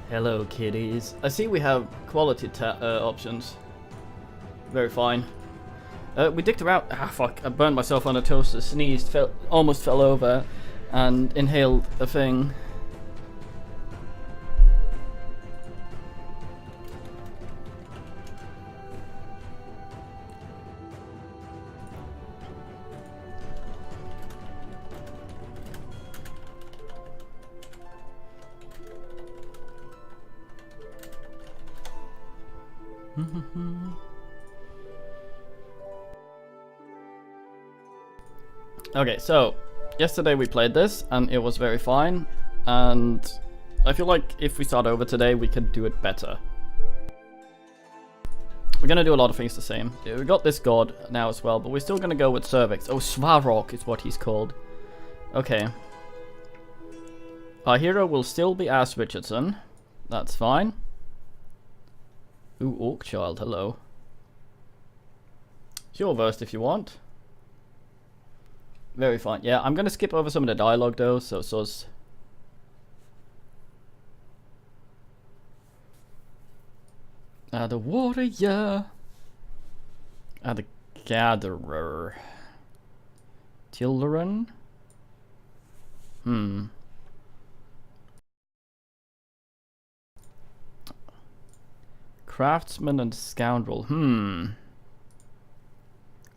Hello, kitties. I see we have quality options. Very fine. We dicked around. Ah, fuck. I burned myself on a toaster, sneezed, almost fell over, and inhaled a thing. Okay, so yesterday we played this and it was very fine, and I feel like if we start over today we can do it better. We're gonna do a lot of things the same. We got this god now as well, but we're still gonna go with Cervix. Oh, Svarog is what he's called. Okay. Our hero will still be Ash Richardson. That's fine. Ooh, Orc Child, hello. It's your verse if you want. Very fine. Yeah, I'm gonna skip over some of the dialogue though, so the warrior. The gatherer. Tilderon. Craftsman and scoundrel.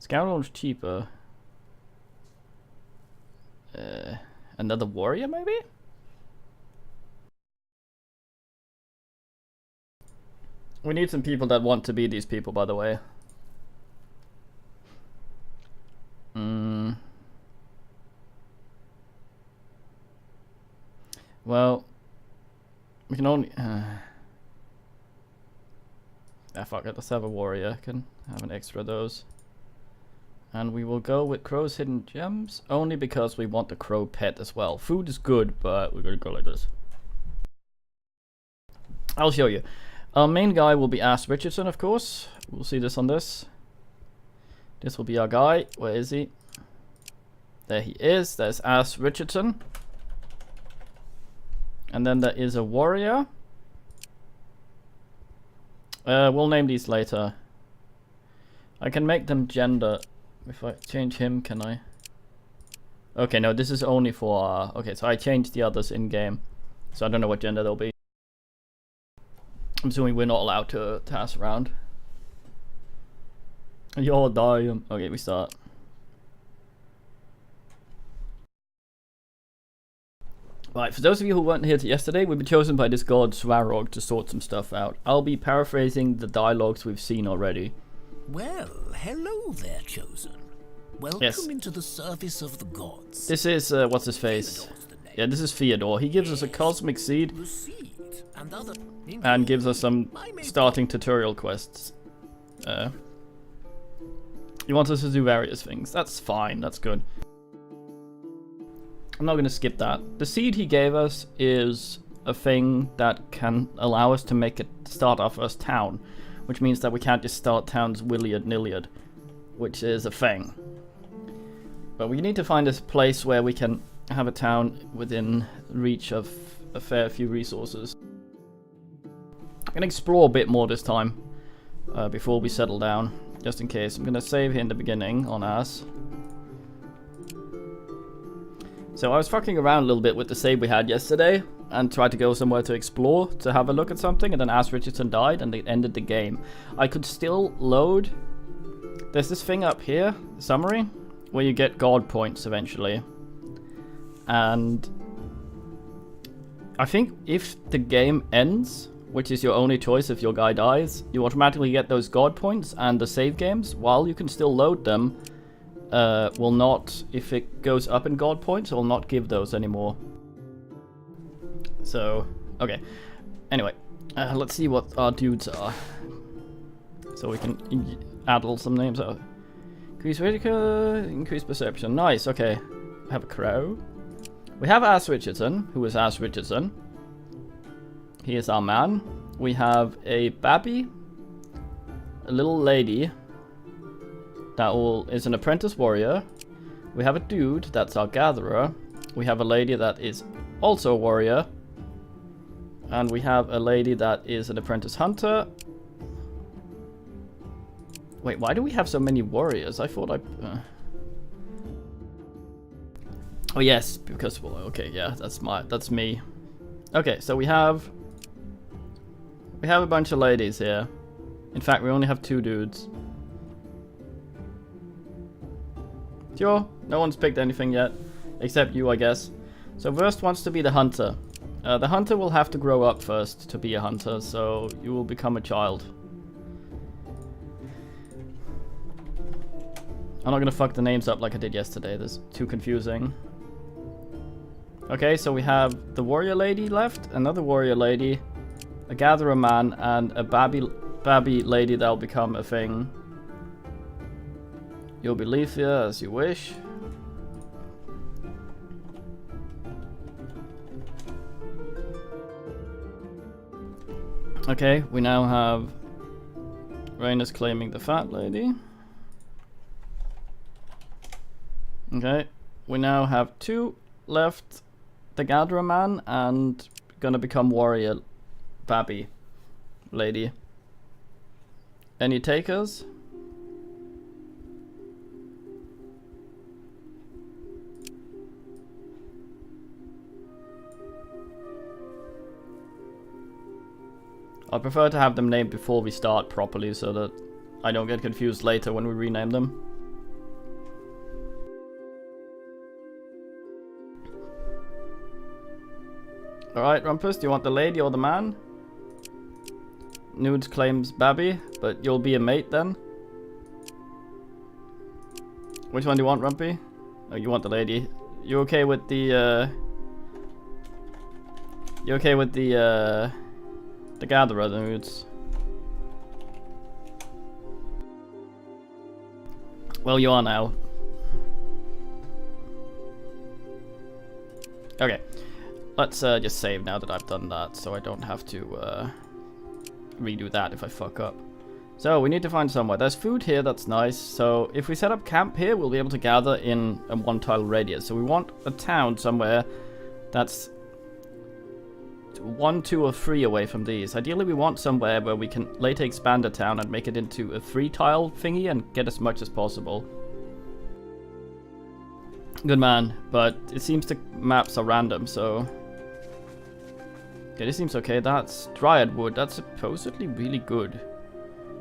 Scoundrel's cheaper. Another warrior, maybe? We need some people that want to be these people, by the way. Well, we can only... fuck it, let's have a warrior. Can have an extra of those. And we will go with Crow's Hidden Gems, only because we want the crow pet as well. Food is good, but we're gonna go like this. I'll show you. Our main guy will be Ash Richardson, of course. We'll see this on this. This will be our guy. Where is he? There he is. There's Ash Richardson. And then there is a warrior. We'll name these later. I can make them gender. If I change him, can I? Okay, no, this is only for... okay, so I changed the others in-game. So I don't know what gender they'll be. I'm assuming we're not allowed to pass around. You're dying. Okay, we start. Right, for those of you who weren't here yesterday, we've been chosen by this god Svarog to sort some stuff out. I'll be paraphrasing the dialogues we've seen already. Well, hello there, Chosen. Welcome into the service of the gods. This is, what's his face? Yeah, this is Theodore. He gives us a cosmic seed and gives us some starting tutorial quests. He wants us to do various things. That's fine, that's good. I'm not going to skip that. The seed he gave us is a thing that can allow us to make it start our first town, which means that we can't just start towns willied-nillied, which is a thing. But we need to find a place where we can have a town within reach of a fair few resources. I'm going to explore a bit more this time before we settle down, just in case. I'm going to save here in the beginning on Ash. So I was fucking around a little bit with the save we had yesterday and tried to go somewhere to explore, to have a look at something, and then Ash Richardson died and it ended the game. I could still load. There's this thing up here, summary, where you get god points eventually. And I think if the game ends, which is your only choice if your guy dies, you automatically get those god points, and the save games, while you can still load them, will not, if it goes up in god points, it will not give those anymore. So, okay. Anyway, let's see what our dudes are. So we can add some names out. Increase radical, increase perception. Nice, okay. We have a crow. We have Ash Richardson, who is Ash Richardson. He is our man. We have a babby, a little lady that is an apprentice warrior. We have a dude, that's our gatherer. We have a lady that is also a warrior. And we have a lady that is an apprentice hunter. Wait, why do we have so many warriors? I thought I... Oh yes, because, well, okay, yeah, that's me. Okay, so we have a bunch of ladies here. In fact, we only have 2 dudes. Sure, no one's picked anything yet, except you, I guess. So first wants to be the hunter. The hunter will have to grow up first to be a hunter, so you will become a child. I'm not gonna fuck the names up like I did yesterday, that's too confusing. Okay, so we have the warrior lady left, another warrior lady, a gatherer man, and a babby lady that'll become a thing. You'll be Thea as you wish. Okay, we now have Raina's claiming the fat lady. Okay, we now have 2 left. The gatherer man and gonna become warrior babby lady. Any takers? I prefer to have them named before we start properly so that I don't get confused later when we rename them. Alright, Rumpus, do you want the lady or the man? Nudes claims Babby, but you'll be a mate then. Which one do you want, Rumpy? Oh, you want the lady. You okay with the, You okay with the gatherer nudes? Well, you are now. Okay. Let's just save now that I've done that, so I don't have to redo that if I fuck up. So we need to find somewhere. There's food here, that's nice. So if we set up camp here, we'll be able to gather in a 1-tile radius. So we want a town somewhere that's 1, 2, or 3 away from these. Ideally, we want somewhere where we can later expand a town and make it into a 3-tile thingy and get as much as possible. Good man, but it seems the maps are random, so... Okay, this seems okay. That's dryad wood. That's supposedly really good.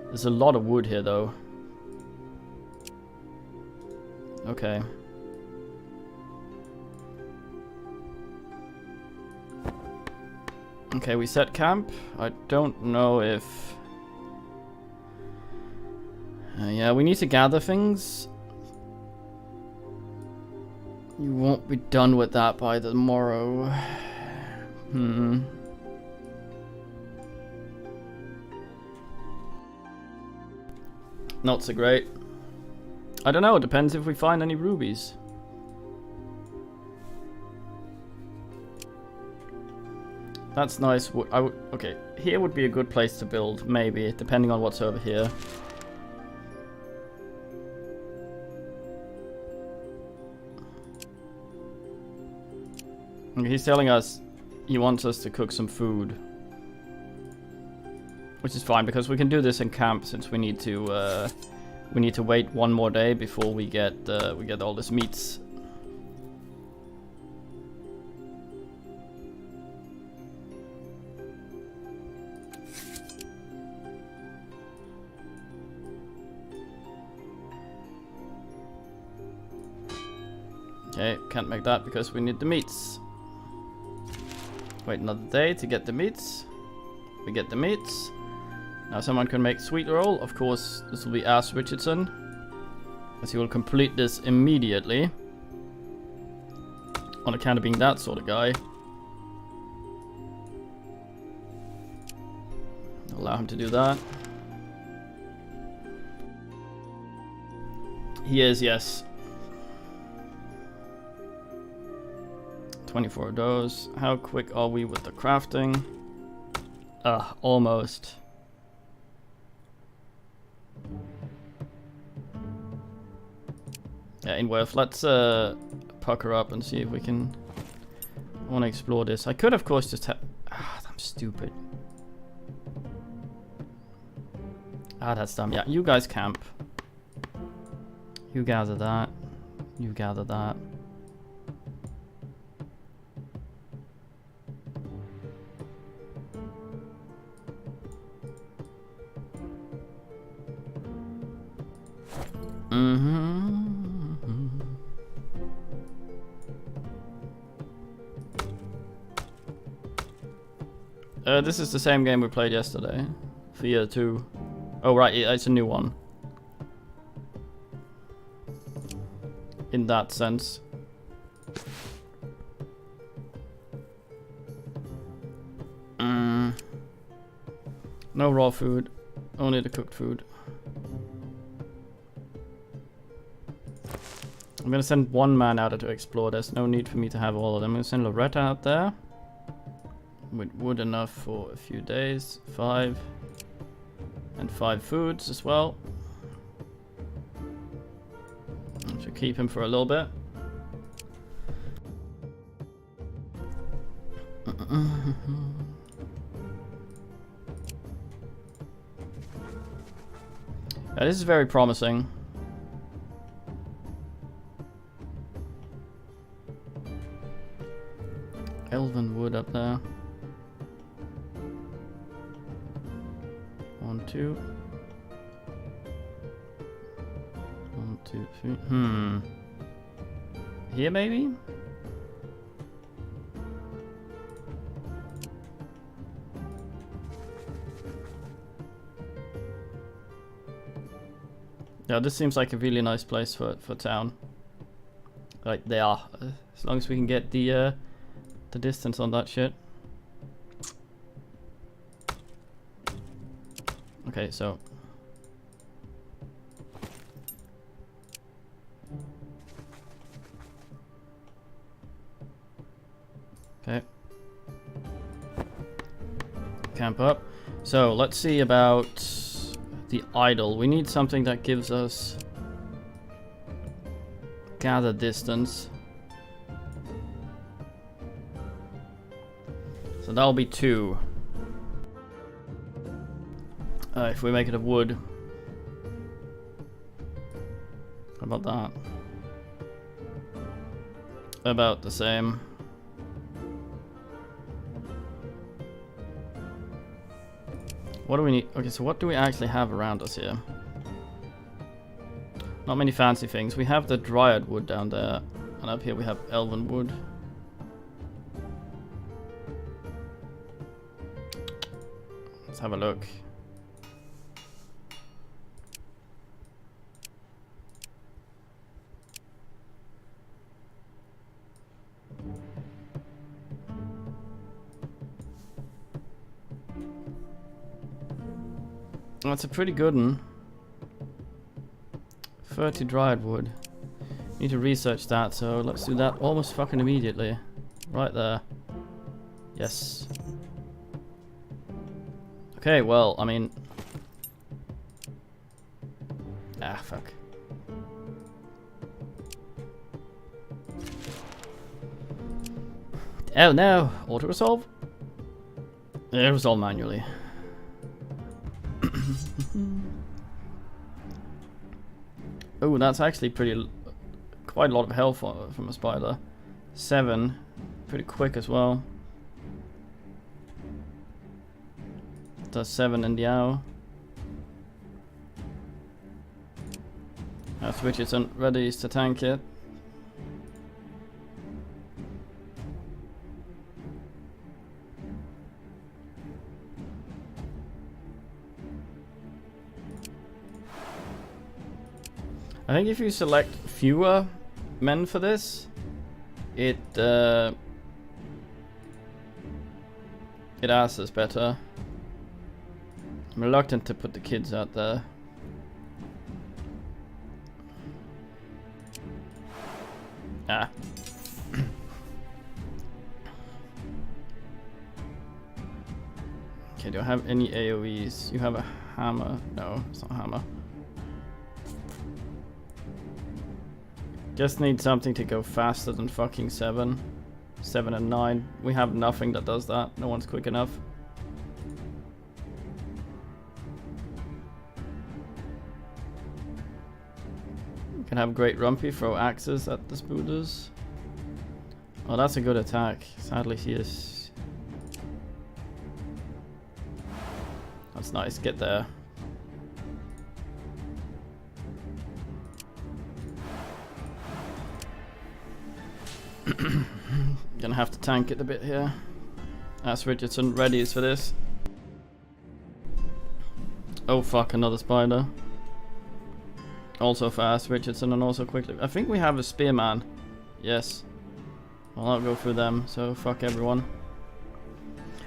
There's a lot of wood here, though. Okay. Okay, we set camp. I don't know if... yeah, we need to gather things. You won't be done with that by tomorrow. Not so great. I don't know, it depends if we find any rubies. That's nice. Okay, here would be a good place to build, maybe, depending on what's over here. Okay, he's telling us he wants us to cook some food. Which is fine, because we can do this in camp, since we need to wait 1 more day before we get all this meats. Okay, can't make that because we need the meats. Wait another day to get the meats. We get the meats. Now someone can make sweet roll. Of course, this will be Ass Richardson, as he will complete this immediately. On account of being that sort of guy. Allow him to do that. He is, yes. 24 of those. How quick are we with the crafting? Almost. Yeah, in Worth, let's pucker up and see if we can... I want to explore this. I could, of course, just have... Stupid. Ah, that's dumb. Yeah, you guys camp. You gather that. You gather that. This is the same game we played yesterday. Thea 2. Oh right, it's a new one. In that sense. No raw food, only the cooked food. I'm gonna send one man out to explore. There's no need for me to have all of them. I'm gonna send Loretta out there. With wood enough for a few days. 5. And 5 foods as well. I should keep him for a little bit. Yeah, this is very promising. Elven wood up there. 1, 2. 1, 2, 3. Here maybe? Yeah, this seems like a really nice place for town. Like they are, as long as we can get the distance on that shit. Okay, so okay, camp up. So let's see about the idol. We need something that gives us gather distance. So that'll be 2. If we make it of wood. How about that? About the same. What do we need? Okay, so what do we actually have around us here? Not many fancy things. We have the dryad wood down there. And up here we have elven wood. Let's have a look. That's a pretty good one. 30 dryad wood. Need to research that, so let's do that almost fucking immediately. Right there. Yes. Okay, well, I mean... Ah, fuck. Oh no! Auto-resolve? Yeah, resolve manually. Oh, that's actually quite a lot of health from a spider. 7, pretty quick as well. Does 7 in the hour. That's Richardson ready to tank it. I think if you select fewer men for this, it answers better. I'm reluctant to put the kids out there. Ah. Okay, do I have any AoEs? You have a hammer. No, it's not a hammer. Just need something to go faster than fucking 7. 7 and 9. We have nothing that does that. No one's quick enough. We can have Great Rumpy throw axes at the spooters. Oh, that's a good attack. Sadly, she is... That's nice. Get there. Gonna have to tank it a bit here. As Richardson readies for this. Oh fuck, another spider. Also fast, Richardson, and also quickly. I think we have a spearman. Yes. Well, I'll go through them, so fuck everyone.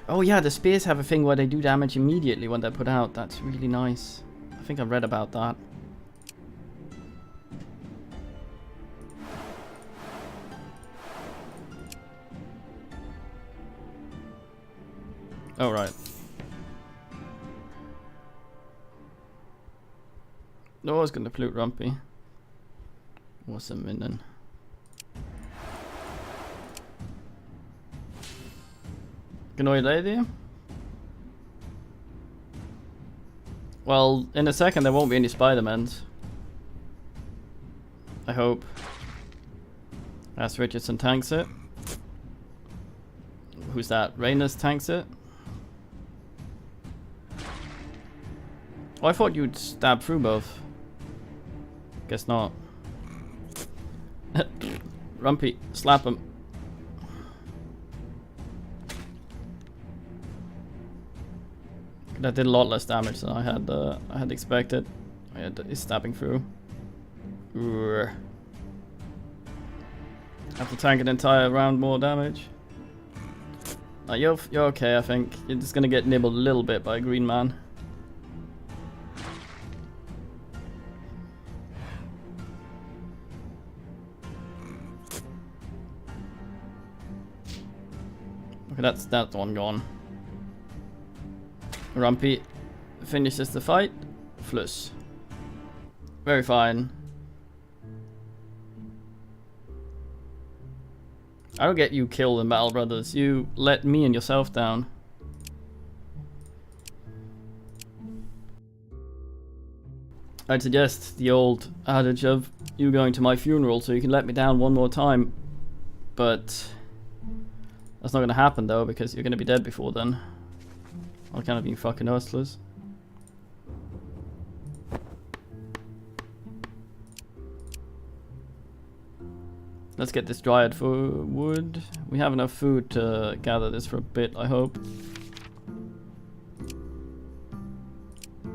Oh yeah, the spears have a thing where they do damage immediately when they're put out. That's really nice. I think I read about that. Oh, right. No, I was gonna pollute Rumpy. What's a minute? Gnoid lady? Well, in a second there won't be any Spider-Mans. I hope. As Richardson tanks it. Who's that? Reynos tanks it. Oh, I thought you'd stab through both. Guess not. Rumpy, slap him. That did a lot less damage than I had expected. He's stabbing through. Urgh. Have to tank an entire round more damage. You're okay, I think. You're just gonna get nibbled a little bit by a green man. Okay, that's that one gone. Rumpy finishes the fight. Fluss. Very fine. I don't get you killed in battle, brothers. You let me and yourself down. I'd suggest the old adage of you going to my funeral so you can let me down one more time. But that's not going to happen though, because you're going to be dead before then. What kind of you fucking hustlers? Let's get this dryad for wood. We have enough food to gather this for a bit, I hope.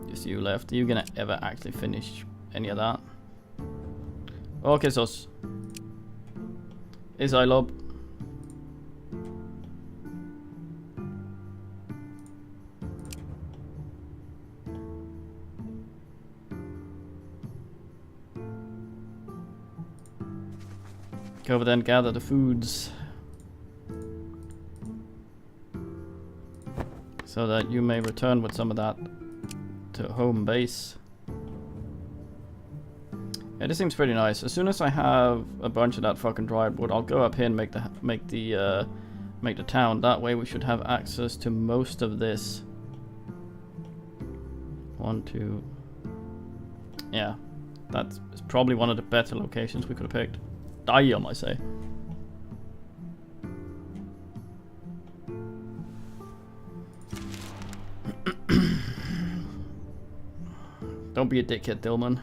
Just you left. Are you gonna ever actually finish any of that? Okay, sos. Is I lob. Go over there and gather the foods. So that you may return with some of that to home base. Yeah, this seems pretty nice. As soon as I have a bunch of that fucking dried wood, I'll go up here and make the town. That way we should have access to most of this. 1, 2. Yeah, that's probably one of the better locations we could have picked. Damn, I say. Don't be a dickhead, Dillman.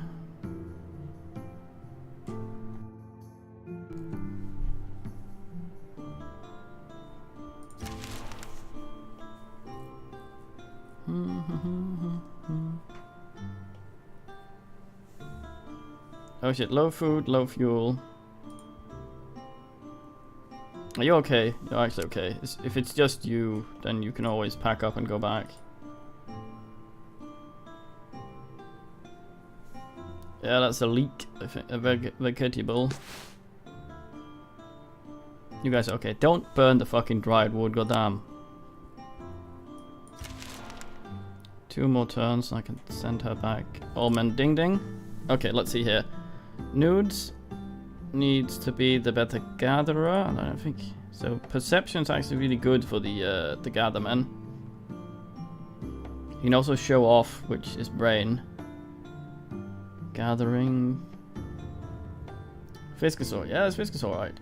Oh shit, low food, low fuel. Are you okay? You're actually okay. If it's just you, then you can always pack up and go back. Yeah, that's a leak. A vegetable. You guys are okay. Don't burn the fucking dried wood, goddamn. 2 more turns and I can send her back. Almond Ding Ding. Okay, let's see here. Nudes needs to be the better gatherer, and I don't think So perception's actually really good for the Gatherman. You can also show off, which is brain. Gathering. Fisk is alright. Yeah, Fisk is alright.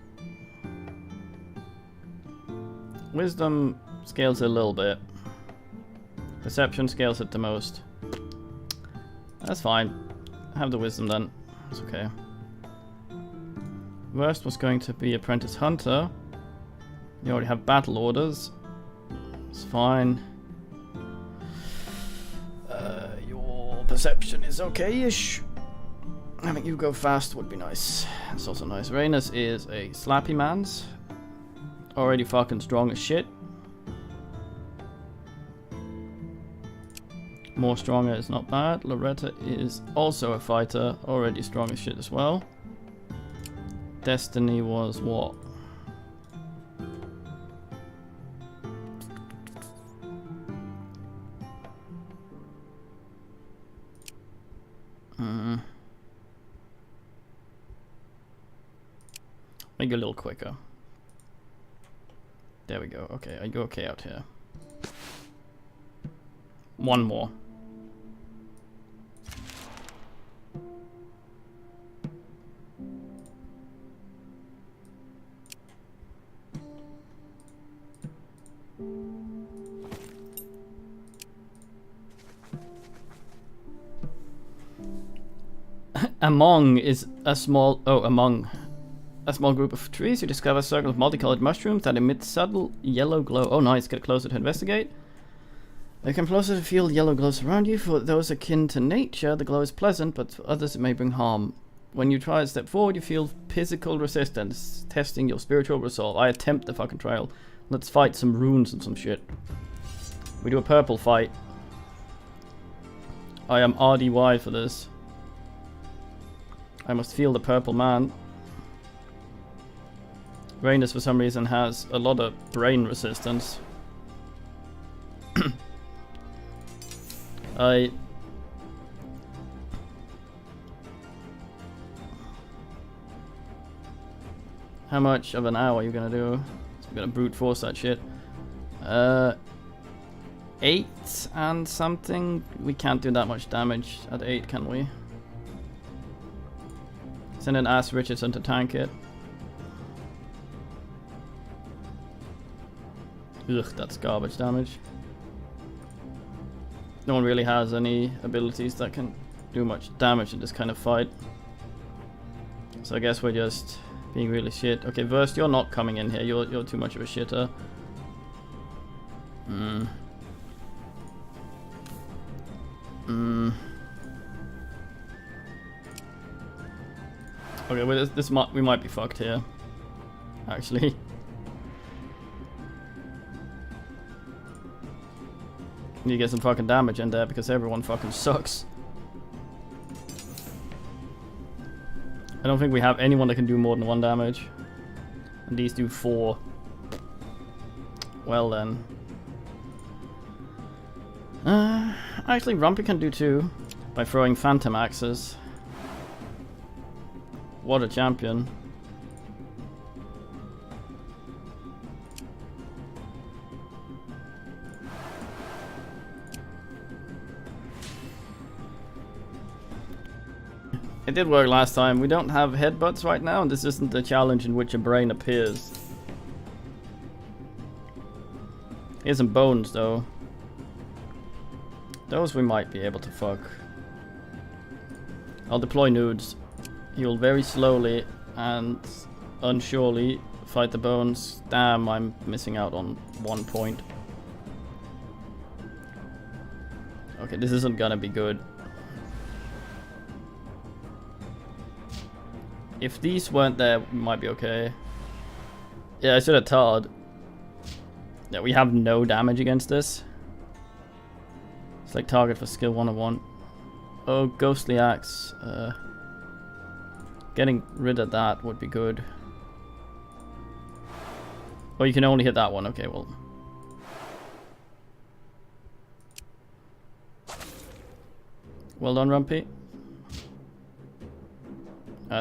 Wisdom scales it a little bit. Perception scales it the most. That's fine. Have the wisdom then. It's okay. Worst was going to be Apprentice Hunter. You already have battle orders. It's fine. Your perception is okay-ish. Having you go fast would be nice. It's also nice. Rhaenys is a slappy man's. Already fucking strong as shit. More stronger is not bad. Loretta is also a fighter. Already strong as shit as well. Destiny was what? Make it a little quicker. There we go. Okay, I go okay out here. One more. Among is a small a small group of trees. You discover a circle of multicolored mushrooms that emit subtle yellow glow. Oh nice, get closer to investigate. You come closer to feel yellow glows around you. For those akin to nature, the glow is pleasant, but for others it may bring harm. When you try to step forward, you feel physical resistance, testing your spiritual resolve. I attempt the fucking trial. Let's fight some runes and some shit. We do a purple fight. I am RDY for this. I must feel the purple man. Rhaenys for some reason has a lot of brain resistance. How much of an hour are you gonna do? So we're gonna brute force that shit. 8 and something. We can't do that much damage at 8, can we? Send an Ass Richardson to tank it. Ugh, that's garbage damage. No one really has any abilities that can do much damage in this kind of fight. So I guess we're just being really shit. Okay, Verst, you're not coming in here. You're too much of a shitter. Okay, well, we might be fucked here. Actually. Need to get some fucking damage in there because everyone fucking sucks. I don't think we have anyone that can do more than 1 damage. And these do 4. Well then. Actually Rumpy can do 2 by throwing phantom axes. What a champion. It did work last time. We don't have headbutts right now, and this isn't the challenge in which a brain appears. Here's some bones, though. Those we might be able to fuck. I'll deploy nudes. He will very slowly and unsurely fight the bones. Damn, I'm missing out on 1 point. Okay, this isn't gonna be good. If these weren't there, we might be okay. Yeah, I should have tarred. Yeah, we have no damage against this. It's like target for skill 101. Oh, Ghostly Axe. Getting rid of that would be good. Oh, you can only hit that one. Okay, well. Well done, Rumpy.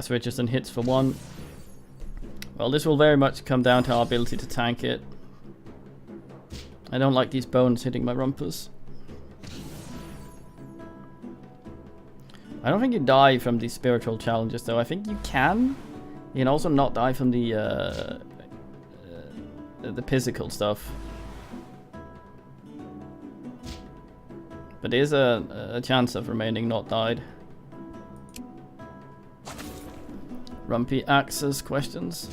Richardson hits for 1. Well, this will very much come down to our ability to tank it. I don't like these bones hitting my rumpus. I don't think you die from these spiritual challenges, though. I think you can. You can also not die from the physical stuff. But there's a chance of remaining not died. Rumpy axes questions.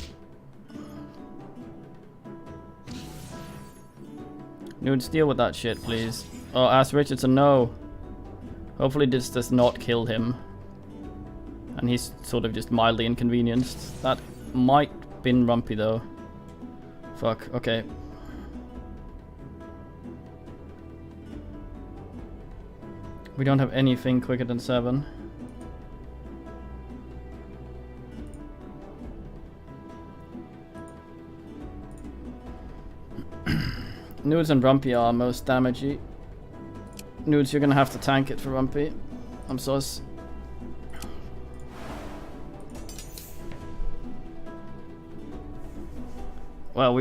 Nudes, deal with that shit, please. Oh, ask Richardson, no. Hopefully this does not kill him. And he's sort of just mildly inconvenienced. That might been Rumpy, though. Fuck, okay. We don't have anything quicker than 7. Nudes and Rumpy are most damagey. Nudes, you're gonna have to tank it for Rumpy. I'm sus. Well,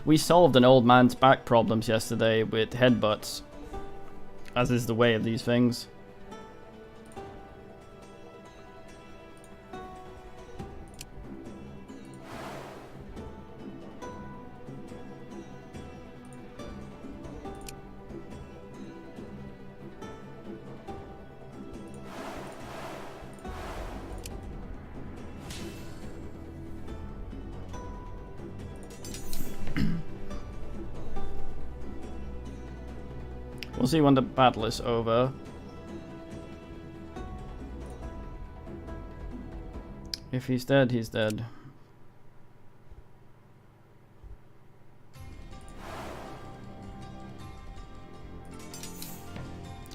we solved an old man's back problems yesterday with headbutts, as is the way of these things. We'll see when the battle is over. If he's dead, he's dead.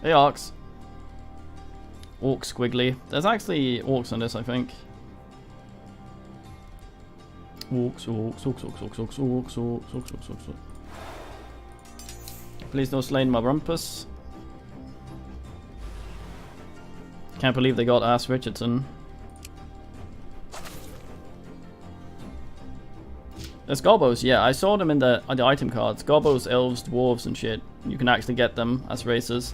Hey, orcs. Orc squiggly. There's actually orcs on this, I think. Orcs, orcs, orcs, orcs, orcs, orcs, orcs, orcs, orcs, orcs, orcs. Please don't slay my rumpus. Can't believe they got Ass Richardson. There's gobos, yeah, I saw them in the item cards. Gobos, elves, dwarves and shit. You can actually get them as races.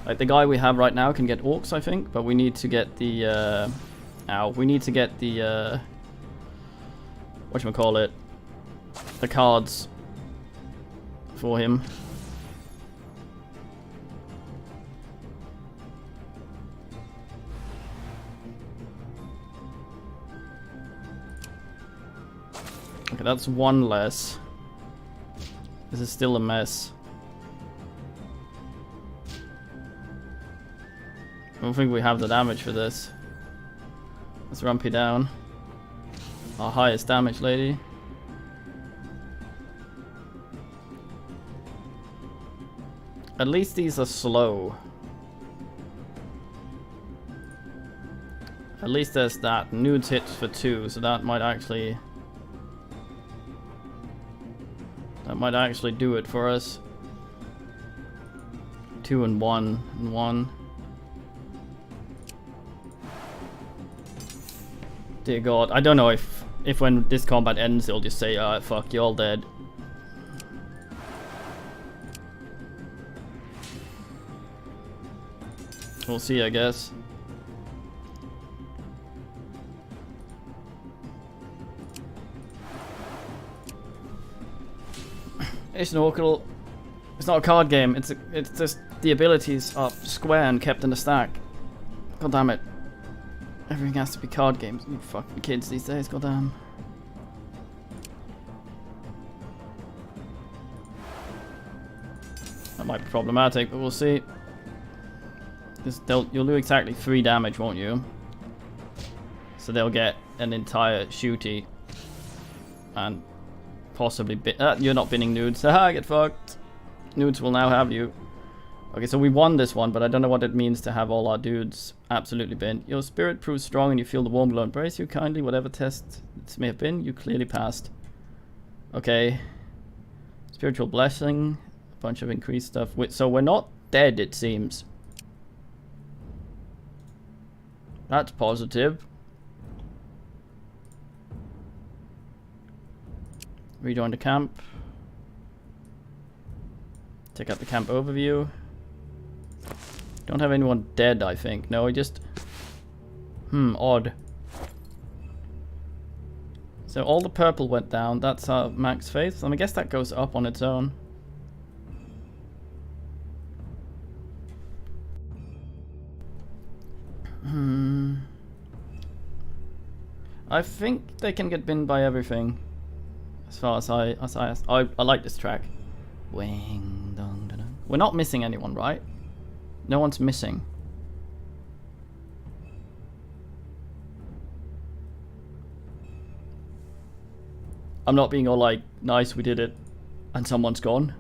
Like the guy we have right now can get orcs, I think, but we need to get the we need to get the whatchamacallit, the cards for him. Okay, that's one less. This is still a mess. I don't think we have the damage for this. Let's Rumpy down. Our highest damage lady. At least these are slow. At least there's that. Nudes hits for 2, so that might actually... that might actually do it for us. 2 and 1 and 1. Dear God, I don't know if when this combat ends, they'll just say, fuck, you're all dead. We'll see, I guess. It's an Oracle. It's not a card game. It's just the abilities are square and kept in a stack. God damn it. Everything has to be card games. You fucking kids these days, goddamn. That might be problematic, but we'll see. You'll do exactly 3 damage, won't you? So they'll get an entire shooty. And possibly you're not binning Nudes. Haha, get fucked. Nudes will now have you. Okay, so we won this one, but I don't know what it means to have all our dudes absolutely bent. Your spirit proves strong and you feel the warm glow embrace you kindly. Whatever test this may have been, you clearly passed. Okay. Spiritual blessing. A bunch of increased stuff. So we're not dead, it seems. That's positive. Rejoin the camp. Check out the camp overview. Don't have anyone dead, I think. No, I just... odd. So all the purple went down. That's our max faith. And I guess that goes up on its own. I think they can get binned by everything. As far as I like this track. Wing dong dong dong. We're not missing anyone, right? No one's missing. I'm not being all like, nice, we did it, and someone's gone.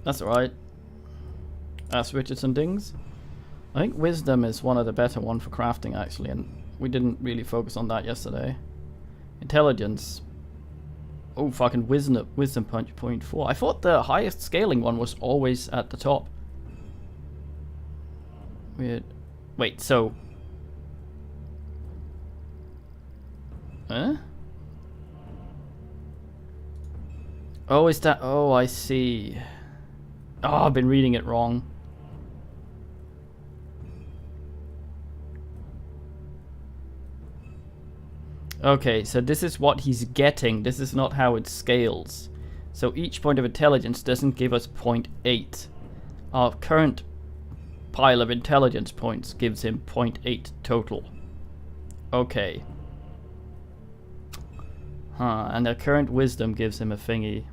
That's alright. Ask Richardson Dings. I think wisdom is one of the better one for crafting actually, and we didn't really focus on that yesterday. Intelligence. Oh, fucking wisdom punch 0.4. I thought the highest scaling one was always at the top. Weird. Wait, so... Huh? Oh, is that... Oh, I see. Oh, I've been reading it wrong. Okay, so this is what he's getting. This is not how it scales. So each point of intelligence doesn't give us 0.8. Our current pile of intelligence points gives him 0.8 total. Okay. And our current wisdom gives him a thingy.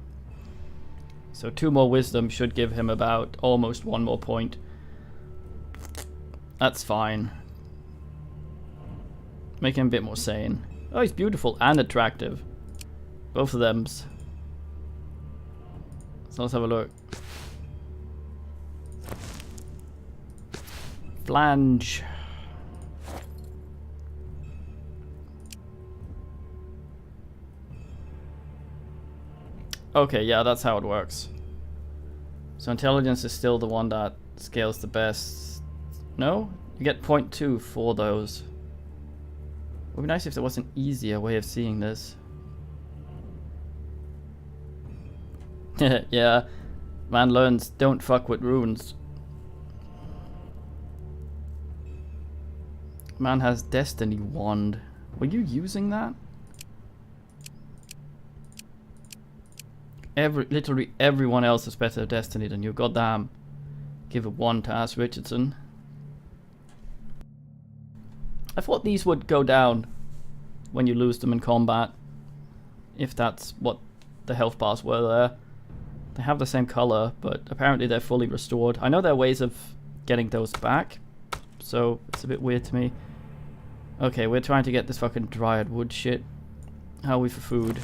So 2 more wisdom should give him about almost 1 more point. That's fine. Make him a bit more sane. Oh, he's beautiful and attractive. Both of them's. So let's have a look. Flange. Okay, yeah, that's how it works. So intelligence is still the one that scales the best. No? You get 0.2 for those. It would be nice if there was an easier way of seeing this. Yeah, man learns don't fuck with runes. Man has Destiny Wand. Were you using that? Literally everyone else is better at Destiny than you. Goddamn. Give a 1 to Ash Richardson. I thought these would go down when you lose them in combat. If that's what the health bars were there. They have the same color, but apparently they're fully restored. I know there are ways of getting those back, so it's a bit weird to me. Okay, we're trying to get this fucking dryad wood shit. How are we for food?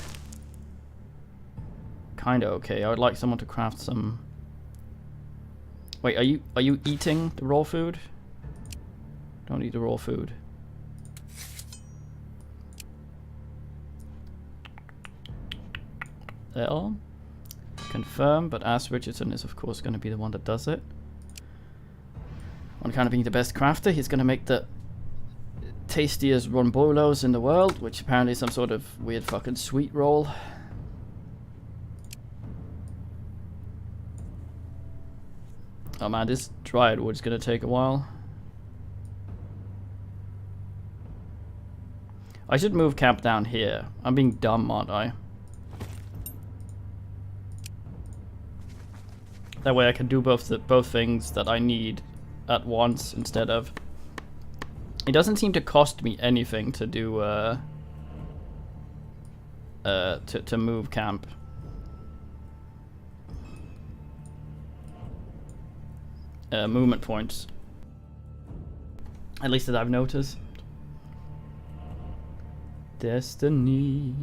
Kinda okay. I would like someone to craft some... Wait, are you eating the raw food? Don't eat the raw food. There. Confirm, but Ash Richardson is of course going to be the one that does it. On kind of being the best crafter, he's going to make the tastiest rombolos in the world, which apparently is some sort of weird fucking sweet roll. Oh man, this dryad wood's going to take a while. I should move camp down here. I'm being dumb, aren't I? That way I can do both things that I need at once instead of... It doesn't seem to cost me anything to do to move camp. Movement points. At least that I've noticed. Destiny.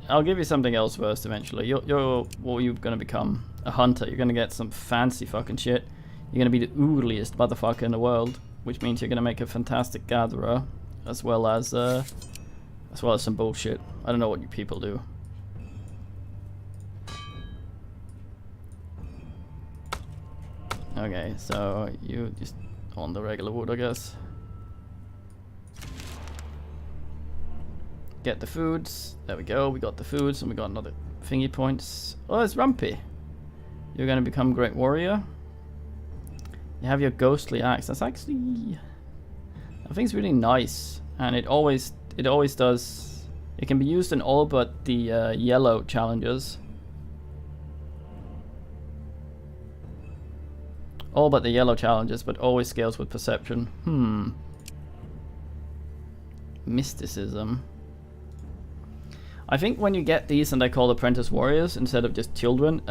I'll give you something else first eventually. You're what are you gonna become? A hunter. You're gonna get some fancy fucking shit. You're gonna be the oodliest motherfucker in the world, which means you're gonna make a fantastic gatherer, as well as some bullshit. I don't know what you people do. Okay, so you just on the regular wood, I guess. Get the foods. There we go. We got the foods, and we got another thingy points. Oh, it's Rumpy. You're gonna become great warrior. You have your ghostly axe. That's actually, I think it's really nice, and it always does. It can be used in all but the yellow challenges. All but the yellow challenges, but always scales with perception. Mysticism. I think when you get these and they're called apprentice warriors instead of just children,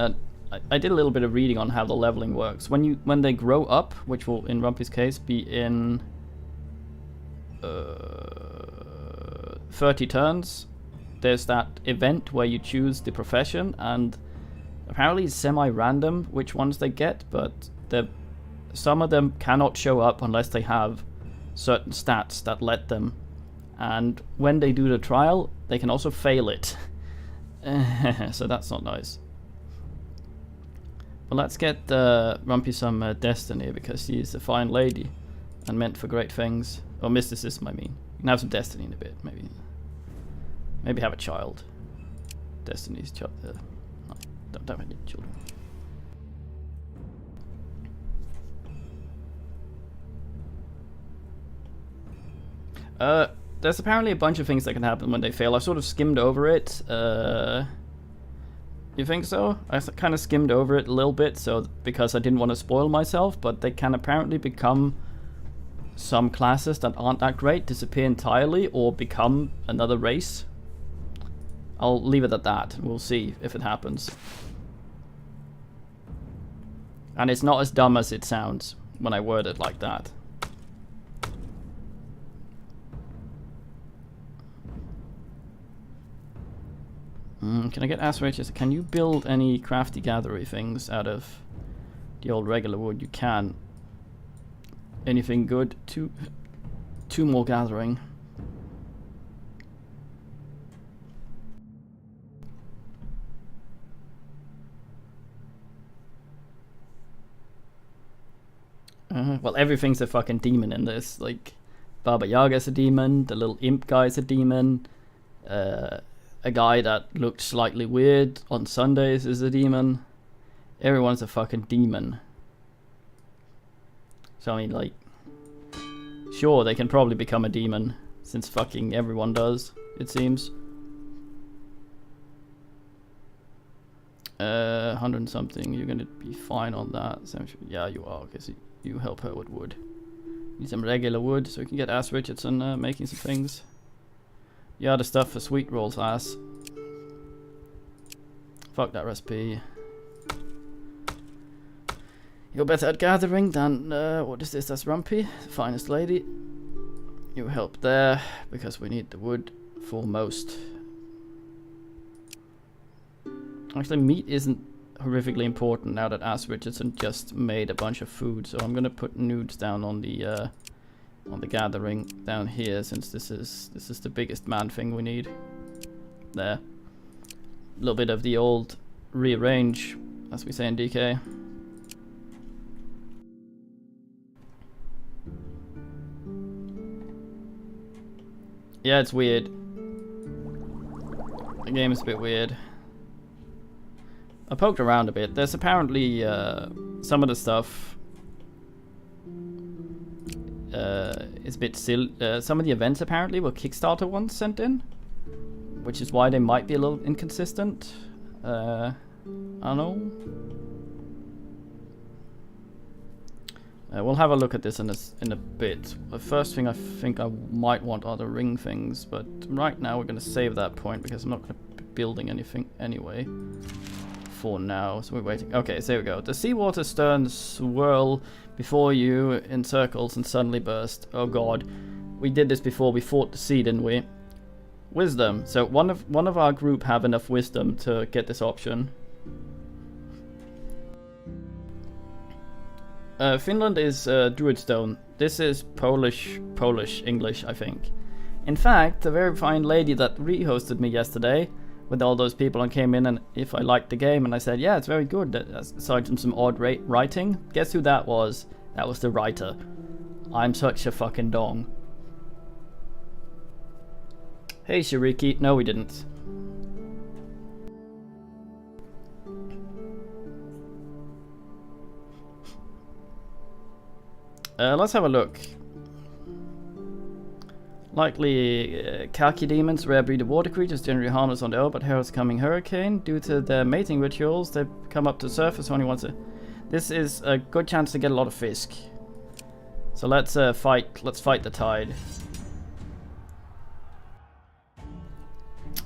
I did a little bit of reading on how the leveling works. When they grow up, which will in Rumpy's case be in 30 turns, there's that event where you choose the profession, and apparently it's semi-random which ones they get, but some of them cannot show up unless they have certain stats that let them. And when they do the trial, they can also fail it. So that's not nice. But let's get Rumpy some destiny, because she's a fine lady and meant for great things. Or mysticism, I mean. You can have some destiny in a bit, maybe. Maybe have a child. Destiny's child. No, don't have any children. There's apparently a bunch of things that can happen when they fail. I sort of skimmed over it. You think so? I kind of skimmed over it a little bit, so because I didn't want to spoil myself, but they can apparently become some classes that aren't that great, disappear entirely, or become another race. I'll leave it at that. We'll see if it happens. And it's not as dumb as it sounds when I word it like that. Can I get aspirations? Can you build any crafty gathery things out of the old regular wood? You can. Anything good? Two more gathering. Well, everything's a fucking demon in this. Like, Baba Yaga's a demon, the little imp guy's a demon, a guy that looked slightly weird on Sundays is a demon. Everyone's a fucking demon. So I mean, like, sure, they can probably become a demon, since fucking everyone does, it seems. 100 and something, you're gonna be fine on that. So, yeah, you are, because you help her with wood. Need some regular wood, so we can get Ass Richardson making some things. Yeah, the stuff for sweet rolls ass. Fuck that recipe. You're better at gathering than, what is this? That's Rumpy, the finest lady. You help there, because we need the wood foremost. Actually, meat isn't horrifically important now that Ass Richardson just made a bunch of food, so I'm gonna put nudes down on the gathering down here, since this is the biggest man thing we need. There. A little bit of the old rearrange, as we say in DK. Yeah, it's weird. The game is a bit weird. I poked around a bit. There's apparently some of the stuff is a bit silly. Some of the events apparently were Kickstarter ones sent in, which is why they might be a little inconsistent. I don't know. We'll have a look at this in a bit. The first thing I think I might want are the ring things, but right now we're going to save that point because I'm not going to be building anything anyway for now. So we're waiting. Okay, so here we go. The seawater sterns swirl before you in circles and suddenly burst. Oh god. We did this before. We fought the sea, didn't we? Wisdom. So one of our group have enough wisdom to get this option. Finland is Druidstone. This is Polish English, I think. In fact, the very fine lady that re-hosted me yesterday with all those people and came in and if I liked the game, and I said, yeah, it's very good, aside from some odd writing. Guess who that was? That was the writer. I'm such a fucking dong. Hey Shariki. No, we didn't. Let's have a look. Likely khaki demons, rare breed of water creatures, generally harmless on the earth, but here's coming hurricane. Due to their mating rituals, they come up to the surface only once. This is a good chance to get a lot of fisk. So let's fight. Let's fight the tide.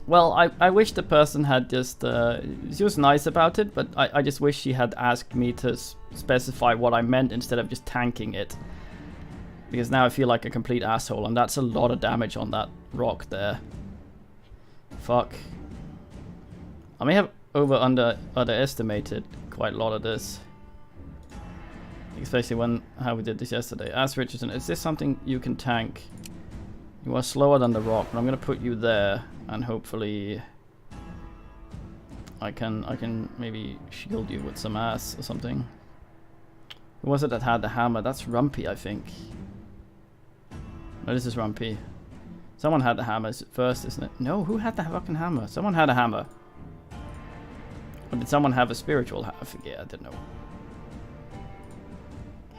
Well, I wish the person had just she was nice about it, but I just wish she had asked me to specify what I meant instead of just tanking it. Because now I feel like a complete asshole, and that's a lot of damage on that rock there. Fuck. I may have underestimated quite a lot of this. Especially how we did this yesterday. Ask Richardson, is this something you can tank? You are slower than the rock, but I'm gonna put you there, and hopefully I can maybe shield you with some ass or something. Who was it that had the hammer? That's Rumpy, I think. No, this is Rumpy. Someone had the hammer first, isn't it? No, who had the fucking hammer? Someone had a hammer. Or did someone have a spiritual hammer? I forget, I don't know.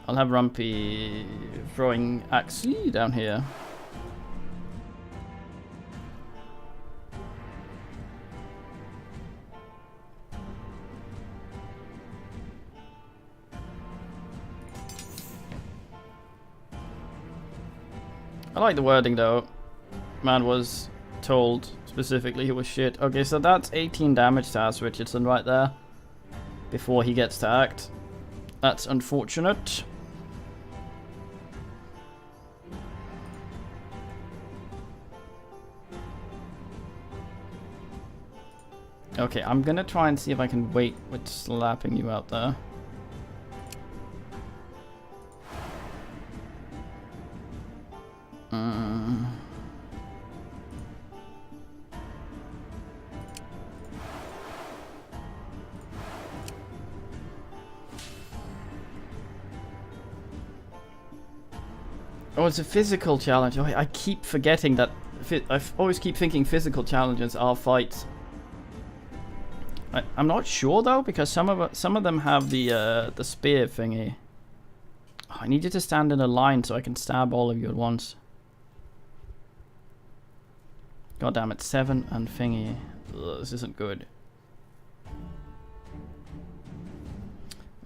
I'll have Rumpy throwing axe down here. I like the wording though. Man was told specifically he was shit. Okay, so that's 18 damage to Ass Richardson right there. Before he gets to act. That's unfortunate. Okay, I'm gonna try and see if I can wait with slapping you out there. Oh, it's a physical challenge. Oh, I keep forgetting that. I always keep thinking physical challenges are fights. I'm not sure though, because some of them have the spear thingy. Oh, I need you to stand in a line so I can stab all of you at once. God damn it, 7 and thingy. Ugh, this isn't good.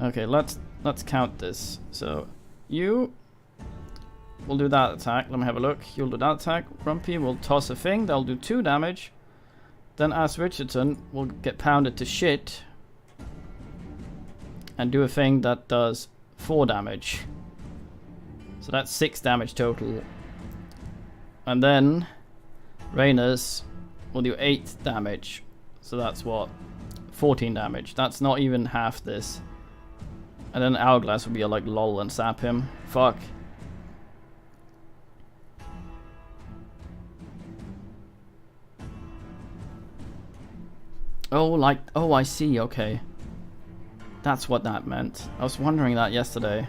Okay, let's count this. So you will do that attack. Let me have a look. You'll do that attack. Rumpy will toss a thing. That'll do 2 damage. Then Ass Richardson will get pounded to shit and do a thing that does 4 damage. So that's 6 damage total. And then Rainers will do 8 damage. So that's what? 14 damage. That's not even half this. And then Hourglass will be like lol and sap him. Fuck. Oh, I see, okay. That's what that meant. I was wondering that yesterday.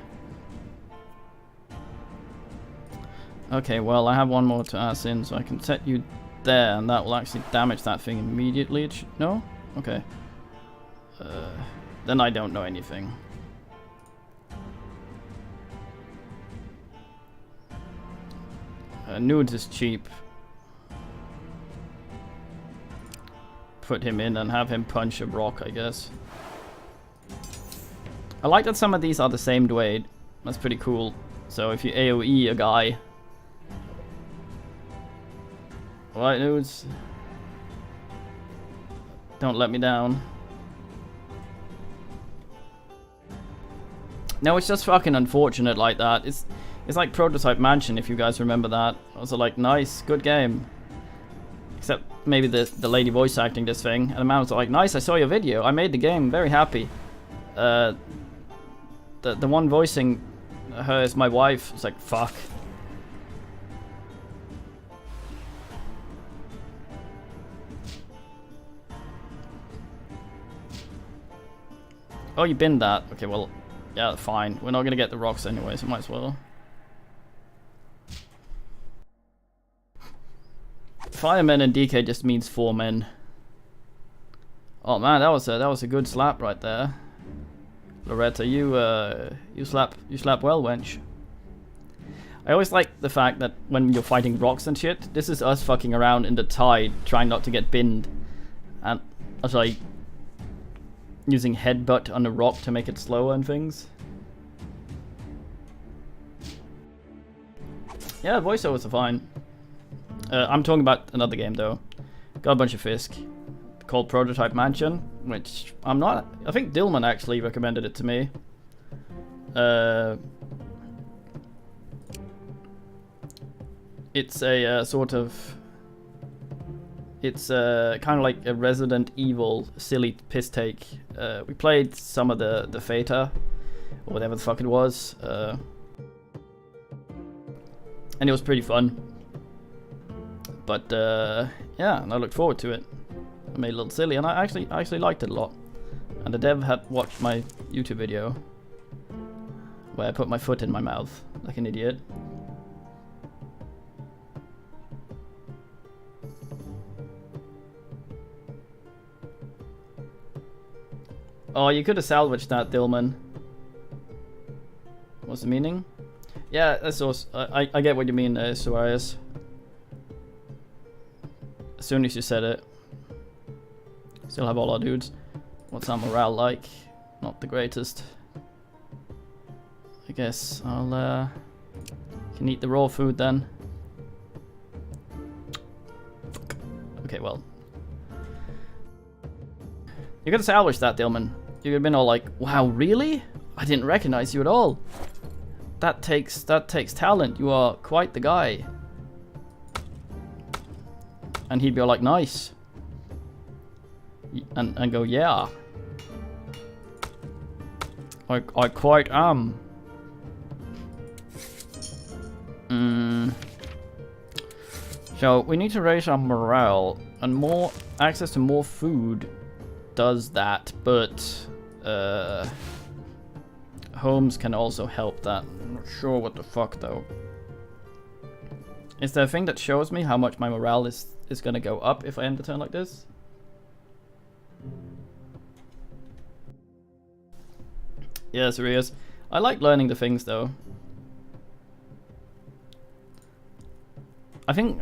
Okay, well, I have one more to ass in, so I can set you there, and that will actually damage that thing immediately. No? Okay. Then I don't know anything. Nudes is cheap. Put him in and have him punch a rock, I guess. I like that some of these are the same Dwayne. That's pretty cool. So if you AoE a guy... Alright, Nudes. Don't let me down. No, it's just fucking unfortunate like that. It's like Prototype Mansion, if you guys remember that. I was like, nice, good game. Except maybe the lady voice acting this thing. And the man was like, nice, I saw your video. I made the game, very happy. The one voicing her is my wife. It's like, fuck. Oh, you binned that. Okay, well, yeah, fine. We're not gonna get the rocks anyway, so might as well. Firemen and DK just means 4 men. Oh man, that was a good slap right there. Loretta, you slap well, wench. I always like the fact that when you're fighting rocks and shit, this is us fucking around in the tide, trying not to get binned, and I was like using headbutt on a rock to make it slower and things. Yeah, voiceovers are fine. I'm talking about another game though. Got a bunch of Fisk called Prototype Mansion, which I'm not. I think Dillman actually recommended it to me. It's a sort of. It's kind of like a Resident Evil silly piss take. We played some of the Theta, or whatever the fuck it was, and it was pretty fun. But yeah, and I looked forward to it. I made a little silly, and I actually liked it a lot. And the dev had watched my YouTube video where I put my foot in my mouth like an idiot. Oh, you could have salvaged that, Dillman. What's the meaning? Yeah, that's also, I get what you mean, Suarez. As soon as you said it. Still have all our dudes. What's our morale like? Not the greatest. I guess I'll can eat the raw food then. Fuck. Okay, well. You could have salvaged that, Dillman. You could have been all like, wow, really? I didn't recognize you at all. That takes talent. You are quite the guy. And he'd be all like, nice. And go, yeah. I quite am. So we need to raise our morale, and more access to more food does that, but homes can also help that. I'm not sure what the fuck though. Is there a thing that shows me how much my morale is gonna go up if I end the turn like this? Yes, there is. I like learning the things though. I think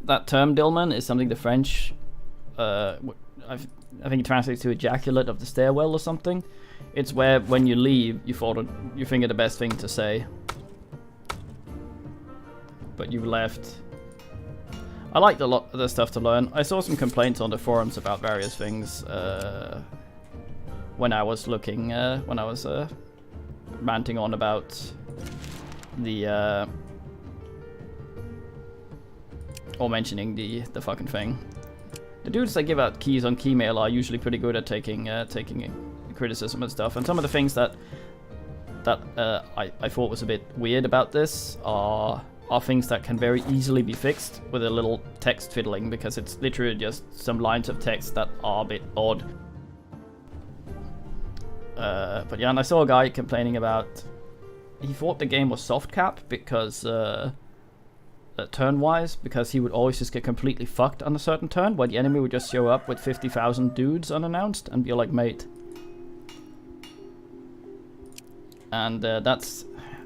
that term Dillman is something the French I think it translates to ejaculate of the stairwell or something. It's where when you leave you think of the best thing to say, but you left. I liked a lot of the stuff to learn. I saw some complaints on the forums about various things when I was looking, when I was ranting on about the or mentioning the fucking thing. The dudes that give out keys on Keymail are usually pretty good at taking criticism and stuff. And some of the things that I thought was a bit weird about this are things that can very easily be fixed with a little text fiddling, because it's literally just some lines of text that are a bit odd. But yeah, and I saw a guy complaining about he thought the game was soft cap because turn-wise, because he would always just get completely fucked on a certain turn, where the enemy would just show up with 50,000 dudes unannounced and be like, mate. And that's...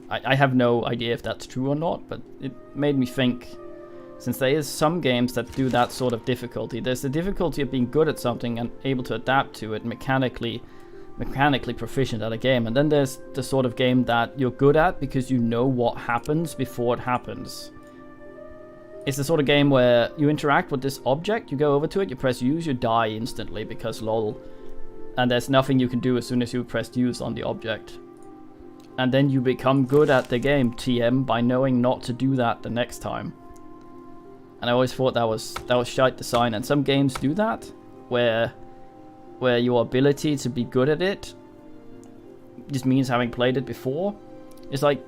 I have no idea if that's true or not, but it made me think, since there is some games that do that sort of difficulty, there's the difficulty of being good at something and able to adapt to it mechanically proficient at a game, and then there's the sort of game that you're good at because you know what happens before it happens. It's the sort of game where you interact with this object, you go over to it, you press use, you die instantly because lol. And there's nothing you can do as soon as you press use on the object. And then you become good at the game, TM, by knowing not to do that the next time. And I always thought that was shite design, and some games do that, where your ability to be good at it just means having played it before. It's like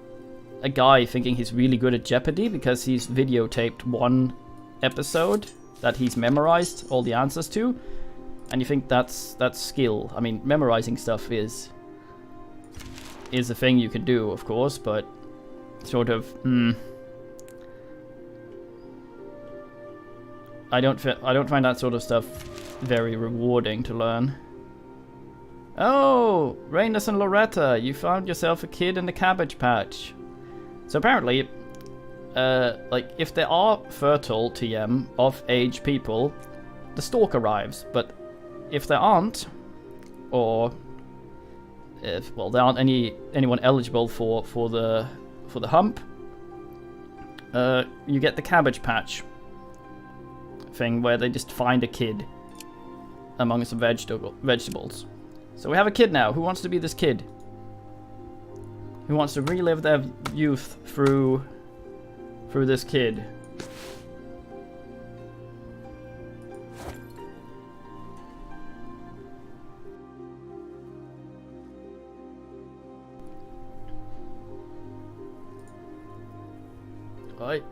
a guy thinking he's really good at Jeopardy because he's videotaped one episode that he's memorized all the answers to, And you think that's skill. I mean, memorizing stuff is a thing you can do, of course, but sort of, I don't find that sort of stuff very rewarding to learn. Oh, Reynos and Loretta, you found yourself a kid in the Cabbage Patch. So apparently, like, if there are fertile TM of age people, the stork arrives. But if there aren't, or if, well, there aren't anyone eligible for the hump, you get the Cabbage Patch thing where they just find a kid among some vegetables. So we have a kid now. Who wants to be this kid? Who wants to relive their youth through this kid? Right.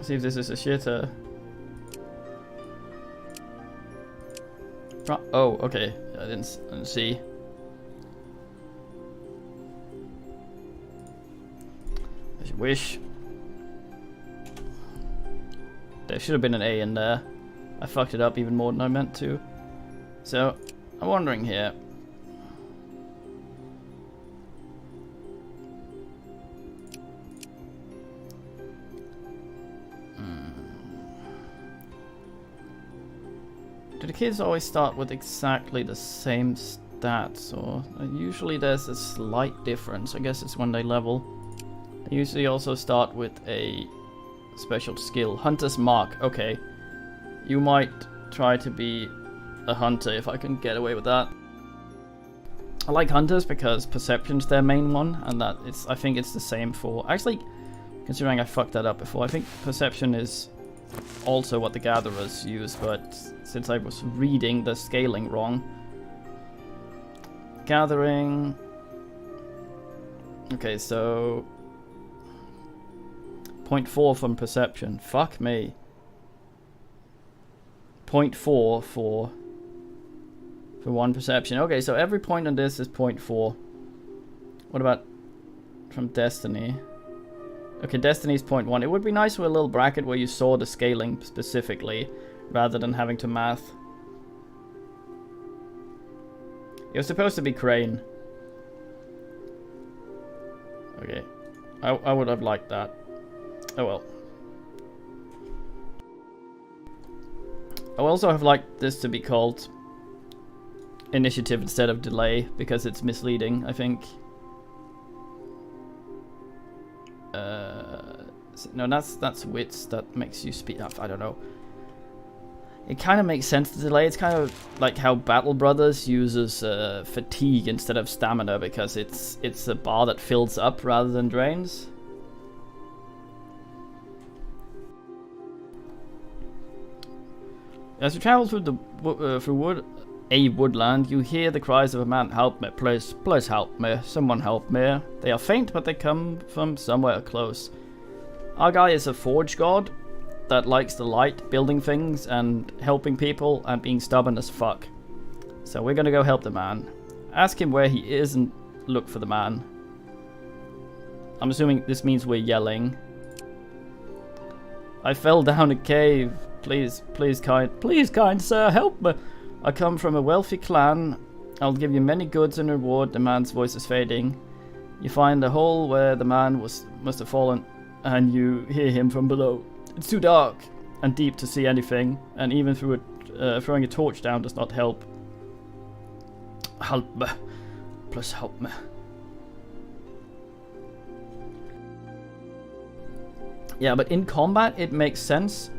See if this is a shitter. Oh, okay. I didn't see. As you wish. There should have been an A in there. I fucked it up even more than I meant to. So, I'm wondering here. Do the kids always start with exactly the same stats, or usually there's a slight difference? I guess it's when they level. They usually also start with a special skill. Hunter's Mark. Okay. You might try to be a hunter if I can get away with that. I like hunters because perception's their main one, and that I think it's the same for... Actually, considering I fucked that up before, I think perception is also what the gatherers use, but since I was reading the scaling wrong. Gathering... Okay, so... 0.4 from perception. Fuck me. 0.4 for one perception. Okay, so every point on this is 0.4. What about from Destiny? Okay, Destiny's 0.1. It would be nice with a little bracket where you saw the scaling specifically, rather than having to math. It was supposed to be Crane. Okay. I would have liked that. Oh well. I would also have liked this to be called initiative instead of delay, because it's misleading, I think. No, that's wits. That makes you speed up. I don't know. It kind of makes sense to delay. It's kind of like how Battle Brothers uses fatigue instead of stamina, because it's a bar that fills up rather than drains. As you travel through the woodland, you hear the cries of a man. Help me, please, please help me. Someone help me. They are faint, but they come from somewhere close. Our guy is a forge god that likes the light, building things and helping people and being stubborn as fuck. So we're gonna go help the man. Ask him where he is and look for the man. I'm assuming this means we're yelling. I fell down a cave. Please, kind sir, help me. I come from a wealthy clan. I'll give you many goods in reward. The man's voice is fading. You find the hole where the man must have fallen, and you hear him from below. It's too dark and deep to see anything, and even through throwing a torch down does not help. Help me. Please help me. Yeah, but in combat it makes sense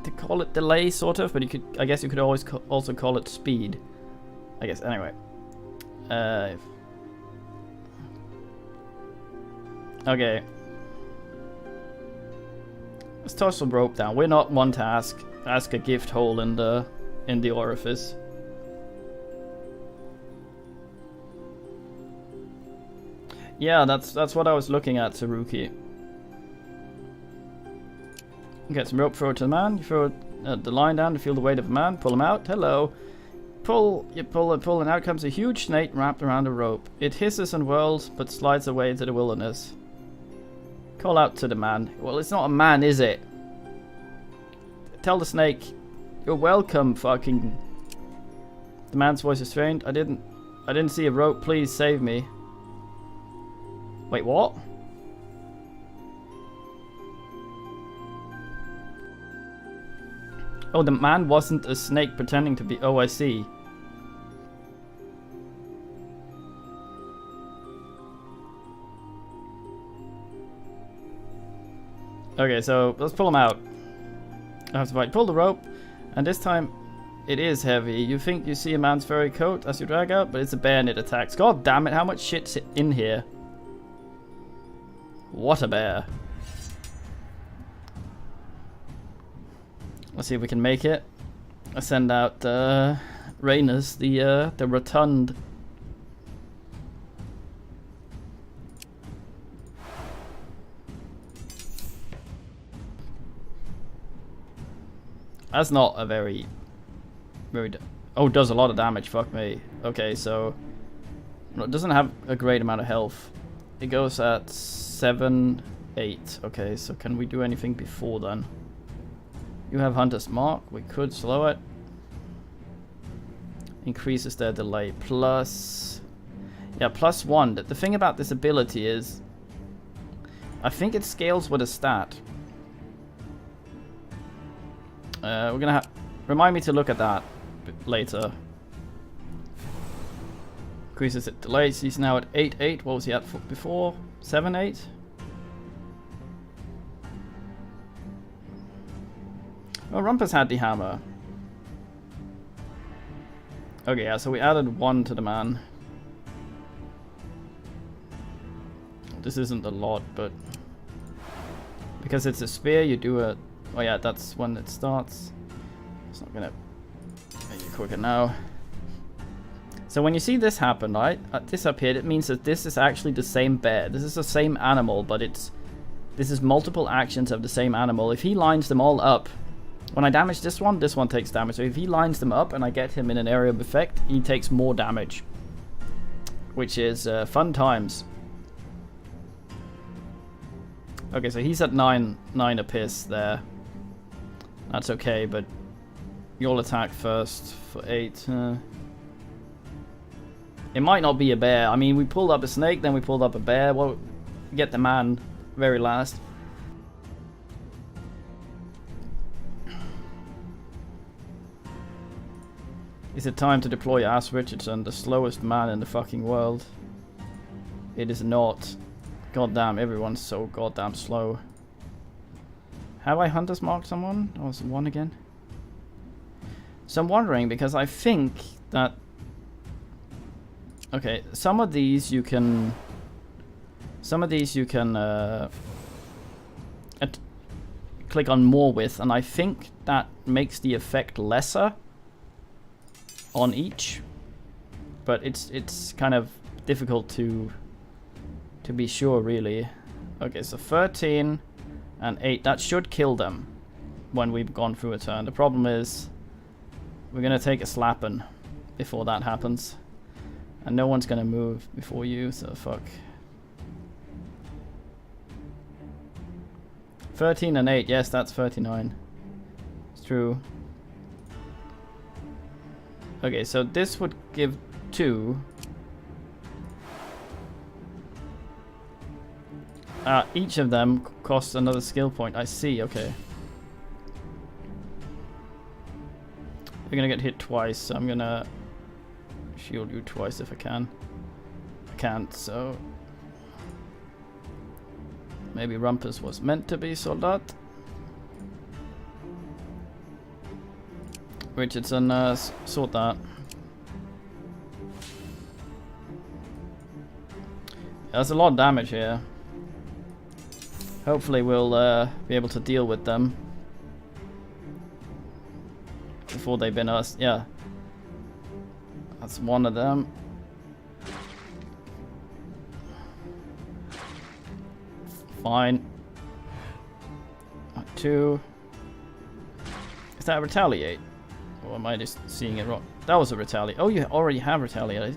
to call it delay, sort of, but I guess you could always also call it speed. I guess, anyway. Okay. Let's toss some rope down. We're not one to ask a gift hole in the orifice. Yeah, that's what I was looking at, Saruki. Get some rope, throw it to the man. You throw the line down to feel the weight of a man. Pull him out. Hello. You pull, and out comes a huge snake wrapped around a rope. It hisses and whirls, but slides away into the wilderness. Call out to the man. Well, it's not a man, is it? Tell the snake, you're welcome, fucking... The man's voice is strained. I didn't see a rope. Please save me. Wait, what? Oh, the man wasn't a snake pretending to be... Oh, I see. Okay, so let's pull him out. I have to pull the rope, and this time it is heavy. You think you see a man's furry coat as you drag out, but it's a bear and it attacks. God damn it, how much shit's in here? What a bear. Let's see if we can make it. I send out Rainus, the rotund. That's not a very... Oh, it does a lot of damage, fuck me. Okay, so... It doesn't have a great amount of health. It goes at 7, 8. Okay, so can we do anything before then? You have Hunter's Mark. We could slow it. Increases their delay. Plus... Yeah, +1. The thing about this ability is... I think it scales with a stat. We're gonna have... Remind me to look at that later. Increases it delays. He's now at 8-8. What was he at before? 7-8? Oh, Rumpus had the hammer. Okay, yeah, so we added 1 to the man. This isn't a lot, but... Because it's a spear, you do a... Oh yeah, that's when it starts. It's not gonna make it quicker now. So when you see this happen, right? This appeared, it means that this is actually the same bear. This is the same animal, but this is multiple actions of the same animal. If he lines them all up, when I damage this one takes damage. So if he lines them up and I get him in an area of effect, he takes more damage. Which is fun times. Okay, so he's at 9 apiece there. That's okay, but you'll attack first for 8. It might not be a bear. I mean, we pulled up a snake, then we pulled up a bear. Well, get the man very last. Is it time to deploy Ass Richardson, the slowest man in the fucking world? It is not. Goddamn, everyone's so goddamn slow. Have I Hunter's marked someone? Oh, it's 1 again. So I'm wondering, because I think that... Okay, some of these you can... click on more with, and I think that makes the effect lesser on each. But it's kind of difficult to be sure, really. Okay, so 13 and 8. That should kill them when we've gone through a turn. The problem is we're going to take a slapping before that happens. And no one's going to move before you, so fuck. 13 and 8. Yes, that's 39. It's true. Okay, so this would give 2. Each of them costs another skill point. I see, okay. You're gonna get hit twice, so I'm gonna shield you twice if I can. I can't, so... Maybe Rumpus was meant to be Soldat. Richardson, sort that. There's a lot of damage here. Hopefully we'll be able to deal with them before they bin us. Yeah, that's 1 of them. Fine. 2. that retaliate? Or am I just seeing it wrong? That was a retaliate. Oh, you already have retaliate.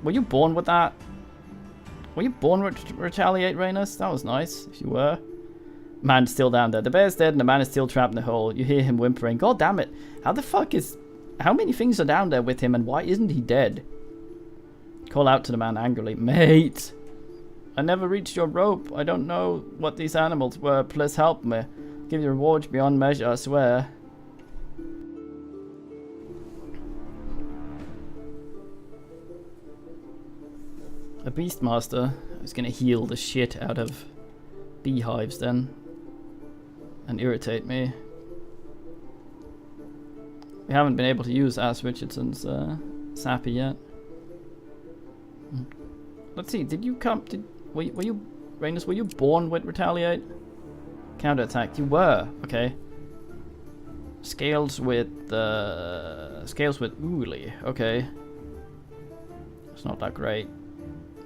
Were you born with that? Were you born with retaliate, Rainus? That was nice, if you were. Man's still down there. The bear's dead and the man is still trapped in the hole. You hear him whimpering. God damn it. How the fuck is... How many things are down there with him and why isn't he dead? Call out to the man angrily. Mate! I never reached your rope. I don't know what these animals were. Please help me. Give you rewards beyond measure, I swear. A Beastmaster is gonna heal the shit out of beehives then. And irritate me. We haven't been able to use Ash Richardson's Sappy yet. Let's see, did you come... Were you... Rainus, were you born with Retaliate? Counterattack, you were. Okay. Scales with Uli. Okay. It's not that great.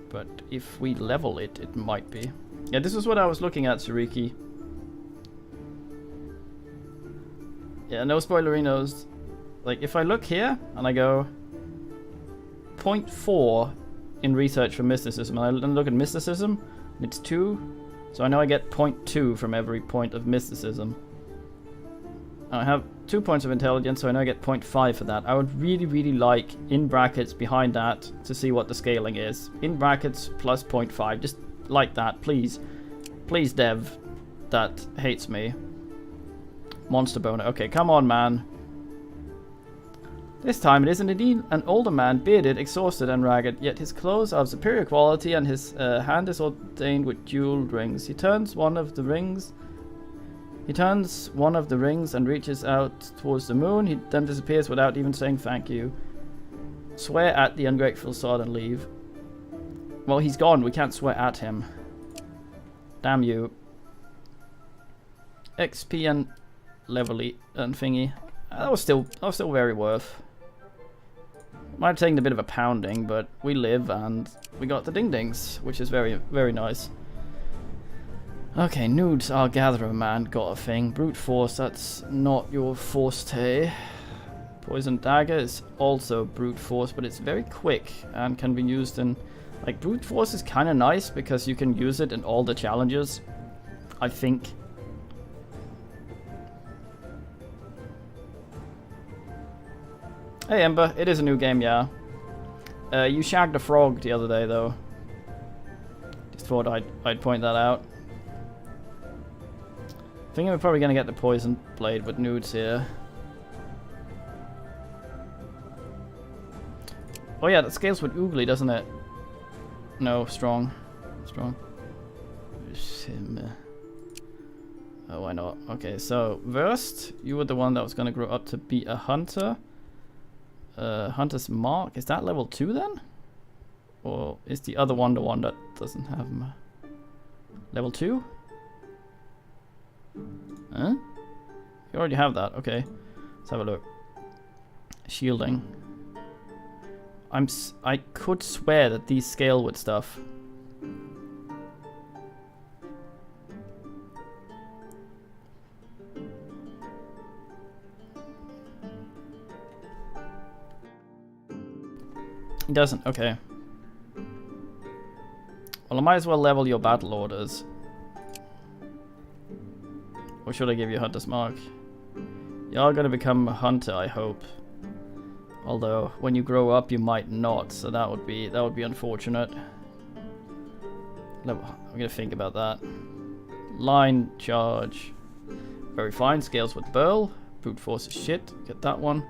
But if we level it, it might be. Yeah, this is what I was looking at, Sariki. Yeah, no spoilerinos. Like, if I look here, and I go 0.4 in research for mysticism, and I look at mysticism, and it's 2, so I know I get 0.2 from every point of mysticism. I have 2 points of intelligence, so I know I get 0.5 for that. I would really, really like, in brackets behind that, to see what the scaling is. In brackets, plus 0.5. Just like that, please. Please, dev. That hates me. Monster boner. Okay, come on, man. This time it is indeed an older man, bearded, exhausted and ragged, yet his clothes are of superior quality and his hand is ordained with jeweled rings. He turns one of the rings and reaches out towards the moon. He then disappears without even saying thank you. Swear at the ungrateful sod and leave. Well, he's gone. We can't swear at him. Damn you. XP and levely and thingy. That was still very worth. Might have taken a bit of a pounding, but we live and we got the ding-dings, which is very, very nice. Okay, nudes, our gatherer man got a thing. Brute force, that's not your forte. Poison dagger is also brute force, but it's very quick and can be used in... Like, brute force is kind of nice because you can use it in all the challenges, I think. Hey Ember, it is a new game, yeah. You shagged a frog the other day, though. Just thought I'd point that out. I think we're probably gonna get the poison blade with nudes here. Oh yeah, that scales with oogly, doesn't it? No, strong. Strong. Oh, why not? Okay, so Verst, you were the one that was gonna grow up to be a hunter. Hunter's Mark, is that level 2 then? Or is the other one the one that doesn't have level 2? Huh? You already have that, okay. Let's have a look. Shielding. I could swear that these scale with stuff. It doesn't, okay. Well, I might as well level your battle orders. Or should I give you Hunter's Mark? You are going to become a hunter, I hope. Although, when you grow up, you might not, so that would be unfortunate. I'm going to think about that. Line charge. Very fine. Scales with Burl. Brute force is shit. Get that one.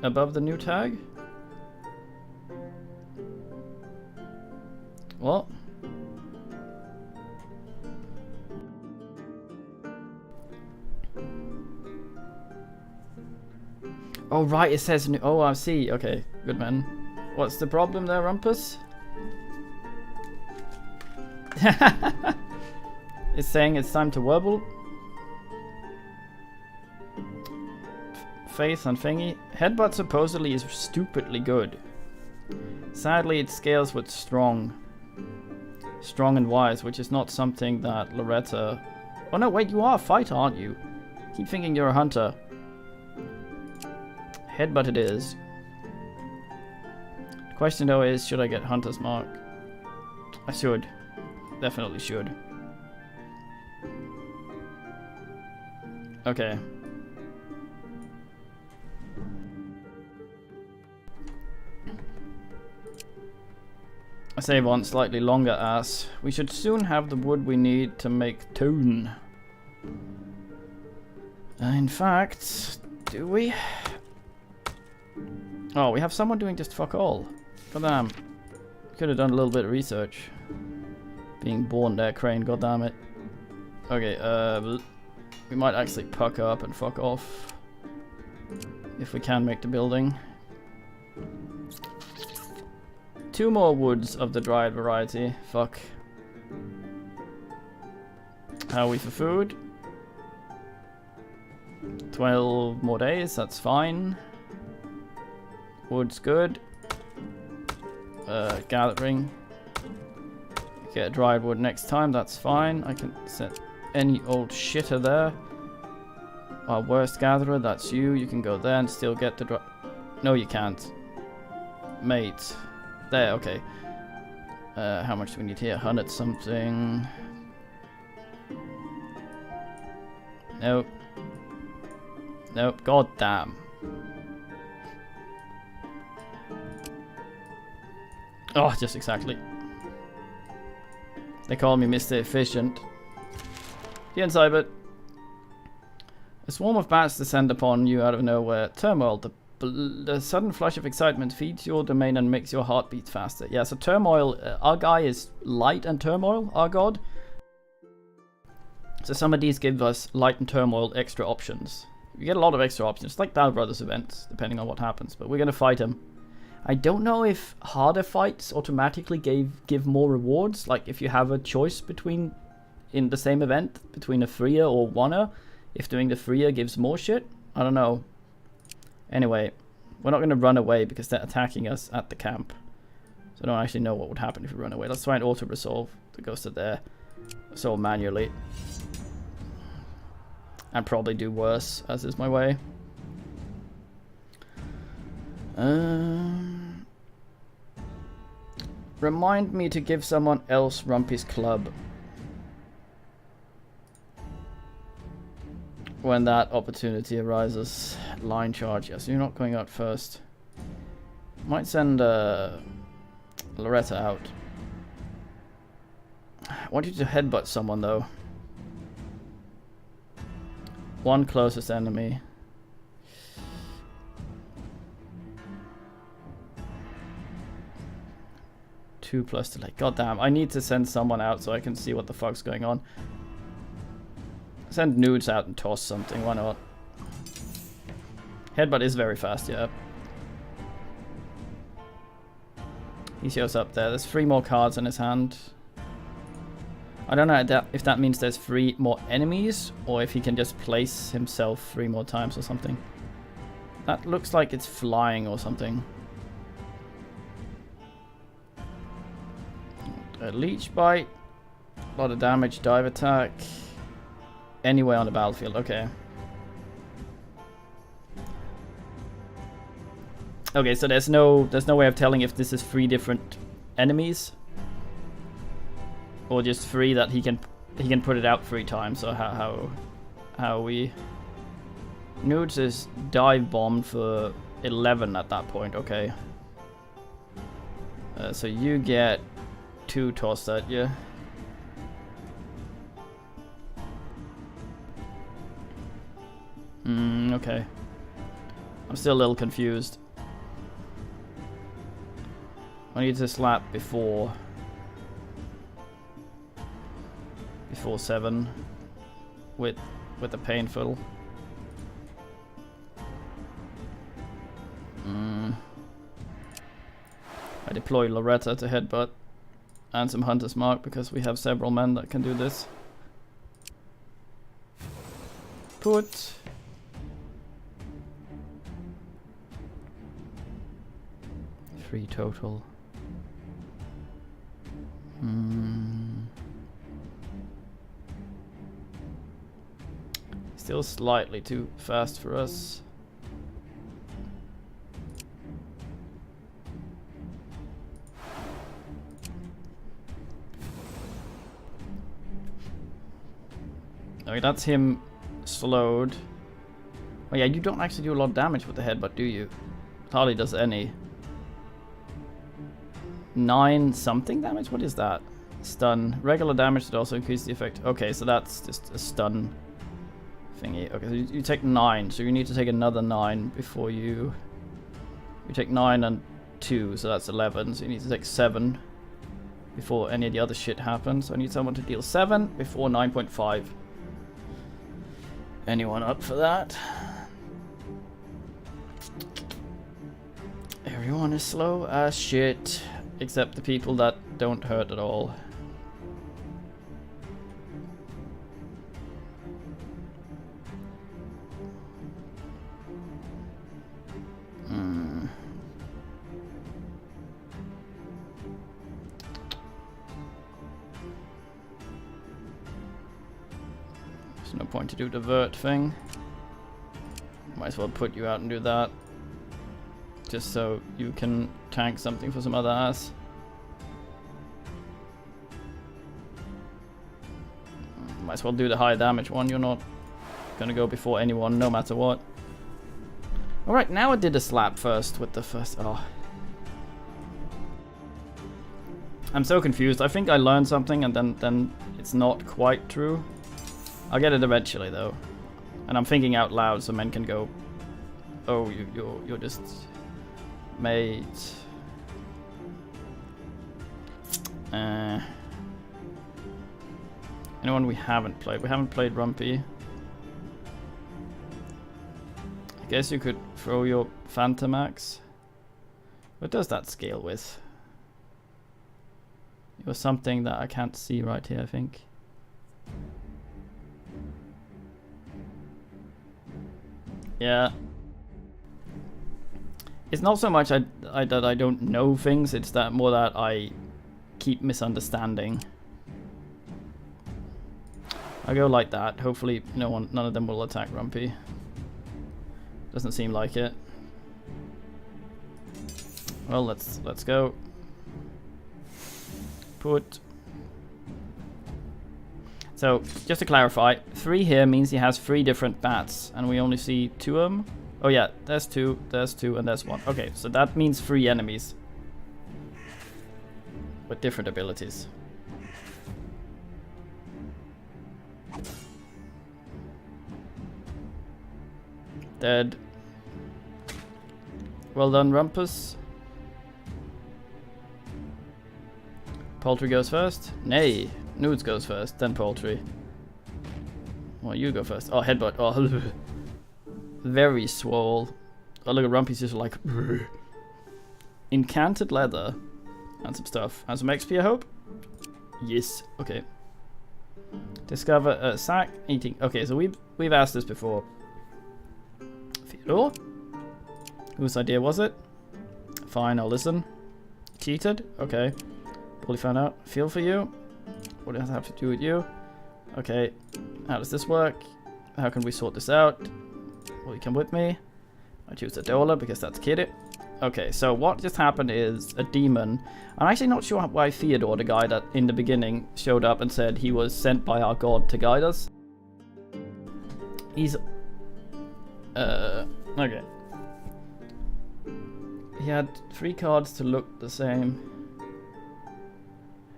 Above the new tag? What? Oh right, it says new. Oh, I see. Okay, good man. What's the problem there, Rumpus? It's saying it's time to warble. Faith and thingy. Headbutt supposedly is stupidly good. Sadly, it scales with strong and wise, which is not something that Loretta Oh no, wait, you are a fighter, aren't you? Keep thinking you're a hunter. Headbutt it is. The question though is, should I get Hunter's Mark? I should. Definitely should. Okay. I save on slightly longer ass. We should soon have the wood we need to make tune. In fact, do we? Oh, we have someone doing just fuck all. Goddamn. Could have done a little bit of research. Being born there, Crane, goddamn it. Okay, we might actually puck up and fuck off. If we can make the building. 2 more woods of the dried variety. Fuck. How are we for food? 12 more days, that's fine. Wood's good. Gathering. Get dried wood next time, that's fine. I can set any old shitter there. Our worst gatherer, that's you. You can go there and still get the No, you can't. Mate. There, okay. How much do we need here? 100 something. Nope. Nope, god damn. Oh, just exactly. They call me Mr. Efficient. The inside bit. A swarm of bats descend upon you out of nowhere. Turmoil. The sudden flush of excitement feeds your domain and makes your heart beat faster. Yeah, so turmoil. Our guy is light and turmoil, our god. So some of these give us light and turmoil extra options. You get a lot of extra options, like Dow Brothers events, depending on what happens. But we're going to fight him. I don't know if harder fights automatically give more rewards. Like if you have a choice between, in the same event, between a freer or oneer. If doing the freer gives more shit. I don't know. Anyway, we're not going to run away because they're attacking us at the camp. So I don't actually know what would happen if we run away. Let's try and auto-resolve the ghost of there. Resolve manually. And probably do worse, as is my way. Remind me to give someone else Rumpy's club. When that opportunity arises. Line charge, yes, you're not going out first. Might send Loretta out. I want you to headbutt someone though. One closest enemy. Two plus delay. God damn, I need to send someone out so I can see what the fuck's going on. Send nudes out and toss something, why not? Headbutt is very fast, yeah. He shows up there. There's 3 more cards in his hand. I don't know if that means there's 3 more enemies or if he can just place himself 3 more times or something. That looks like it's flying or something. A leech bite. A lot of damage, dive attack. Anywhere on the battlefield, okay. Okay, so there's no way of telling if this is 3 different enemies. Or just 3 that he can put it out 3 times, or how we... Nudes is dive bomb for 11 at that point, okay. So you get 2 tossed at you. Okay. I'm still a little confused. I need to slap before 7 with the painful. I deploy Loretta to headbutt and some Hunter's Mark because we have several men that can do this. Put 3 total. Still slightly too fast for us. Okay, that's him slowed. Oh yeah, you don't actually do a lot of damage with the headbutt, do you? Hardly does any. 9 something damage? What is that? Stun. Regular damage would also increase the effect. Okay, so that's just a stun thingy. Okay, so you take 9, so you need to take another 9 before you... You take 9 and 2, so that's 11. So you need to take 7 before any of the other shit happens. So I need someone to deal 7 before 9.5. Anyone up for that? Everyone is slow as shit, except the people that don't hurt at all. There's no point to do the vert thing. Might as well put you out and do that. Just so you can tank something for some other ass. Might as well do the high damage one. You're not gonna go before anyone, no matter what. Alright, now I did a slap first with the first... Oh. I'm so confused. I think I learned something and then it's not quite true. I'll get it eventually though. And I'm thinking out loud so men can go, oh, you're just... Mate. Anyone we haven't played? We haven't played Rumpy. I guess you could throw your Phantomax. What does that scale with? It was something that I can't see right here, I think. Yeah. It's not so much that I don't know things, it's that more that I keep misunderstanding. I go like that. Hopefully none of them will attack Rumpy. Doesn't seem like it. Well, let's go. Put. So, just to clarify, 3 here means he has 3 different bats, and we only see 2 of them. Oh yeah, there's 2, and there's 1. Okay, so that means 3 enemies. With different abilities. Dead. Well done, Rumpus. Poultry goes first? Nay. Nudes goes first, then Poultry. Well, you go first. Oh, headbutt. Oh, very swole. Oh, look at Rumpy's just like... Incanted leather. And some stuff. And some XP, I hope? Yes. Okay. Discover a sack. Eating. Okay, so we've asked this before. Theodore? Whose idea was it? Fine, I'll listen. Cheated? Okay. Fully found out. Feel for you? What does that have to do with you? Okay. How does this work? How can we sort this out? Will you come with me? I choose the Dola because that's Kitty. Okay, so what just happened is a demon. I'm actually not sure why Theodore, the guy that in the beginning showed up and said he was sent by our god to guide us. He's... okay. He had 3 cards to look the same.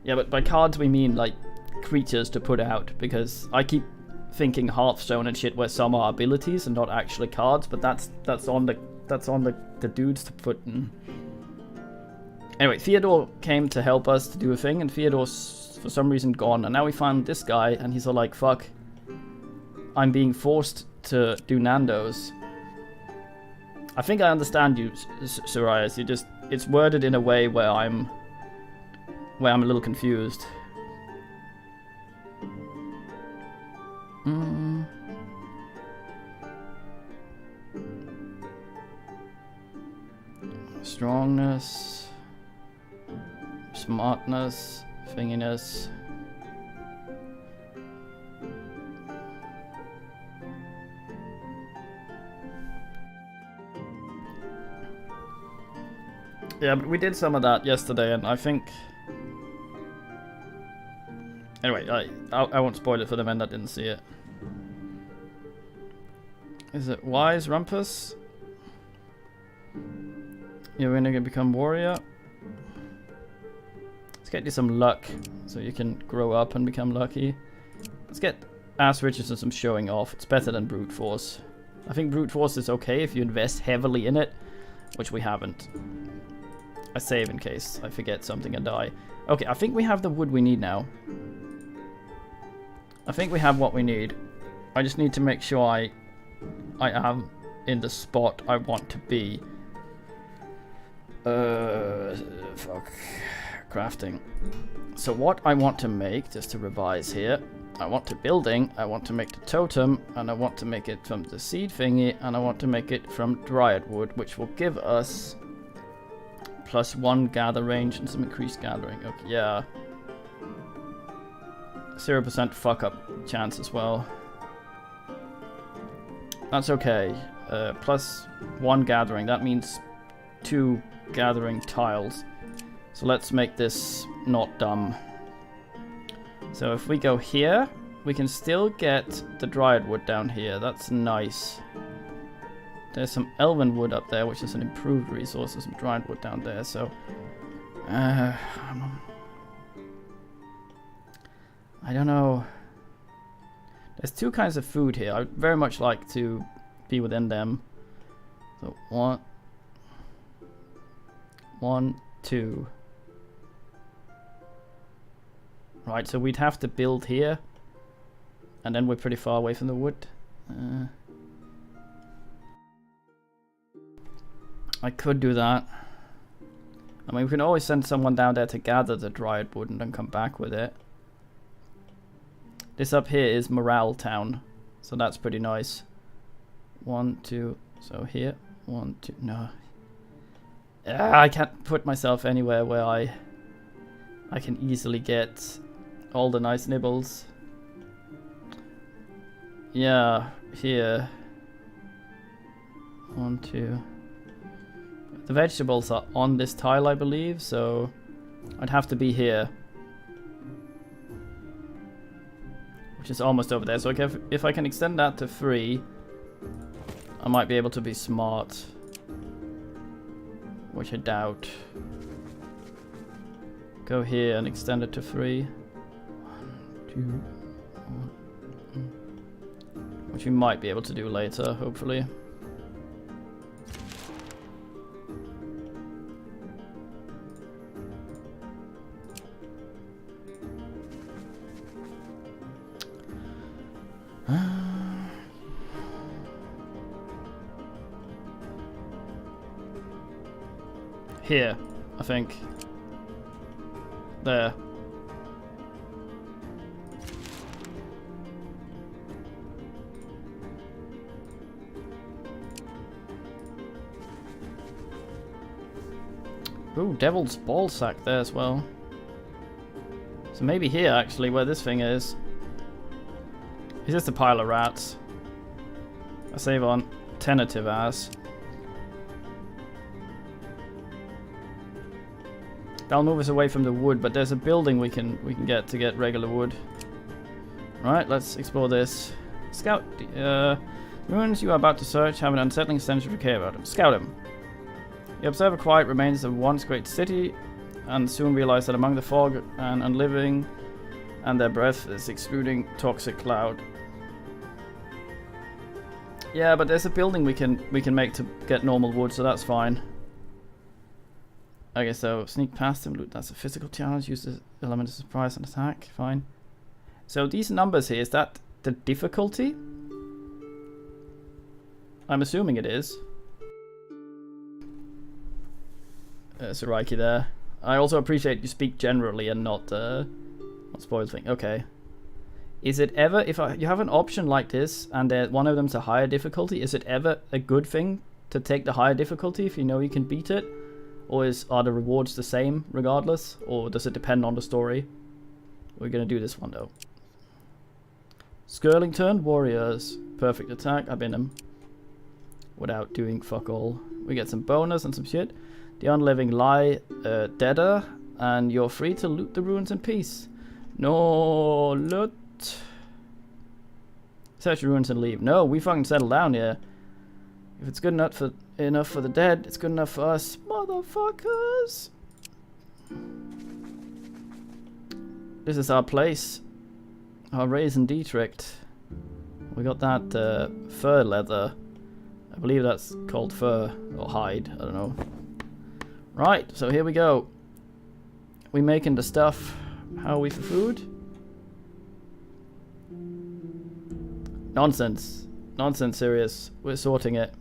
Yeah, but by cards we mean, like, creatures to put out, because I keep thinking Hearthstone and shit where some are abilities and not actually cards, but that's on the dudes to put in. Anyway, Theodore came to help us to do a thing, and Theodore's for some reason gone, and now we found this guy, and he's all like, fuck, I'm being forced to do Nando's. I think I understand you, Sirius. It's worded in a way where I'm a little confused. Strongness, smartness, thinginess. Yeah, but we did some of that yesterday, and I think... Anyway, I won't spoil it for the men that didn't see it. Is it wise, Rumpus? You're gonna become warrior? Let's get you some luck, so you can grow up and become lucky. Let's get Ass Richardson some showing off. It's better than brute force. I think brute force is okay if you invest heavily in it, which we haven't. I save in case I forget something and die. Okay, I think we have the wood we need now. I think we have what we need. I just need to make sure I am in the spot I want to be. Fuck. Crafting. So what I want to make, just to revise here, I want to building, I want to make the totem, and I want to make it from the seed thingy, and I want to make it from dryad wood, which will give us +1 gather range and some increased gathering. Okay, yeah. 0% fuck up chance as well. That's okay. +1 gathering, that means 2 gathering tiles. So let's make this not dumb. So if we go here, we can still get the dryad wood down here. That's nice. There's some elven wood up there, which is an improved resource. There's some dryad wood down there, so... I don't know. There's 2 kinds of food here. I'd very much like to be within them. So 1, 2. Right, so we'd have to build here. And then we're pretty far away from the wood. I could do that. I mean, we can always send someone down there to gather the dryad wood and then come back with it. This up here is Morale Town, so that's pretty nice. 1, 2, so here. 1, 2, no. I can't put myself anywhere where I can easily get all the nice nibbles. Yeah, here. 1, 2. The vegetables are on this tile, I believe, so I'd have to be here. Which is almost over there. So if I can extend that to 3, I might be able to be smart. Which I doubt. Go here and extend it to 3. 1, 2, 1. Which we might be able to do later, hopefully. Here, I think. There. Ooh, Devil's Ballsack there as well. So maybe here, actually, where this thing is. It's just a pile of rats. I save on tentative as. That'll move us away from the wood, but there's a building we can get to get regular wood. Right, let's explore this. Scout ruins you are about to search have an unsettling stench to care about them. Scout them. You observe a quiet remains of once great city, and soon realize that among the fog and unliving, and their breath is extruding toxic cloud. Yeah, but there's a building we can make to get normal wood, so that's fine. Okay, so sneak past him, loot, that's a physical challenge, use the element of surprise and attack, fine. So these numbers here, is that the difficulty? I'm assuming it is. Saraiki there. I also appreciate you speak generally and not spoil thing. Okay. Is it ever, if you have an option like this and one of them's a higher difficulty, is it ever a good thing to take the higher difficulty if you know you can beat it? Or are the rewards the same regardless? Or does it depend on the story? We're gonna do this one though. Skirlington Warriors. Perfect attack. I've been them. Without doing fuck all. We get some bonus and some shit. The unliving lie deader, and you're free to loot the ruins in peace. No, loot. Search the ruins and leave. No, we fucking settle down here. If it's good enough for the dead, it's good enough for us, motherfuckers. This is our place. Our Raisin Dietrich. We got that fur leather. I believe that's called fur or hide. I don't know. Right, so here we go. We making the stuff. How are we for food? Nonsense. Nonsense, serious. We're sorting it.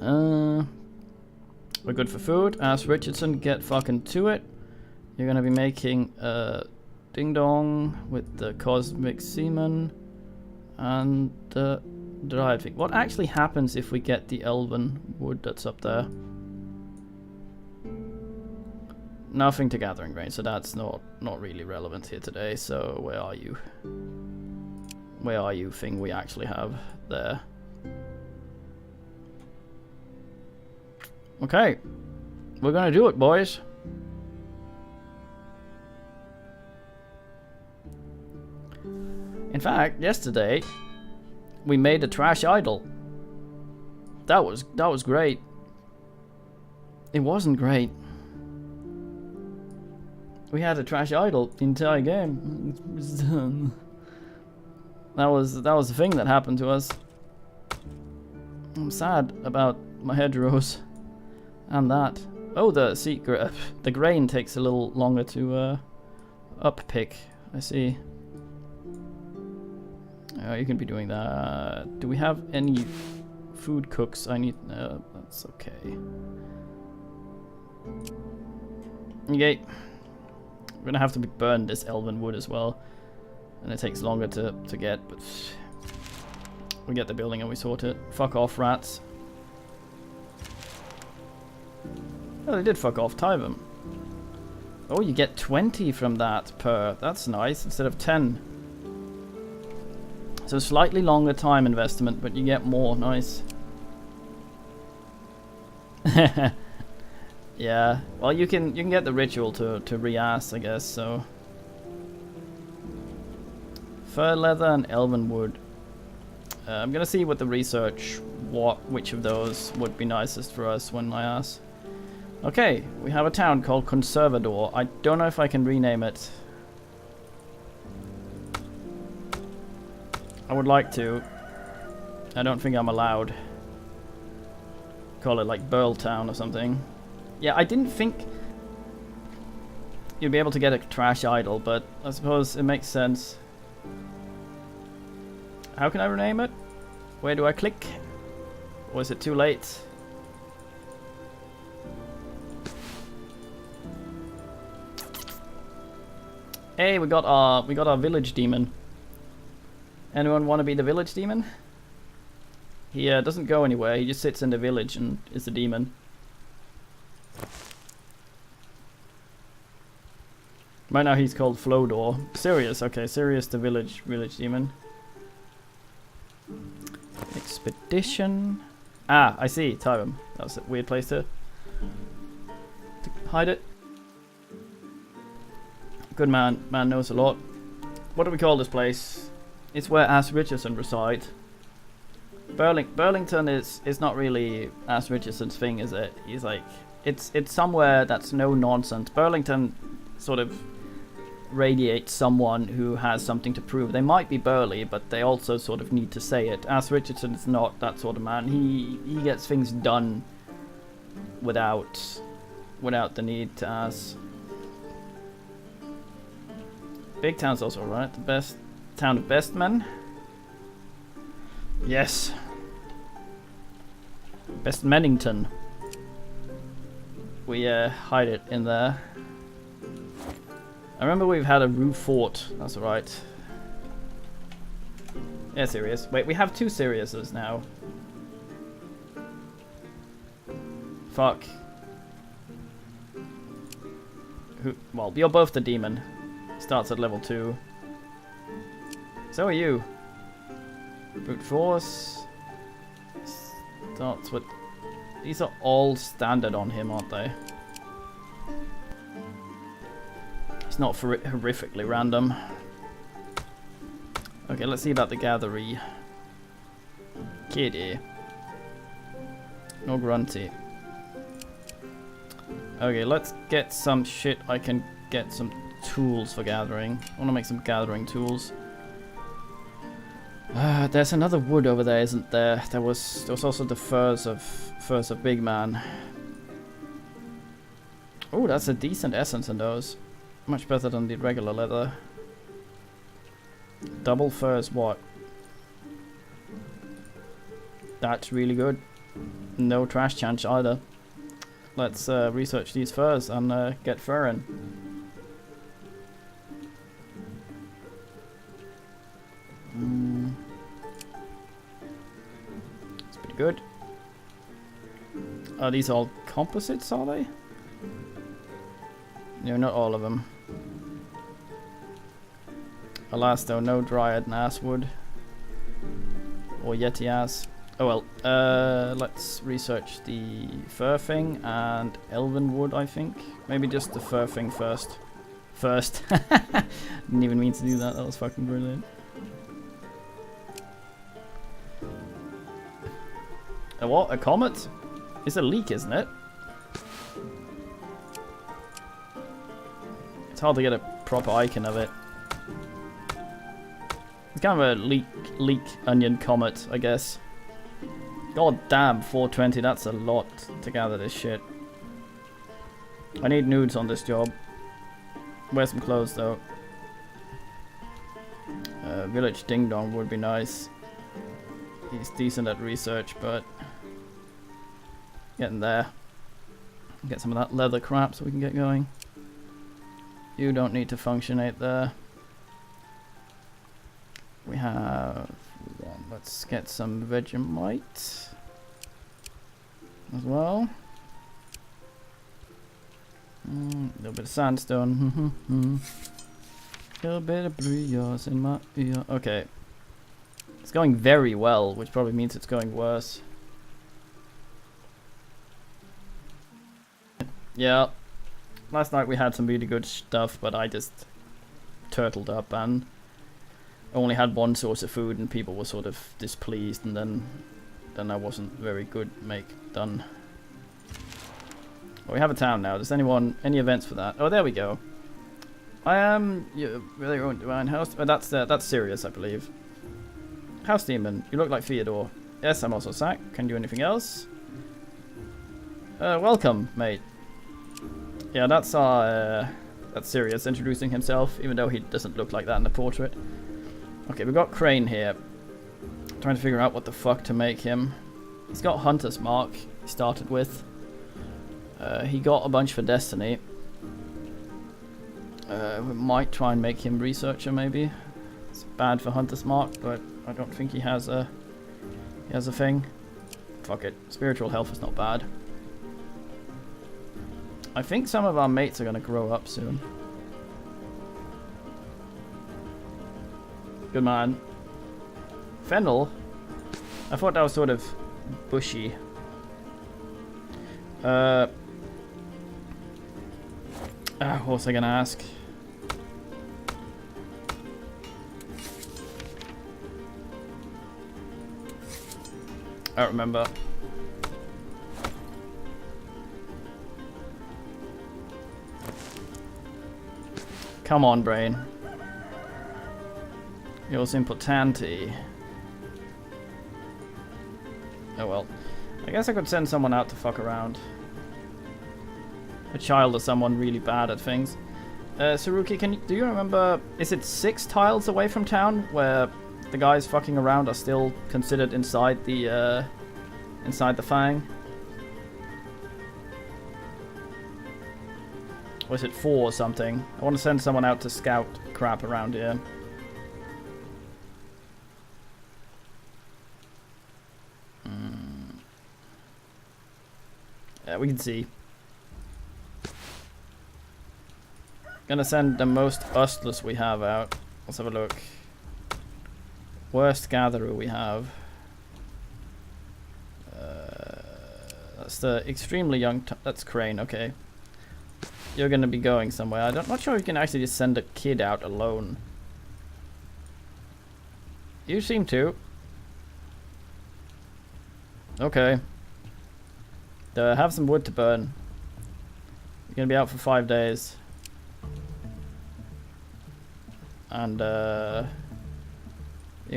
We're good for food. Ask Richardson, get fucking to it. You're gonna be making ding dong with the cosmic semen and the dried thing. What actually happens if we get the elven wood that's up there? Nothing to gathering grain, so that's not really relevant here today. So where are you? Where are you, thing we actually have there? Okay, we're gonna do it, boys. In fact, yesterday we made a trash idol. That was great. It wasn't great. We had a trash idol the entire game. That was the thing that happened to us. I'm sad about my hedgerows and that. Oh, the grain takes a little longer to up pick. I see. You can be doing that. Do we have any food cooks? I need. That's okay. Okay. We're gonna have to burn this elven wood as well, and it takes longer to get, but we get the building and we sort it. Fuck off, rats. Oh, they did fuck off. Tie them. Oh, you get 20 from that per. That's nice, instead of 10. So slightly longer time investment, but you get more. Nice. Yeah. Well, you can get the ritual to re-ass, I guess. So fur leather and elven wood. I'm gonna see what the research, which of those would be nicest for us when I ask. Okay, we have a town called Conservador. I don't know if I can rename it. I would like to. I don't think I'm allowed. Call it like Burl Town or something. Yeah, I didn't think you'd be able to get a trash idol, but I suppose it makes sense. How can I rename it? Where do I click? Or is it too late? Hey, we got our village demon. Anyone want to be the village demon? He doesn't go anywhere. He just sits in the village and is a demon. Right now he's called Flodor. Sirius, okay, Sirius the village demon. Expedition. Ah, I see. Tyrum. That was a weird place to hide it. Good man. Man knows a lot. What do we call this place? It's where Ass Richardson resides. Burlington is not really Ass Richardson's thing, is it? He's like, it's somewhere that's no nonsense. Burlington sort of radiates someone who has something to prove. They might be burly, but they also sort of need to say it. Ass Richardson is not that sort of man. He gets things done without the need to ask. Big town's also right. The best town of Bestmen. Yes. Bestmennington. We hide it in there. I remember we've had a roof fort. That's right. Yeah, Sirius. Wait, we have two Siriuses now. Fuck. Well, you're both the demon. Starts at level 2. So are you. Brute force. Starts with These are all standard on him, aren't they? It's not horrifically random. Okay, let's see about the gathery. Kitty. No grunty. Okay, let's get some shit. I can get some tools for gathering. I want to make some gathering tools. There's another wood over there, isn't there? There was also the furs of Big Man. Oh, that's a decent essence in those. Much better than the regular leather. Double furs, what? That's really good. No trash chance either. Let's research these furs and get furring. It's pretty good. Are these all composites, are they? No, not all of them. Alas, though, no dryad and ass wood. Or yeti ass. Oh well, let's research the fur thing and elven wood, I think. Maybe just the fur thing first. Didn't even mean to do that, that was fucking brilliant. A what? A comet? It's a leak, isn't it? It's hard to get a proper icon of it. It's kind of a leak onion comet, I guess. God damn, 420, that's a lot to gather this shit. I need nudes on this job. Wear some clothes though. Village Ding Dong would be nice. He's decent at research, but getting there. Get some of that leather crap so we can get going. You don't need to functionate there. We have one. Let's get some Vegemite as well. A little bit of sandstone. A little bit of brioche in my ear. Okay. It's going very well, which probably means it's going worse. Yeah. Last night we had some really good stuff, but I just turtled up and only had one source of food and people were sort of displeased, and then I wasn't very good done. Well, we have a town now. Does any events for that? Oh, there we go. I am really own divine house. Oh, that's Sirius, I believe. House demon, you look like Theodore. Yes, I'm also Sack. Can you do anything else? Welcome, mate. Yeah, that's Sirius introducing himself, even though he doesn't look like that in the portrait. Okay, we've got Crane here. Trying to figure out what the fuck to make him. He's got Hunter's Mark, he started with. He got a bunch for Destiny. We might try and make him Researcher, maybe. It's bad for Hunter's Mark, but I don't think he has a thing. Fuck it. Spiritual health is not bad. I think some of our mates are gonna grow up soon. Good man. Fennel? I thought that was sort of bushy. What was I gonna ask? I don't remember. Come on, brain. Yours importante. Oh well. I guess I could send someone out to fuck around. A child or someone really bad at things. Saruki, do you remember, is it 6 tiles away from town where the guys fucking around are still considered inside the Fang? Or is it 4 or something? I want to send someone out to scout crap around here. Yeah, we can see. Gonna send the most ustless we have out. Let's have a look. Worst gatherer we have. That's That's the extremely young. That's Crane. Okay. You're gonna be going somewhere. I'm not sure if you can actually just send a kid out alone. You seem to. Okay. Have some wood to burn. You're gonna be out for 5 days. And you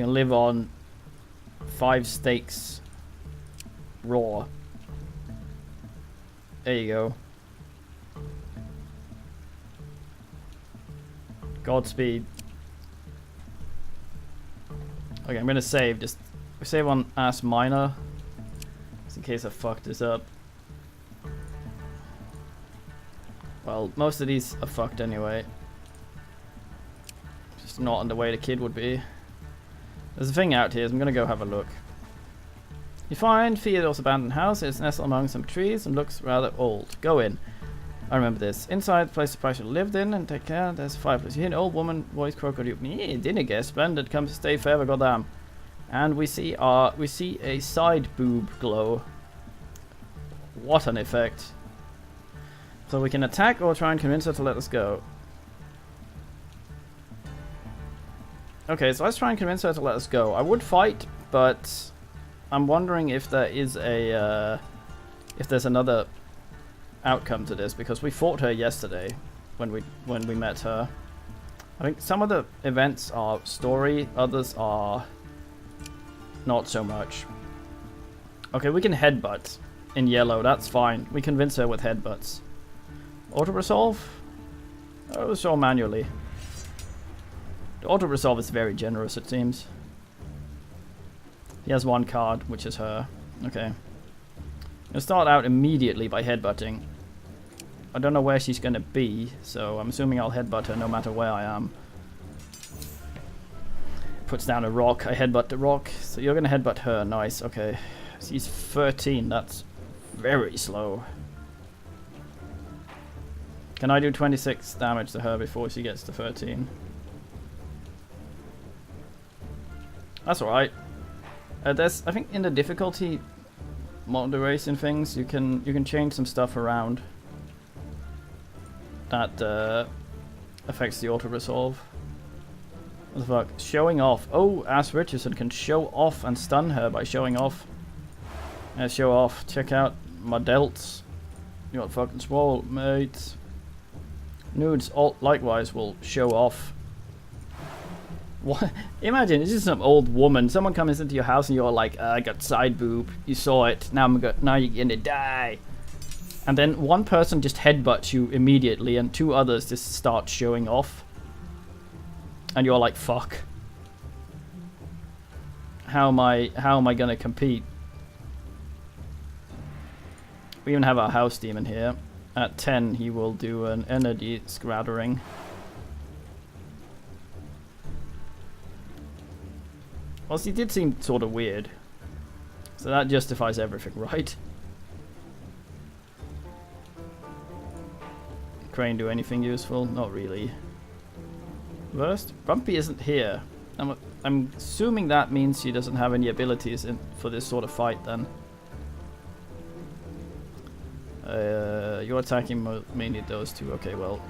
can live on 5 steaks raw. There you go. Godspeed. Okay, I'm gonna save. Just save on Ass Minor, just in case I fuck this up. Well, most of these are fucked anyway. Just not on the way the kid would be. There's a thing out here, so I'm gonna go have a look. You find Theodore's abandoned house. It's nestled among some trees and looks rather old. Go in. I remember this. Inside the place the priest lived in, and take care. There's a fireplace. You hear an old woman voice crocodile. Me, dinner guest. Splendid. Come to stay forever, goddamn. And we see a side boob glow. What an effect. So we can attack or try and convince her to let us go. Okay, so let's try and convince her to let us go. I would fight, but I'm wondering if there is a if there's another outcome to this, because we fought her yesterday when we met her. I think some of the events are story, others are not so much. Okay, we can headbutt in yellow, that's fine. We convince her with headbutts. Auto-resolve? Auto-resolve manually. The auto-resolve is very generous, it seems. He has 1 card, which is her. Okay. I'm gonna start out immediately by headbutting. I don't know where she's gonna be, so I'm assuming I'll headbutt her no matter where I am. Puts down a rock, I headbutt the rock. So you're gonna headbutt her, nice, okay. She's 13, that's very slow. Can I do 26 damage to her before she gets to 13? That's alright. There's, I think in the difficulty moderation things, you can change some stuff around that affects the auto-resolve. What the fuck? Showing off. Oh, Ash Richardson can show off and stun her by showing off. Show off. Check out my delts. You're fucking swole, mate. Nudes likewise will show off. What? Imagine, it's just some old woman. Someone comes into your house and you're like, I got side boob. You saw it. Now you're gonna die. And then one person just headbutts you immediately, and 2 others just start showing off. And you're like, fuck. How am I gonna compete? We even have our house demon here. At 10, he will do an energy scattering. Well, he did seem sort of weird. So that justifies everything, right? Crane do anything useful? Not really. Worst? Bumpy isn't here. I'm assuming that means she doesn't have any abilities for this sort of fight then. You're attacking mainly those 2. Okay, well.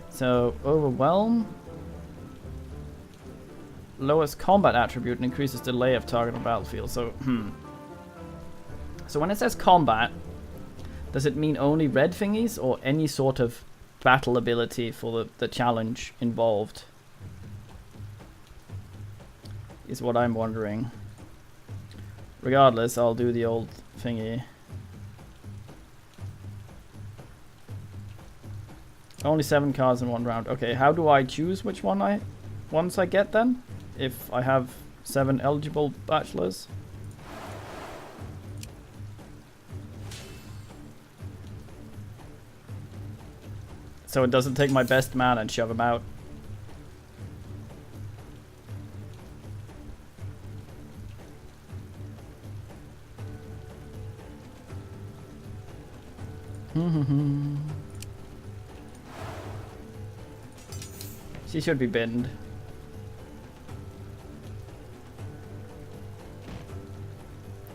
So, Overwhelm. Lowest combat attribute and increases delay of target on battlefield. So, So when it says combat, does it mean only red thingies or any sort of battle ability for the challenge involved? Is what I'm wondering. Regardless, I'll do the old thingy. Only 7 cards in 1 round. Okay, how do I choose which one once I get then? If I have 7 eligible bachelors? So it doesn't take my best man and shove him out. She should be binned.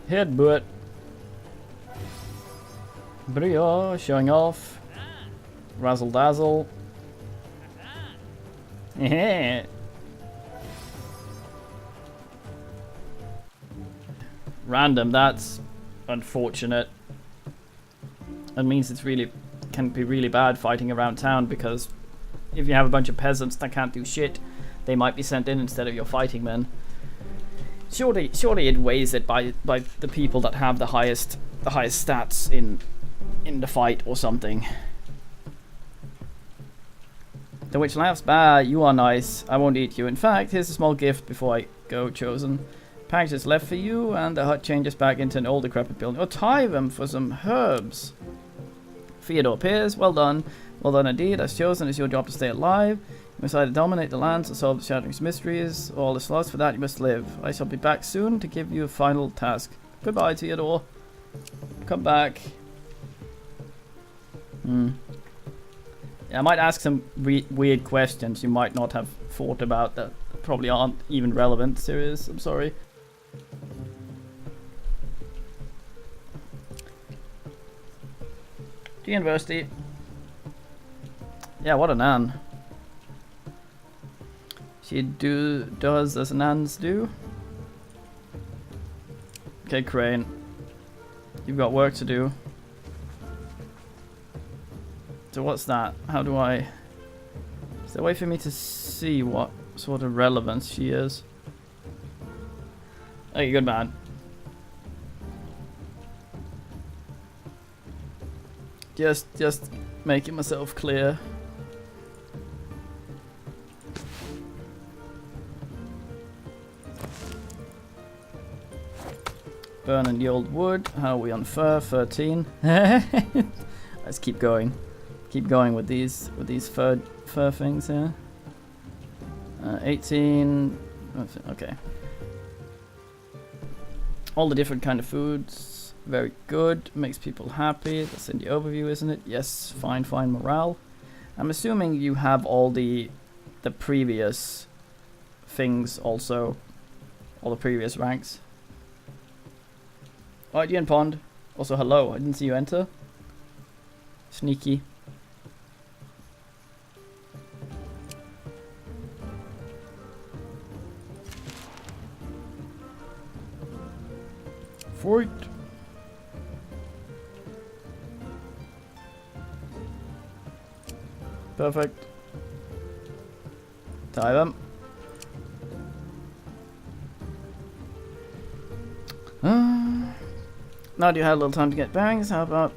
Headbutt. Brio, showing off. Razzle dazzle. Random, that's unfortunate. That means it's really can be really bad fighting around town, because if you have a bunch of peasants that can't do shit, they might be sent in instead of your fighting men. Surely it weighs it by the people that have the highest stats in the fight or something. The witch laughs. Bah, you are nice. I won't eat you. In fact, here's a small gift before I go, chosen. Package is left for you, and the hut changes back into an old decrepit building. Oh, tie them for some herbs. Theodore Pierce, well done. Well done indeed. As chosen, it's your job to stay alive. You must either dominate the lands or solve the Shattering's mysteries. All is lost. For that, you must live. I shall be back soon to give you a final task. Goodbye, Theodore. Come back. Yeah, I might ask some weird questions you might not have thought about that probably aren't even relevant. Serious, I'm sorry. To university. Yeah, what a nan. She does as nans do. Okay, Crane. You've got work to do. So what's that? How do I... Is there a way for me to see what sort of relevance she is? Okay, good man. Just making myself clear. Burning the old wood. How are we on fur? 13. Let's keep going. Keep going with these fur things here. 18. Okay. All the different kind of foods. Very good. Makes people happy. That's in the overview, isn't it? Yes. Fine morale. I'm assuming you have all the previous things also. All the previous ranks. Alright, you in pond. Also, hello. I didn't see you enter. Sneaky. Fight. Perfect. Tie them. Now do you have a little time to get bearings? How about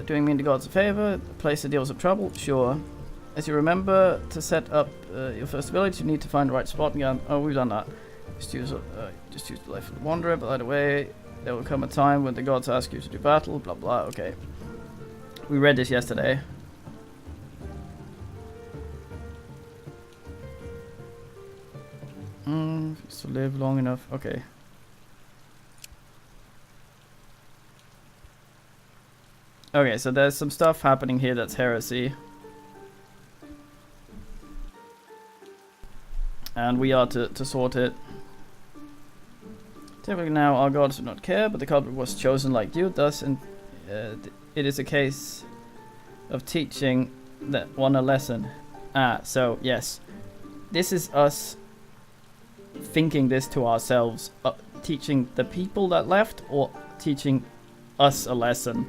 doing me and the gods a favor? A place that deals with trouble? Sure. As you remember, to set up your first village, you need to find the right spot and get on. Oh, we've done that. Just use the life of the wanderer, but either way, there will come a time when the gods ask you to do battle, blah blah. Okay. We read this yesterday. Just to live long enough. Okay. Okay, so there's some stuff happening here that's heresy. And we are to sort it. Typically now our gods do not care, but the culprit was chosen like you, thus and it is a case of teaching that one a lesson. So yes. This is us thinking this to ourselves, teaching the people that left or teaching us a lesson.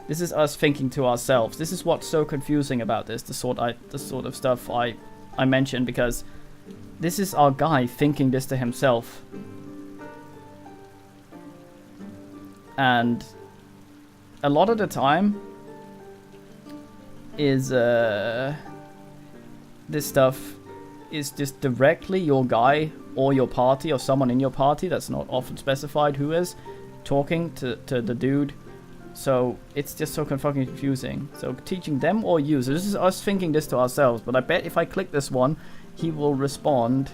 This is us thinking to ourselves. This is what's so confusing about this, the sort of stuff I mentioned, because this is our guy thinking this to himself. And a lot of the time is this stuff is just directly your guy or your party or someone in your party that's not often specified who is talking to the dude. So it's just so fucking confusing. So teaching them or you. So this is us thinking this to ourselves. But I bet if I click this one, he will respond.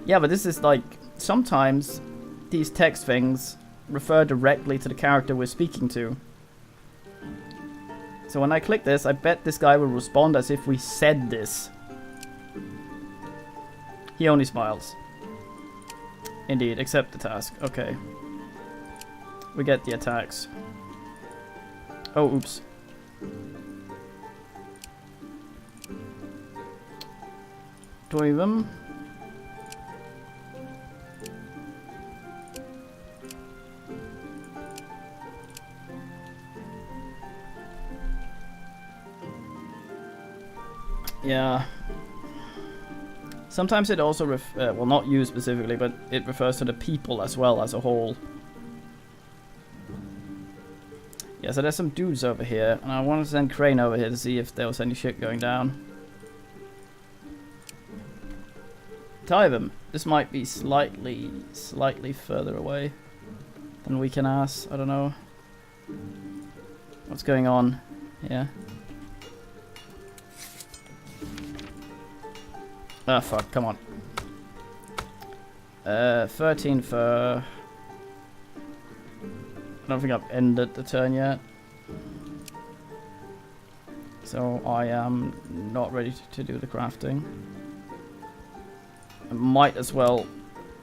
Yeah, but this is like, sometimes these text things refer directly to the character we're speaking to. So when I click this, I bet this guy will respond as if we said this. He only smiles. Indeed, accept the task. Okay. we get the attacks. Oh, oops. Do them. Yeah. Sometimes it also well, not you specifically, but it refers to the people as well as a whole. Yeah, so there's some dudes over here, and I wanted to send Crane over here to see if there was any shit going down. Them. This might be slightly further away than we can ask. I don't know. What's going on here? Ah, fuck, come on. 13 for... I don't think I've ended the turn yet. So I am not ready to do the crafting. I might as well,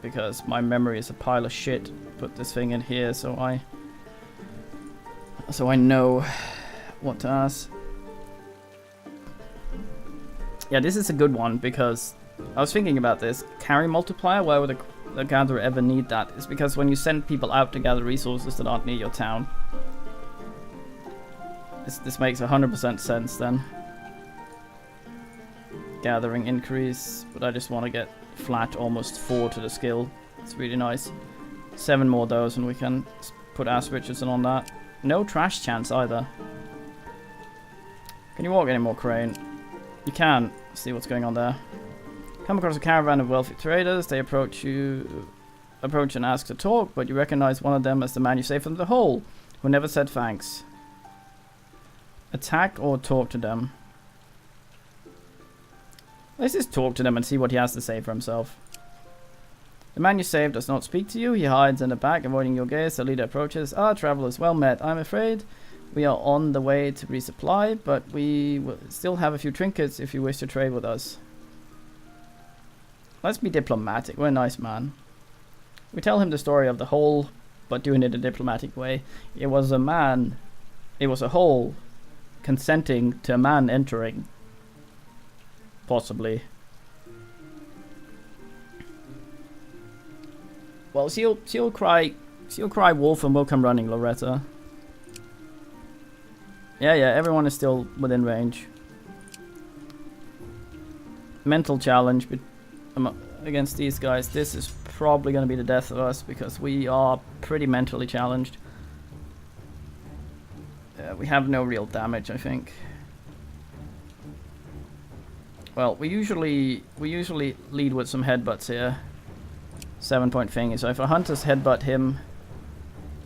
because my memory is a pile of shit, put this thing in here so I know what to ask. Yeah, this is a good one because I was thinking about this. Carry multiplier, why would the gatherer ever need that? It's because when you send people out to gather resources that aren't near your town. This makes 100% sense then. Gathering increase, but I just want to get flat almost 4 to the skill. It's really nice. 7 more of those and we can put Ash Richardson on that. No trash chance either. Can you walk any more, Crane? You can. See what's going on there. Come across a caravan of wealthy traders. They approach and ask to talk, but you recognize one of them as the man you saved from the hole, who never said thanks. Attack or talk to them? Let's just talk to them and see what he has to say for himself. The man you saved does not speak to you. He hides in the back, avoiding your gaze. The leader approaches. Ah, travelers, well met. I'm afraid we are on the way to resupply, but we will still have a few trinkets if you wish to trade with us. Let's be diplomatic. We're a nice man. We tell him the story of the hole, but doing it in a diplomatic way. It was a man. It was a hole consenting to a man entering. Possibly. Well, she'll cry wolf and we'll come running, Loretta. Yeah, everyone is still within range. Mental challenge against these guys. This is probably going to be the death of us because we are pretty mentally challenged. We have no real damage, I think. Well, we usually lead with some headbutts here. 7-point thingy. So if a hunter's headbutt him,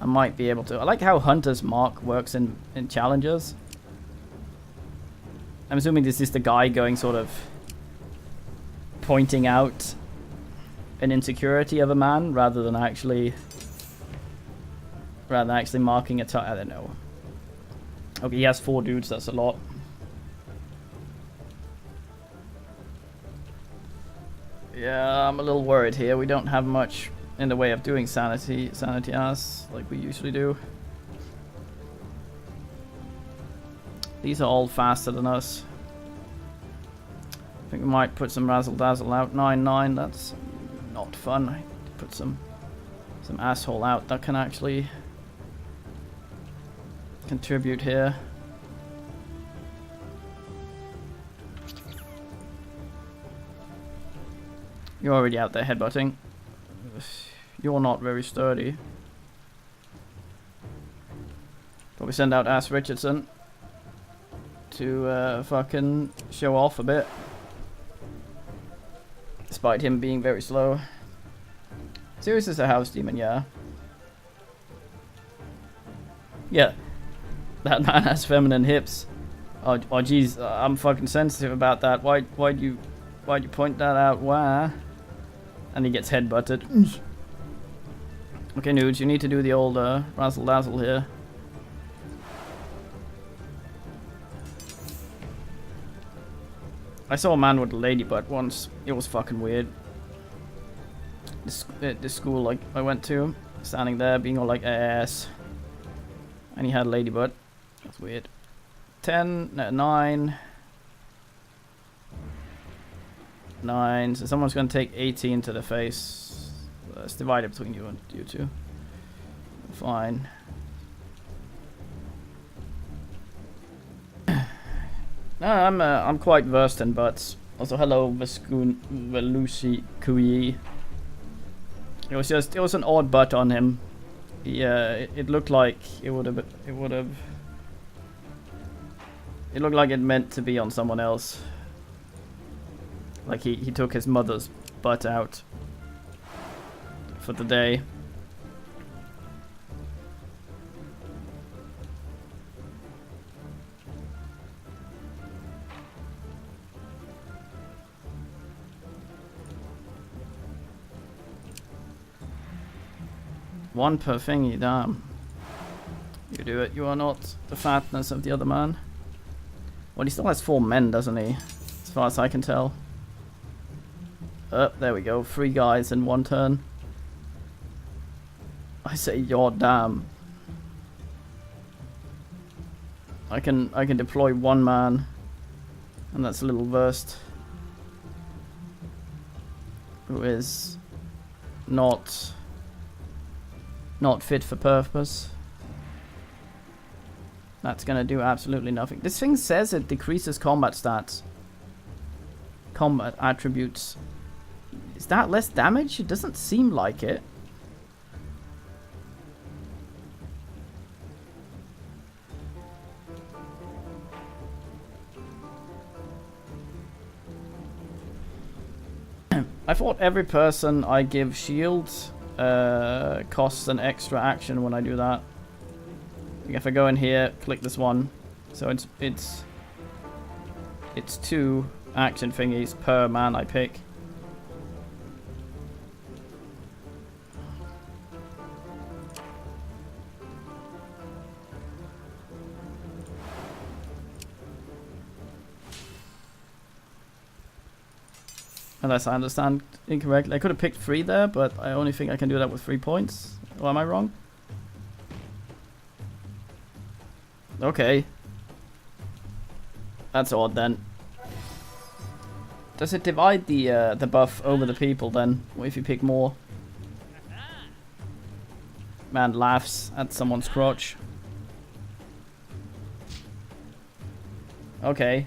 I might be able to. I like how Hunter's Mark works in challenges. I'm assuming this is the guy going sort of pointing out an insecurity of a man rather than actually marking a I don't know. Okay, he has 4 dudes, that's a lot. Yeah, I'm a little worried here. We don't have much in the way of doing sanity as like we usually do. These are all faster than us. I think we might put some razzle dazzle out. 9-9, that's not fun. I put some asshole out that can actually contribute here. You're already out there headbutting. You're not very sturdy. But we send out Ash Richardson to fucking show off a bit. Despite him being very slow. Sirius is a house demon, yeah. Yeah. That man has feminine hips. Oh jeez, I'm fucking sensitive about that. Why'd you point that out? Why? And he gets headbutted. Okay, nudes, you need to do the old razzle dazzle here. I saw a man with a lady butt once. It was fucking weird. This school I went to, Standing there, being all like ass. And he had a lady butt. That's weird. 10, no, 9. 9. So someone's gonna take 18 to the face. Let's divide it between you and you two. Fine. No, I'm quite versed in butts. Also, hello, Velusi Kui. It was an odd butt on him. Yeah, it looked like it looked like it meant to be on someone else. Like he took his mother's butt out for the day. One per thingy, damn. You do it, you are not the fatness of the other man. Well, he still has 4 men, doesn't he? As far as I can tell. There we go, 3 guys in 1 turn. I say, you're damn. I can deploy 1 man, and that's a little versed. Who is not fit for purpose. That's gonna do absolutely nothing. This thing says it decreases combat stats. Combat attributes. Is that less damage? It doesn't seem like it. I thought every person I give shields costs an extra action when I do that. Like if I go in here, click this one, so it's 2 action thingies per man I pick. Unless I understand incorrectly. I could have picked 3 there, but I only think I can do that with 3 points. Or am I wrong? Okay. That's odd then. Does it divide the buff over the people then? What if you pick more? Man laughs at someone's crotch. Okay.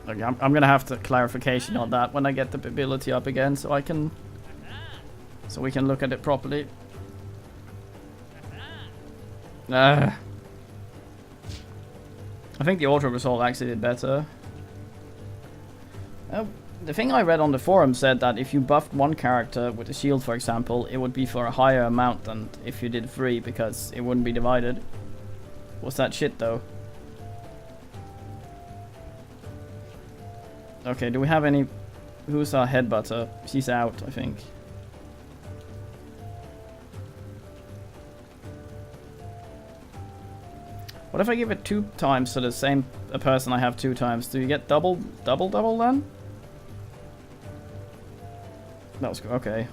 Okay, I'm gonna have to clarification on that when I get the ability up again, so we can look at it properly. I think the auto result actually did better. The thing I read on the forum said that if you buffed 1 character with a shield, for example, it would be for a higher amount than if you did 3 because it wouldn't be divided. What's that shit though? Okay, do we have any... Who's our headbutter? She's out, I think. What if I give it 2 times to the same person I have 2 times? Do you get double then? That was good, okay.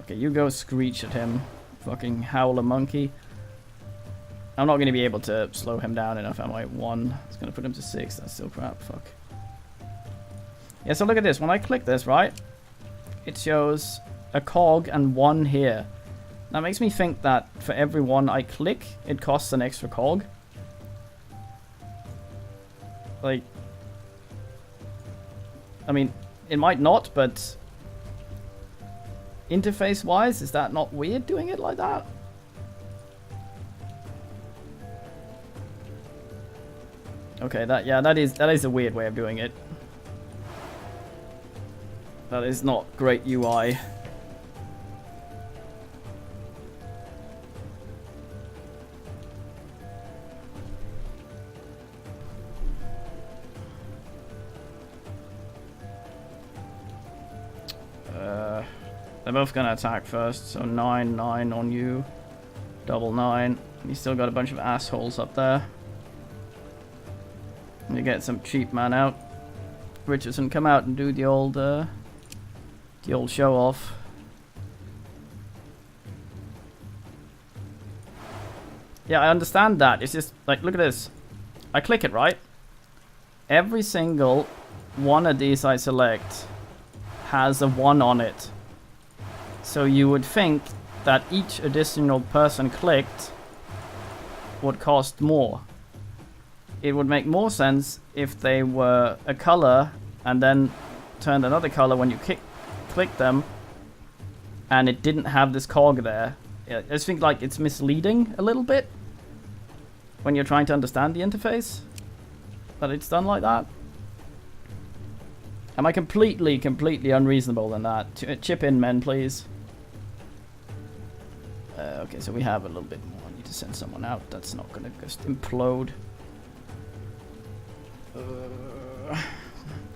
Okay, you go screech at him. Fucking howl a monkey. I'm not going to be able to slow him down enough, am I? 1. It's going to put him to 6. That's still crap. Fuck. Yeah, so look at this. When I click this, right? It shows a cog and 1 here. That makes me think that for every 1 I click, it costs an extra cog. Like... I mean, it might not, but... Interface-wise, is that not weird doing it like that? Okay, that is a weird way of doing it. That is not great UI. They're both gonna attack first, so 9, 9 on you. Double 9. You still got a bunch of assholes up there. You get some cheap man out. Richardson, come out and do the old show off. Yeah, I understand that. It's just like, look at this. I click it, right? Every single one of these I select has a 1 on it. So you would think that each additional person clicked would cost more. It would make more sense if they were a color and then turned another color when you click them and it didn't have this cog there. I just think like it's misleading a little bit when you're trying to understand the interface, that it's done like that. Am I completely unreasonable in that? Chip in, men, please. Okay, so we have a little bit more. I need to send someone out. That's not gonna just implode.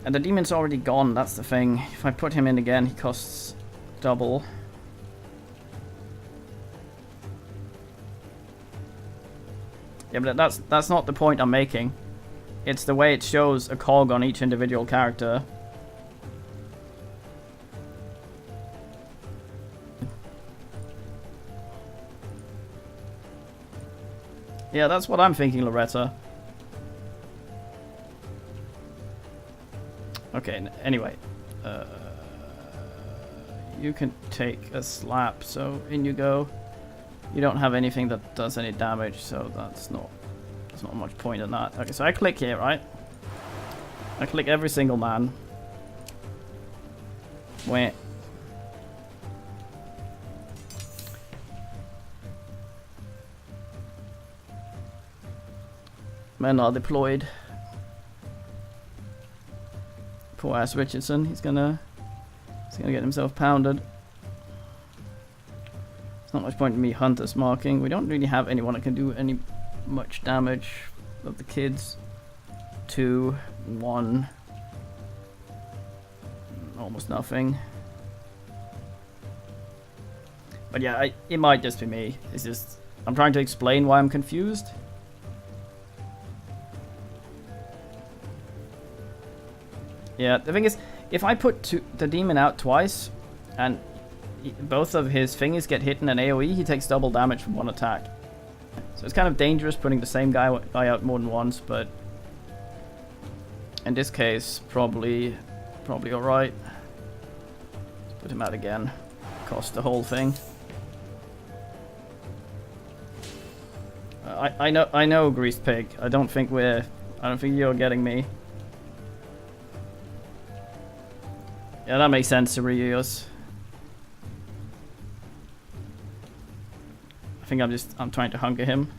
And the demon's already gone, that's the thing. If I put him in again, he costs double. Yeah, but that's not the point I'm making. It's the way it shows a cog on each individual character. Yeah, that's what I'm thinking, Loretta. Okay, anyway. You can take a slap, so in you go. You don't have anything that does any damage, so there's not much point in that. Okay, so I click here, right? I click every single man. Wait. Men are deployed. Poor ass Richardson, he's gonna get himself pounded. There's not much point in me hunters marking. We don't really have anyone that can do any much damage of the kids. 2, 1, almost nothing. But yeah, it might just be me. It's just I'm trying to explain why I'm confused. Yeah, the thing is, if I put the demon out twice, and both of his fingers get hit in an AoE, he takes double damage from one attack. So it's kind of dangerous putting the same guy out more than once, but in this case, probably alright. Put him out again. Cost the whole thing. I know, Greased Pig. I don't think you're getting me. Yeah, that makes sense to reuse. I think I'm trying to hunker him.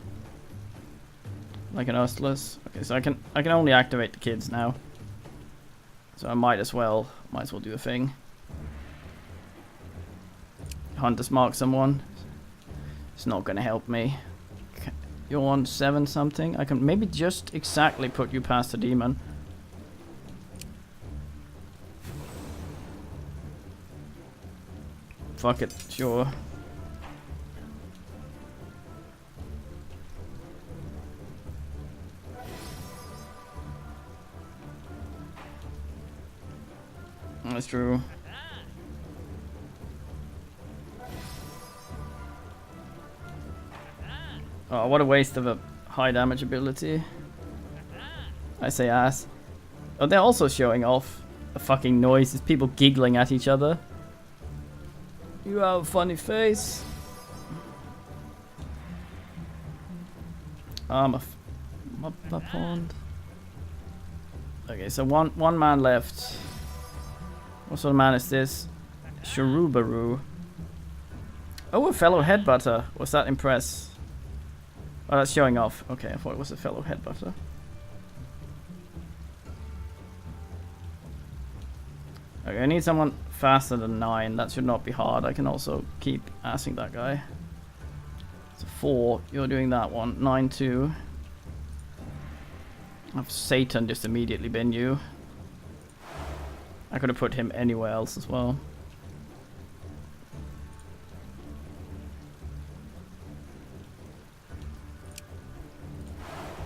Like an Ustless. Okay, so I can only activate the kids now. So I might as well do a thing. Hunters mark someone. It's not gonna help me. You're on 7 something. I can maybe just exactly put you past the demon. Fuck it, sure. That's true. Oh, what a waste of a high damage ability. I say ass. Oh, they're also showing off a fucking noise. It's people giggling at each other. You have a funny face. My pond. Okay, so one man left. What sort of man is this? Sharubaru. Oh, a fellow headbutter. Was that impress? Oh, that's showing off. Okay, I thought it was a fellow headbutter. Okay, I need someone faster than 9. That should not be hard. I can also keep asking that guy. So 4, you're doing that one. 9-2. I've Satan just immediately been you. I could have put him anywhere else as well.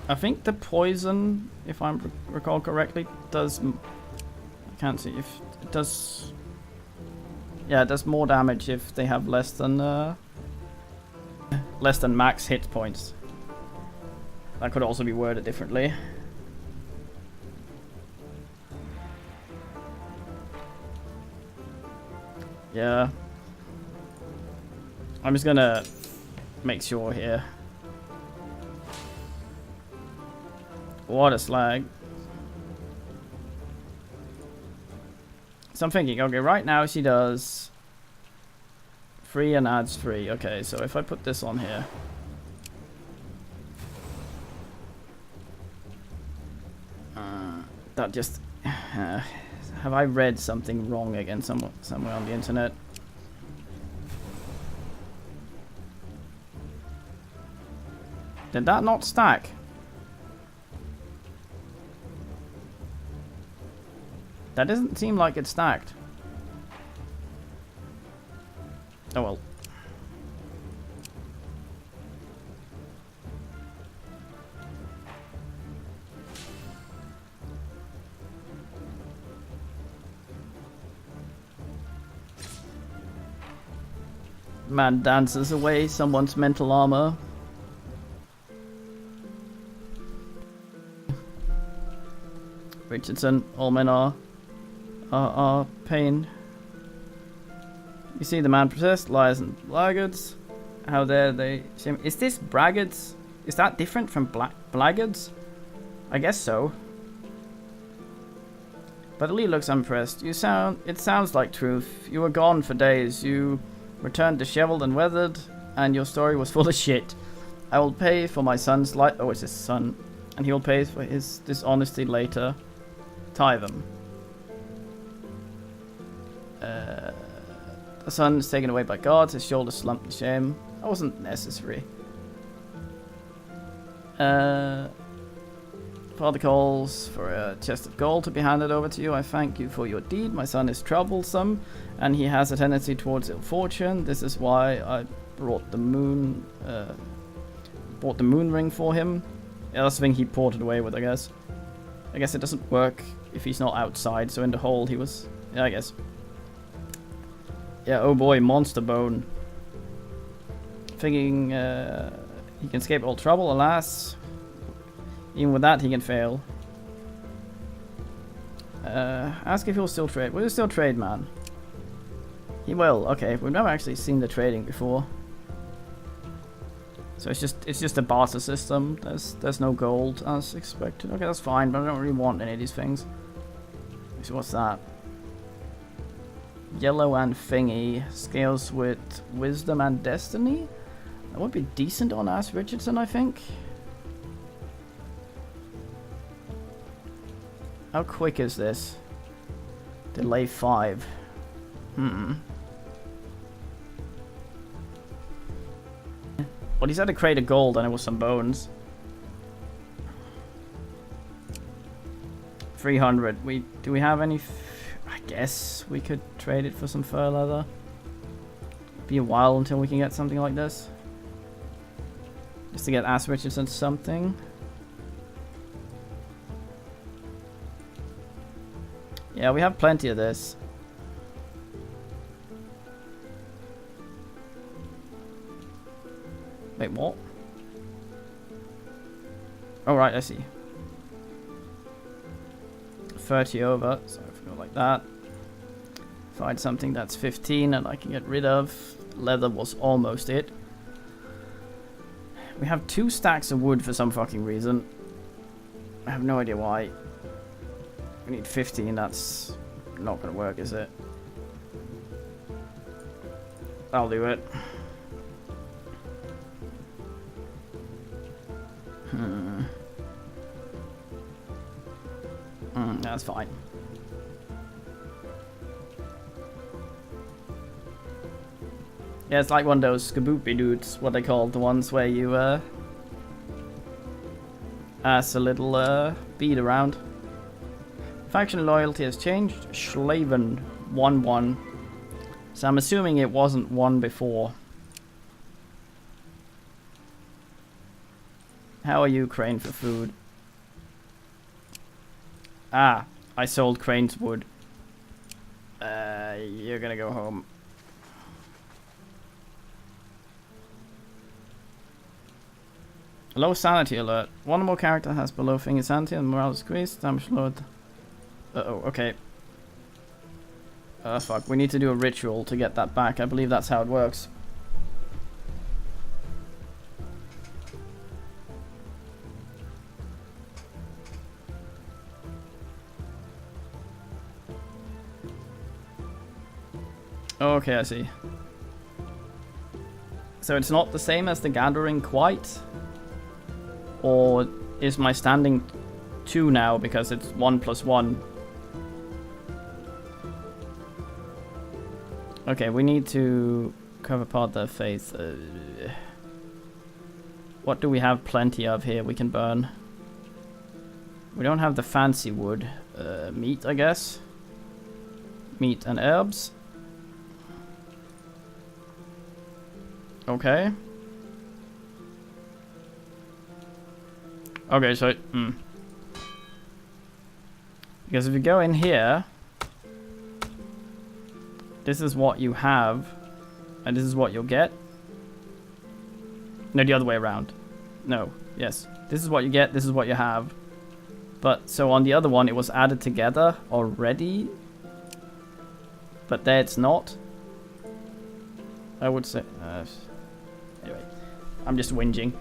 I think the poison, if I recall correctly, does... I can't see if it does... Yeah, it does more damage if they have less than max hit points. That could also be worded differently. Yeah. I'm just gonna make sure here. What a slag. So I'm thinking, okay, right now she does 3 and adds 3. Okay, so if I put this on here. That just... have I read something wrong again somewhere on the internet? Did that not stack? That doesn't seem like it's stacked. Oh well. Man dances away someone's mental armor. Richardson, all men are pain. You see the man possessed, liars and blackguards. How dare they shame? Is this braggarts? Is that different from blackguards? I guess so. But Lee looks unimpressed. It sounds like truth. You were gone for days. You returned disheveled and weathered, and your story was full of shit. I will pay for my son's life. Oh, it's his son. And he will pay for his dishonesty later. Tie them. The son is taken away by guards, his shoulders slumped in shame. That wasn't necessary. Father calls for a chest of gold to be handed over to you. I thank you for your deed. My son is troublesome, and he has a tendency towards ill fortune. This is why I brought the moon ring for him. Yeah, that's the thing he ported away with, I guess. I guess it doesn't work if he's not outside, so in the hold he was... Yeah, I guess. Yeah, oh boy, monster bone. Thinking he can escape all trouble, alas. Even with that, he can fail. Ask if he'll still trade. Will he still trade, man? He will. Okay, we've never actually seen the trading before. So it's just a barter system. There's no gold as expected. Okay, that's fine, but I don't really want any of these things. So what's that? Yellow and thingy. Scales with wisdom and destiny. That would be decent on Ash Richardson, I think. How quick is this? Delay 5. But he's had a crate of gold and it was some bones. 300. Do we have any? I guess we could trade it for some fur leather. Be a while until we can get something like this. Just to get Ash Richardson something. Yeah, we have plenty of this. Wait, what? Oh, right, I see. 30 over, so if we go like that. Find something that's 15 and I can get rid of. Leather was almost it. We have 2 stacks of wood for some fucking reason. I have no idea why. We need 15, that's not gonna work, is it? I'll do it. That's fine. Yeah, it's like one of those skaboopy dudes, what they call the ones where you ask a little bead around. Faction loyalty has changed. Schlaven 1-1. So I'm assuming it wasn't 1 before. How are you, Crane, for food? Ah, I sold Crane's wood. You're gonna go home. Low sanity alert. One or more character has below finger sanity and morale is decreased. Damage load. Uh-oh, okay. Fuck. We need to do a ritual to get that back. I believe that's how it works. Okay, I see. So it's not the same as the gathering quite? Or is my standing 2 now because it's 1 + 1? Okay, we need to cover part their face. What do we have plenty of here we can burn? We don't have the fancy wood. Meat, I guess. Meat and herbs. Okay. Okay, so... Because if you go in here... This is what you have. And this is what you'll get. No, the other way around. No. Yes. This is what you get, this is what you have. But, so on the other one, it was added together already. But there it's not. I would say... anyway. I'm just whinging.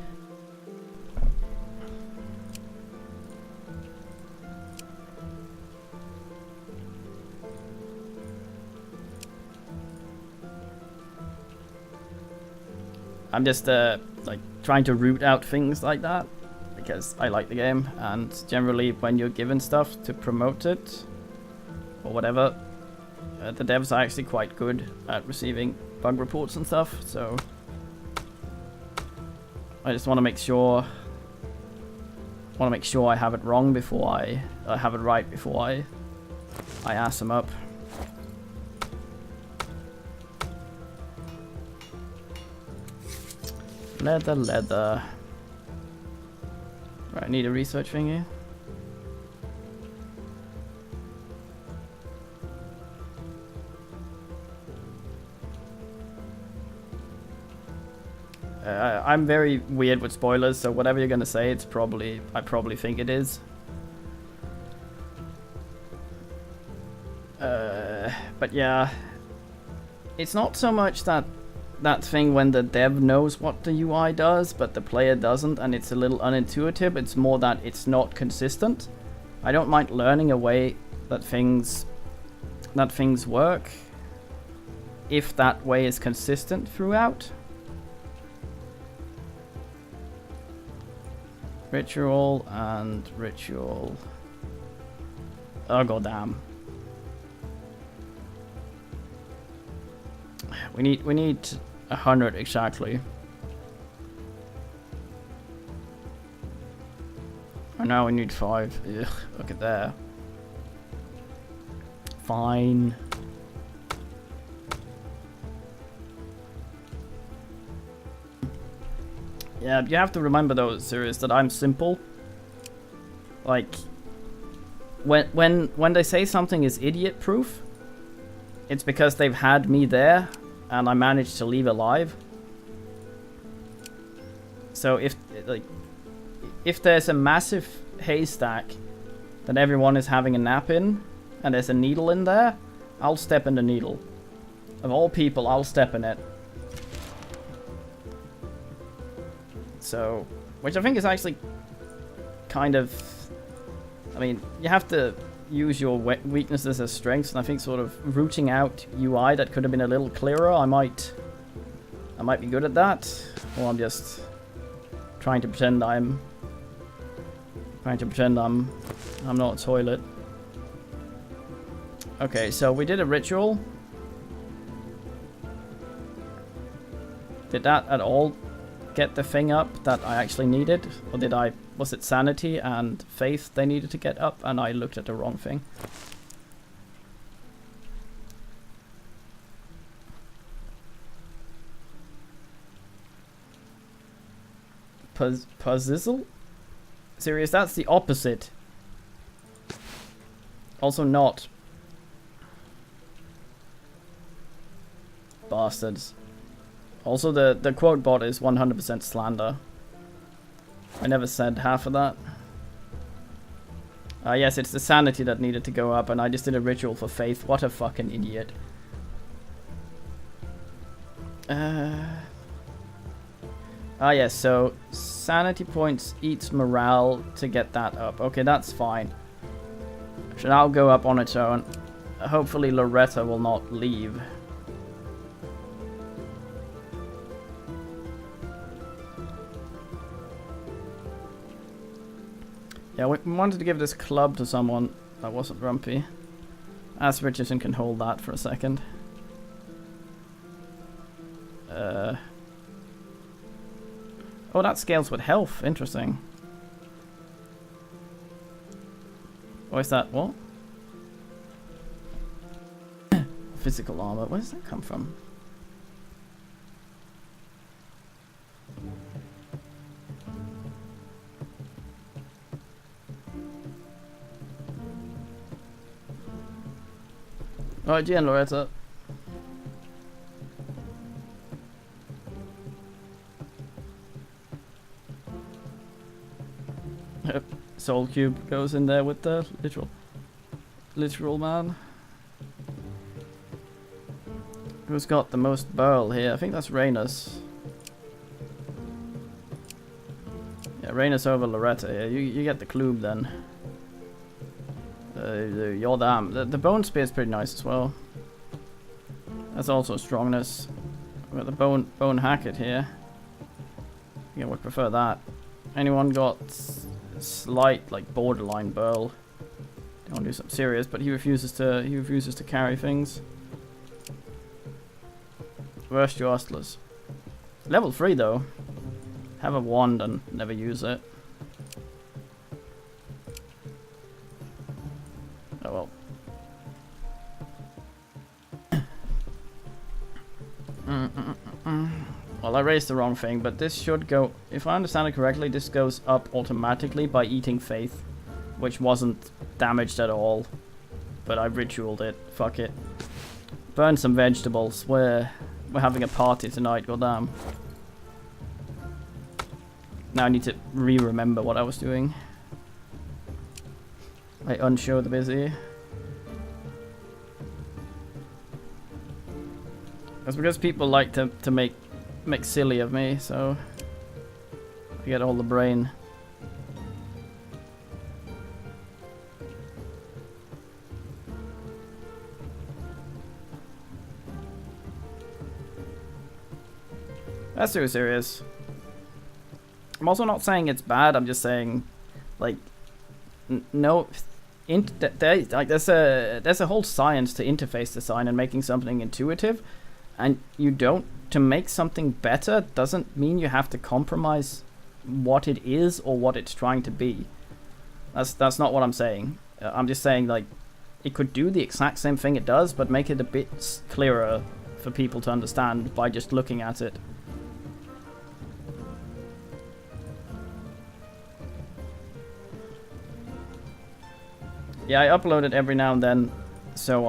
I'm just like trying to root out things like that because I like the game, and generally when you're given stuff to promote it or whatever, the devs are actually quite good at receiving bug reports and stuff, so I just want to make sure I have it wrong before I have it right before I ass them up. Leather. Right, I need a research thingy. I'm very weird with spoilers, so whatever you're gonna say, I probably think it is. But yeah, it's not so much that thing when the dev knows what the UI does, but the player doesn't, and it's a little unintuitive. It's more that it's not consistent. I don't mind learning a way that things work, if that way is consistent throughout. Ritual and ritual. Oh goddamn. We need 100 exactly. And now we need 5. Ugh, look at there. Fine. Yeah, you have to remember though, serious, that I'm simple. Like, when they say something is idiot proof, it's because they've had me there and I managed to leave alive. So if there's a massive haystack that everyone is having a nap in and there's a needle in there, I'll step in the needle. Of all people, I'll step in it. So, which I think is actually kind of, I mean, you have to use your weaknesses as strengths, and I think sort of rooting out UI that could have been a little clearer, I might be good at that, or I'm just trying to pretend I'm not a toilet. Okay, so we did a ritual. Did that at all get the thing up that I actually needed, or was it sanity and faith they needed to get up and I looked at the wrong thing? Puzzle? Serious, that's the opposite. Also not. Bastards. Also, the quote bot is 100% slander. I never said half of that. Yes, it's the sanity that needed to go up, and I just did a ritual for faith. What a fucking idiot. Yes, so sanity points eats morale to get that up. Okay, that's fine. Should now go up on its own. Hopefully Loretta will not leave. Yeah, we wanted to give this club to someone that wasn't grumpy. As Richardson can hold that for a second. Oh, that scales with health. Interesting. Or is that what? Physical armor. Where does that come from? Alright, Gian Loretta. Soul Cube goes in there with the literal man. Who's got the most burl here? I think that's Rhaenys. Yeah, Rhaenys over Loretta here. You get the clube then. You're damn. The bone spear is pretty nice as well. That's also strongness. We've got the bone hacket here. Yeah, would prefer that. Anyone got slight, like borderline burl? Don't want to do something serious, but he refuses to carry things. Worst Jostlers. Level 3 though. Have a wand and never use it. Oh well. Well, I raised the wrong thing, but this should go, if I understand it correctly, this goes up automatically by eating Faith, which wasn't damaged at all. But I ritualed it. Fuck it. Burn some vegetables. We're having a party tonight, goddamn. Now I need to remember what I was doing. I unshow the busy. That's because people like to make silly of me, so I get all the brain. That's too serious. I'm also not saying it's bad. I'm just saying, like, no, there's a whole science to interface design and making something intuitive, and you don't. To make something better doesn't mean you have to compromise what it is or what it's trying to be. That's not what I'm saying. I'm just saying, like, it could do the exact same thing it does, but make it a bit clearer for people to understand by just looking at it. Yeah, I upload it every now and then, so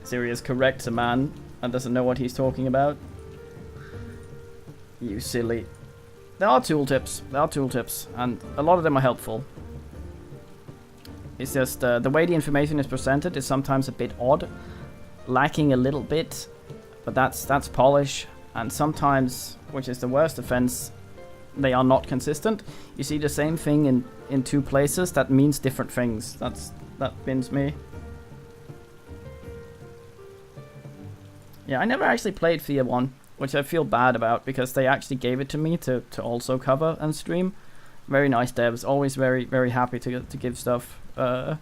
Sirius corrects a man and doesn't know what he's talking about. You silly. There are tooltips, and a lot of them are helpful. It's just the way the information is presented is sometimes a bit odd, lacking a little bit, but that's polish, and sometimes, which is the worst offense, they are not consistent. You see the same thing in two places, that means different things. That bins me. Yeah, I never actually played Thea 1, which I feel bad about because they actually gave it to me to also cover and stream. Very nice devs, always very, very happy to give stuff. But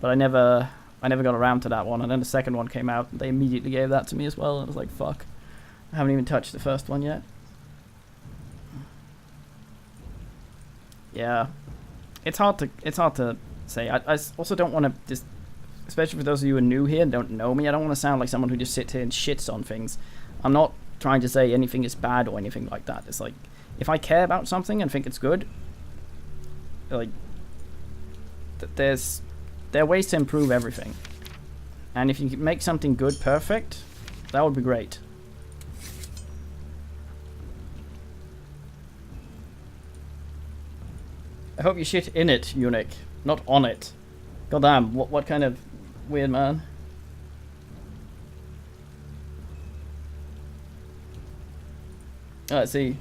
I never got around to that one, and then the second one came out, and they immediately gave that to me as well, and I was like, fuck. I haven't even touched the first one yet. Yeah, it's hard to say. I also don't want to just, especially for those of you who are new here and don't know me, I don't want to sound like someone who just sits here and shits on things. I'm not trying to say anything is bad or anything like that. It's like, if I care about something and think it's good, like, there are ways to improve everything. And if you can make something good perfect, that would be great. I hope you shit in it, eunuch, not on it. Goddamn, what kind of weird man? Let's see.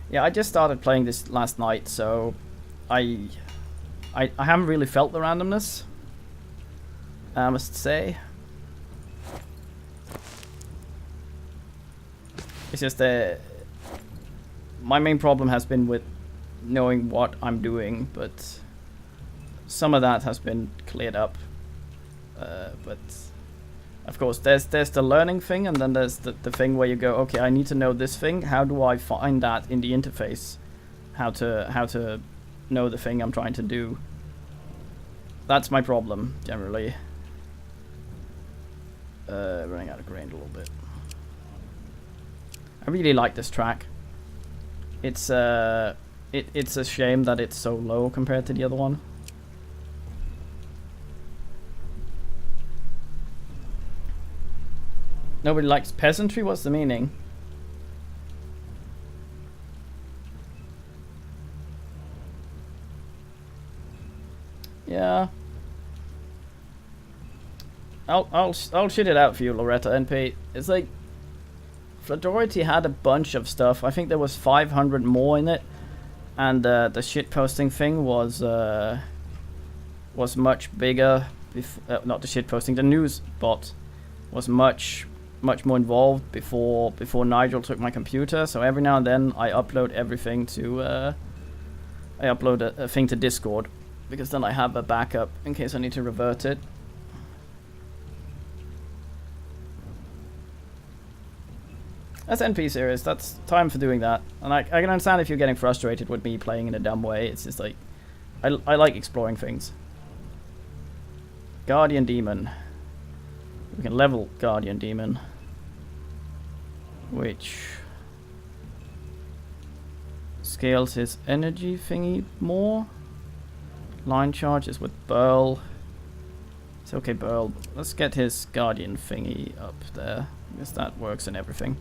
Yeah, I just started playing this last night, so I haven't really felt the randomness, I must say. It's just my main problem has been with knowing what I'm doing, but some of that has been cleared up. But of course, there's the learning thing, and then there's the thing where you go, okay, I need to know this thing. How do I find that in the interface? How to know the thing I'm trying to do? That's my problem generally. Running out of grain a little bit. I really like this track. It's it's a shame that it's so low compared to the other one. Nobody likes peasantry? What's the meaning? Yeah. I'll shit it out for you, Loretta NP. It's like Fladority had a bunch of stuff. I think there was 500 more in it, and the shit posting thing was much bigger. Not the shit posting, the news bot was much more involved before Nigel took my computer. So every now and then I upload everything to I upload a thing to Discord, because then I have a backup in case I need to revert it. That's NP serious. That's time for doing that. And I can understand if you're getting frustrated with me playing in a dumb way. It's just like I like exploring things. Guardian Demon. We can level Guardian Demon, which scales his energy thingy more. Line charges with Burl. It's okay, Burl. Let's get his Guardian thingy up there, because that works in everything.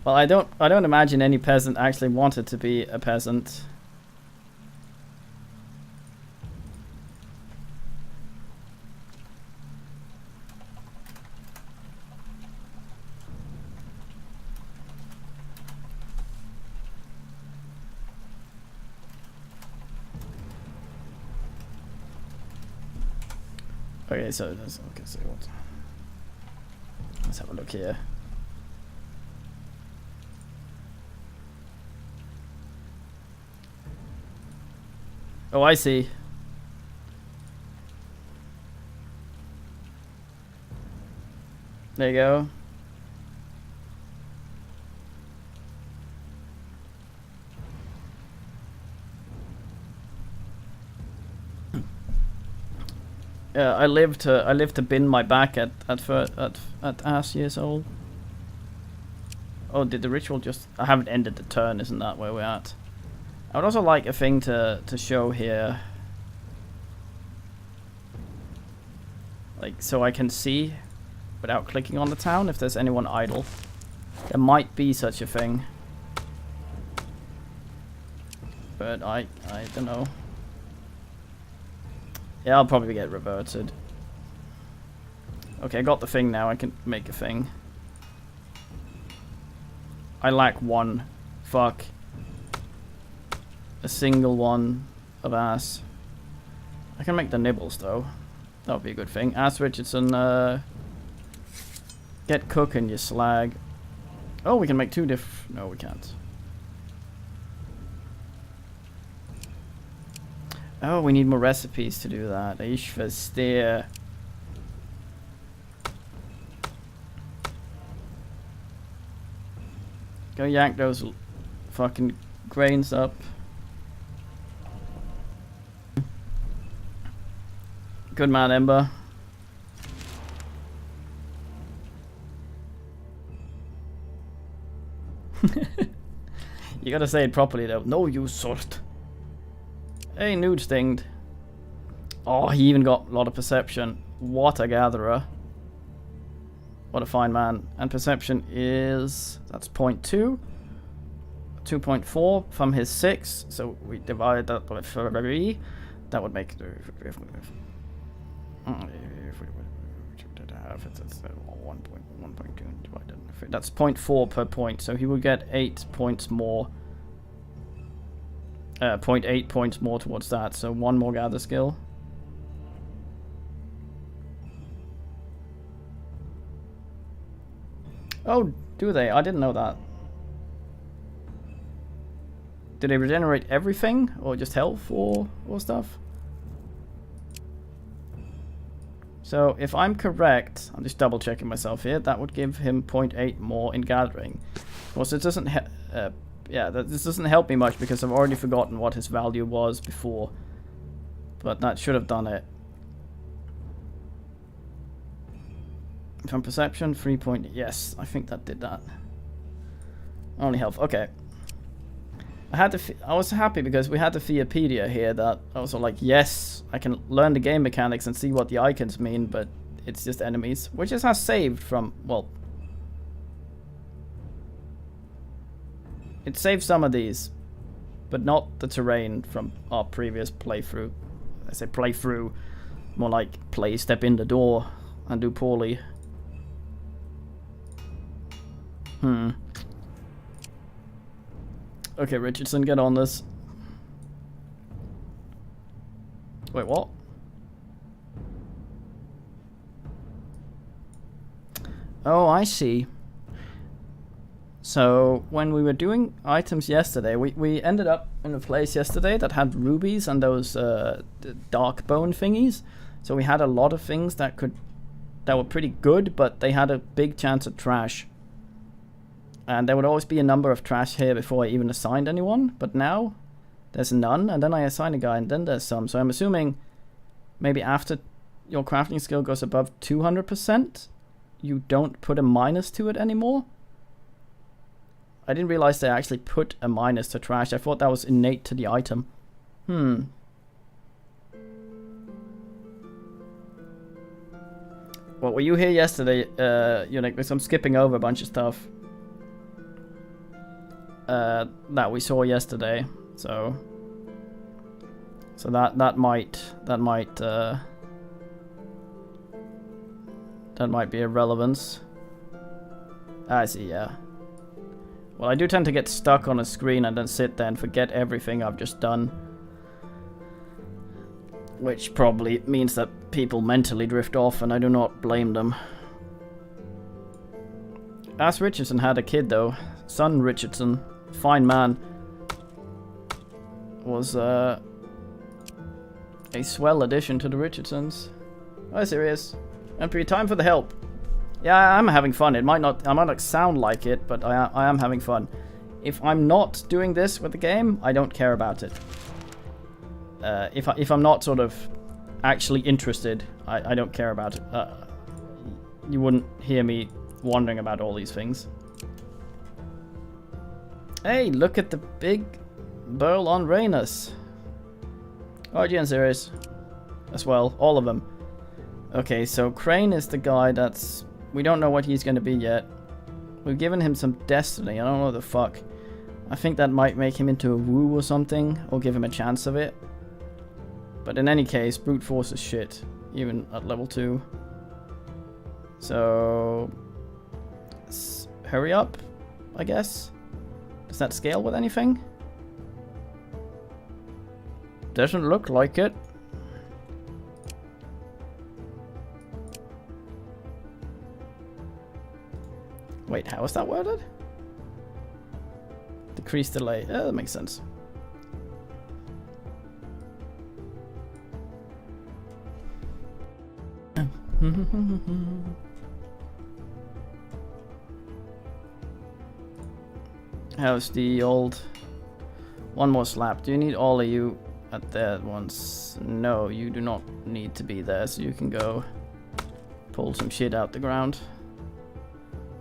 Well, I don't imagine any peasant actually wanted to be a peasant. Okay, so let's have a look here. Oh, I see. There you go. Yeah, I live to bin my back at ass years old. Oh, did the ritual just? I haven't ended the turn. Isn't that where we're at? I would also like a thing to show here, like, so I can see without clicking on the town if there's anyone idle. There might be such a thing, but I don't know. Yeah, I'll probably get reverted. Okay, I got the thing now. I can make a thing. I lack one. Fuck. A single one of ass. I can make the nibbles though. That would be a good thing. Ass Richardson, get cooking, you slag. Oh, we can make two no, we can't. Oh, we need more recipes to do that. Ishvastir. Go yank those fucking grains up. Good man, Ember. You gotta say it properly though. No, you sort. Hey, nude stinged. Oh, he even got a lot of perception. What a gatherer. What a fine man. And perception is... that's 0.2. 2.4 from his 6. So we divide that by 3. That would make... if we did have it, it's 1.2 divided by 3. That's 0.4 per point. So he will get 8 points more. 0.8 points more towards that. So 1 more gather skill. Oh, do they? I didn't know that. Do they regenerate everything? Or just health or stuff? So, if I'm correct, I'm just double checking myself here, that would give him 0.8 more in gathering. Of course, it doesn't this doesn't help me much because I've already forgotten what his value was before. But that should have done it. From perception, 3 point... yes, I think that did that. Only health, okay. I was happy because we had the Theapedia here that I was like, yes, I can learn the game mechanics and see what the icons mean, but it's just enemies. Which is has saved from, well... it saved some of these, but not the terrain from our previous playthrough. I say playthrough, more like step in the door and do poorly. Okay, Richardson, get on this. Wait, what? Oh, I see. So, when we were doing items yesterday, we ended up in a place yesterday that had rubies and those dark bone thingies. So we had a lot of things that were pretty good, but they had a big chance of trash. And there would always be a number of trash here before I even assigned anyone. But now, there's none. And then I assign a guy, and then there's some. So I'm assuming maybe after your crafting skill goes above 200%, you don't put a minus to it anymore. I didn't realize they actually put a minus to trash. I thought that was innate to the item. Well, were you here yesterday, Unique? Because I'm skipping over a bunch of stuff that we saw yesterday, so that might be a relevance. I see, yeah. Well, I do tend to get stuck on a screen and then sit there and forget everything I've just done, which probably means that people mentally drift off, and I do not blame them. As Richardson had a kid though, son Richardson, fine man, was a swell addition to the Richardsons. Oh, serious. MP, time for the help. Yeah, I'm having fun. I might not sound like it, but I am having fun. If I'm not doing this with the game, I don't care about it. If I'm not sort of actually interested, I don't care about it. You wouldn't hear me wondering about all these things. Hey, look at the big burl on Rhaenus. RGN series as well, all of them. Okay, so Crane is the guy that's... we don't know what he's going to be yet. We've given him some destiny, I don't know the fuck. I think that might make him into a woo or something, or give him a chance of it. But in any case, brute force is shit, even at level 2. So... let's hurry up, I guess. Does that scale with anything? Doesn't look like it. Wait, how is that worded? Decrease delay. Yeah, that makes sense. How's the old... one more slap. Do you need all of you at there once. No, you do not need to be there, so you can go pull some shit out the ground.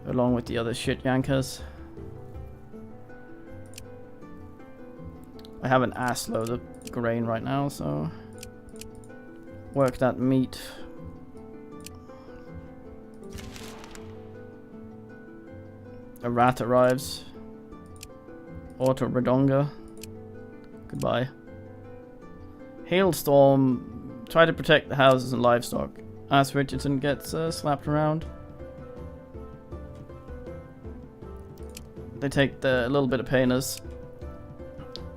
Along with the other shit yankers. I have an ass load of grain right now, so work that meat. A rat arrives. Auto Redonga. Goodbye. Hailstorm. Try to protect the houses and livestock. As Richardson gets slapped around. They take a little bit of pain as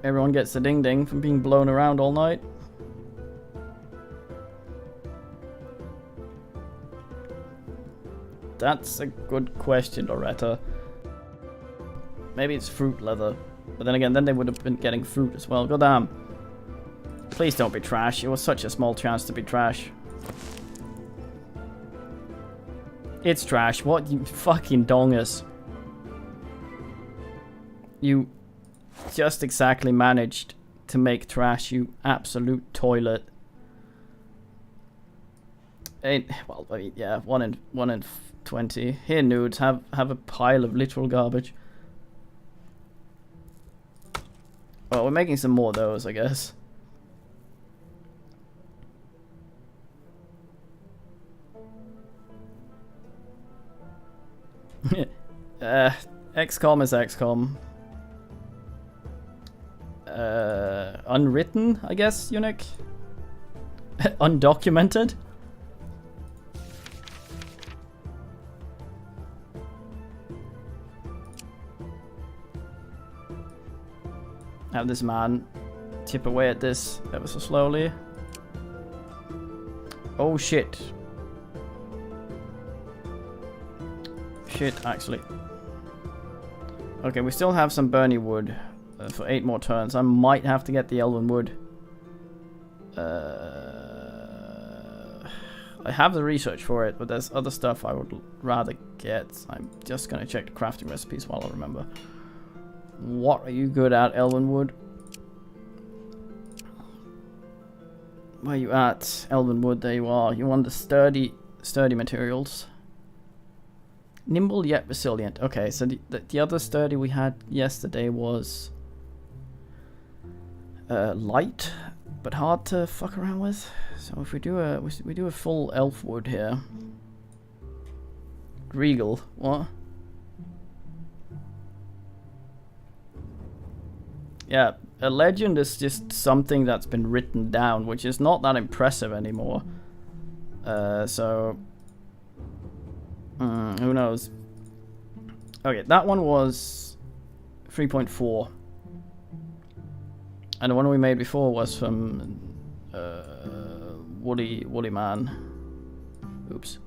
everyone gets the ding ding from being blown around all night. That's a good question, Loretta. Maybe it's fruit leather. But then again, then they would have been getting fruit as well. Goddamn. Please don't be trash. It was such a small chance to be trash. It's trash. What, you fucking dongus. You just exactly managed to make trash, you absolute toilet. Well, I mean, yeah, 1 in 20. Here, nudes, have a pile of literal garbage. Oh, we're making some more of those, I guess. XCOM is XCOM. Unwritten, I guess, Eunuch? Undocumented? Have this man chip away at this ever so slowly. Oh shit. Shit, actually. Okay, we still have some burny wood for 8 more turns. I might have to get the elven wood. I have the research for it, but there's other stuff I would rather get. I'm just gonna check the crafting recipes while I remember. What are you good at, Elvenwood? Where are you at, Elvenwood? There you are. You want the sturdy materials. Nimble yet resilient. Okay, so the other sturdy we had yesterday was light, but hard to fuck around with. So if we do a full elf wood here. Regal, what? Yeah, a legend is just something that's been written down, which is not that impressive anymore. So who knows? Okay, that one was 3.4. And the one we made before was from Woody Man. Oops.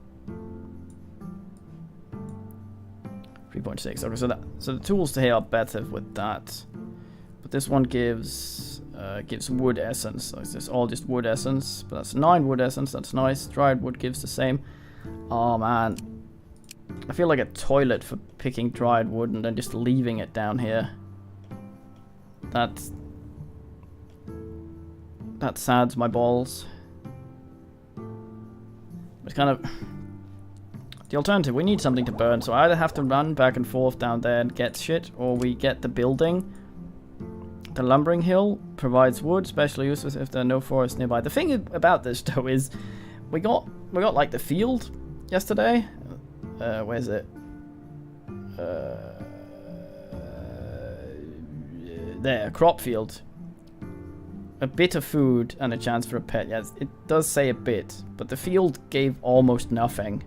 3.6. Okay, so the tools here are better with that. But this one gives wood essence. So it's all just wood essence. But that's 9 wood essence. That's nice. Dried wood gives the same. Oh man, I feel like a toilet for picking dried wood and then just leaving it down here. That sads my balls. It's kind of the alternative. We need something to burn, so I either have to run back and forth down there and get shit, or we get the building. The lumbering hill provides wood, special uses if there are no forests nearby. The thing about this though is we got like the field yesterday. Where's it? There, crop field. A bit of food and a chance for a pet. Yes, it does say a bit, but the field gave almost nothing.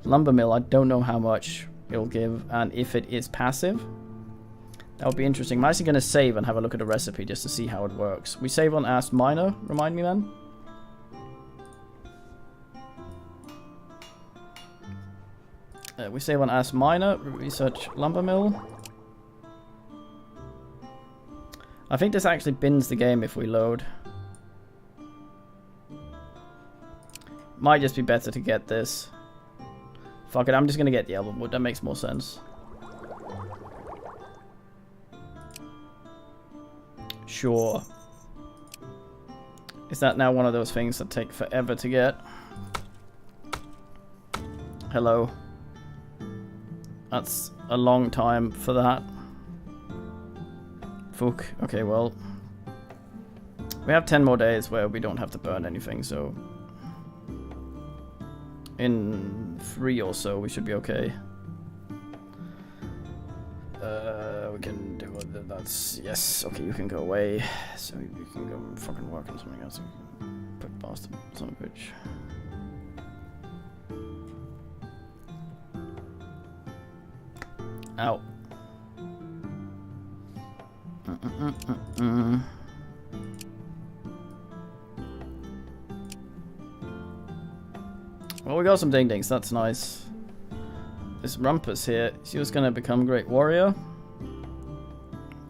Lumber mill, I don't know how much it'll give, and if it is passive. That would be interesting. I'm actually going to save and have a look at the recipe just to see how it works. We save on Ask Miner, remind me, man. We save on Ask Miner, research lumber mill. I think this actually bins the game if we load. Might just be better to get this. Fuck it, I'm just going to get the elven wood. That makes more sense. Sure. Is that now one of those things that take forever to get? Hello. That's a long time for that. Fuck. Okay, well. We have 10 more days where we don't have to burn anything, so... In 3 or so, we should be okay. We can do it. That's... Yes, okay, you can go away. So you can go fucking work on something else. Put bastard son of a bitch. Ow. Well, we got some ding-dings, that's nice. This Rumpus here, she was gonna become Great Warrior.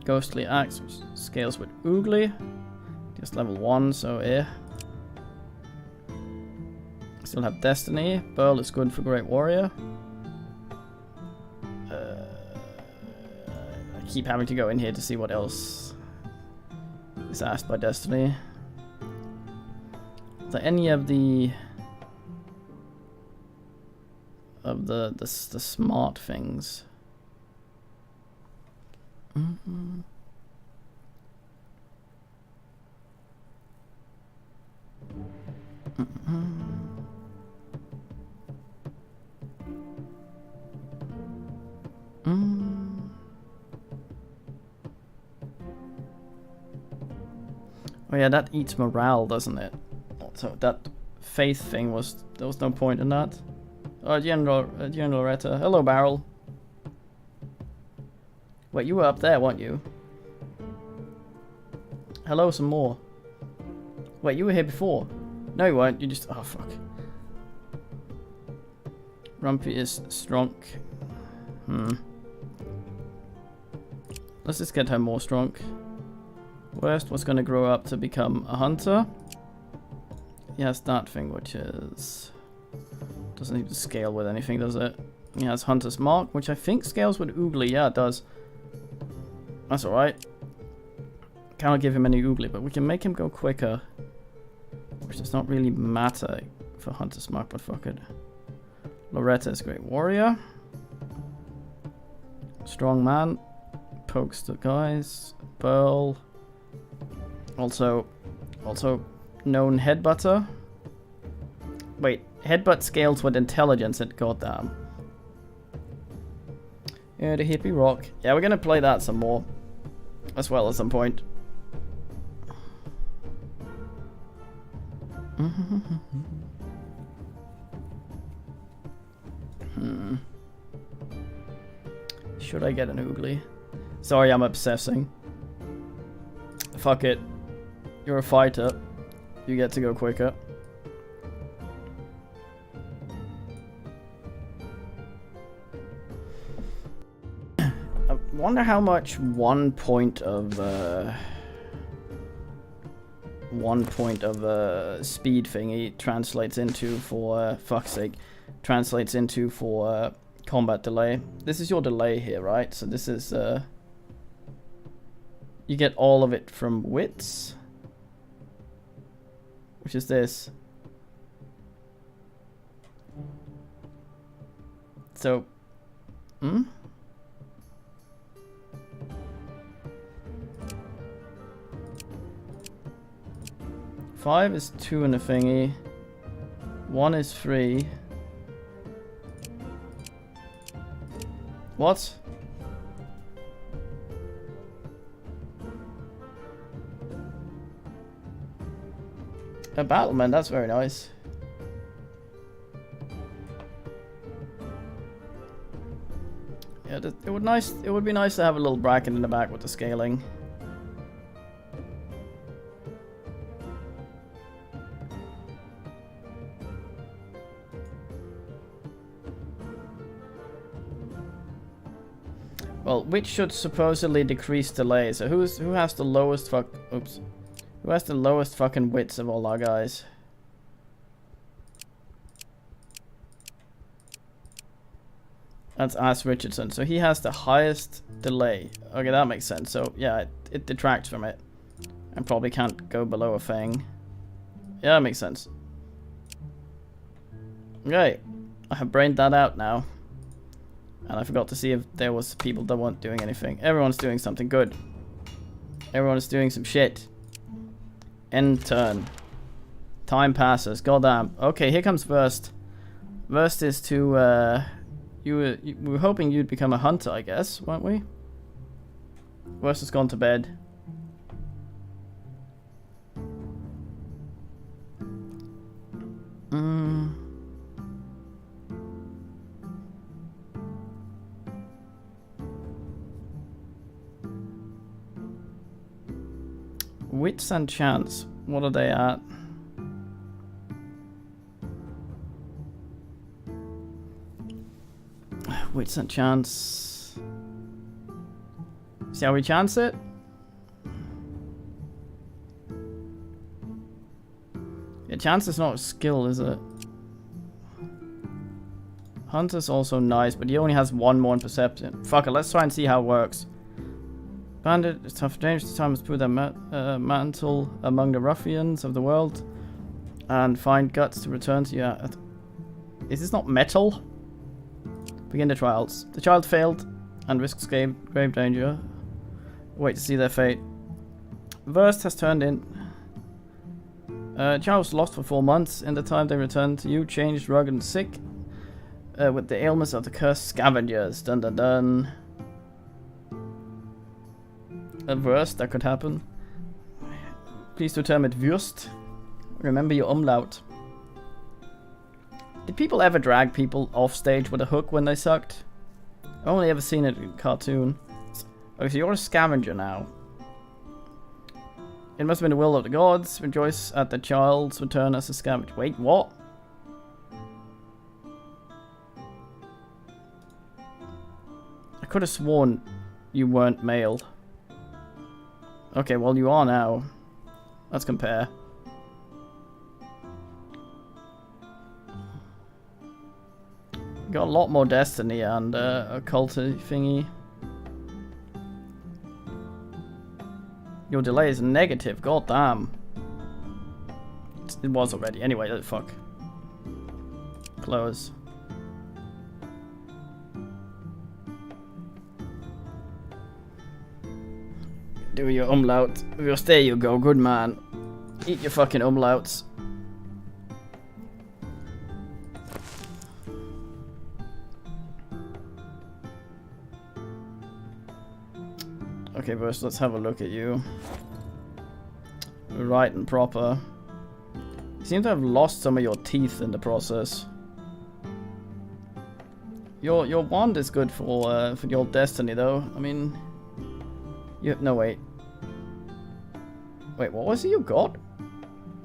Ghostly Axe, which scales with Oogly. Just level 1, so Still have Destiny. Burl is good for Great Warrior. I keep having to go in here to see what else is asked by Destiny. Is there any of the smart things? Mm-hmm. Mm-hmm. Oh yeah, that eats morale, doesn't it? So that faith thing there was no point in that. Oh, General Retta. Hello, Barrel. Wait, you were up there, weren't you? Hello, some more. Wait, you were here before. No, you weren't. You just... Oh, fuck. Rumpy is strong. Let's just get her more strong. Worst was going to grow up to become a hunter. He has that thing, which is... Doesn't need to scale with anything, does it? He has Hunter's Mark, which I think scales with Oogly. Yeah, it does. That's alright. Cannot give him any Oogly, but we can make him go quicker. Which does not really matter for Hunter's Mark, but fuck it. Loretta is Great Warrior. Strong Man. Pokes the guys. Pearl. Also known Headbutter. Wait, Headbutt scales with intelligence and goddamn. Yeah, the hippie rock. Yeah, we're gonna play that some more. As well at some point. Should I get an Oogly? Sorry, I'm obsessing. Fuck it. You're a fighter. You get to go quicker. I wonder how much 1 point of speed thingy translates into for fuck's sake, translates into for combat delay. This is your delay here, right? So this is you get all of it from wits, which is this. So, 5 is 2 in the thingy. 1 is 3. What? A battlement, that's very nice. Yeah, it would be nice to have a little bracket in the back with the scaling. Well, which should supposedly decrease delay. So who has the lowest Who has the lowest fucking wits of all our guys? That's Ass Richardson. So he has the highest delay. Okay, that makes sense. So yeah, it detracts from it. And probably can't go below a Fang. Yeah, that makes sense. Okay. I have brained that out now. And I forgot to see if there was people that weren't doing anything. Everyone's doing something good. Everyone is doing some shit. End turn. Time passes. Goddamn. Okay, here comes Verst. Verst is to, we were hoping you'd become a hunter, I guess, weren't we? Verst has gone to bed. Wits and chance. What are they at? Wits and chance. See how we chance it? Yeah, chance is not a skill, is it? Hunter's also nice, but he only has one more in perception. Fuck it, let's try and see how it works. Bandit, it's tough, dangerous time to put their mantle among the ruffians of the world and find guts to return to you. Is this not metal? Begin the trials. The child failed and risks grave danger. Wait to see their fate. Verst has turned in. Child was lost for 4 months. In the time they returned to you, changed, rugged, and sick. With the ailments of the cursed scavengers. Dun dun dun. A Wurst, that could happen. Please do term it Wurst. Remember your umlaut. Did people ever drag people off stage with a hook when they sucked? I've only ever seen it in cartoon. Okay, so you're a scavenger now. It must have been the will of the gods. Rejoice at the child's return as a scavenger. Wait, what? I could have sworn you weren't male. Okay, well you are now. Let's compare. Got a lot more destiny and a culty thingy. Your delay is negative, god damn. It was already. Anyway, fuck. Close. Do your umlaut. There you go, good man. Eat your fucking umlauts. Okay, first let's have a look at you. Right and proper. You seem to have lost some of your teeth in the process. Your wand is good for your destiny though. I mean, no wait. Wait, what was it you got?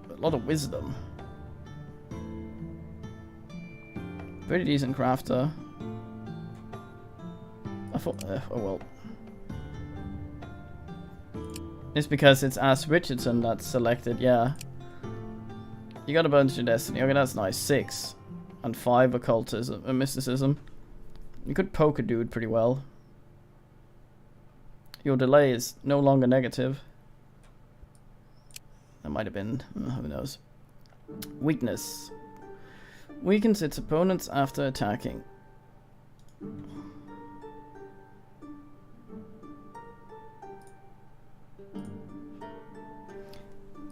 A lot of wisdom. Pretty decent crafter. I thought, oh well. It's because it's Ass Richardson that's selected, yeah. You got a bunch of destiny. Okay, that's nice. 6. And 5 occultism, mysticism. You could poke a dude pretty well. Your delay is no longer negative. That might have been, who knows. Weakness. Weakens its opponents after attacking.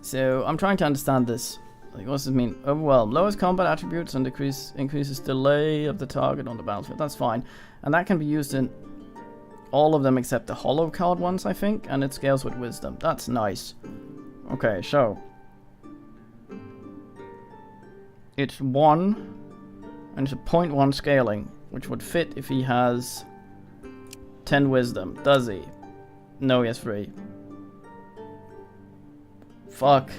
So, I'm trying to understand this. Like, what does it mean? Overwhelm. Lowers combat attributes and increases delay of the target on the battlefield. That's fine. And that can be used in all of them except the hollow card ones, I think. And it scales with wisdom. That's nice. Okay, so. It's 1. And it's a 0.1 scaling. Which would fit if he has 10 wisdom. Does he? No, he has 3. Fuck.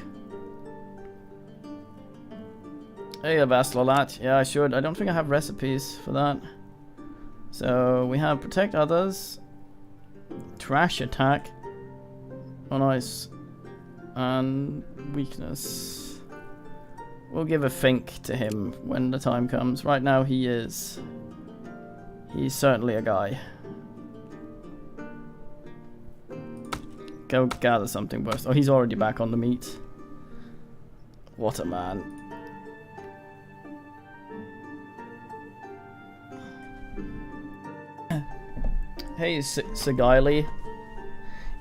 Hey, Vaslalat. Yeah, I should. I don't think I have recipes for that. So, we have Protect Others. Trash Attack. Oh, nice. And Weakness. We'll give a think to him when the time comes. Right now, he's certainly a guy. Go gather something first. Oh, he's already back on the meat. What a man. Hey, Sigiley.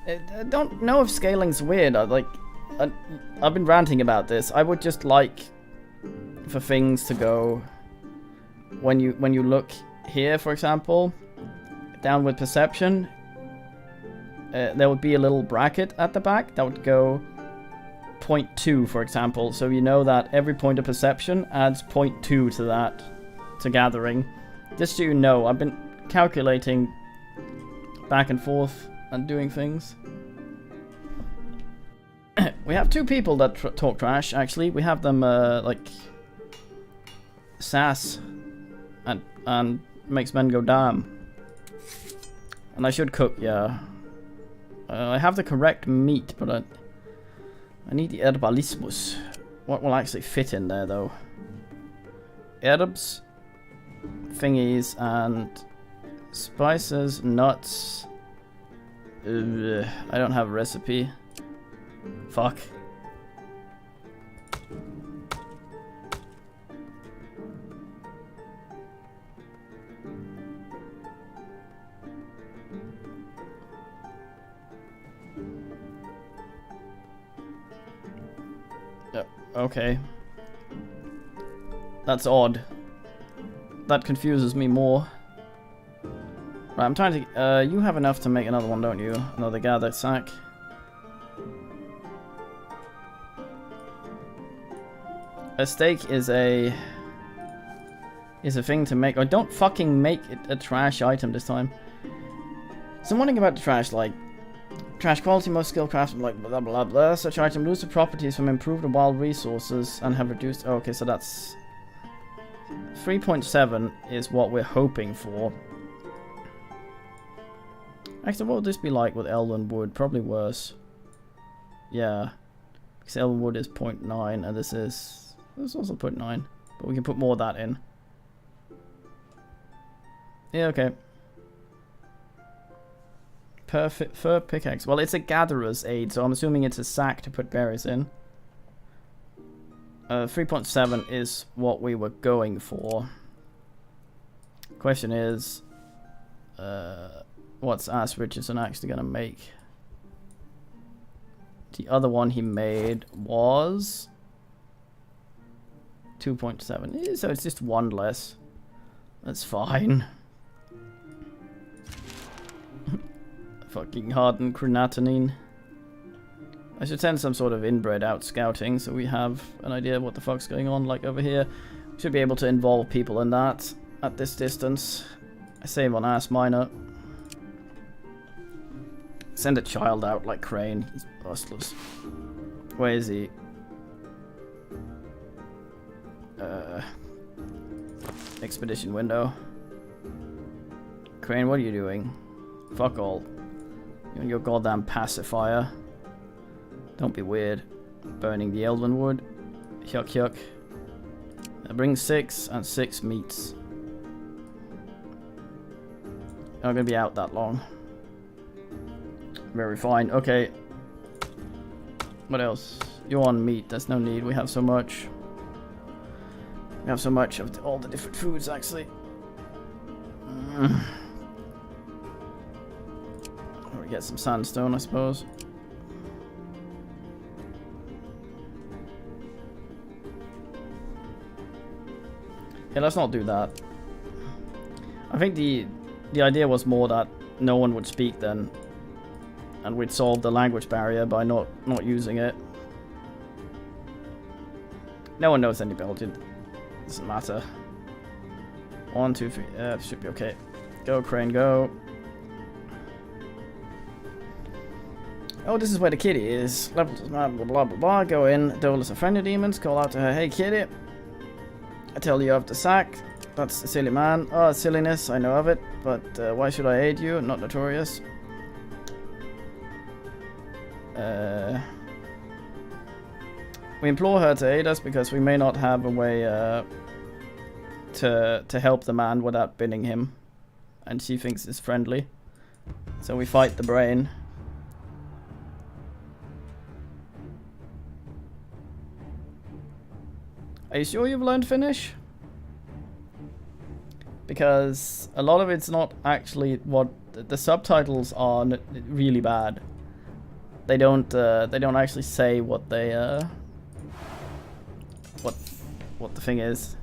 I don't know if scaling's weird. I've been ranting about this. I would just like for things to go when you look here, for example, down with perception. There would be a little bracket at the back that would go 0.2, for example. So you know that every point of perception adds 0.2 to that, to gathering. Just so you know, I've been calculating back and forth and doing things. We have two people that talk trash, actually. We have them, like, sass and makes men go damn. And I should cook, yeah. I have the correct meat, but I need the herbalismus. What will actually fit in there, though? Herbs, thingies, and spices, nuts. I don't have a recipe. Fuck. Okay. That's odd. That confuses me more. Right, I'm trying to... you have enough to make another one, don't you? Another gather sack. A steak is a thing to make. Oh, don't fucking make it a trash item this time. So I'm wondering about the trash, like... Trash quality, most skilled craftsmen, like blah blah blah. Such item lose the properties from improved or wild resources and have reduced... Oh, okay, so that's... 3.7 is what we're hoping for. Actually, what would this be like with elven wood? Probably worse. Yeah. Because elven wood is 0.9 and this is... This is also 0.9. But we can put more of that in. Yeah, okay. Perfect fur pickaxe. Well, it's a gatherer's aid, so I'm assuming it's a sack to put berries in. 3.7 is what we were going for. Question is, what's Ass Richardson actually gonna make? The other one he made was 2.7. So it's just one less. That's fine. Fucking hardened crenatinine. I should send some sort of inbred out scouting so we have an idea of what the fuck's going on. Like over here, we should be able to involve people in that at this distance. I save on Ass Miner. Send a child out like Crane. He's bustless. Where is he? Expedition window. Crane, what are you doing? Fuck all. You and your goddamn pacifier. Don't be weird. Burning the elven wood. Yuck yuck. That brings 6 and 6 meats. Not gonna be out that long. Very fine. Okay. What else? You want meat? There's no need. We have so much. We have so much of all the different foods, actually. We get some sandstone, I suppose. Yeah, let's not do that. I think the idea was more that no one would speak then, and we'd solve the language barrier by not using it. No one knows any Belgian. Doesn't matter. 1, 2, 3. Should be okay. Go, Crane, go. Oh, this is where the kitty is. Level blah blah blah blah blah. Go in. Doubles of friendly demons. Call out to her. Hey, kitty. I tell you of the sack. That's a silly man. Oh, silliness. I know of it. But why should I aid you? Not notorious. We implore her to aid us because we may not have a way to help the man without binning him, and she thinks it's friendly. So we fight the brain. Are you sure you've learned Finnish? Because a lot of it's not actually what the subtitles are really bad. They don't actually say what they what the thing is.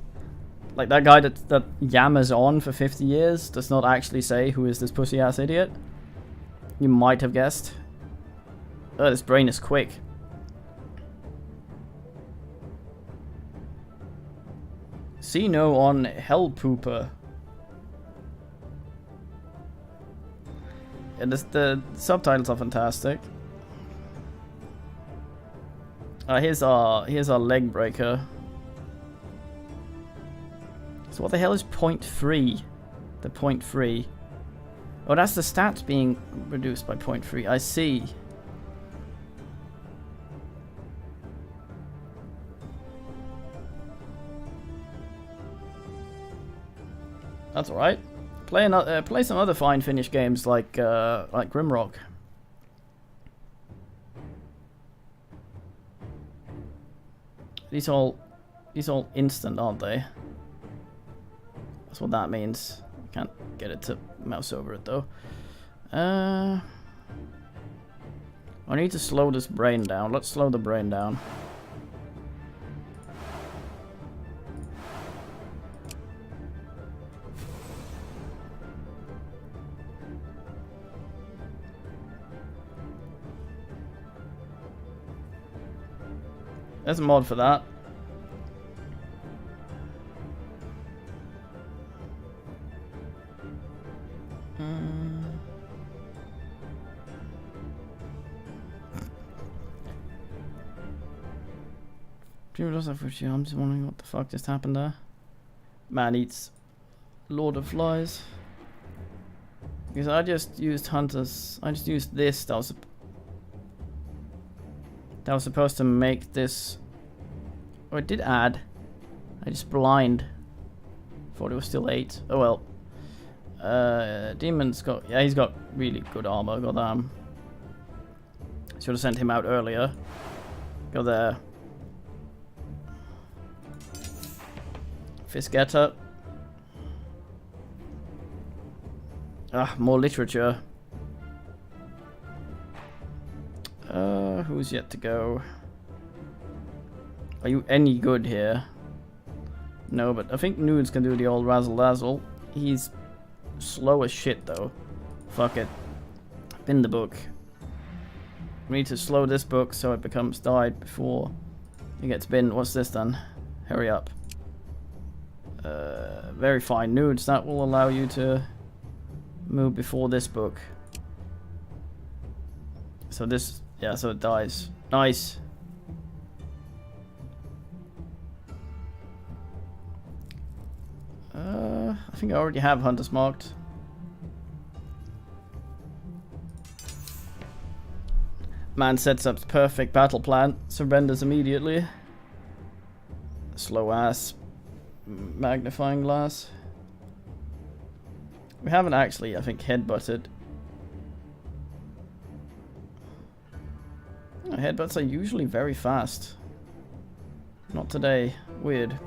Like that guy that yammers on for 50 years does not actually say who is this pussy ass idiot. You might have guessed. Oh, this brain is quick. See no on Hell Pooper. And the subtitles are fantastic. Here's our leg breaker. So what the hell is 0.3? The 0.3. Oh, that's the stats being reduced by 0.3. I see. That's alright. Play some other fine Finnish games like Grimrock. These all instant, aren't they? That's what that means. Can't get it to mouse over it though. I need to slow this brain down. Let's slow the brain down. There's a mod for that. I'm just wondering what the fuck just happened there. Man eats Lord of Flies. Because I just used Hunters. I just used this. That was supposed to make this. Oh, it did add. I just blind. Thought it was still 8. Oh well. Demon's got. Yeah, he's got really good armor. Goddamn. Should have sent him out earlier. Go there. Fist getter. Ah, more literature. Who's yet to go? Are you any good here? No, but I think Nudes can do the old razzle dazzle. He's slow as shit though. Fuck it. Bin the book. We need to slow this book so it becomes died before it gets binned. What's this then? Hurry up. Very fine. Nudes, that will allow you to move before this book. So this, yeah, so it dies. Nice. I think I already have hunters marked. Man sets up the perfect battle plan, surrenders immediately. Slow ass magnifying glass. We haven't actually, I think, headbutted. Headbutts are usually very fast. Not today. Weird.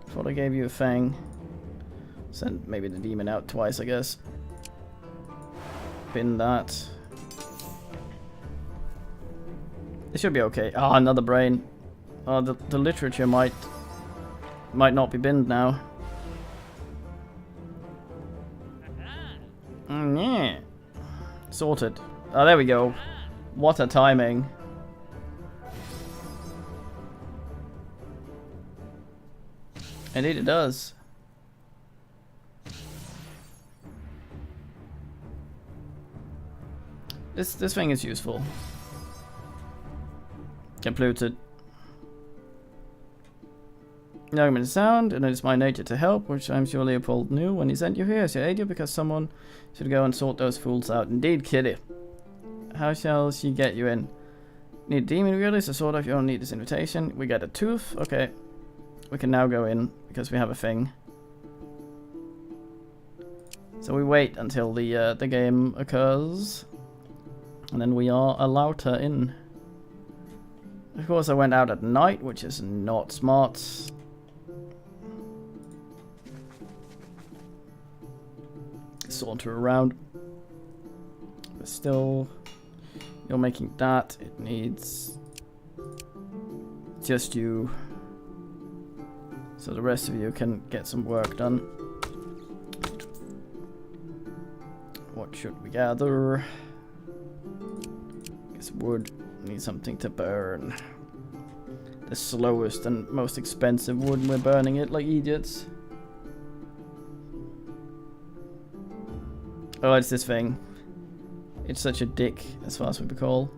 Thought I gave you a fang. Send maybe the demon out twice, I guess. Bin that. It should be okay. Ah, another brain. Oh, the literature might not be binned now. Yeah. Sorted. Oh, there we go. What a timing. Indeed it does. This thing is useful. Completed. Argument sound, and it is my nature to help, which I'm sure Leopold knew when he sent you here. So aid you because someone should go and sort those fools out. Indeed, Kitty. How shall she get you in? Need a demon really, so sort of you don't need this invitation. We got a tooth. Okay. We can now go in because we have a thing. So we wait until the game occurs. And then we are allowed her in. Of course, I went out at night, which is not smart. Saunter around. But still, you're making that. It needs just you. So the rest of you can get some work done. What should we gather? Guess wood. Need something to burn. The slowest and most expensive wood, we're burning it like idiots. Oh, it's this thing. It's such a dick, as far as we recall.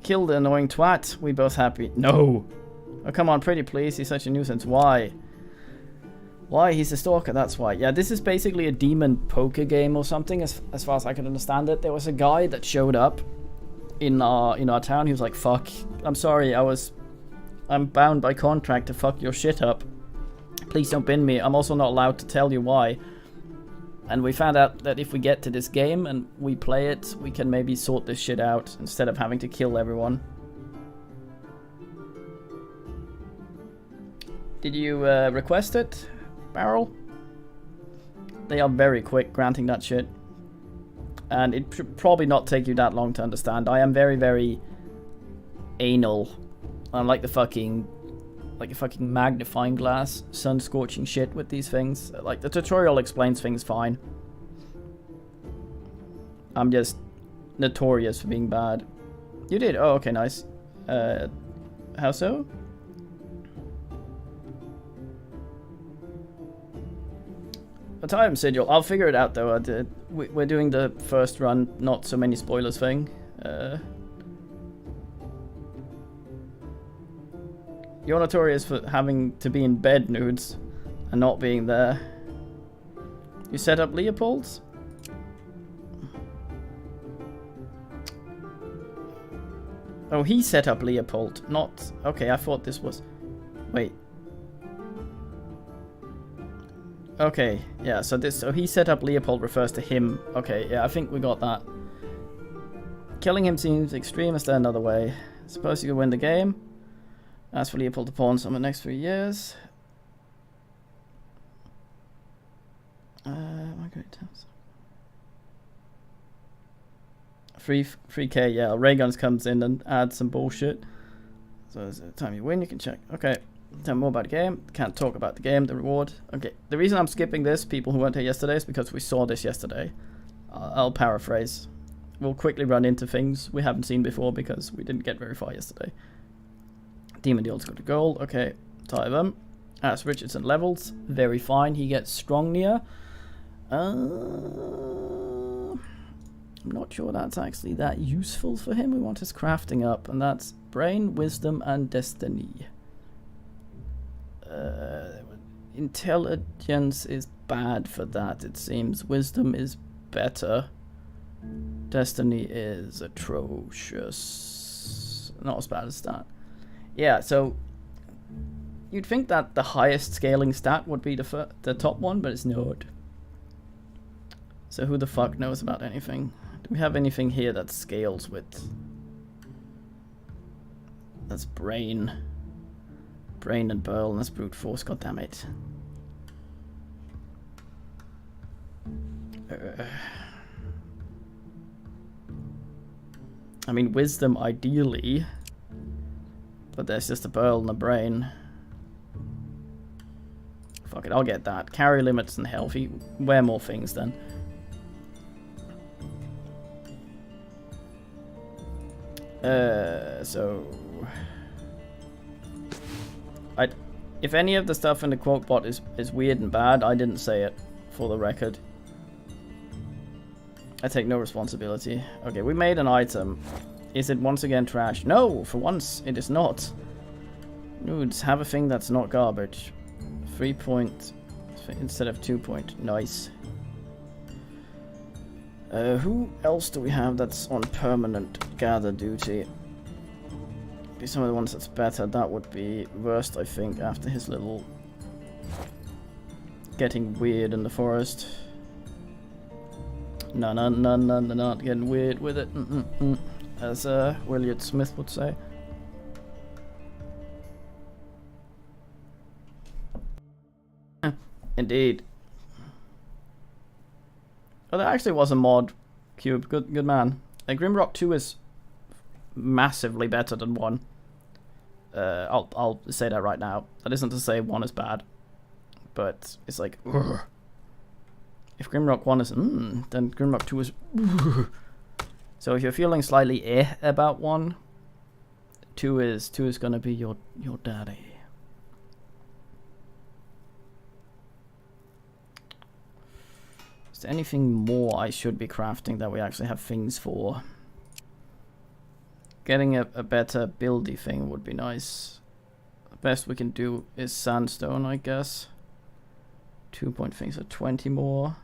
Kill the annoying twat. We both happy. No! Oh, come on, pretty please. He's such a nuisance. Why? Why? He's a stalker, that's why. Yeah, this is basically a demon poker game or something, as far as I can understand it. There was a guy that showed up in our town. He was like, fuck, I'm sorry, I'm bound by contract to fuck your shit up. Please don't bin me. I'm also not allowed to tell you why. And we found out that if we get to this game and we play it, we can maybe sort this shit out instead of having to kill everyone. Did you request it, Barrel? They are very quick granting that shit. And it should probably not take you that long to understand. I am very, very anal. I'm like a fucking magnifying glass, sun scorching shit with these things. Like, the tutorial explains things fine. I'm just notorious for being bad. You did? Oh, okay, nice. How so? A time sigil. I'll figure it out though. We're doing the first run, not so many spoilers thing. You're notorious for having to be in bed, nudes, and not being there. You set up Leopold's? Oh, he set up Leopold, not... Okay, I thought this was... Wait. Okay, yeah, so he set up Leopold refers to him. Okay, yeah, I think we got that. Killing him seems extreme. Is there another way? Suppose you could win the game. Ask for Leopold to pawn some in the next 3 years. My great times. 3k, yeah. Ray Guns comes in and adds some bullshit. So is the time you win, you can check. Okay. Tell me more about the game. Can't talk about the game, the reward. Okay, the reason I'm skipping this, people who weren't here yesterday, is because we saw this yesterday. I'll paraphrase. We'll quickly run into things we haven't seen before because we didn't get very far yesterday. Demon deals go to gold. Okay, tie them. As Richardson levels, very fine. He gets strong near. I'm not sure that's actually that useful for him. We want his crafting up, and that's brain, wisdom, and destiny. Intelligence is bad for that, it seems. Wisdom is better. Destiny is atrocious. Not as bad as that. Yeah, so you'd think that the highest scaling stat would be the top one, but it's not. So who the fuck knows about anything? Do we have anything here that scales with? That's brain. Brain and Burl, and that's brute force, goddammit. I mean, wisdom ideally, but there's just a Burl and a brain. Fuck it, I'll get that. Carry limits and health. Wear more things then. So... If any of the stuff in the quote bot is weird and bad, I didn't say it, for the record. I take no responsibility. Okay, we made an item. Is it once again trash? No, for once it is not. Nudes, have a thing that's not garbage. 3 point instead of 2 point. Nice. Who else do we have that's on permanent gather duty? Be some of the ones that's better. That would be worst, I think, after his little getting weird in the forest. No, not getting weird with it. as William Smith would say. Indeed. Oh, there actually was a mod cube. Good man. Grimrock 2 is massively better than 1. I'll say that right now. That isn't to say 1 is bad, but it's like, ugh. If Grimrock 1 is then Grimrock 2 is ugh. So if you're feeling slightly about 1, 2 is gonna be your daddy. Is there anything more I should be crafting that we actually have things for? Getting a better buildy thing would be nice. The best we can do is sandstone, I guess. 2-point things are 20 more.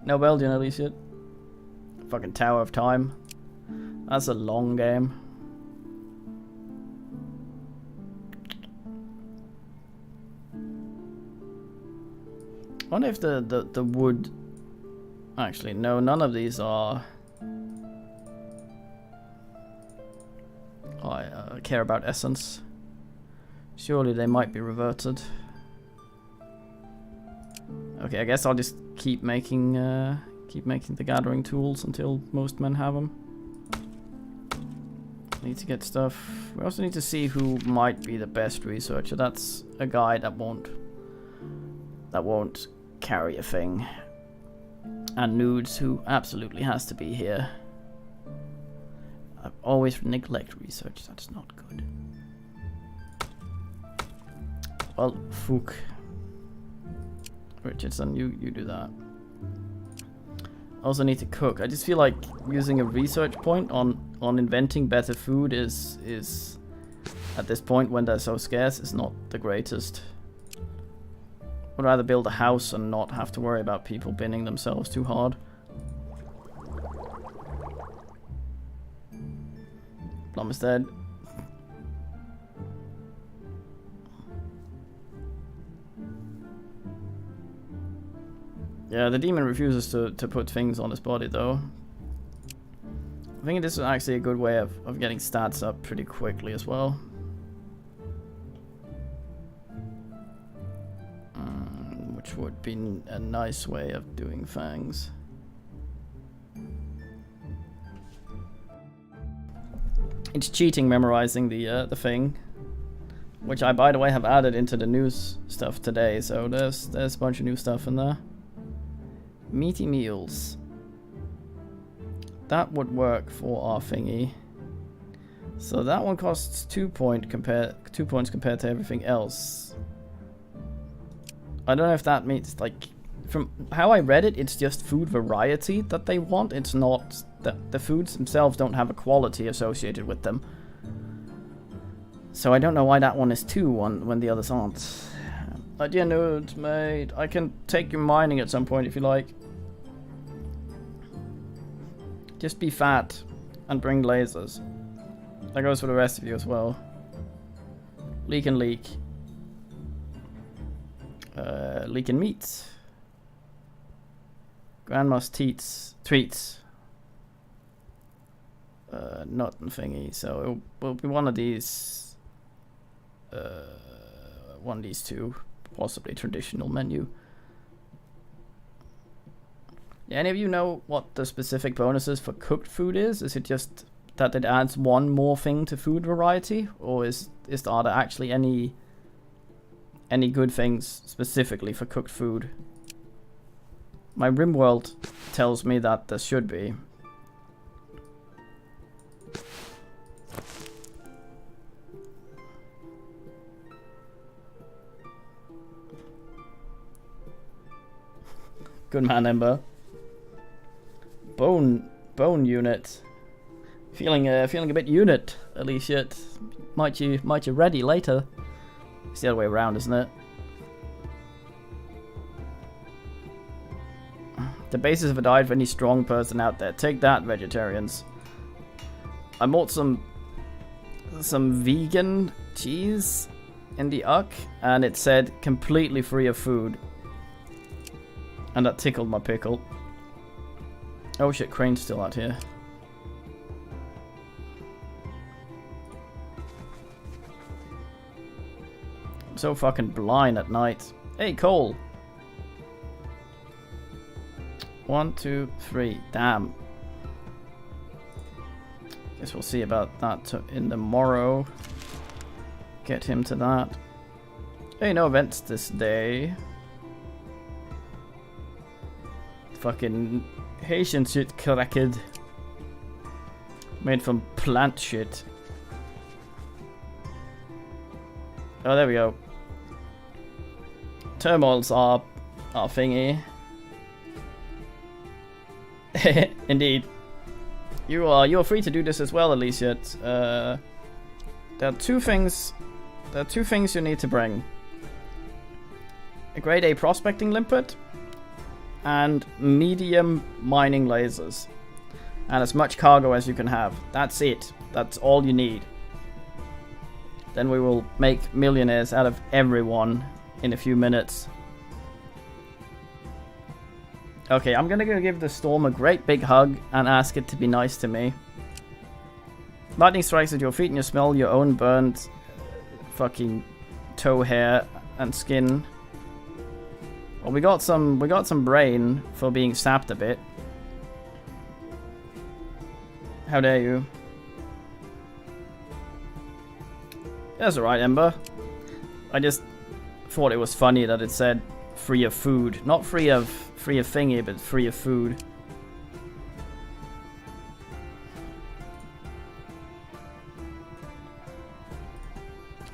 No Belgian at least yet. Fucking Tower of Time. That's a long game. I wonder if the wood... Actually, no, none of these are... I care about essence. Surely they might be reverted. Okay, I guess I'll just keep making the gathering tools until most men have them. Need to get stuff. We also need to see who might be the best researcher. That's a guy that won't carry a thing. And Nudes, who absolutely has to be here. I always neglect research. That's not good. Well, Fook. Richardson, you do that. Also need to cook. I just feel like using a research point on inventing better food is at this point when they're so scarce is not the greatest. I'd rather build a house and not have to worry about people binning themselves too hard. Plum is dead. Yeah, the demon refuses to put things on his body though. I think this is actually a good way of getting stats up pretty quickly as well. Which would be a nice way of doing things. It's cheating memorizing the thing, which I, by the way, have added into the news stuff today. So there's a bunch of new stuff in there. Meaty meals. That would work for our thingy. So that one costs 2 points compared to everything else. I don't know if that means, like, from how I read it, it's just food variety that they want. It's not that the foods themselves don't have a quality associated with them. So I don't know why that one is 2 when the others aren't. Idea note, mate. I can take you mining at some point if you like. Just be fat and bring lasers. That goes for the rest of you as well. Leak and leak. Leak and meat. Grandma's treats. Not thingy. So it will be one of these. One of these two. Possibly traditional menu. Yeah, any of you know what the specific bonuses for cooked food is? Is it just that it adds one more thing to food variety, or are there actually any good things specifically for cooked food? My RimWorld tells me that there should be. Good man, Ember. Bone unit. Feeling a bit unit, at least yet. Might you ready later? It's the other way around, isn't it? The basis of a diet for any strong person out there. Take that, vegetarians. I bought some vegan cheese in the UC, and it said completely free of food. And that tickled my pickle. Oh shit, Crane's still out here. I'm so fucking blind at night. Hey, Cole! 1, 2, 3. Damn. Guess we'll see about that in the morrow. Get him to that. Hey, no events this day. Fucking Haitian shit cracked. Made from plant shit. Oh, there we go. Turmoils are thingy. Indeed. You're free to do this as well, Alicia. There are two things you need to bring. A grade A prospecting limpet and medium mining lasers. And as much cargo as you can have. That's it. That's all you need. Then we will make millionaires out of everyone in a few minutes. Okay, I'm gonna go give the storm a great big hug and ask it to be nice to me. Lightning strikes at your feet and you smell your own burnt fucking toe hair and skin. Well, we got some brain for being sapped a bit. How dare you? That's alright, Ember. I just thought it was funny that it said free of food. Not free of thingy, but free of food.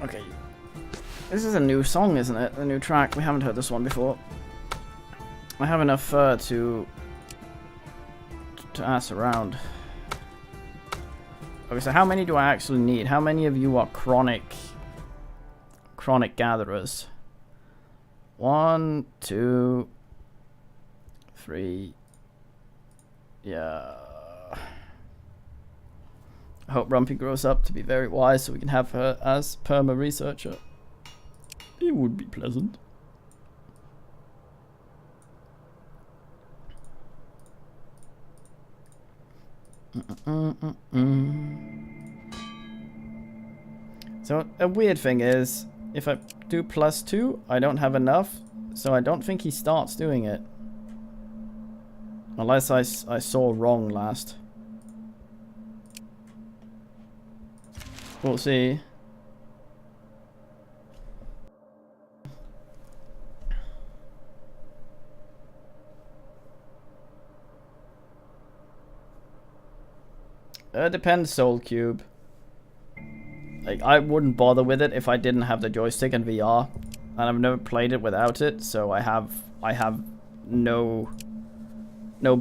Okay. This is a new song, isn't it? A new track. We haven't heard this one before. I have enough fur to ass around. Okay, so how many do I actually need? How many of you are chronic gatherers? 1, 2, 3. Yeah. I hope Rumpy grows up to be very wise so we can have her as perma researcher. It would be pleasant. So a weird thing is, if I do +2, I don't have enough, so I don't think he starts doing it. Unless I saw wrong last. We'll see. Depends, Soul Cube. Like, I wouldn't bother with it if I didn't have the joystick and VR, and I've never played it without it, so I have no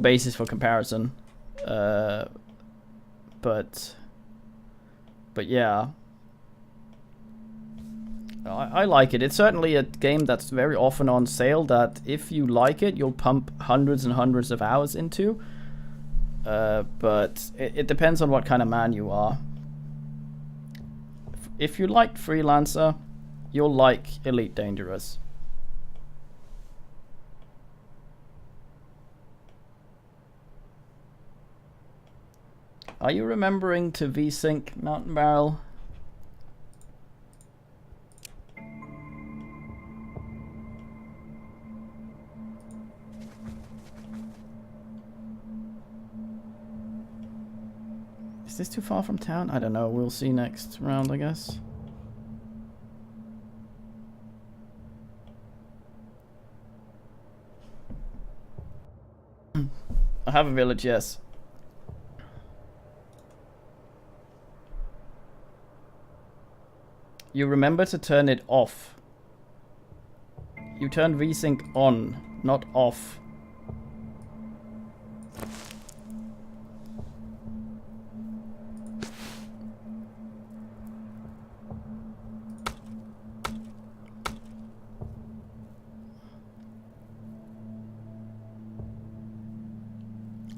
basis for comparison. But yeah, I like it. It's certainly a game that's very often on sale. That if you like it, you'll pump hundreds and hundreds of hours into. But it depends on what kind of man you are. If you like Freelancer, you'll like Elite Dangerous. Are you remembering to VSync Mountain Barrel? Is this too far from town? I don't know. We'll see next round, I guess. I have a village, yes. You remember to turn it off. You turn VSync on, not off.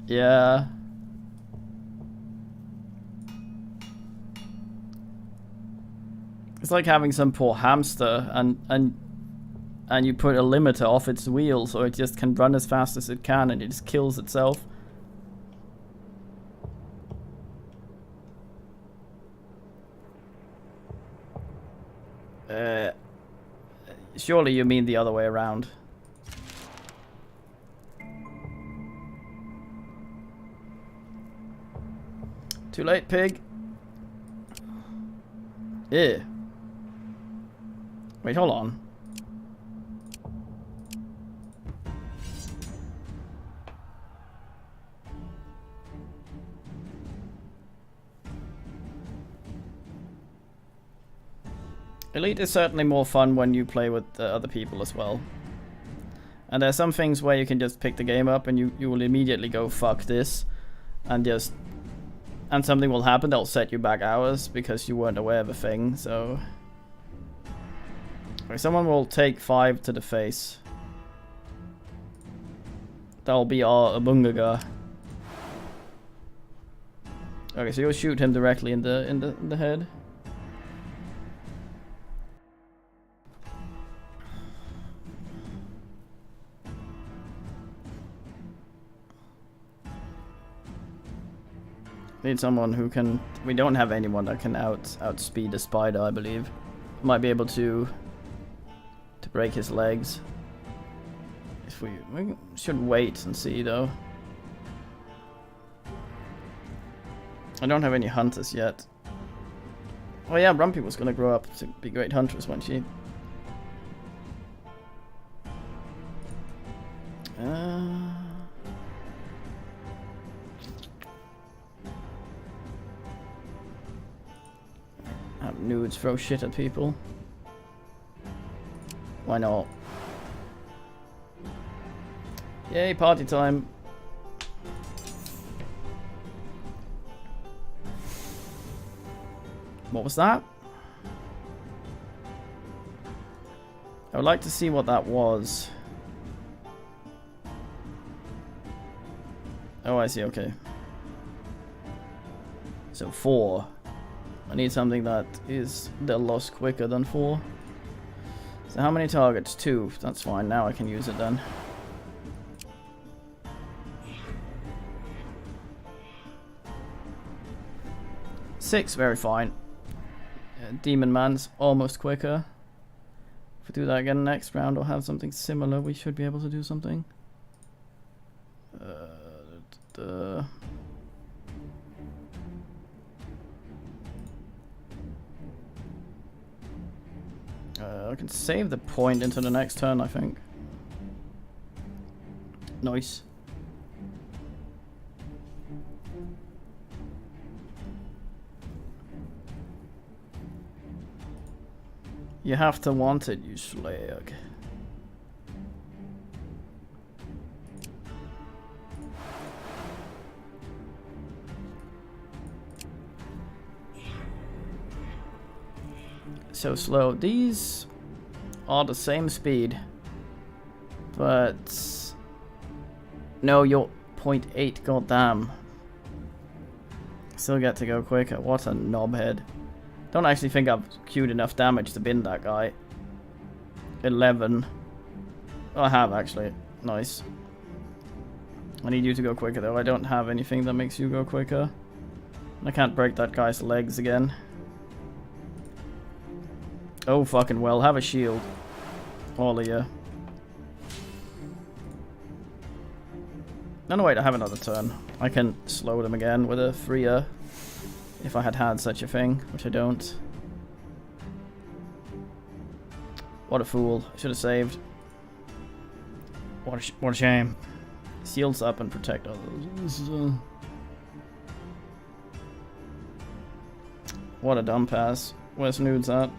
Yeah. It's like having some poor hamster and and you put a limiter off its wheel so it just can run as fast as it can and it just kills itself. Surely you mean the other way around. Too late, pig. Yeah. Wait, hold on. Elite is certainly more fun when you play with other people as well. And there's some things where you can just pick the game up and you will immediately go fuck this. And something will happen that'll set you back hours because you weren't aware of a thing, so... Okay, someone will take 5 to the face. That'll be our Abungaga. Okay, so you'll shoot him directly in the head. Need someone who can... We don't have anyone that can outspeed a spider, I believe. Might be able to break his legs. If we should wait and see, though. I don't have any hunters yet. Oh yeah, Rumpy was gonna grow up to be great hunters, wasn't she? Have nudes throw shit at people. Why not? Yay, party time. What was that? I would like to see what that was. Oh, I see, okay. So 4. I need something that is the loss quicker than 4. So how many targets? 2. That's fine. Now I can use it then. Six, very fine. Demon Man's almost quicker. If we do that again next round or have something similar, we should be able to do something. I can save the point into the next turn, I think. Nice. You have to want it, you slag. So slow. These are the same speed, but no, you're 0.8. Goddamn. Still get to go quicker. What a knobhead. Don't actually think I've queued enough damage to bin that guy. 11. Oh, I have actually. Nice. I need you to go quicker though. I don't have anything that makes you go quicker. I can't break that guy's legs again. Oh fucking well, have a shield. All of you. No, wait, I have another turn. I can slow them again with a freer. If I had such a thing, which I don't. What a fool. I should have saved. What a shame. Shields up and protect others. What a dumb pass. Where's Nudes at?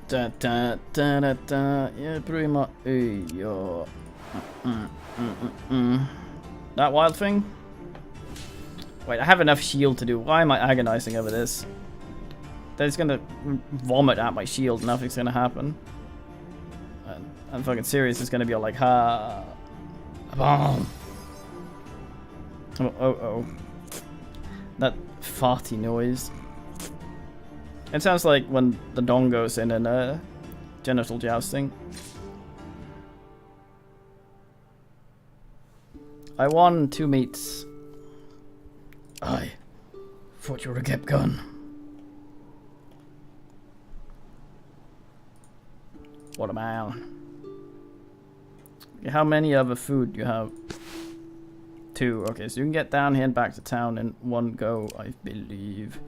Da da da da da. Jag bryr mig. Ja. That wild thing? Wait, I have enough shield to do. Why am I agonizing over this? They're just gonna vomit at my shield. Nothing's gonna happen. And I'm fucking serious. It's gonna be all like, ha. Boom. Oh. That farty noise. It sounds like when the dong goes in genital jousting. I won 2 meats. I thought you were a kept gun. What a man. Okay, how many other food do you have? 2. Okay, so you can get down here and back to town in one go, I believe.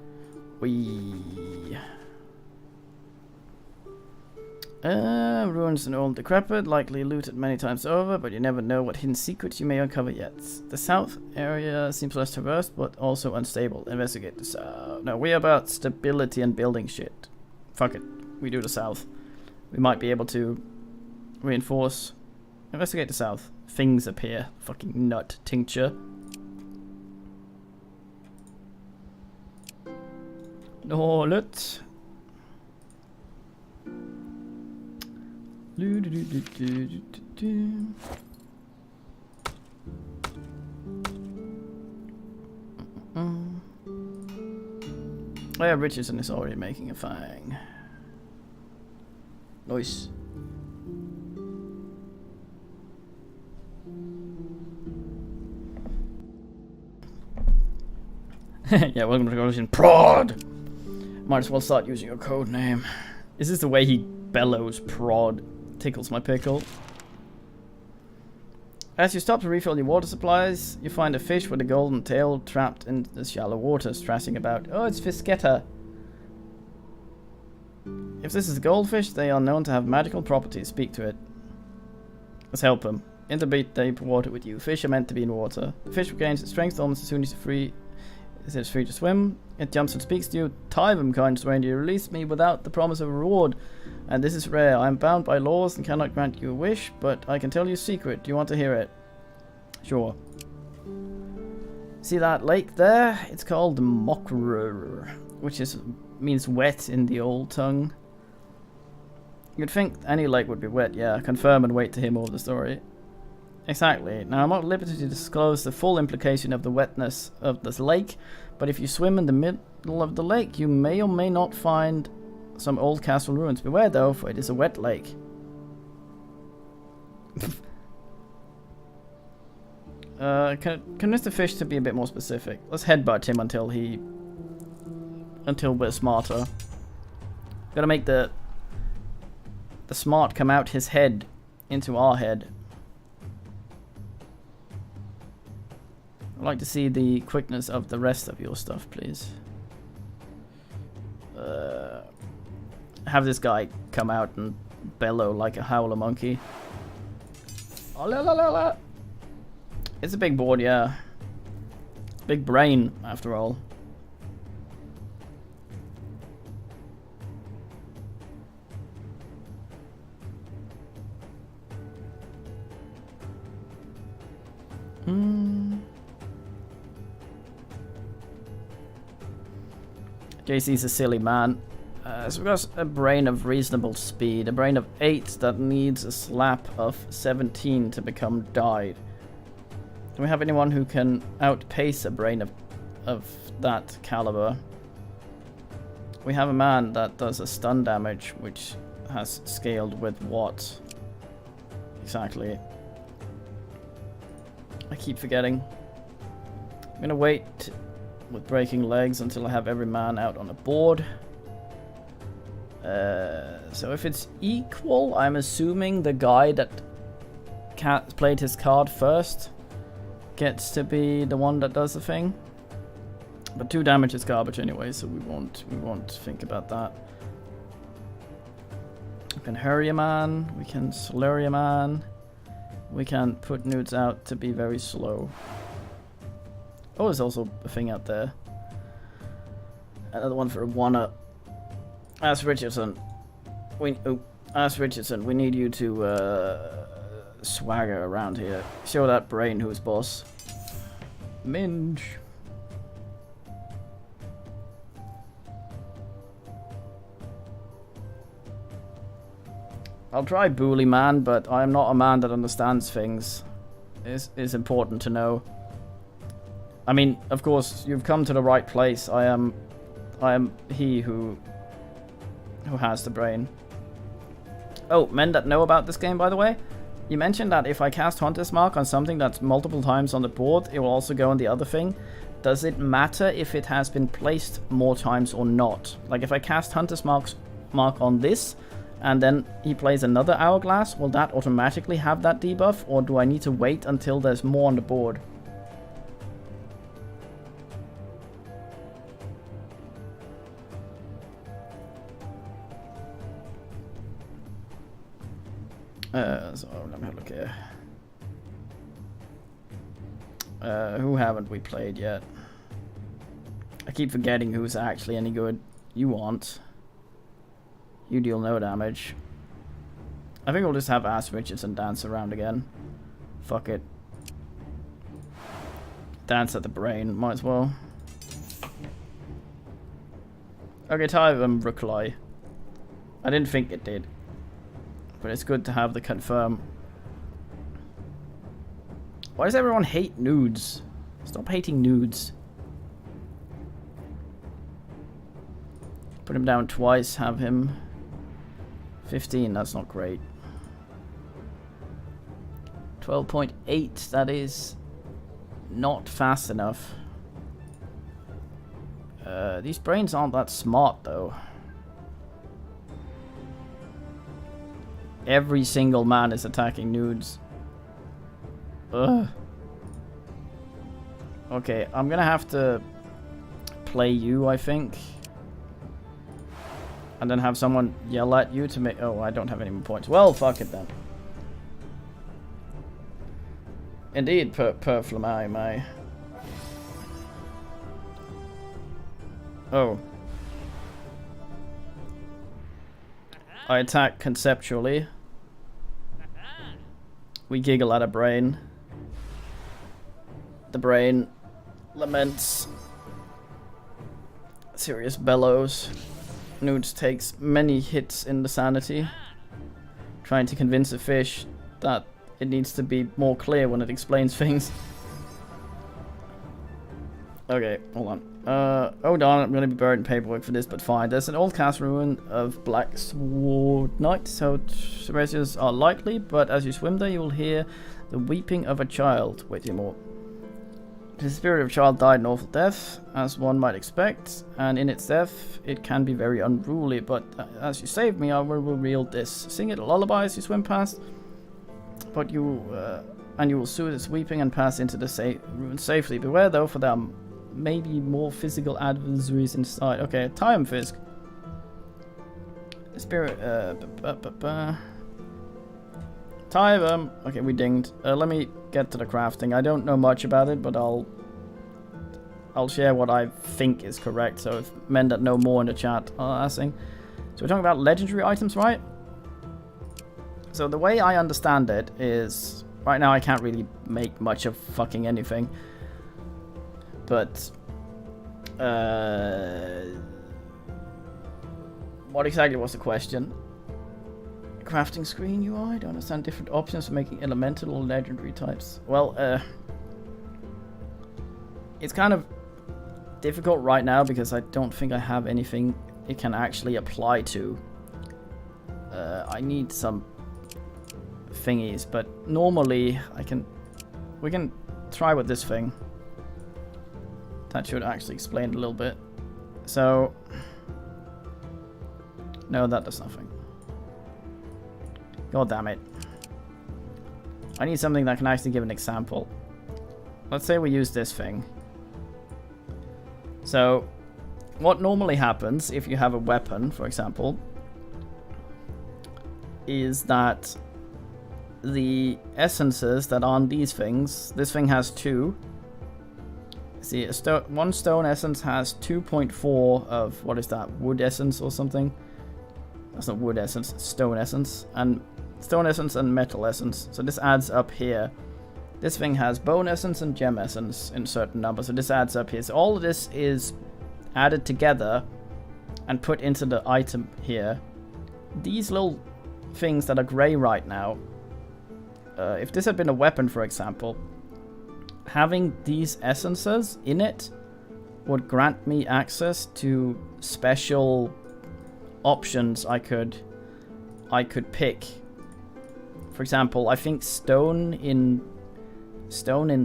Ruins and old decrepit, likely looted many times over, but you never know what hidden secrets you may uncover yet. The south area seems less traversed, but also unstable. Investigate the south. No, we're about stability and building shit. Fuck it. We do the south. We might be able to reinforce. Investigate the south. Things appear. Fucking nut tincture. Knowledge. Oh yeah, Richardson is already making a fang. Nice. Yeah, welcome to the Revolution. Prod! Might as well start using your code name. Is this the way he bellows prod? Tickles my pickle. As you stop to refill your water supplies, you find a fish with a golden tail trapped in the shallow water, thrashing about. Oh, it's Fisketta. If this is a goldfish, they are known to have magical properties. Speak to it. Let's help him. In the deep water with you. Fish are meant to be in water. The fish regains its strength almost as soon as it's free to swim. It jumps and speaks to you. Tie them, kind stranger. You release me without the promise of a reward. And this is rare. I am bound by laws and cannot grant you a wish, but I can tell you a secret. Do you want to hear it? Sure. See that lake there? It's called Mokrur, which means wet in the old tongue. You'd think any lake would be wet, yeah. Confirm and wait to hear more of the story. Exactly. Now, I'm not at liberty to disclose the full implication of the wetness of this lake, but if you swim in the middle of the lake, you may or may not find some old castle ruins. Beware, though, for it is a wet lake. Convince the fish to be a bit more specific. Let's headbutt him until we're smarter. Gotta make the smart come out his head into our head. I'd like to see the quickness of the rest of your stuff, please. Have this guy come out and bellow like a howler monkey. Oh, la, la, la, la. It's a big board, yeah. Big brain, after all. JC's a silly man. So we've got a brain of reasonable speed. A brain of 8 that needs a slap of 17 to become dyed. Do we have anyone who can outpace a brain of that caliber? We have a man that does a stun damage, which has scaled with what? Exactly. I keep forgetting. I'm gonna wait with breaking legs until I have every man out on a board. So if it's equal, I'm assuming the guy that played his card first gets to be the one that does the thing. But 2 damage is garbage anyway, so we won't think about that. We can hurry a man, we can slurry a man, we can put nudes out to be very slow. Oh, there's also a thing out there. Another one for a 1-up. Ask Richardson. We need you to swagger around here. Show that brain who's boss. Minge. I'll try Bully Man, but I'm not a man that understands things. It's important to know. I mean, of course, you've come to the right place. I am he who has the brain. Oh, men that know about this game, by the way, you mentioned that if I cast Hunter's Mark on something that's multiple times on the board, it will also go on the other thing. Does it matter if it has been placed more times or not? Like, if I cast Hunter's Mark on this, and then he plays another Hourglass, will that automatically have that debuff, or do I need to wait until there's more on the board? So let me have a look here. Who haven't we played yet? I keep forgetting who's actually any good. You want. You deal no damage. I think we'll just have Ash Richardson dance around again. Fuck it. Dance at the brain, might as well. Okay, tie them Rooklai. I didn't think it did. But it's good to have the confirm. Why does everyone hate nudes? Stop hating nudes. Put him down twice, have him 15, that's not great. 12.8, that is not fast enough. These brains aren't that smart though. Every single man is attacking nudes. Ugh. Okay, I'm gonna have to play you, I think. And then have someone yell at you to make... Oh, I don't have any more points. Well, fuck it then. Indeed, per Flamai, my... Oh. I attack conceptually. We giggle at a brain. The brain laments. Serious bellows. Nudes takes many hits in the sanity. Trying to convince a fish that it needs to be more clear when it explains things. Okay, hold on. Oh darn, I'm gonna be buried in paperwork for this, but fine. There's an old cast ruin of Black Sword Knight, so treasures are likely, but as you swim there, you will hear the weeping of a child. Wait till more. The spirit of a child died an awful death, as one might expect, and in its death, it can be very unruly, but as you saved me, I will reveal this. Sing it a lullaby as you swim past, but you will soothe its weeping and pass into the ruin safely. Beware though, for there are maybe more physical adversaries inside. Okay, time Fisk. Spirit, tie them. Okay, we dinged. Let me get to the crafting. I don't know much about it, but I'll share what I think is correct. So if men that know more in the chat are asking. So we're talking about legendary items, right? So the way I understand it is, right now I can't really make much of fucking anything. But, what exactly was the question? Crafting screen UI? I don't understand different options for making elemental or legendary types. Well, it's kind of difficult right now because I don't think I have anything it can actually apply to. I need some thingies, but normally we can try with this thing. That should actually explain a little bit. So, no, that does nothing. God damn it. I need something that can actually give an example. Let's say we use this thing. So, what normally happens if you have a weapon, for example, is that the essences that are on these things, this thing has 2. See, one stone essence has 2.4 of, what is that, wood essence or something? That's not wood essence, it's stone essence. And stone essence and metal essence. So this adds up here. This thing has bone essence and gem essence in certain numbers. So this adds up here. So all of this is added together and put into the item here. These little things that are grey right now, if this had been a weapon, for example, having these essences in it would grant me access to special options I could pick. For example, I think stone in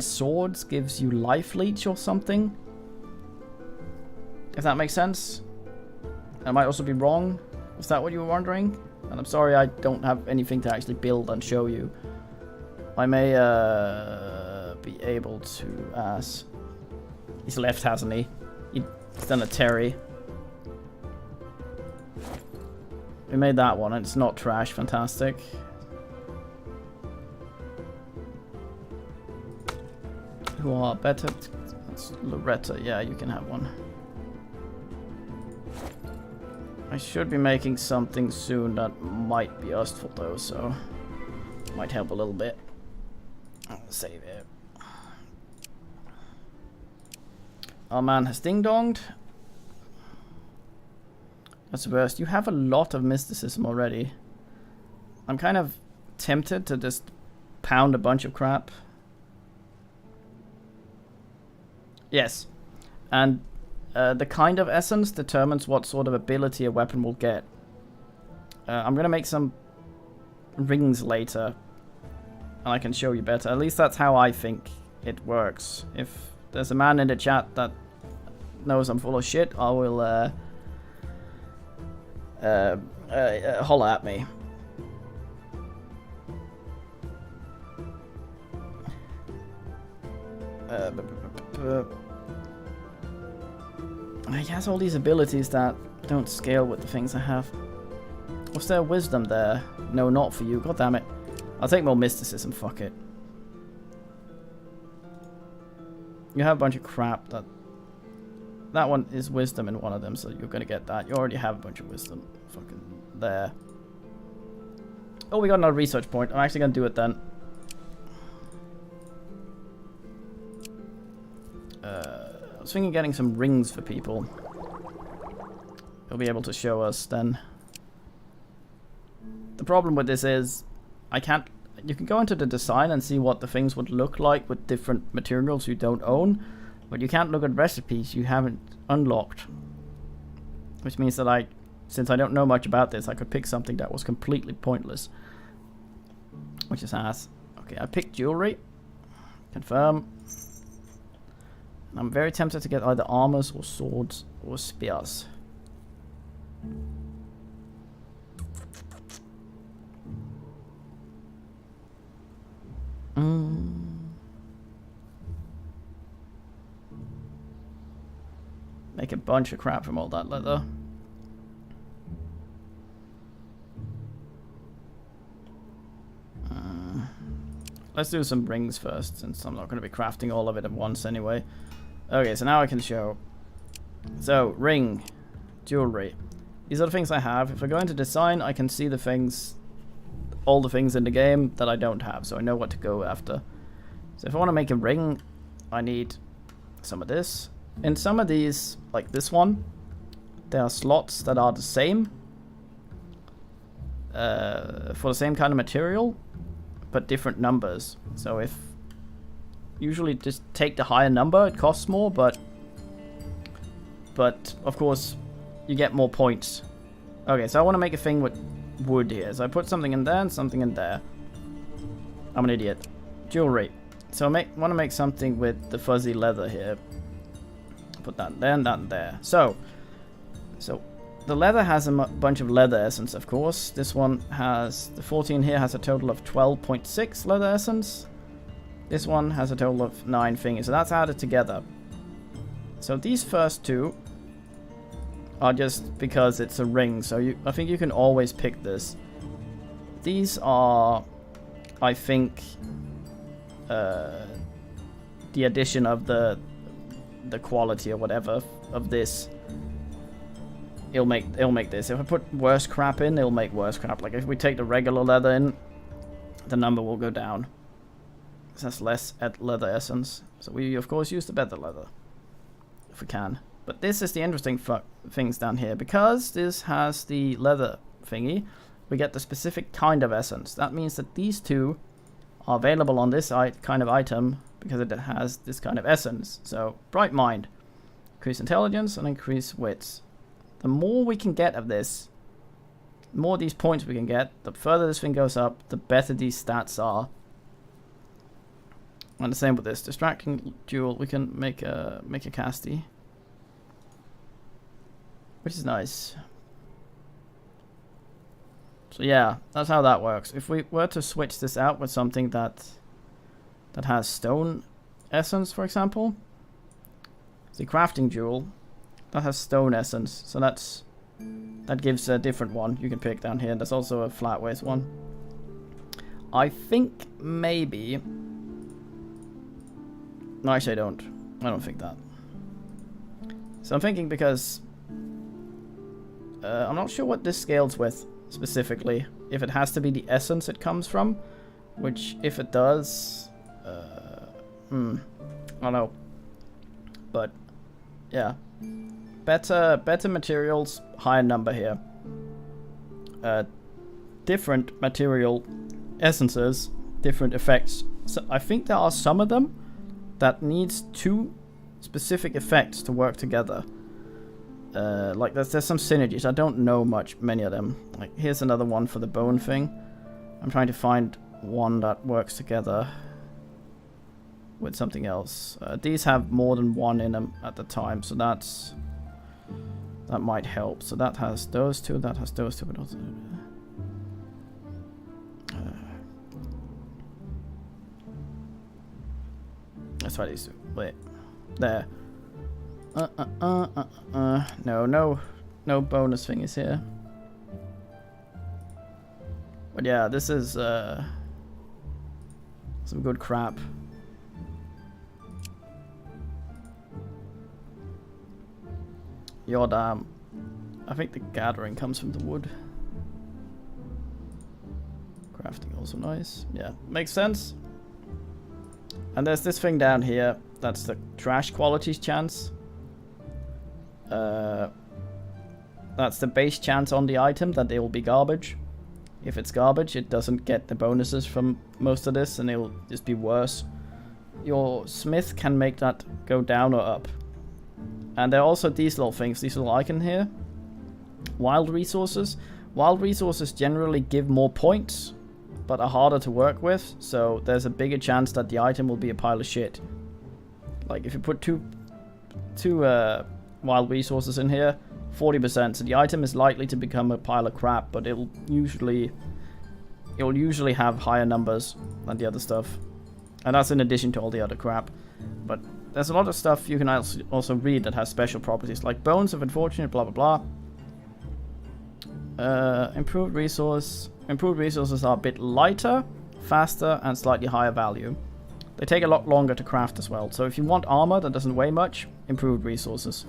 swords gives you life leech or something. If that makes sense. I might also be wrong. Is that what you were wondering? And I'm sorry I don't have anything to actually build and show you. I may be able to ask. He's left, hasn't he? He's done a Terry. We made that one and it's not trash. Fantastic. Who are better? That's Loretta. Yeah, you can have one. I should be making something soon that might be useful though, so might help a little bit. I'll save it. Our man has ding-donged. That's the worst. You have a lot of mysticism already. I'm kind of tempted to just pound a bunch of crap. Yes. And the kind of essence determines what sort of ability a weapon will get. I'm going to make some rings later. And I can show you better. At least that's how I think it works. If there's a man in the chat that knows I'm full of shit, I will holler at me. He has all these abilities that don't scale with the things I have. Was there wisdom there? No, not for you. God damn it. I'll take more mysticism. Fuck it. You have a bunch of crap. That one is wisdom in one of them, so you're gonna get that. You already have a bunch of wisdom. Fucking there. Oh, we got another research point. I'm actually gonna do it then. I was thinking of getting some rings for people. They'll be able to show us then. The problem with this is I can't. You can go into the design and see what the things would look like with different materials you don't own, but you can't look at recipes you haven't unlocked. Which means that since I don't know much about this, I could pick something that was completely pointless. Which is ass. Okay, I picked jewelry. Confirm. And I'm very tempted to get either armors or swords or spears. Make a bunch of crap from all that leather. Let's do some rings first, since I'm not going to be crafting all of it at once anyway. Okay, so now I can show. So, ring, jewelry. These are the things I have. If I go into design, I can see the things, all the things in the game that I don't have, so I know what to go after. So if I want to make a ring, I need some of this. In some of these, like this one, there are slots that are the same. For the same kind of material, but different numbers. So if usually just take the higher number, it costs more, but of course you get more points. Okay, so I want to make a thing with wood here. So I put something in there and something in there. I'm an idiot. Jewelry. So I want to make something with the fuzzy leather here. Put that there and that there. So the leather has a bunch of leather essence, of course. This one has, the 14 here has a total of 12.6 leather essence. This one has a total of 9 thingies, so that's added together. So these first two are just because it's a ring, so I think you can always pick this. These are, I think, the addition of the quality or whatever of this. It'll make this. If I put worse crap in, it'll make worse crap. Like if we take the regular leather in, the number will go down. So that's less leather essence. So we of course use the better leather if we can. But this is the interesting things down here, because this has the leather thingy. We get the specific kind of essence. That means that these two are available on this kind of item because it has this kind of essence. So, bright mind. Increase intelligence and increase wits. The more we can get of this, the more these points we can get, the further this thing goes up, the better these stats are. And the same with this. Distracting duel, we can make a casty. Which is nice. So yeah, that's how that works. If we were to switch this out with something that has stone essence, for example, the crafting jewel that has stone essence, so that gives a different one you can pick down here. There's also a flat waist one. I think maybe. No, actually, I don't think that. So I'm thinking because I'm not sure what this scales with specifically. If it has to be the essence it comes from, which if it does, I don't know. But yeah, better materials, higher number here. Different material essences, different effects. So I think there are some of them that needs 2 specific effects to work together. Like there's some synergies. I don't know many of them. Like here's another one for the bone thing. I'm trying to find one that works together with something else. These have more than one in them at the time, so that might help. So that has those 2, that has those 2, but also let's try these 2. Wait, there. No bonus thing is here. But yeah, this is some good crap. Yordam. I think the gathering comes from the wood. Crafting also nice. Yeah, makes sense. And there's this thing down here. That's the trash qualities chance. That's the base chance on the item that it will be garbage. If it's garbage, it doesn't get the bonuses from most of this, and it will just be worse. Your smith can make that go down or up. And there are also these little things, these little icons here. Wild resources. Wild resources generally give more points, but are harder to work with, so there's a bigger chance that the item will be a pile of shit. Like if you put two wild resources in here, 40%, so the item is likely to become a pile of crap, but it'll usually have higher numbers than the other stuff. And that's in addition to all the other crap. But there's a lot of stuff you can also read that has special properties, like Bones of Unfortunate, blah blah blah. Improved resources are a bit lighter, faster, and slightly higher value. They take a lot longer to craft as well, so if you want armor that doesn't weigh much, improved resources.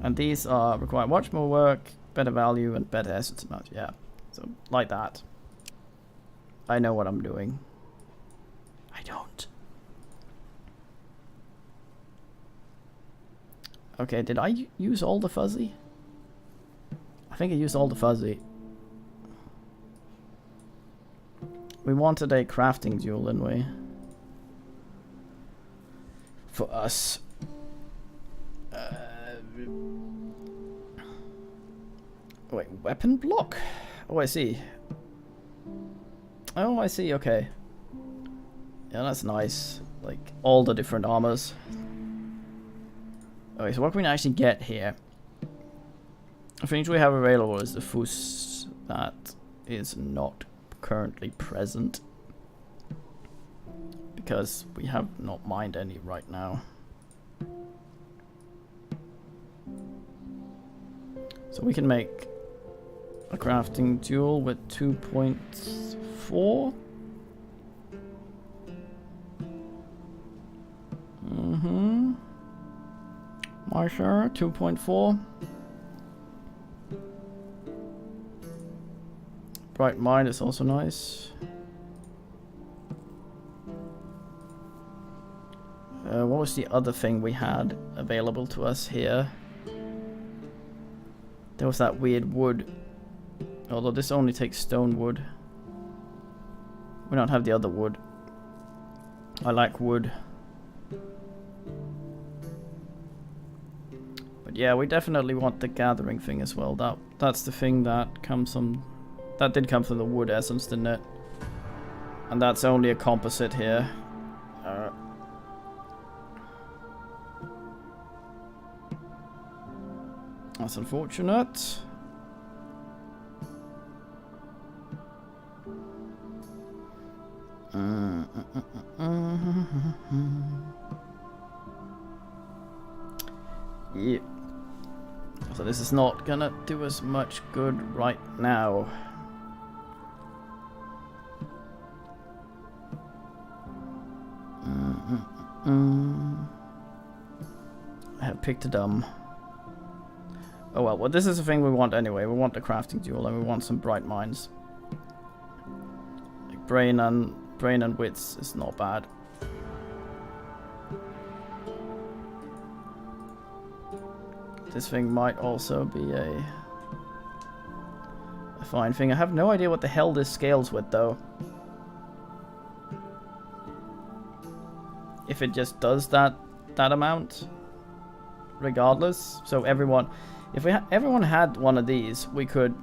And these require much more work, better value, and better essence amount. Yeah, so like that. I know what I'm doing. I don't. Okay, did I use all the fuzzy? I think I used all the fuzzy. We wanted a crafting duel, didn't we? For us. Wait, weapon block? Oh, I see. Oh, I see, okay. Yeah, that's nice. Like, all the different armors. Okay, so what can we actually get here? The things we have available is the Fus that is not currently present. Because we have not mined any right now. So we can make a crafting duel with 2.4. Marsha, 2.4. Bright Mind is also nice. What was the other thing we had available to us here? There was that weird wood. Although this only takes stone wood. We don't have the other wood. I like wood. But yeah, we definitely want the gathering thing as well. That's the thing that comes from... That did come from the wood essence, didn't it? And that's only a composite here. That's unfortunate. Yeah. So this is not gonna do us much good right now. I have picked a dumb. Oh well, this is the thing we want anyway. We want the crafting duel and we want some bright minds. Like brain and wits is not bad. This thing might also be a fine thing. I have no idea what the hell this scales with though. If it just does that amount regardless. So everyone, if everyone had one of these, we could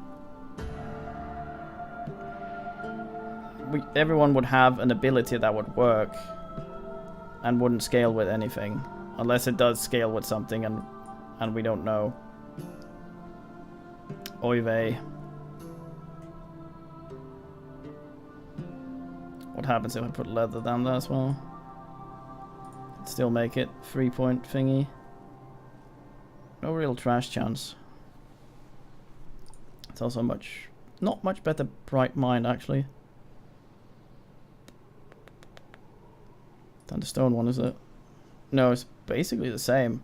everyone would have an ability that would work and wouldn't scale with anything unless it does scale with something and we don't know. Oy vey. What happens if I put leather down there as well? Still make it 3-point thingy. No real trash chance. It's also not much better bright mind actually than the stone one, is it? No, it's basically the same.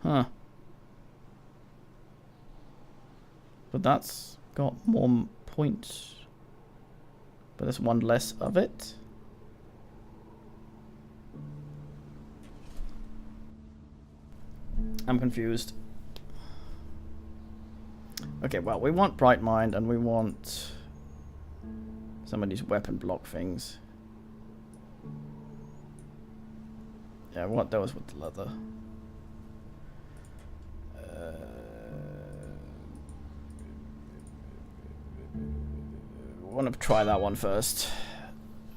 Huh. But that's got more points. But there's one less of it. I'm confused. Okay, well, we want Bright Mind and we want some of these weapon block things. Yeah, I want those with the leather. I want to try that one first.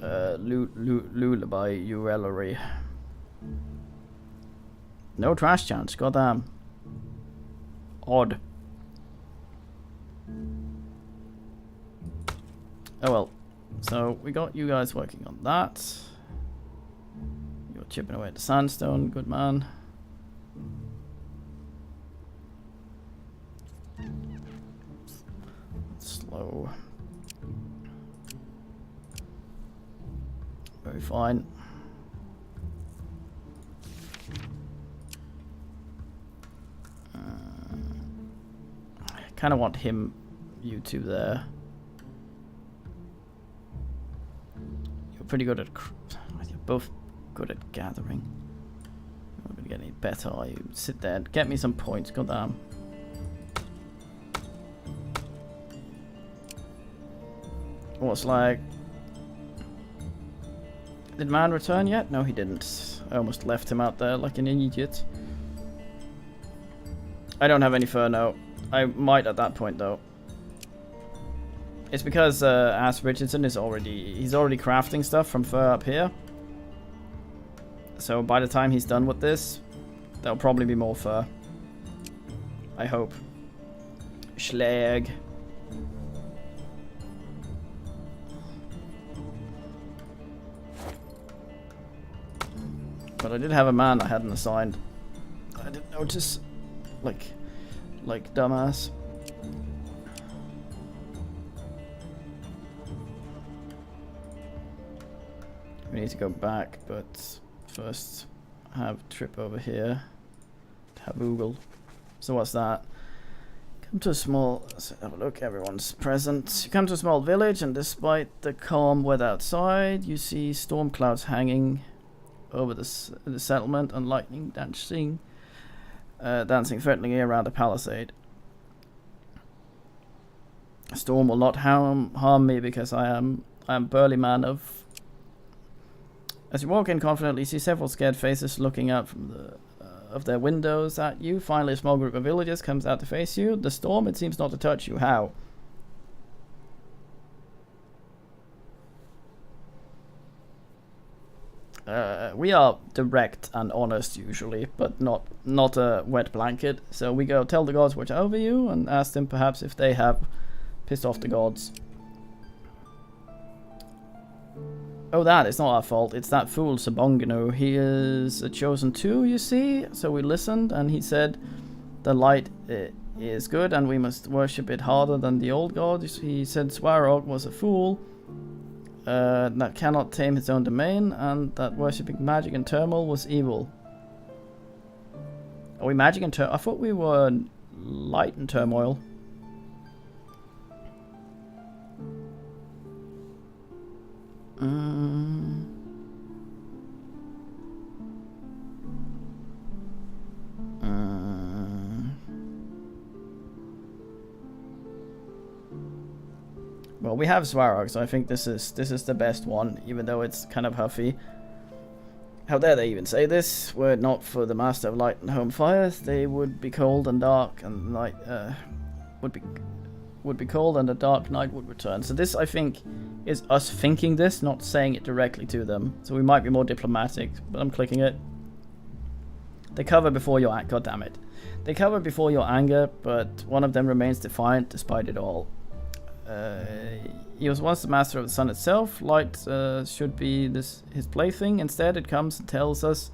Lullaby Urellery. No trash chance, goddamn. Odd. Oh well. So we got you guys working on that. You're chipping away at the sandstone, good man. Slow. Very fine. I kind of want you two there. You're pretty good at. You're both good at gathering. You're not gonna get any better, are you? Sit there and get me some points, goddamn. What's like? Did man return yet? No, he didn't. I almost left him out there like an idiot. I don't have any fur now. I might at that point though. It's because Ass Richardson is he's already crafting stuff from fur up here. So by the time he's done with this, there'll probably be more fur. I hope. Schlag. But I did have a man I hadn't assigned. I didn't notice. Like dumbass. We need to go back, but first have trip over here. Have Oogle. So what's that? Come to a small... Let's have a look. Everyone's present. You come to a small village, and despite the calm weather outside, you see storm clouds hanging over the settlement and lightning dancing threateningly around the palisade. A storm will not harm me because I am burly man of... As you walk in confidently, you see several scared faces looking out from the of their windows at you. Finally, a small group of villagers comes out to face you. The storm, it seems not to touch you. How? We are direct and honest usually, but not a wet blanket. So we go tell the gods watch over you and ask them perhaps if they have pissed off the gods. Oh, that is not our fault. It's that fool Sabongano. He is a chosen too, you see. So we listened, and he said the light is good, and we must worship it harder than the old gods. He said Swarog was a fool that cannot tame his own domain, and that worshipping magic and turmoil was evil. Are we magic and turmoil? I thought we were light and turmoil. Well, we have Svarog, so I think this is the best one, even though it's kind of huffy. How dare they even say this? Were it not for the Master of Light and Home Fires, they would be cold and dark, and night would be cold, and a dark night would return. So this, I think, is us thinking this, not saying it directly to them. So we might be more diplomatic, but I'm clicking it. They cover before your God damn it. They cover before your anger, but one of them remains defiant despite it all. He was once the master of the sun itself. Light should be his plaything. Instead, it comes and tells us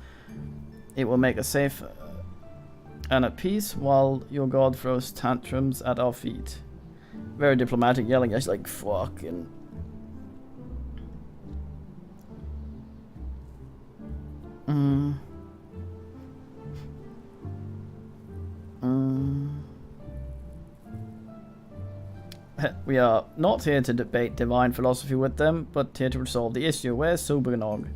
it will make us safe and at peace while your god throws tantrums at our feet. Very diplomatic, yelling at us like fucking. We are not here to debate divine philosophy with them, but here to resolve the issue. Where's Subernog?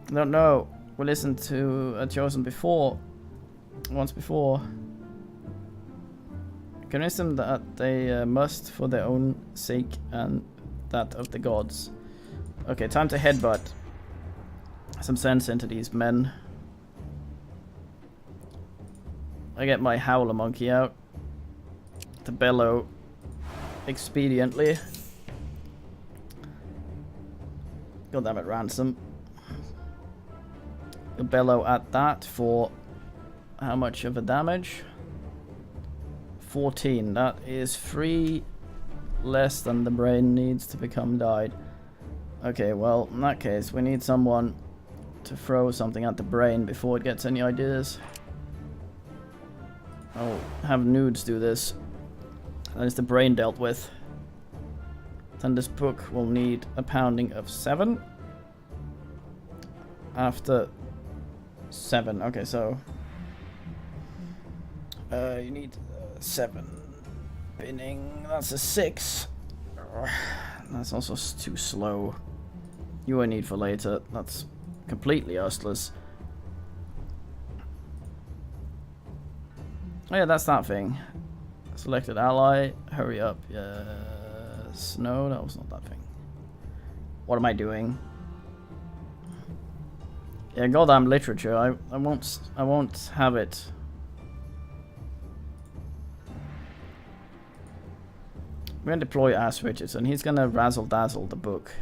I don't know. We listened to a chosen once before. Convince them that they must for their own sake and that of the gods. Okay, time to headbutt some sense into these men. I get my howler monkey out to bellow expediently. God damn it, ransom. You'll bellow at that for how much of a damage? 14. That is 3 less than the brain needs to become died. Okay, well, in that case, we need someone to throw something at the brain before it gets any ideas. I'll have nudes do this. That is the brain dealt with. Then this book will need a pounding of 7. After 7. Okay, so you need 7 pinning. That's a 6. That's also too slow. You will need for later. That's completely useless. Oh yeah, that's that thing. Selected ally. Hurry up. Yes. No, that was not that thing. What am I doing? Yeah, goddamn literature. I won't have it. We're gonna deploy Ash Richardson. He's gonna razzle dazzle the book.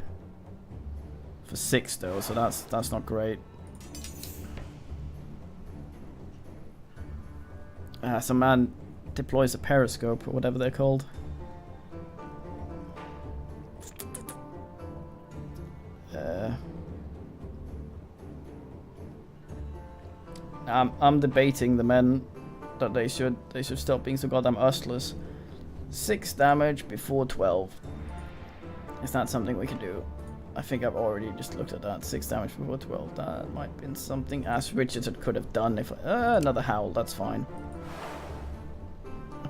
For 6 though, so that's not great. Some man deploys a periscope or whatever they're called. I'm debating the men that they should stop being so goddamn useless. 6 damage before 12. Is that something we can do? I think I've already just looked at that. 6 damage before 12. That might have been something Ash Richardson could have done if another howl. That's fine.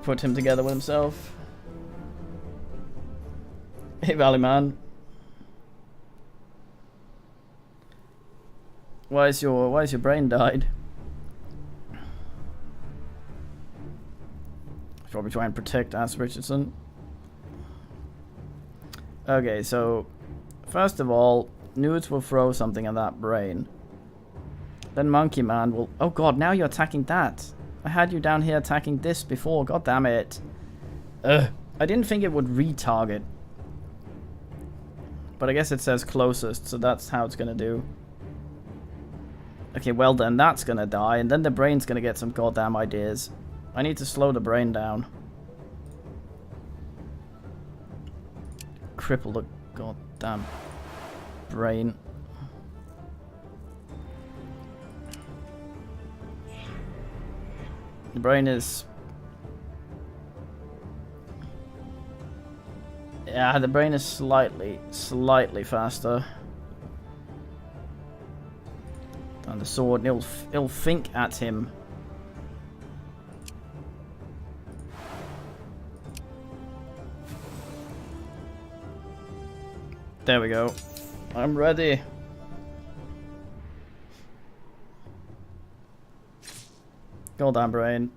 Put him together with himself. Hey, Valley Man. Why is your brain died? Probably try and protect Ash Richardson. Okay, so first of all, Nudes will throw something at that brain. Then Monkey Man will... Oh god, now you're attacking that. I had you down here attacking this before. God damn it. Ugh. I didn't think it would retarget. But I guess it says closest, so that's how it's gonna do. Okay, well then, that's gonna die, and then the brain's gonna get some goddamn ideas. I need to slow the brain down. Cripple the goddamn brain. The brain is... Yeah, the brain is slightly faster. And the sword, it'll think at him. There we go. I'm ready. Goddamn brain.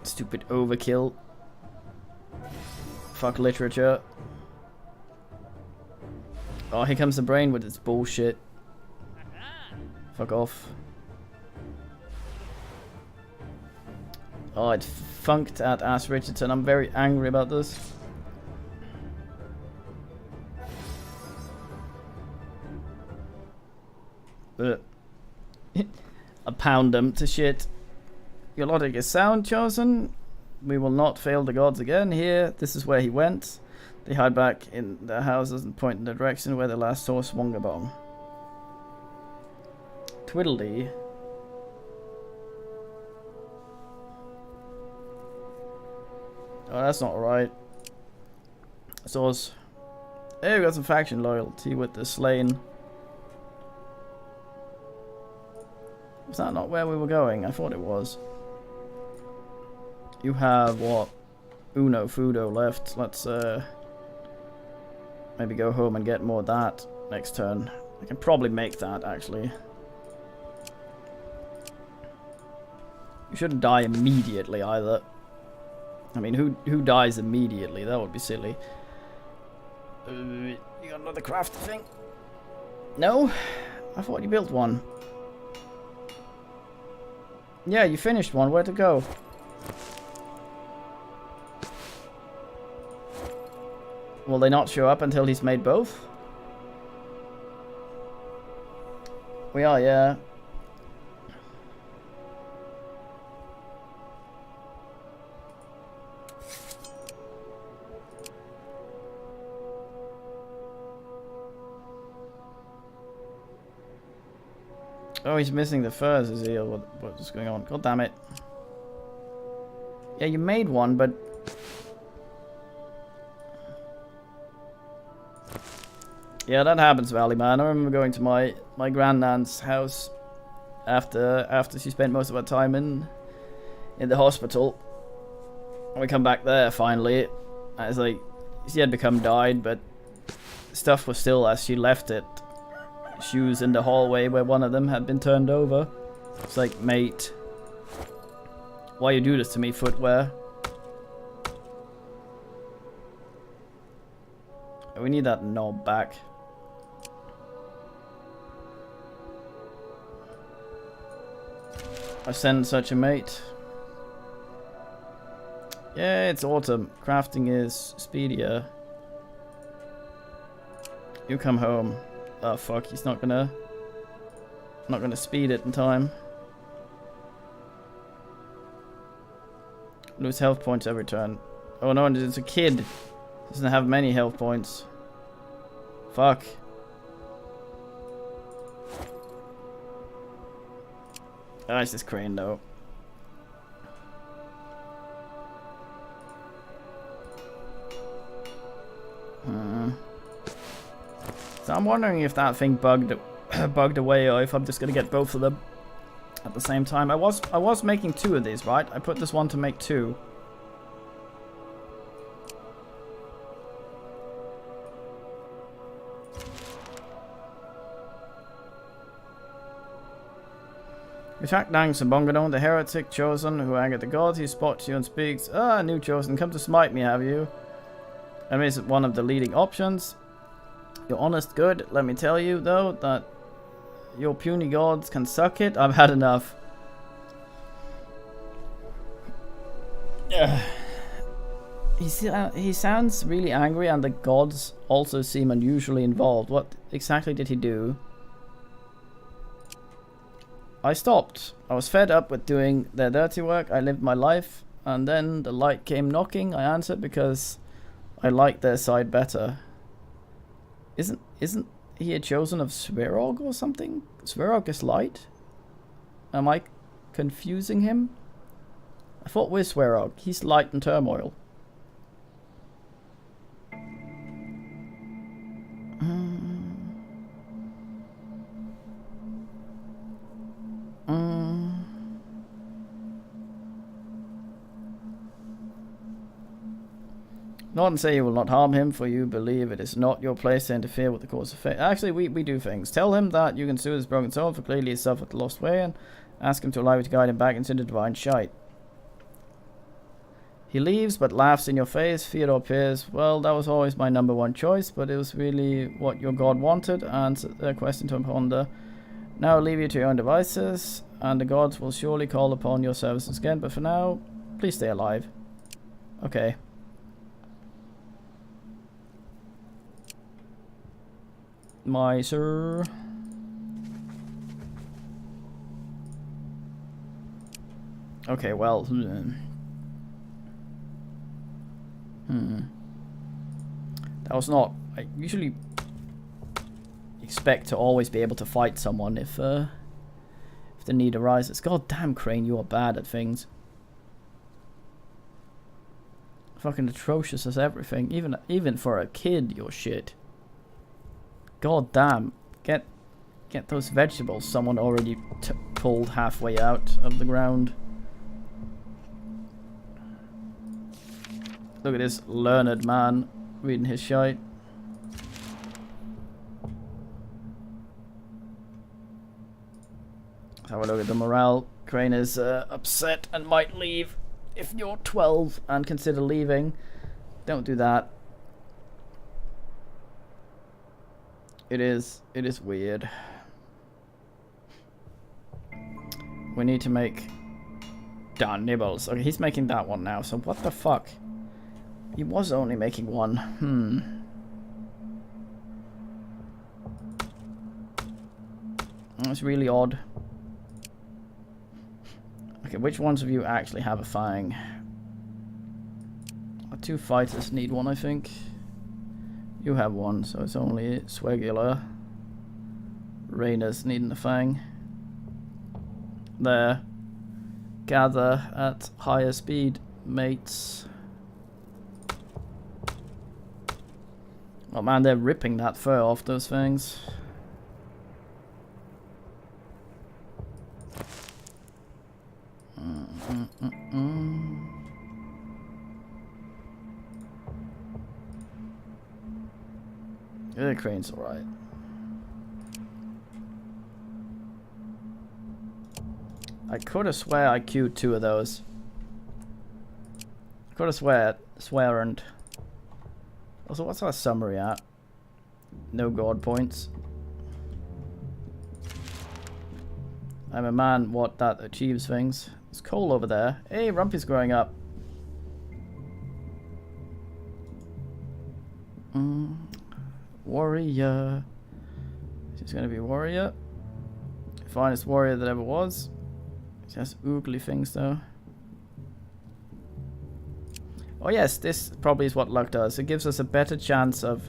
Stupid overkill. Fuck literature. Oh, here comes the brain with its bullshit. Fuck off. Oh, it funked at Ash Richardson. I'm very angry about this. I pound them to shit. Your logic is sound, Chosen. We will not fail the gods again. Here, this is where he went. They hide back in their houses and point in the direction where they last saw Swongabong. Twiddly. Oh, that's not right. So, hey, we got some faction loyalty with the slain. Was that not where we were going? I thought it was. You have, what? Uno Fudo left. Let's, maybe go home and get more of that next turn. I can probably make that, actually. You shouldn't die immediately, either. I mean, who dies immediately? That would be silly. You got another craft thing? No? I thought you built one. Yeah, you finished one. Where'd it go? Will they not show up until he's made both? We are, yeah. Oh, he's missing the furs, is he? Or what's going on? God damn it. Yeah, you made one, but... Yeah, that happens, Valley Man. I remember going to my grandnan's house after she spent most of her time in the hospital. And we come back there, finally. And it's like, she had become dyed, but stuff was still as she left it. Shoes in the hallway where one of them had been turned over. It's like, mate, why you do this to me, footwear? We need that knob back. I send such a mate. Yeah, it's autumn. Crafting is speedier. You come home. Oh fuck, he's not gonna speed it in time. Lose health points every turn. Oh no, it's a kid. Doesn't have many health points. Fuck. Oh, it's this crane though. So I'm wondering if that thing bugged away, or if I'm just gonna get both of them at the same time. I was making two of these, right? I put this one to make two. You track down Sabongadon, the heretic chosen, who angered the gods. He spots you and speaks. Ah, new chosen, come to smite me, have you? I mean, it's one of the leading options. You're honest good. Let me tell you, though, that Your puny gods can suck it. I've had enough. He sounds really angry, and the gods also seem unusually involved. What exactly did he do? I stopped. I was fed up with doing their dirty work. I lived my life, and then the light came knocking. I answered because I liked their side better. Isn't he a chosen of Sverog or something? Sverog is light? Am I confusing him? I thought we're Sverog. He's light and turmoil. Not and say you will not harm him, for you believe it is not your place to interfere with the course of fate. Actually, we do things. Tell him that you can soothe his broken soul, for clearly he suffered the lost way, and ask him to allow you to guide him back into the divine shite. He leaves, but laughs in your face. Theodore appears. Well, that was always my number one choice, but it was really what your god wanted. Answer the question to ponder. Now I'll leave you to your own devices, and the gods will surely call upon your services again, but for now, please stay alive. Okay. My sir. Okay, well. That was not. I usually expect to always be able to fight someone if the need arises. God damn, Crane, you are bad at things. Fucking atrocious as everything. Even for a kid, you're shit. God damn. Get those vegetables someone already pulled halfway out of the ground. Look at this learned man reading his shite. Let's have a look at the morale. Crane is upset and might leave. If you're 12 and consider leaving, don't do that. It is weird. We need to make nibbles. Okay, he's making that one now, so what the fuck? He was only making one. That's really odd. Okay, which ones of you actually have a fang? Our two fighters need one, I think. You have one, so it's only Swegula. Rayna's needing a fang. There. Gather at higher speed, mates. Oh man, they're ripping that fur off those fangs. Yeah, Crane's alright. I could have swear I queued two of those. I could have swear and... Also, what's our summary at? No god points. I'm a man, what that achieves things. It's Cole over there. Hey, Rumpy's growing up. Warrior. She's gonna be warrior. Finest warrior that ever was. She has oogly things though. Oh yes, this probably is what luck does. It gives us a better chance of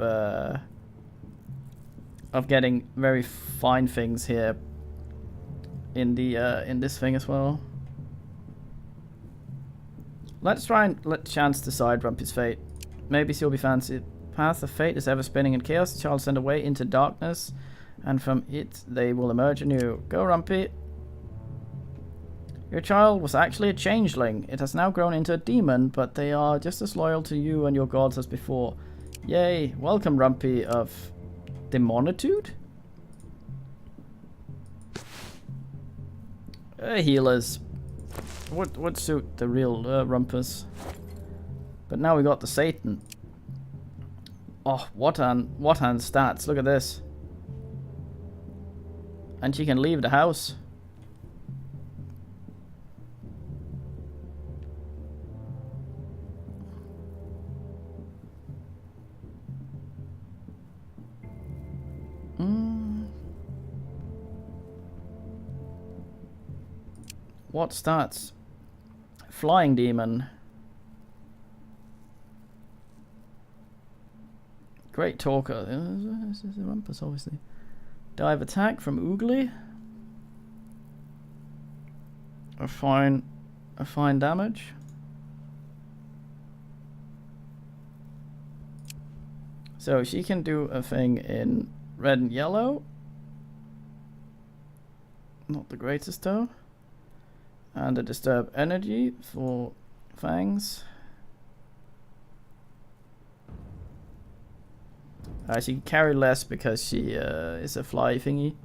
getting very fine things here in the in this thing as well. Let's try and let chance decide Rumpy's fate. Maybe she'll be fancied. Path of fate is ever spinning in chaos. The child sent away into darkness, and from it they will emerge anew. Go, Rumpy. Your child was actually a changeling. It has now grown into a demon, but they are just as loyal to you and your gods as before. Yay! Welcome, Rumpy of Demonitude. Healers would suit the real Rumpus. But now we got the Satan. Oh, what an stats! Look at this. And she can leave the house. What stats? Flying demon. Great talker. This is a rumpus, obviously. Dive attack from Oogly. A fine damage. So she can do a thing in red and yellow. Not the greatest though. And a disturb energy for fangs. She can carry less because she is a fly thingy.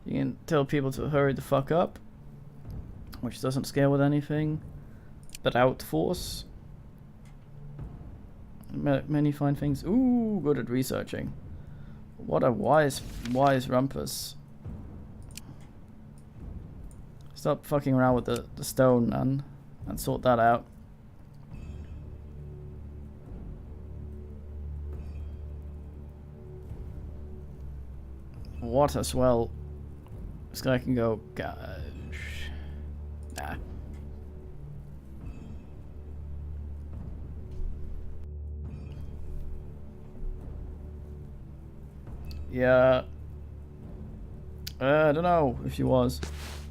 You can tell people to hurry the fuck up, which doesn't scale with anything. But outforce. Many fine things. Ooh, good at researching. What a wise rumpus. Stop fucking around with the stone, man, and sort that out. What as well? This guy can go. Gosh. Nah. Yeah. I don't know if she was.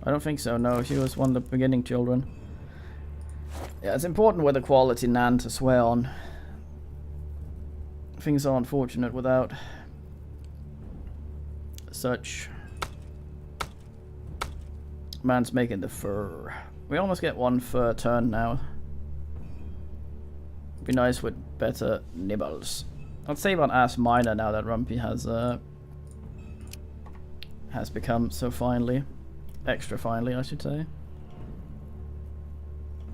I don't think so, no. She was one of the beginning children. Yeah, it's important with a quality Nan to swear on. Things are unfortunate without such. Man's making the fur. We almost get one fur turn now. Be nice with better nibbles. I'd say about Ass Minor now that Rumpy has become so finely. Extra finely, I should say.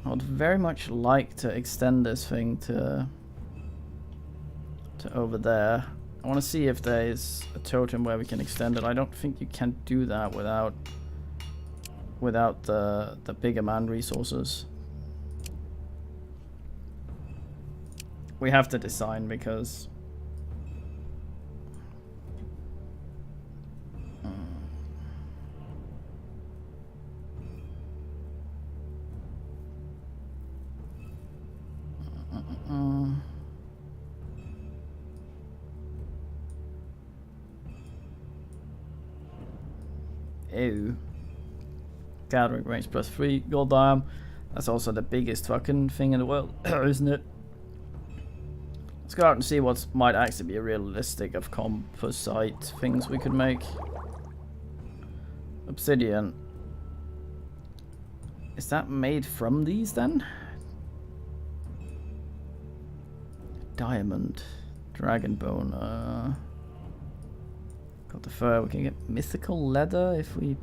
I would very much like to extend this thing to over there. I want to see if there is a totem where we can extend it. I don't think you can do that without the bigger man resources. We have to design because ew. Gathering range +3 gold dime. That's also the biggest fucking thing in the world, isn't it? Let's go out and see what might actually be realistic of composite things we could make. Obsidian. Is that made from these then? Diamond. Dragon bone. Got the fur. We can get mythical leather if we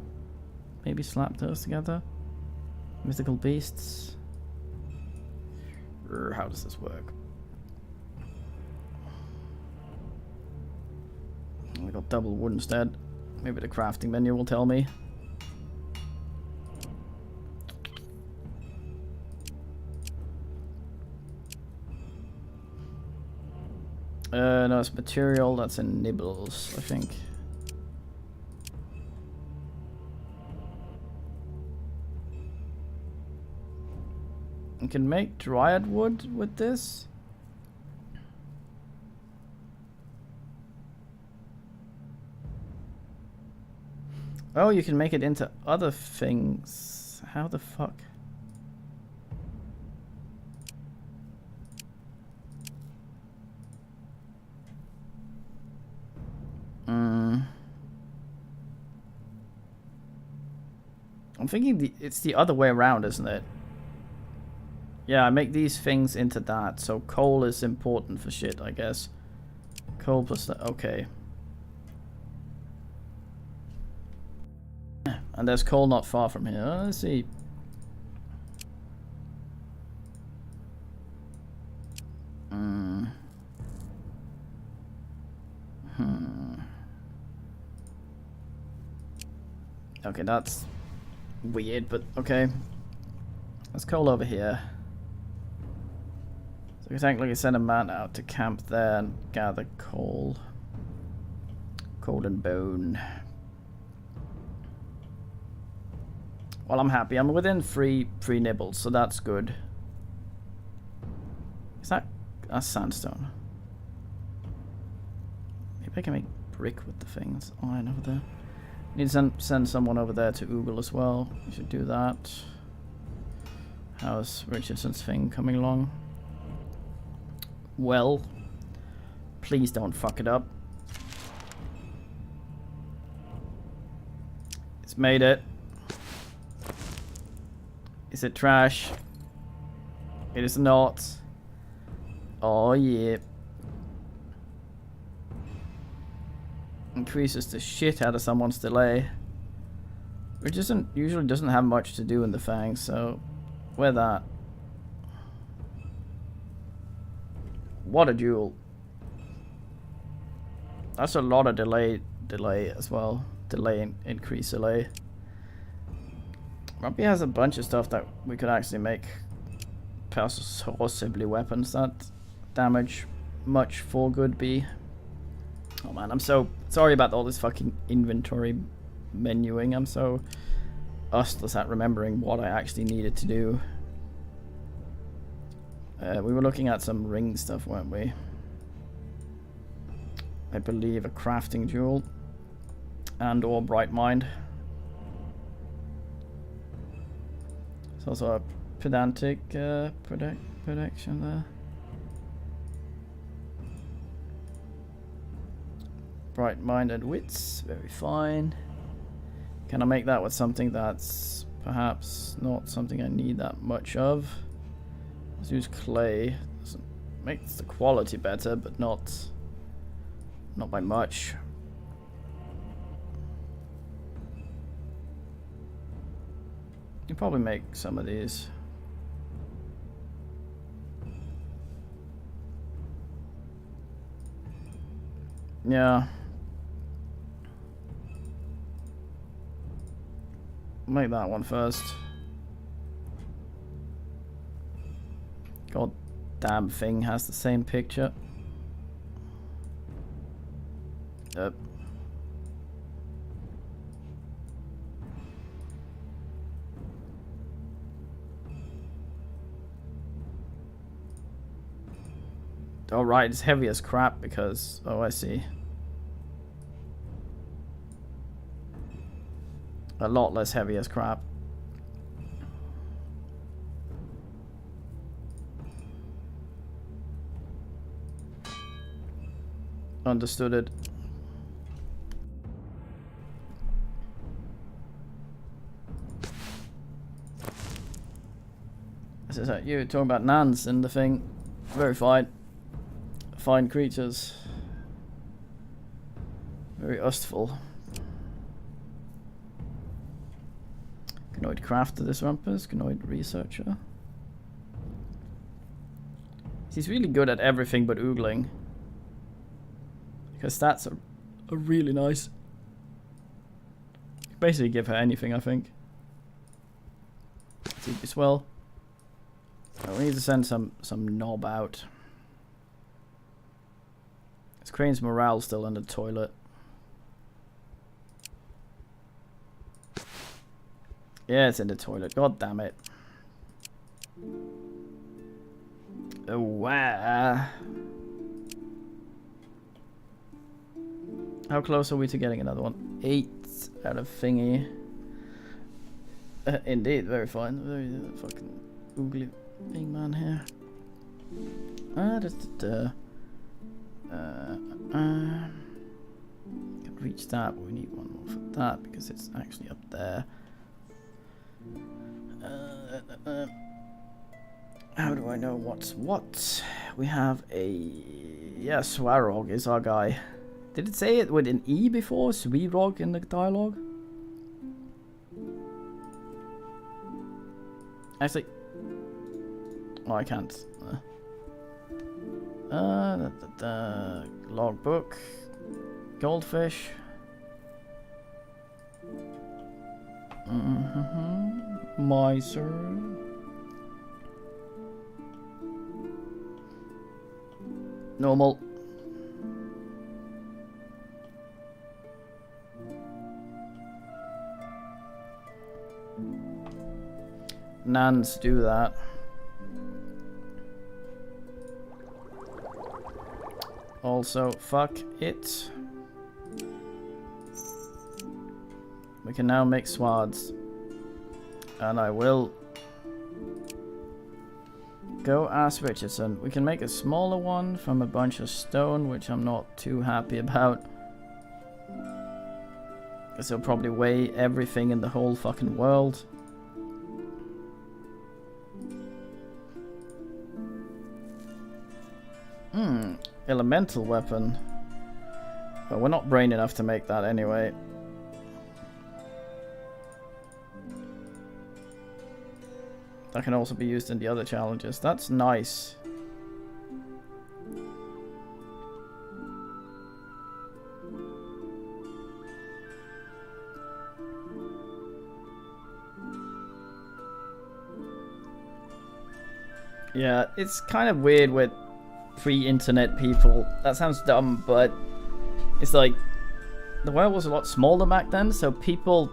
maybe slap those together. Mythical beasts. How does this work? We got double wood instead. Maybe the crafting menu will tell me. No, it's material. That's in nibbles, I think. You can make dryad wood with this. Oh, you can make it into other things. How the fuck? I'm thinking it's the other way around, isn't it? Yeah, I make these things into that. So coal is important for shit, I guess. Coal plus the... Okay. And there's coal not far from here. Let's see. Okay, that's weird, but okay. Let's coal over here. So we technically send a man out to camp there and gather coal. Coal and bone. Well, I'm happy. I'm within three nibbles, so that's good. Is that sandstone? Maybe I can make brick with the things. Iron over there. Need to send someone over there to Oogle as well. We should do that. How's Richardson's thing coming along? Well, please don't fuck it up. It's made it. Is it trash? It is not. Oh yeah. Increases the shit out of someone's delay. Which usually doesn't have much to do in the fangs, so wear that. What a jewel. That's a lot of delay as well. Increase delay. Rumpy has a bunch of stuff that we could actually make possibly weapons that damage much for good be. Oh man, I'm so sorry about all this fucking inventory menuing. I'm so useless at remembering what I actually needed to do. We were looking at some ring stuff, weren't we? I believe a crafting jewel and or bright mind. There's also a pedantic protection there. Bright mind and wits, very fine. Can I make that with something that's perhaps not something I need that much of? Let's use clay. Doesn't makes the quality better, but not by much. You can probably make some of these. Yeah. Make that one first. God damn thing has the same picture. Yep. Alright, it's heavy as crap because... Oh, I see. A lot less heavy as crap. Understood it. This is you talking about Nans and the thing. Very fine. Fine creatures. Very ustful. Canoid crafter this rumpus. Canoid researcher. He's really good at everything but oogling. Because stats are really nice. Basically give her anything, I think. Let's eat this well. Oh, we need to send some knob out. Is Crane's morale still in the toilet? Yeah, it's in the toilet. God damn it. Oh, wow. How close are we to getting another one? 8 out of thingy. Indeed, very fine. Very fucking oogly big man here. Can reach that, but we need one more for that because it's actually up there. How do I know what's what? We have a... Yeah, Swarog is our guy. Did it say it with an E before? Swarog in the dialogue? Actually... Oh, I can't. Logbook. Goldfish. Miser. Normal. Nans do that. Also, fuck it. We can now make swords. And I will go ask Richardson. We can make a smaller one from a bunch of stone, which I'm not too happy about. Because it'll probably weigh everything in the whole fucking world. Elemental weapon. But we're not brain enough to make that anyway. That can also be used in the other challenges. That's nice. Yeah, it's kind of weird with pre-internet people. That sounds dumb, but it's like the world was a lot smaller back then, so people,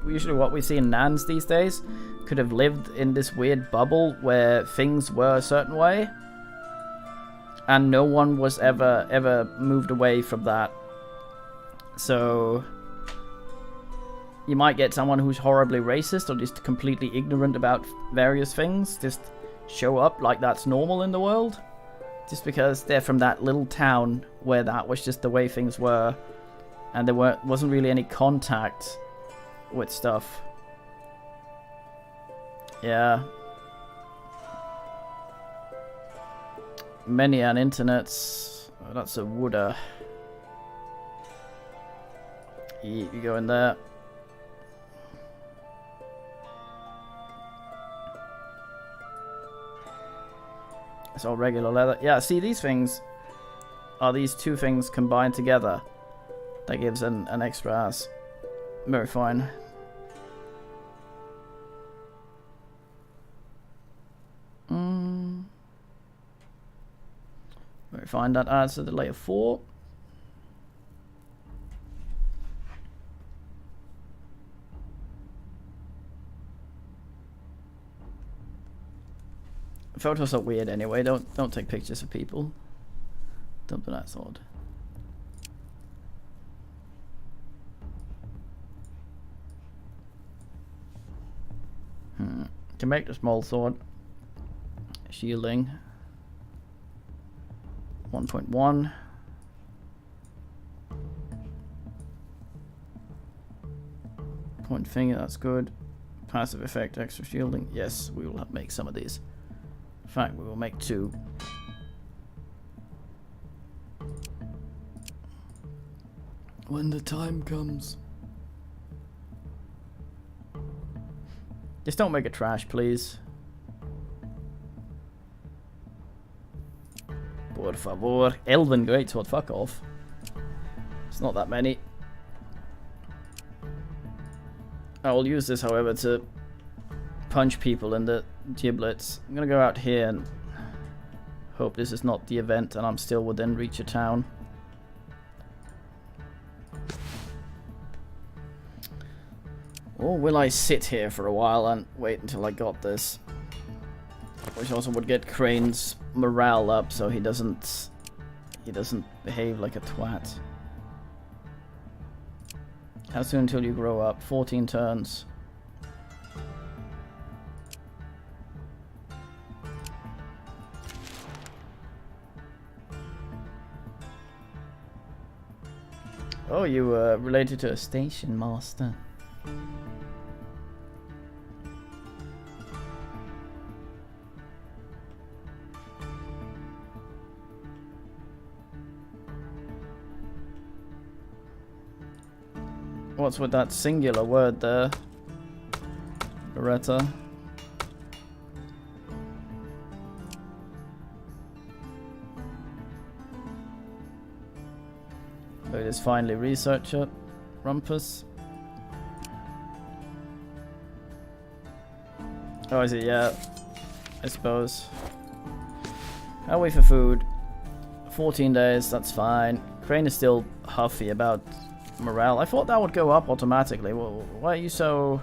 usually what we see in Nans these days, could have lived in this weird bubble where things were a certain way and no one was ever moved away from that. So you might get someone who's horribly racist or just completely ignorant about various things just show up like that's normal in the world, just because they're from that little town where that was just the way things were and there wasn't really any contact with stuff. Yeah. Many an internet's... Oh, that's a wooder. You go in there. It's all regular leather. Yeah, see, these things are these two things combined together. That gives an extra ass. Very fine. Very fine, that adds to the layer 4. Photos are weird anyway. Don't take pictures of people. Don't do that sword. To make the small sword, shielding 1.1. Point finger, that's good. Passive effect, extra shielding. Yes, we will make some of these. In fact, we will make 2. When the time comes. Just don't make it trash, please. Por favor. Elven greatsword, fuck off. It's not that many. I will use this, however, to punch people in the giblets. I'm gonna go out here and hope this is not the event and I'm still within reach of town. Or will I sit here for a while and wait until I got this? Which also would get Crane's morale up so he doesn't behave like a twat. How soon until you grow up? 14 turns. Oh, you were related to a station master. What's with that singular word there, Loretta? Oh, it is finally researcher, Rumpus. Oh, is it? Yeah. I suppose. I'll wait for food. 14 days, that's fine. Crane is still huffy about morale. I thought that would go up automatically. Well, why are you so...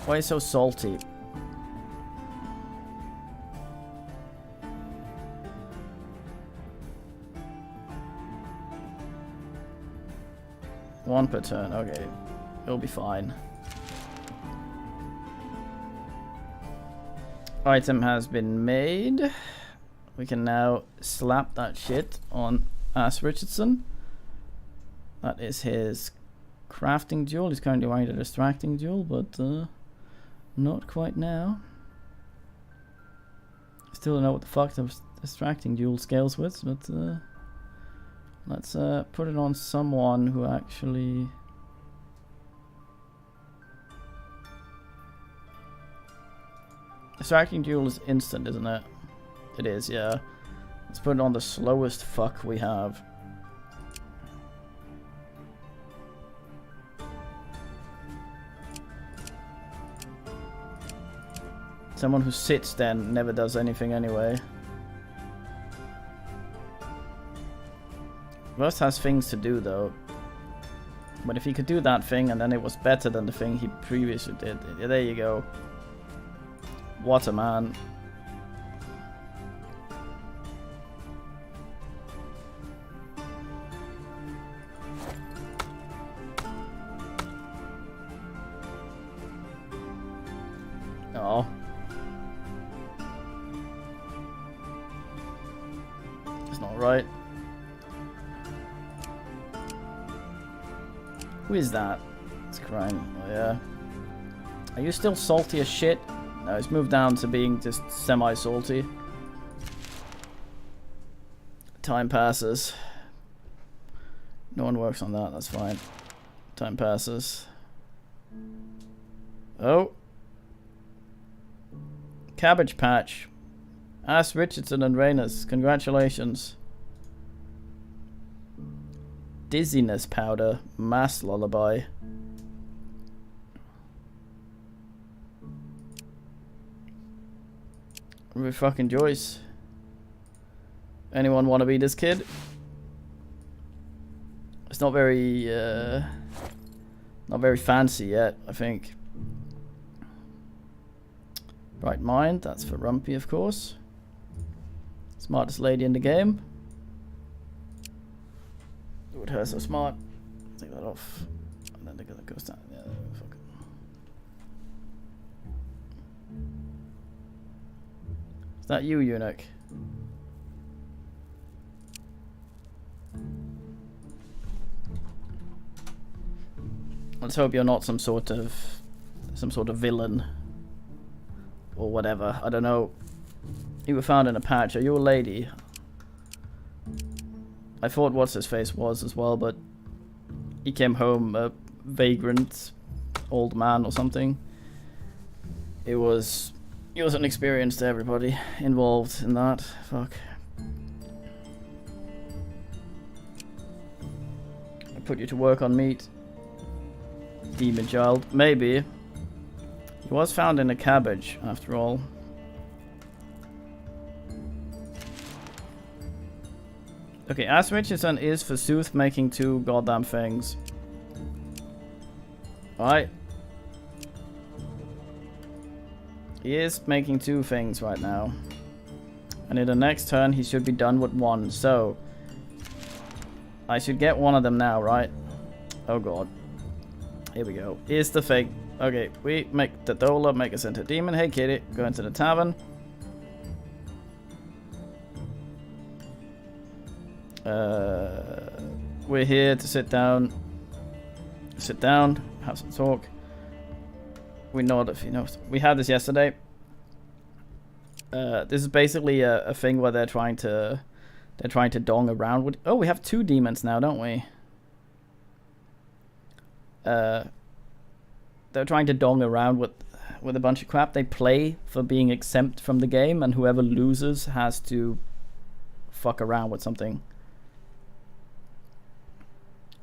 Why are you so salty? One per turn, okay. It'll be fine. Item has been made. We can now slap that shit on Ass Richardson. That is his crafting duel. He's currently running a distracting duel, but not quite now. Still don't know what the fuck the distracting duel scales with, but let's put it on someone who actually... Distracting duel is instant, isn't it? It is, yeah. Let's put it on the slowest fuck we have. Someone who sits then never does anything anyway. Rust has things to do though. But if he could do that thing and then it was better than the thing he previously did. Yeah, there you go. What a man. Oh. It's not right. Who is that? It's crying. Oh yeah. Are you still salty as shit? No, it's moved down to being just semi-salty. Time passes. No one works on that, that's fine. Time passes. Oh. Cabbage Patch. Ask Richardson and Reynos. Congratulations. Dizziness Powder. Mass Lullaby. With fucking Joyce. Anyone want to be this kid? It's not very fancy yet, I think. Bright Mind, that's for Rumpy, of course. Smartest lady in the game. Look at her, so smart. Take that off. And then that goes down. Yeah, fuck it. Is that you, Eunuch? Let's hope you're not some sort of villain or whatever. I don't know. You were found in a patch. Are you a lady? I thought what's his face was as well, but he came home a vagrant old man or something. It was an experience to everybody involved in that. Fuck. I put you to work on meat. Demon child. Maybe. He was found in a cabbage, after all. Okay, Ass Richardson is forsooth making 2 goddamn things. Alright. He is making 2 things right now. And in the next turn, he should be done with 1. So, I should get one of them now, right? Oh god. Here we go. Here's the thing. Okay, we make the Dola, make us into demon. Hey kitty, go into the tavern. We're here to sit down. Sit down, have some talk. We know if you know. We had this yesterday. This is basically a thing where they're trying to dong around with. Oh, we have 2 demons now, don't we? They're trying to dong around with a bunch of crap. They play for being exempt from the game, and whoever loses has to fuck around with something.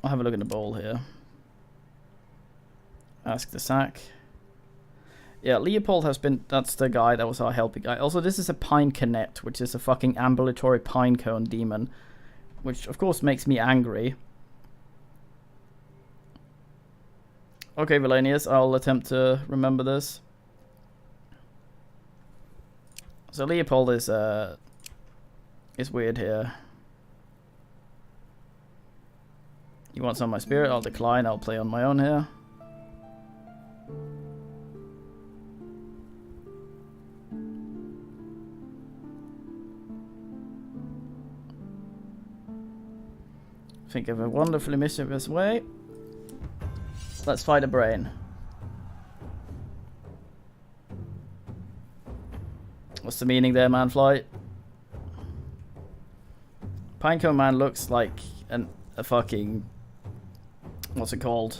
I'll have a look in the bowl here. Ask the sack. Yeah, Leopold has been... That's the guy that was our helping guy. Also, this is a pine canet, which is a fucking ambulatory pine cone demon. Which, of course, makes me angry. Okay, Valenius, I'll attempt to remember this. So Leopold is weird here. You want some of my spirit? I'll decline. I'll play on my own here. Think of a wonderfully mischievous way. Let's fight a brain. What's the meaning there, Manfly? Pinecone Man looks like a fucking... What's it called?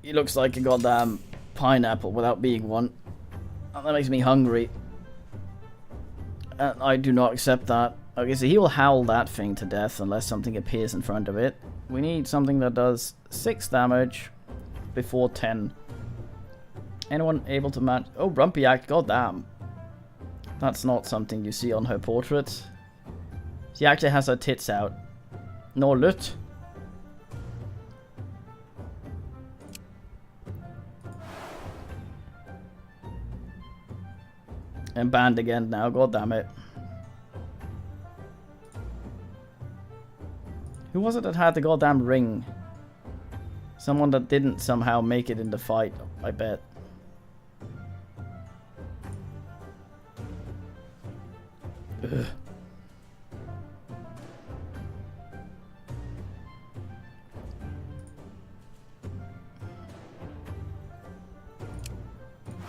He looks like a goddamn pineapple without being one. And that makes me hungry. And I do not accept that. Okay, so he will howl that thing to death unless something appears in front of it. We need something that does 6 damage before 10. Anyone able to match? Oh, Rumpy Act, goddamn. That's not something you see on her portrait. She actually has her tits out. No lut. And banned again now, god damn it. Who was it that had the goddamn ring? Someone that didn't somehow make it in the fight, I bet. Ugh.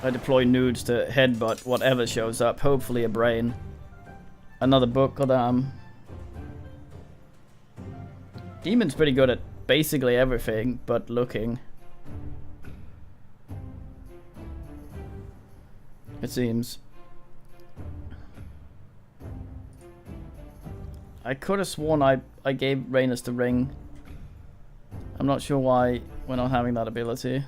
I deploy nudes to headbutt whatever shows up. Hopefully a brain. Another book, goddamn. Demon's pretty good at basically everything, but looking. It seems. I could have sworn I gave Rhaenys the ring. I'm not sure why we're not having that ability.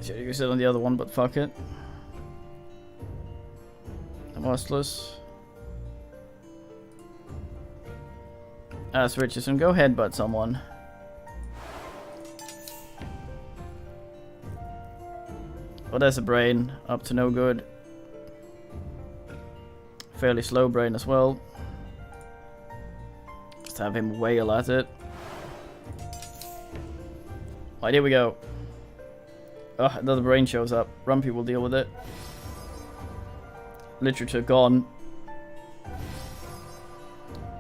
Should use it on the other one, but fuck it. I'm restless. Richardson, go headbutt someone. Oh, there's a brain. Up to no good. Fairly slow brain as well. Just have him wail at it. Right, here we go. Oh, another brain shows up. Rumpy will deal with it. Literature gone.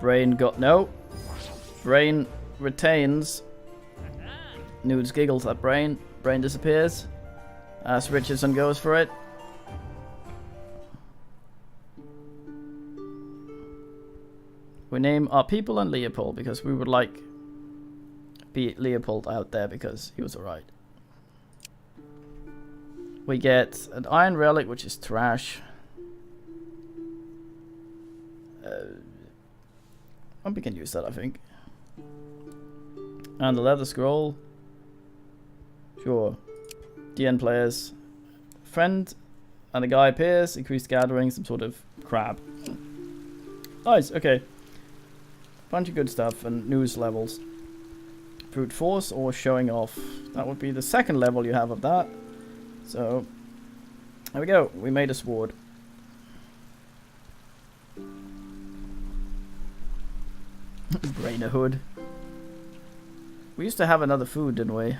Brain got... No. Brain retains. Nudes giggles at brain. Brain disappears. As Richardson goes for it. We name our people and Leopold because we would like beat Leopold out there because he was alright. We get an iron relic, which is trash. We can use that, I think. And the leather scroll. Sure. DN players. Friend and a guy appears. Increased gathering. Some sort of crab. Nice, okay. Bunch of good stuff and news levels. Brute force or showing off. That would be the second level you have of that. So, there we go. We made a sword. Brainer hood. We used to have another food, didn't we?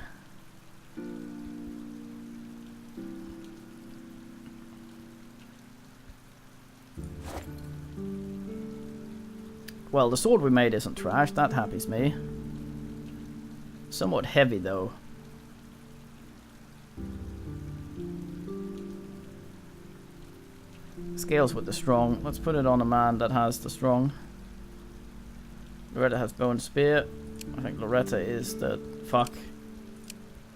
Well, the sword we made isn't trash. That happies me. Somewhat heavy, though. Scales with the strong. Let's put it on a man that has the strong. Loretta has bow and spear. I think Loretta is the fuck.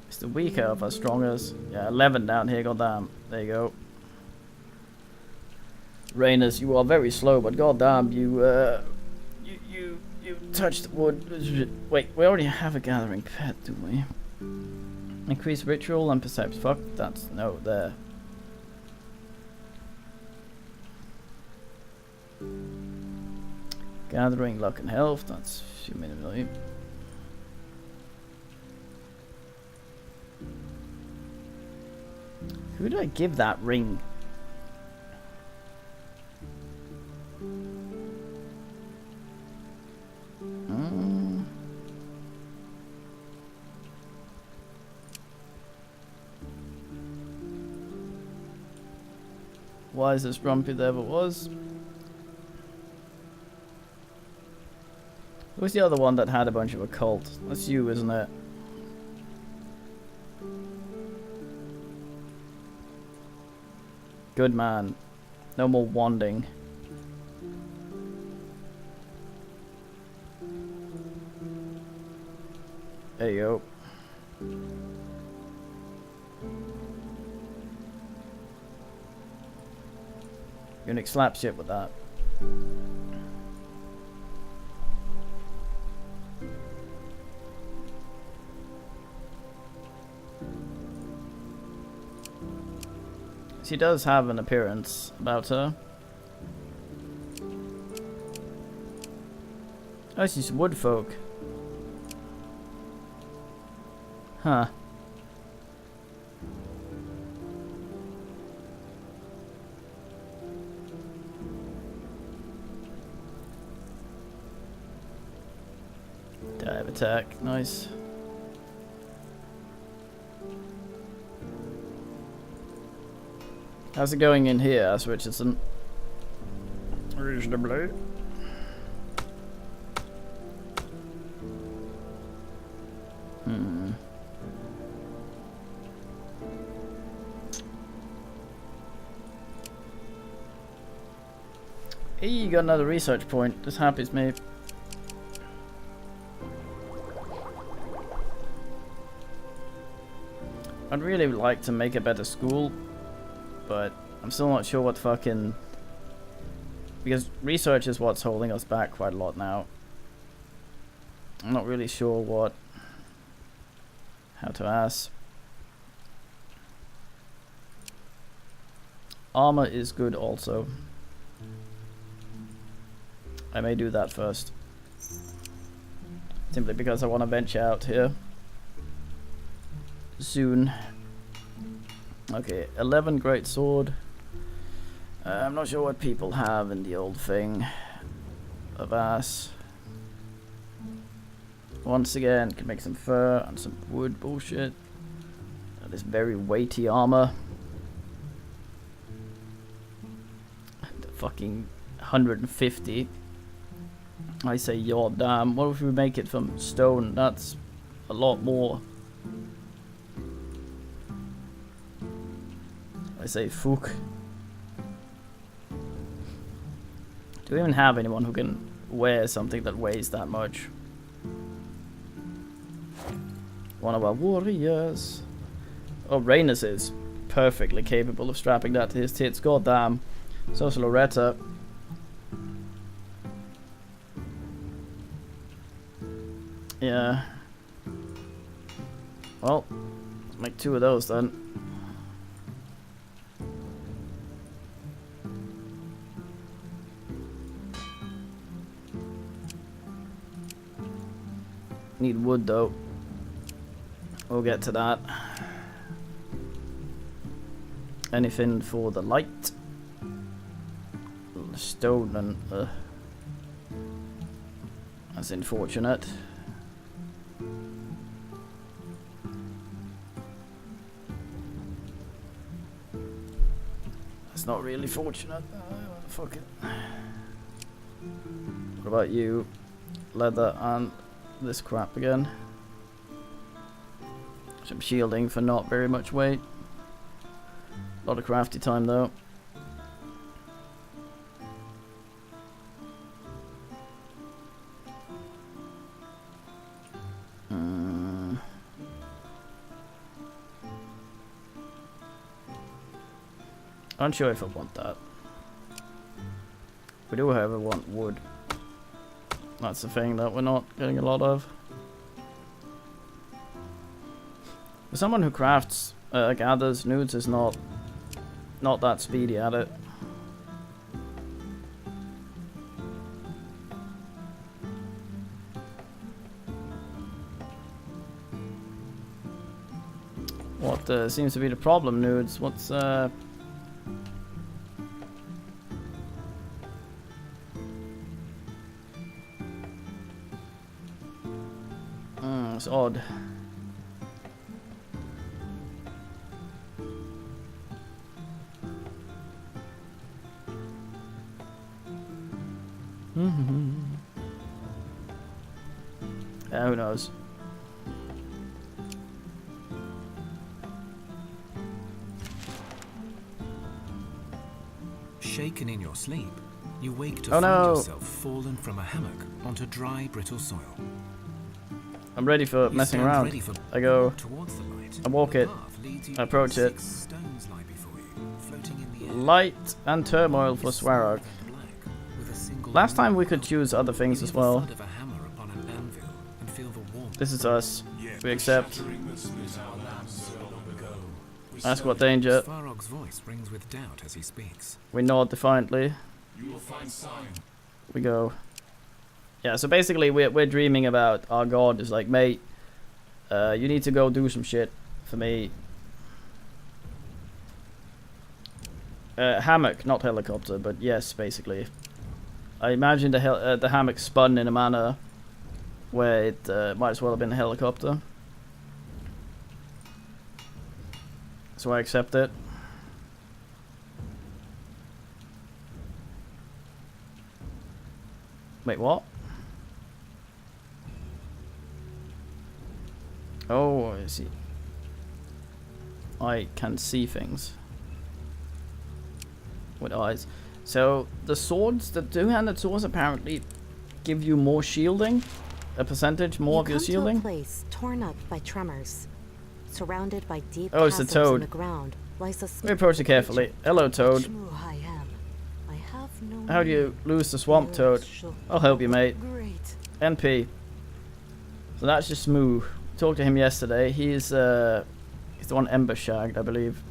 It's the weaker of our strongers. Yeah, 11 down here, goddamn. There you go. Rainers, you are very slow, but goddamn, you touched wood. Wait, we already have a gathering pet, do we? Increase ritual and perception. Fuck, that's no there. Gathering luck and health, that's minimally. Who do I give that ring? Wisest grumpy there ever was. Who's the other one that had a bunch of occult? That's you, isn't it? Good man. No more wanding. There you go. Unique slap shit with that. She does have an appearance about her. Oh, she's woodfolk. Huh. Dive attack, nice. How's it going in here, Ass Richardson? Reasonably. Hey, you got another research point. This happens me. I'd really like to make a better school, but I'm still not sure what fucking... Because research is what's holding us back quite a lot now. I'm not really sure how to ask. Armor is good also. I may do that first. Simply because I want to venture out here. Soon. Okay, 11 great sword. I'm not sure what people have in the old thing of ass. Once again, can make some fur and some wood bullshit. This very weighty armor. The fucking 150. I say, yo, damn. What if we make it from stone? That's a lot more. I say, fuck. Do we even have anyone who can wear something that weighs that much? One of our warriors. Oh, Rhaenys is perfectly capable of strapping that to his tits. God damn. So's Loretta. Yeah. Well, let's make 2 of those then. Need wood though. We'll get to that. Anything for the light? Stone and that's unfortunate. That's not really fortunate. Fuck it. What about you? Leather and this crap again. Some shielding for not very much weight. A lot of crafty time though. Unsure if I want that. We do, however, want wood. That's the thing that we're not getting a lot of. For someone who crafts, gathers nudes is not that speedy at it. What seems to be the problem, nudes? What's it's odd. Yeah, who knows? Shaken in your sleep, you wake to find yourself fallen from a hammock onto dry, brittle soil. I'm ready for messing around. I go, I walk it, I approach it. Light and turmoil for Swarog. Last time we could choose other things as well. This is us. We accept. Ask what danger. Svarog's voice rings with doubt as he speaks. We nod defiantly. We go. Yeah, so basically we're dreaming about our god is like, mate, you need to go do some shit for me. Hammock, not helicopter, but yes, basically. I imagine the hammock spun in a manner where it might as well have been a helicopter. So I accept it. Wait, what? Oh, I see. I can see things with eyes. So the swords, the two-handed swords, apparently give you more shielding, a percentage more of your shielding. You come to a place torn up by tremors, surrounded by deep it's the toad. in the ground. Lies a we approach it carefully. Hello, Toad. How do you lose the swamp, Toad? I'll help you, mate. Great. NP. So that's just Moo. Talked to him yesterday. He's the one Ember shagged, I believe.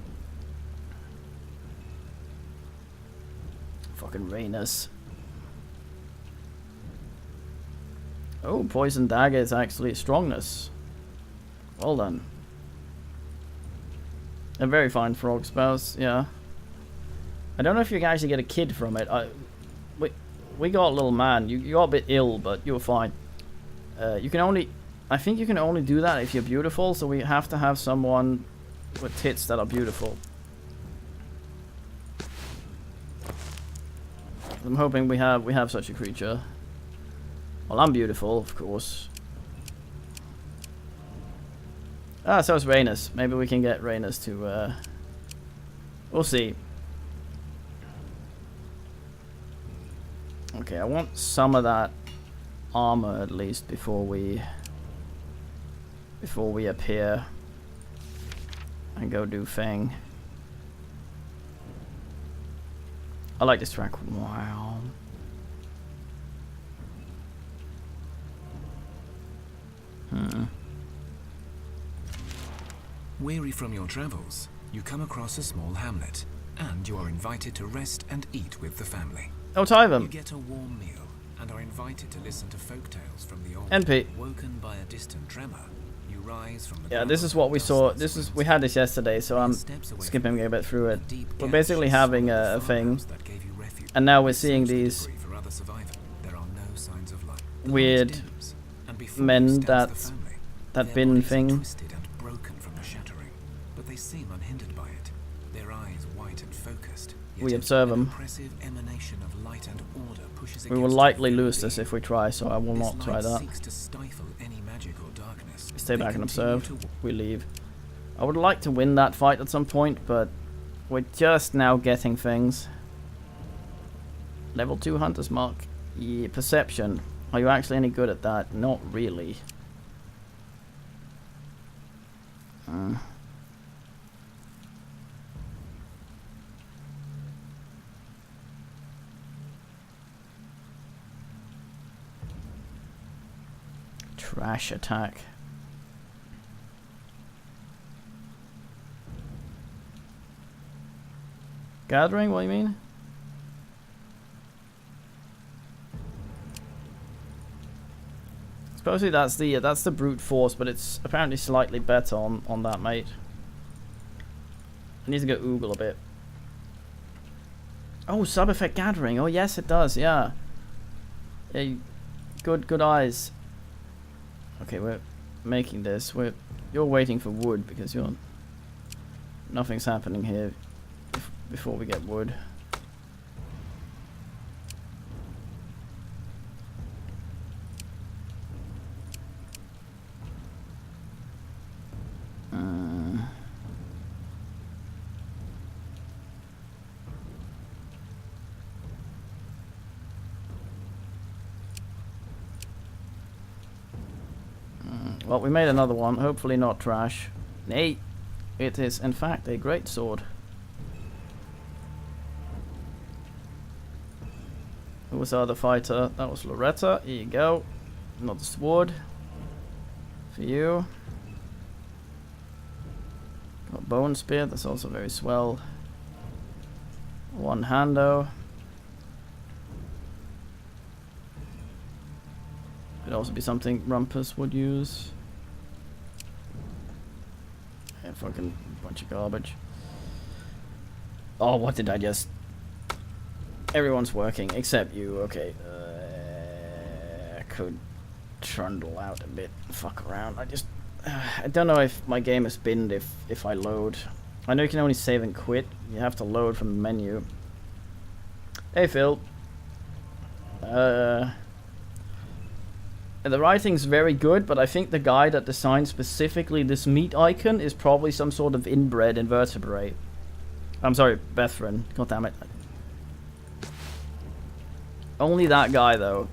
Fucking Rainus. Oh, poison dagger is actually strongness. Well done. A very fine frog spouse, yeah. I don't know if you can actually get a kid from it. We got a little man. You got a bit ill, but you were fine. You can only, I think you can only do that if you're beautiful. So we have to have someone with tits that are beautiful. I'm hoping we have such a creature. Well, I'm beautiful, of course. Ah, so is Rainus. Maybe we can get Rainus to. We'll see. Okay, I want some of that armor at least before we appear and go do thing. I like this track. Wow. Weary from your travels, you come across a small hamlet, and you are invited to rest and eat with the family. Oh, Tyvum. You get a warm meal and are invited to listen to folk tales from the old. NP. Woken by a distant tremor, you rise from the. Yeah, this is what we saw. We had this yesterday, so I'm skipping a bit through it. We're basically having a thing, and now we're seeing these weird men that bin thing. They seem unhindered by it, their eyes white and focused. We observe them. We will likely lose this if we try, so I will not try that. Stay back and observe. We leave. I would like to win that fight at some point, but we're just now getting things. Level 2 Hunter's Mark. Yeah, perception. Are you actually any good at that? Not really. trash attack. Gathering, what do you mean? Supposedly that's the brute force, but it's apparently slightly better on that, mate. I need to go oogle a bit. Oh, sub effect gathering. Oh yes, it does. Yeah. Yeah. Good eyes. Okay, we're making this. You're waiting for wood because nothing's happening here before we get wood. Well, we made another one. Hopefully not trash. Nay, it is in fact a great sword. Who was our other fighter? That was Loretta. Here you go. Another sword for you. Got bone spear. That's also very swell. One hando. Could also be something Rumpus would use. Yeah, fucking bunch of garbage. Oh, what did I just... Everyone's working, except you. Okay. I could trundle out a bit. Fuck around. I don't know if my game is binned if I load. I know you can only save and quit. You have to load from the menu. Hey, Phil. The writing's very good, but I think the guy that designed specifically this meat icon is probably some sort of inbred invertebrate. I'm sorry, Bethran. God damn it. Only that guy, though.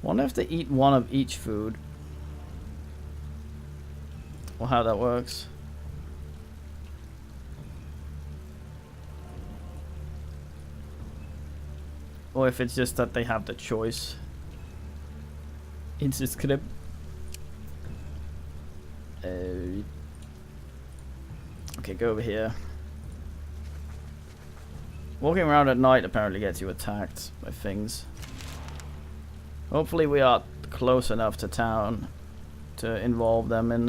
Wonder if they eat one of each food, or how that works. Or if it's just that they have the choice. It's just script. Okay, go over here. Walking around at night apparently gets you attacked by things. Hopefully we are close enough to town to involve them in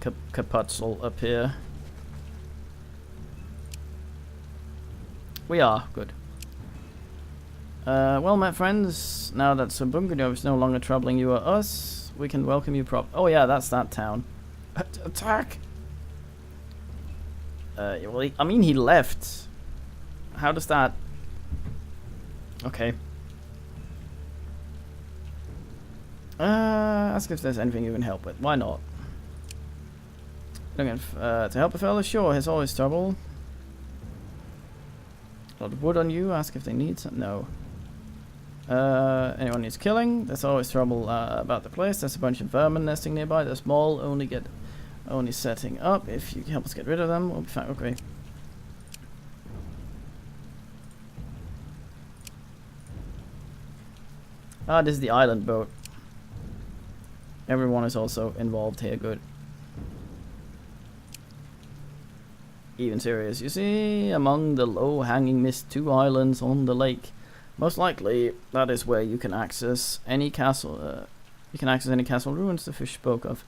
Kaputzel up here. We are, good. Well, my friends, now that Sabunganov is no longer troubling you or us, we can welcome you Oh yeah, that's that town. Attack! Well, I mean, he left. How does that... Okay. Ask if there's anything you can help with. Why not? Looking to help a fella? Sure, there's always trouble. A lot of wood on you. Ask if they need some. No. Anyone needs killing? There's always trouble about the place. There's a bunch of vermin nesting nearby. They're small. Only setting up. If you can help us get rid of them, we'll be fine. Okay. Ah, this is the island boat. Everyone is also involved here. Good. Even serious. You see, among the low-hanging mist, 2 islands on the lake. Most likely, that is where you can access any castle. You can access any castle ruins the fish spoke of.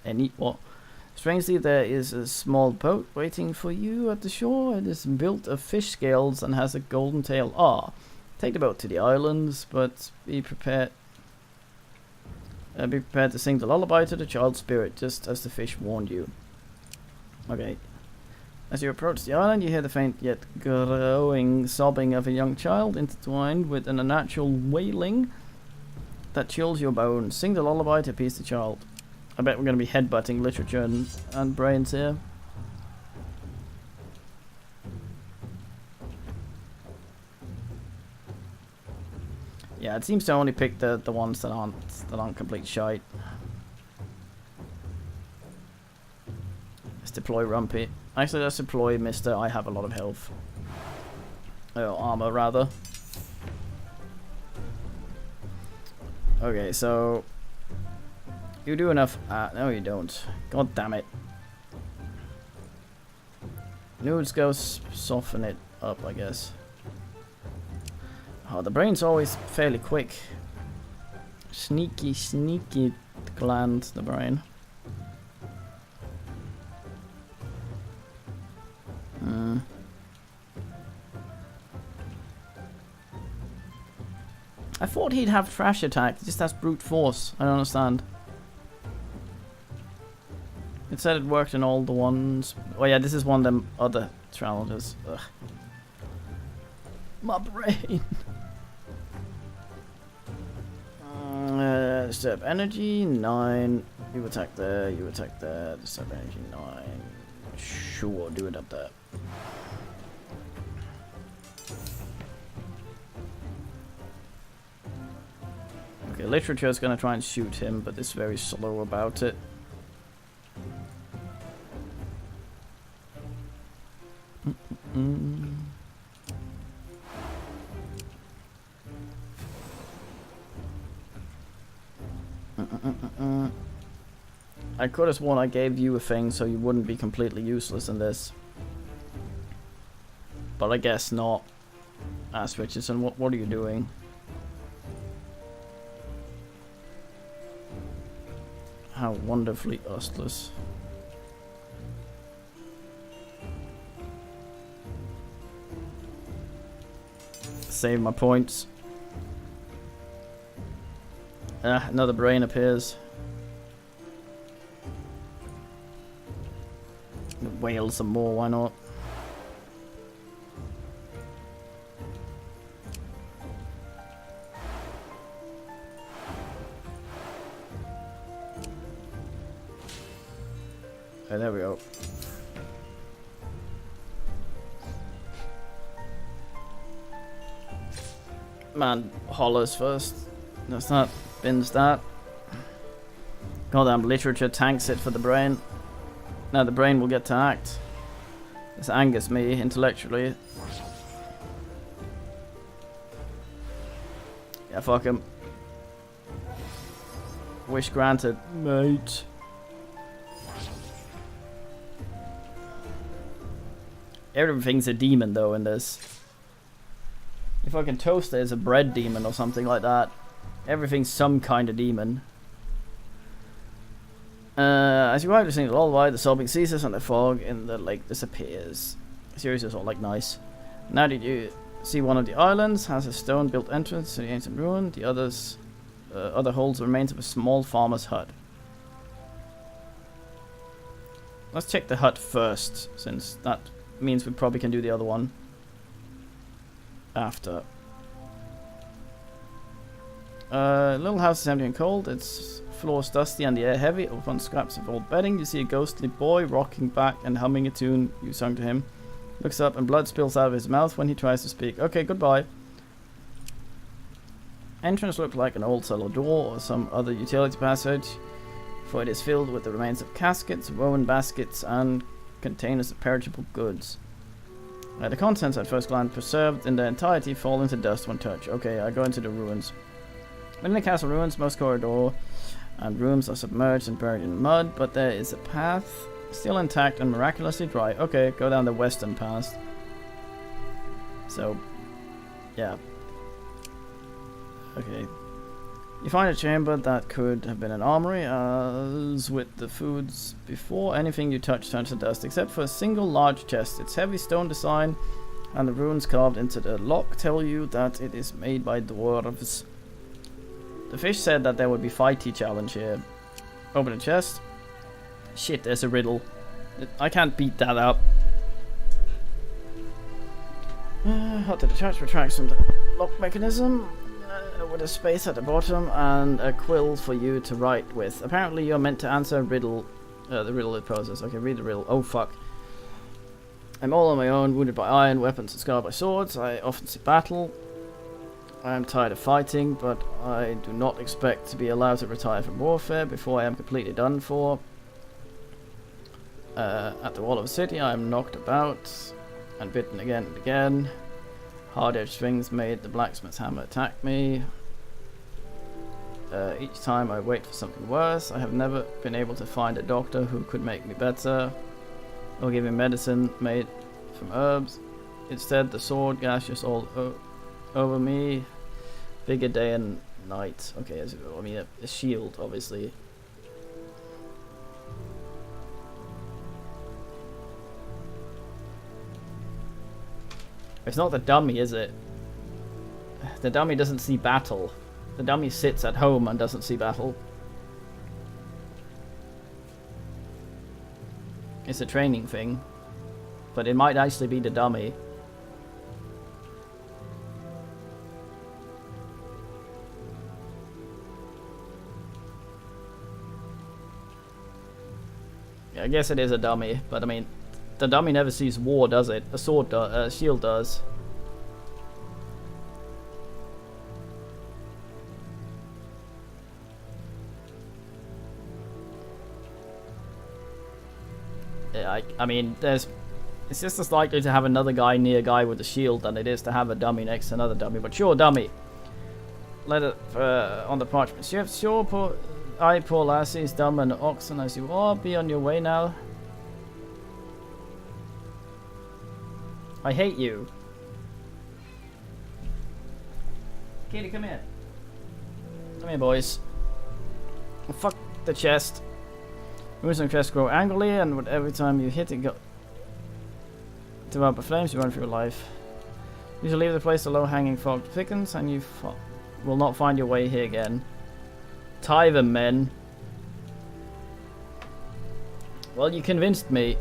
Strangely, there is a small boat waiting for you at the shore. It is built of fish scales and has a golden tail. Take the boat to the islands, but be prepared. Be prepared to sing the lullaby to the child's spirit, just as the fish warned you. Okay. As you approach the island, you hear the faint yet growing sobbing of a young child, intertwined with an unnatural wailing that chills your bones. Sing the lullaby to appease the child. I bet we're going to be headbutting literature and brains here. Yeah, it seems to only pick the ones that aren't complete shite. Let's deploy Rumpy. Actually, let's deploy Mister. I have a lot of health. Armor, rather. Okay, so... You do enough... no, you don't. God damn it. Nudes go soften it up, I guess. Oh, the brain's always fairly quick. Sneaky, sneaky gland, the brain. I thought he'd have trash attack, it just has brute force. I don't understand. It said it worked in all the ones. Oh yeah, this is one of them other challenges. Ugh. My brain. Disturb energy 9. You attack there. You attack there. Disturb energy 9. Sure, do it up there. Okay, literature is gonna try and shoot him, but it's very slow about it. I could have sworn I gave you a thing so you wouldn't be completely useless in this. But I guess not. Ask Richardson, what are you doing? How wonderfully ustless. Save my points. Another brain appears. Whale some more, why not? Okay, there we go. Man, hollers first. That's not bins that. Goddamn literature tanks it for the brain. Now the brain will get to act. This angers me intellectually. Yeah, fuck him. Wish granted, mate. Everything's a demon though in this. If I can toast it as a bread demon or something like that. Everything's some kind of demon. As you arrive to sing the lullaby, the sobbing ceases and the fog in the lake disappears. Sirius is all like nice. Now did you see one of the islands has a stone-built entrance to the ancient ruin. The other holds the remains of a small farmer's hut. Let's check the hut first, since that means we probably can do the other one after. Little house is empty and cold. Its floors dusty and the air heavy. Upon scraps of old bedding, you see a ghostly boy rocking back and humming a tune you sung to him. Looks up and blood spills out of his mouth when he tries to speak. Okay, goodbye. Entrance looked like an old cellar door or some other utility passage, for it is filled with the remains of caskets, woven baskets, and containers of perishable goods. The contents at first glance preserved in their entirety fall into dust when touched. Okay, I go into the ruins. Within the castle ruins, most corridor and rooms are submerged and buried in mud, but there is a path still intact and miraculously dry. Okay, go down the western path. So, yeah. Okay. You find a chamber that could have been an armory. As with the foods before, anything you touch turns to dust, except for a single large chest. Its heavy stone design and the runes carved into the lock tell you that it is made by dwarves. The fish said that there would be fighty challenge here. Open the chest. Shit, there's a riddle. I can't beat that up. Hot to detach retracts from the lock mechanism. with a space at the bottom and a quill for you to write with. Apparently you're meant to answer a riddle, the riddle it poses. Okay, read the riddle. Oh fuck. I'm all on my own, wounded by iron, weapons and scarred by swords. I often see battle. I am tired of fighting, but I do not expect to be allowed to retire from warfare before I am completely done for. At the wall of a city, I am knocked about and bitten again and again. Hard-edged strings made the blacksmith's hammer attack me. Each time I wait for something worse. I have never been able to find a doctor who could make me better or give me medicine made from herbs. Instead, the sword gashes all over me. Bigger day and night. Okay, I mean a shield, obviously. It's not the dummy, is it? The dummy doesn't see battle. The dummy sits at home and doesn't see battle. It's a training thing. But it might actually be the dummy. Yeah, I guess it is a dummy, but I mean, the dummy never sees war, does it? A sword does, a shield does. Yeah, I mean, it's just as likely to have another guy near a guy with a shield than it is to have a dummy next to another dummy. But sure, dummy. Let it on the parchment. Sure, poor lassies, dumb and oxen as you are, be on your way now. I hate you. Katie, come here. Come here, boys. Fuck the chest. Moves on chest grow angrily, and every time you hit it, go to up flames, you run for your life. You should leave the place to low-hanging fog thickens, and you will not find your way here again. Tie them, men. Well, you convinced me.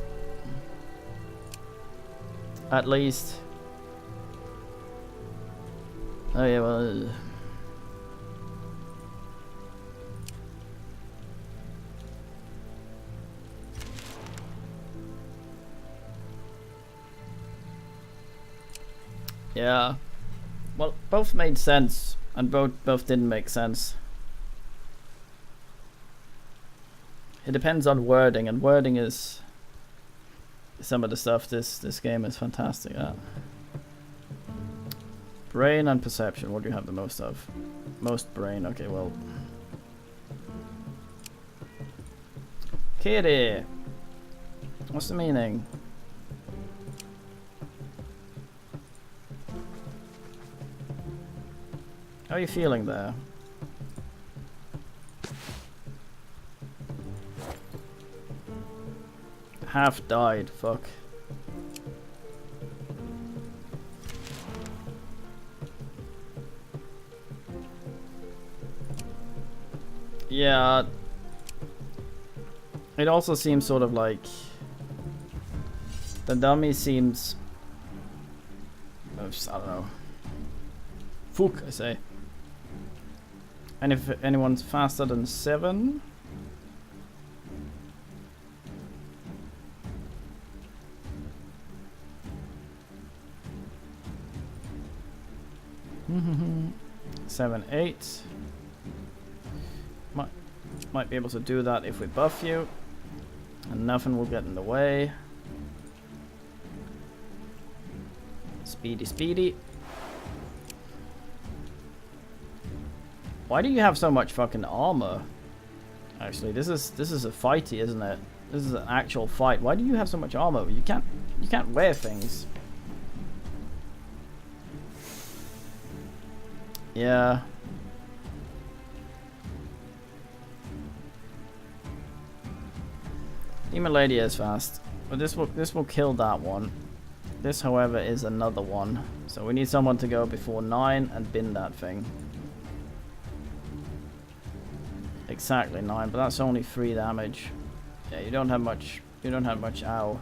At least. Oh yeah, well. Yeah. Well, both made sense, and both didn't make sense. It depends on wording, and wording is some of the stuff this game is fantastic at. Brain and perception, what do you have the most of? Most brain, okay, well. Kitty! What's the meaning? How are you feeling there? Half died, fuck. Yeah. It also seems sort of like the dummy seems, I don't know. Fuck, I say. And if anyone's faster than 7, seven, 8. Might be able to do that if we buff you, and nothing will get in the way. Speedy, speedy. Why do you have so much fucking armor? Actually, this is a fighty, isn't it? This is an actual fight. Why do you have so much armor? You can't wear things. Yeah. Demon Lady is fast, but this will kill that one. This, however, is another one. So we need someone to go before 9 and bin that thing. Exactly 9, but that's only 3 damage. Yeah, you don't have much. You don't have much ow.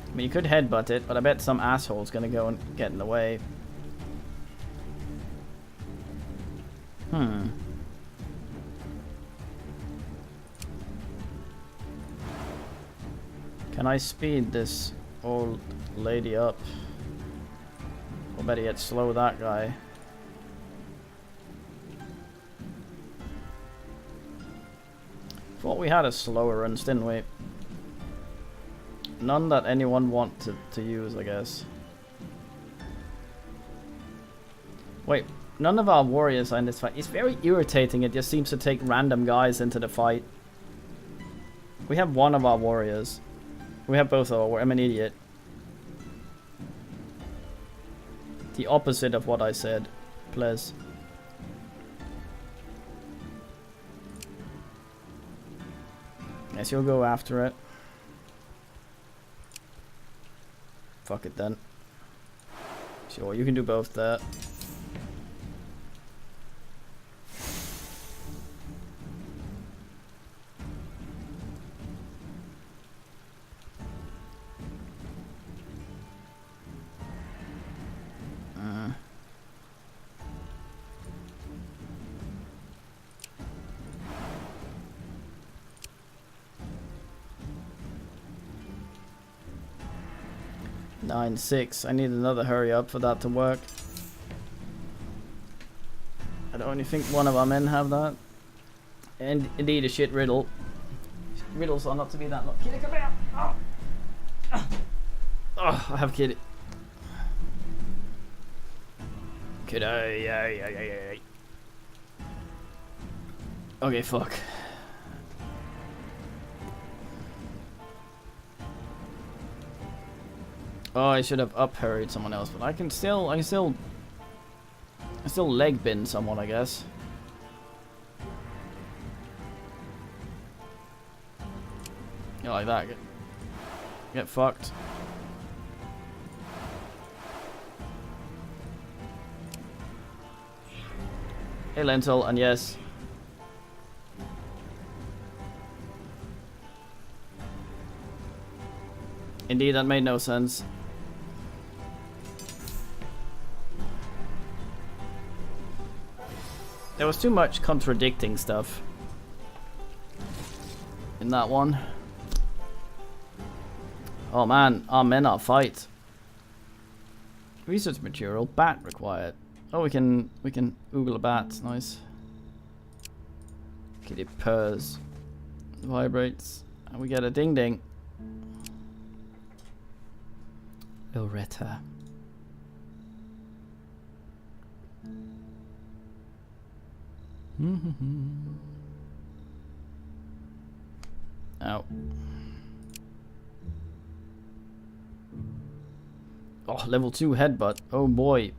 I mean, you could headbutt it, but I bet some asshole's gonna go and get in the way. Hmm. Can I speed this old lady up? Or better yet, slow that guy. Thought we had a slower runs, didn't we? None that anyone wanted to use, I guess. Wait, none of our warriors are in this fight. It's very irritating. It just seems to take random guys into the fight. We have one of our warriors. We have both of our warriors. I'm an idiot. The opposite of what I said. Please. Yes, you'll go after it. Fuck it then. Sure, you can do both there. Uh. 9-6. I need another hurry up for that to work. I don't only think one of our men have that. And indeed a shit riddle. Riddles are not to be that long. Kitty, come here! Oh, oh I have Kitty. Kitty, yeah. Okay, fuck. Oh, I should have up hurried someone else, but I can still leg bin someone, I guess. Yeah, like that. Get fucked. Hey, Lentil, and yes. Indeed, that made no sense. There was too much contradicting stuff in that one. Oh man, our men are fight. Research material, bat required. Oh, we can oogle a bat, nice. Kitty purrs, vibrates, and we get a ding ding. Loretta. Ow. Oh, level 2 headbutt. Oh boy.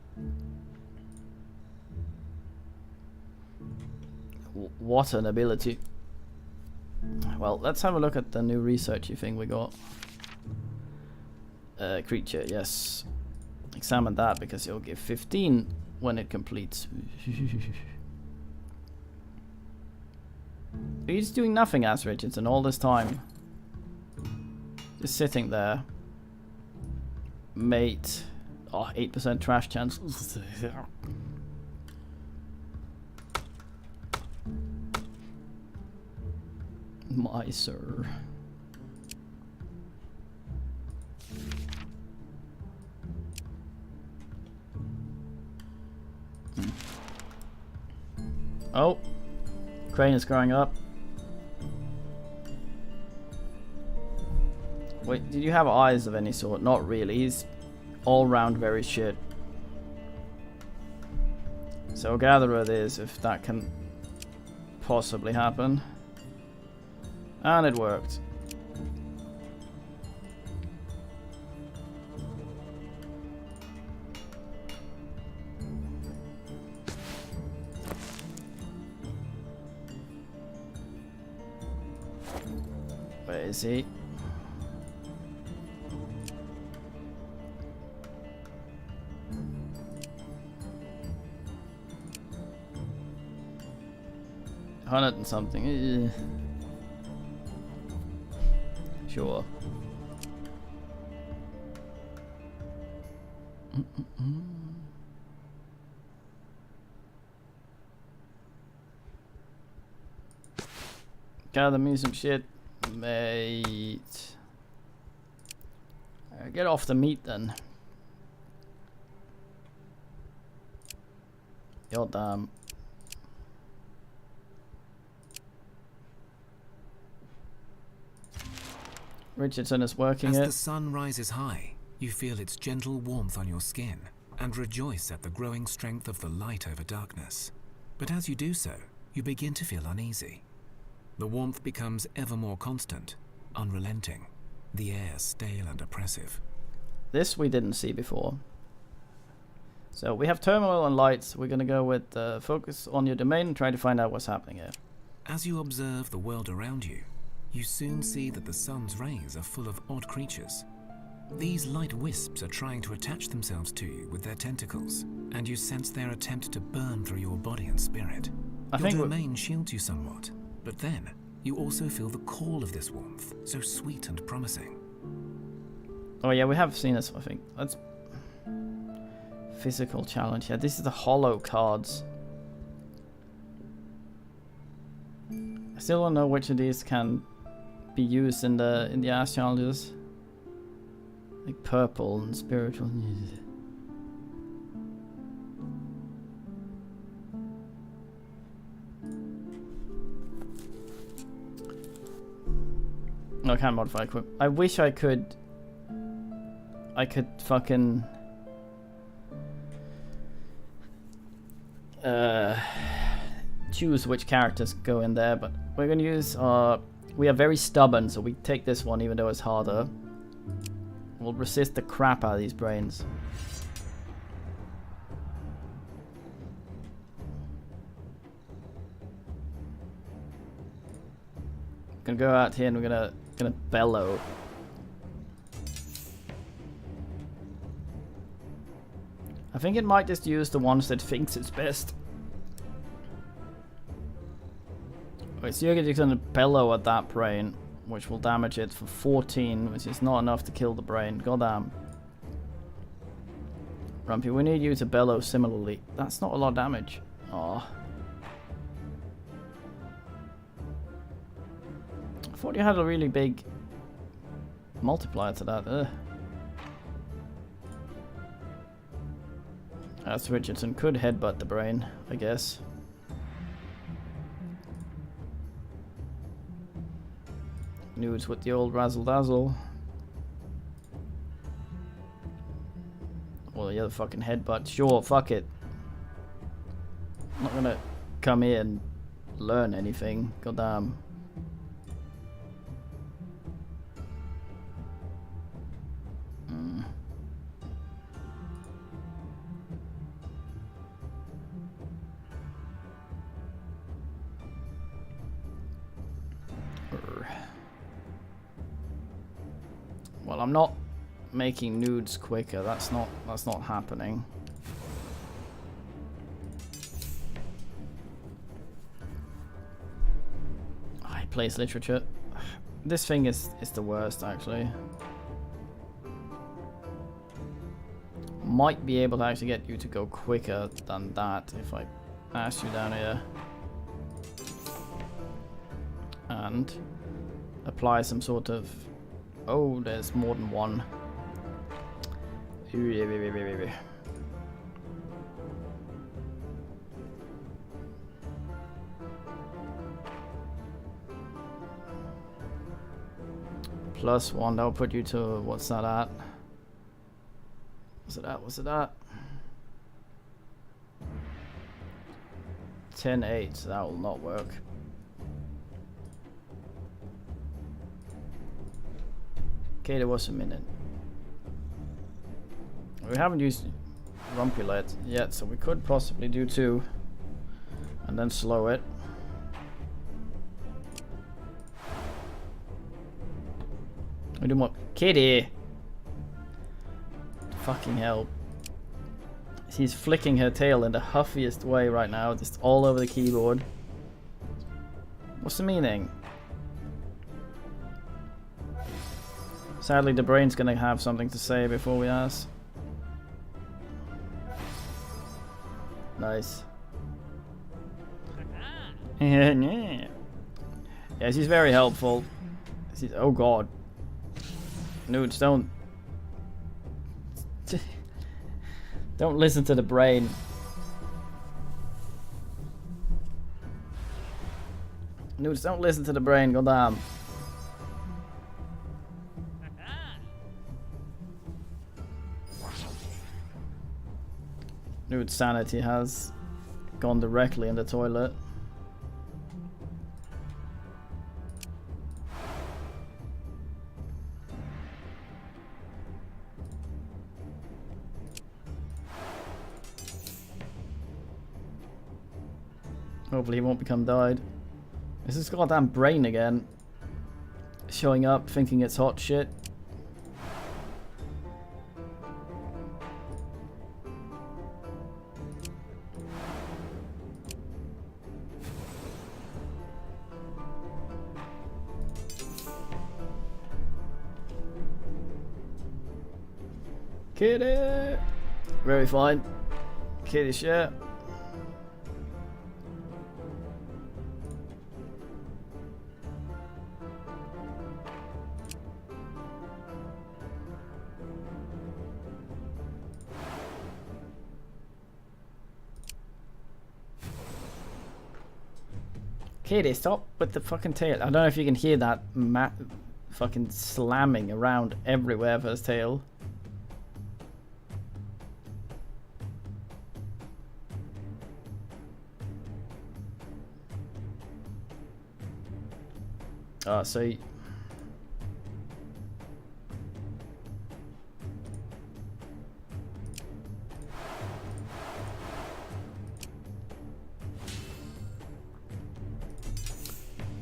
What an ability. Well, let's have a look at the new researchy thing we got. Creature, yes. Examine that because you'll give 15 when it completes. He's doing nothing, as Richardson, all this time. Just sitting there. Mate. Oh, 8% trash chance. My sir. Oh. Crane is growing up. Wait, did you have eyes of any sort? Not really. He's all round very shit. So Gatherer it is, if that can possibly happen. And it worked. Where is he? $100 and something. Sure. Gather me some shit, mate. Get off the meat then. God damn. Richardson is working As it. the sun rises high, you feel its gentle warmth on your skin and rejoice at the growing strength of the light over darkness. But as you do so, you begin to feel uneasy. The warmth becomes ever more constant, unrelenting, the air stale and oppressive. This we didn't see before. So we have turmoil and lights. We're gonna go with focus on your domain and try to find out what's happening here. As you observe the world around you, you soon see that the sun's rays are full of odd creatures. These light wisps are trying to attach themselves to you with their tentacles, and you sense their attempt to burn through your body and spirit. Your domain shields you somewhat, but then you also feel the call of this warmth, so sweet and promising. Oh yeah, we have seen this, I think. That's physical challenge. Yeah, this is the hollow cards. I still don't know which of these can be used in the ass challenges. Like purple and spiritual. No, I can't modify equip. I wish I could fucking choose which characters go in there, but we're gonna use we are very stubborn, so we take this one even though it's harder. We'll resist the crap out of these brains. Gonna go out here and we're gonna bellow. I think it might just use the ones that thinks it's best. Wait, so you're just gonna bellow at that brain, which will damage it for 14, which is not enough to kill the brain. Goddamn. Rumpy, we need you to bellow similarly. That's not a lot of damage. Aw. I thought you had a really big multiplier to that. Ugh. As Richardson could headbutt the brain, I guess. Nudes with the old razzle dazzle. Or the other fucking headbutt. Sure, fuck it. I'm not gonna come here and learn anything. Goddamn. Well, I'm not making nudes quicker. That's not happening. High place literature. This thing is the worst, actually. Might be able to actually get you to go quicker than that if I ask you down here. And apply some sort of... Oh, there's more than one. +1, that'll put you to, what's that at? What's it at? 10-8, so that will not work. Okay, there was a minute. We haven't used Rumpulette yet, so we could possibly do 2 and then slow it. We do more. Kitty! Fucking hell. She's flicking her tail in the huffiest way right now, just all over the keyboard. What's the meaning? Sadly, the brain's gonna have something to say before we ask. Nice. Yeah, she's very helpful. Oh god. Nudes, don't... Don't listen to the brain. Nudes, don't listen to the brain, goddamn. Nude's sanity has gone directly in the toilet. Hopefully he won't become dyed. This is goddamn brain again. Showing up, thinking it's hot shit. Kitty! Very fine. Kitty shit. Kitty, stop with the fucking tail. I don't know if you can hear that fucking slamming around everywhere for his tail. So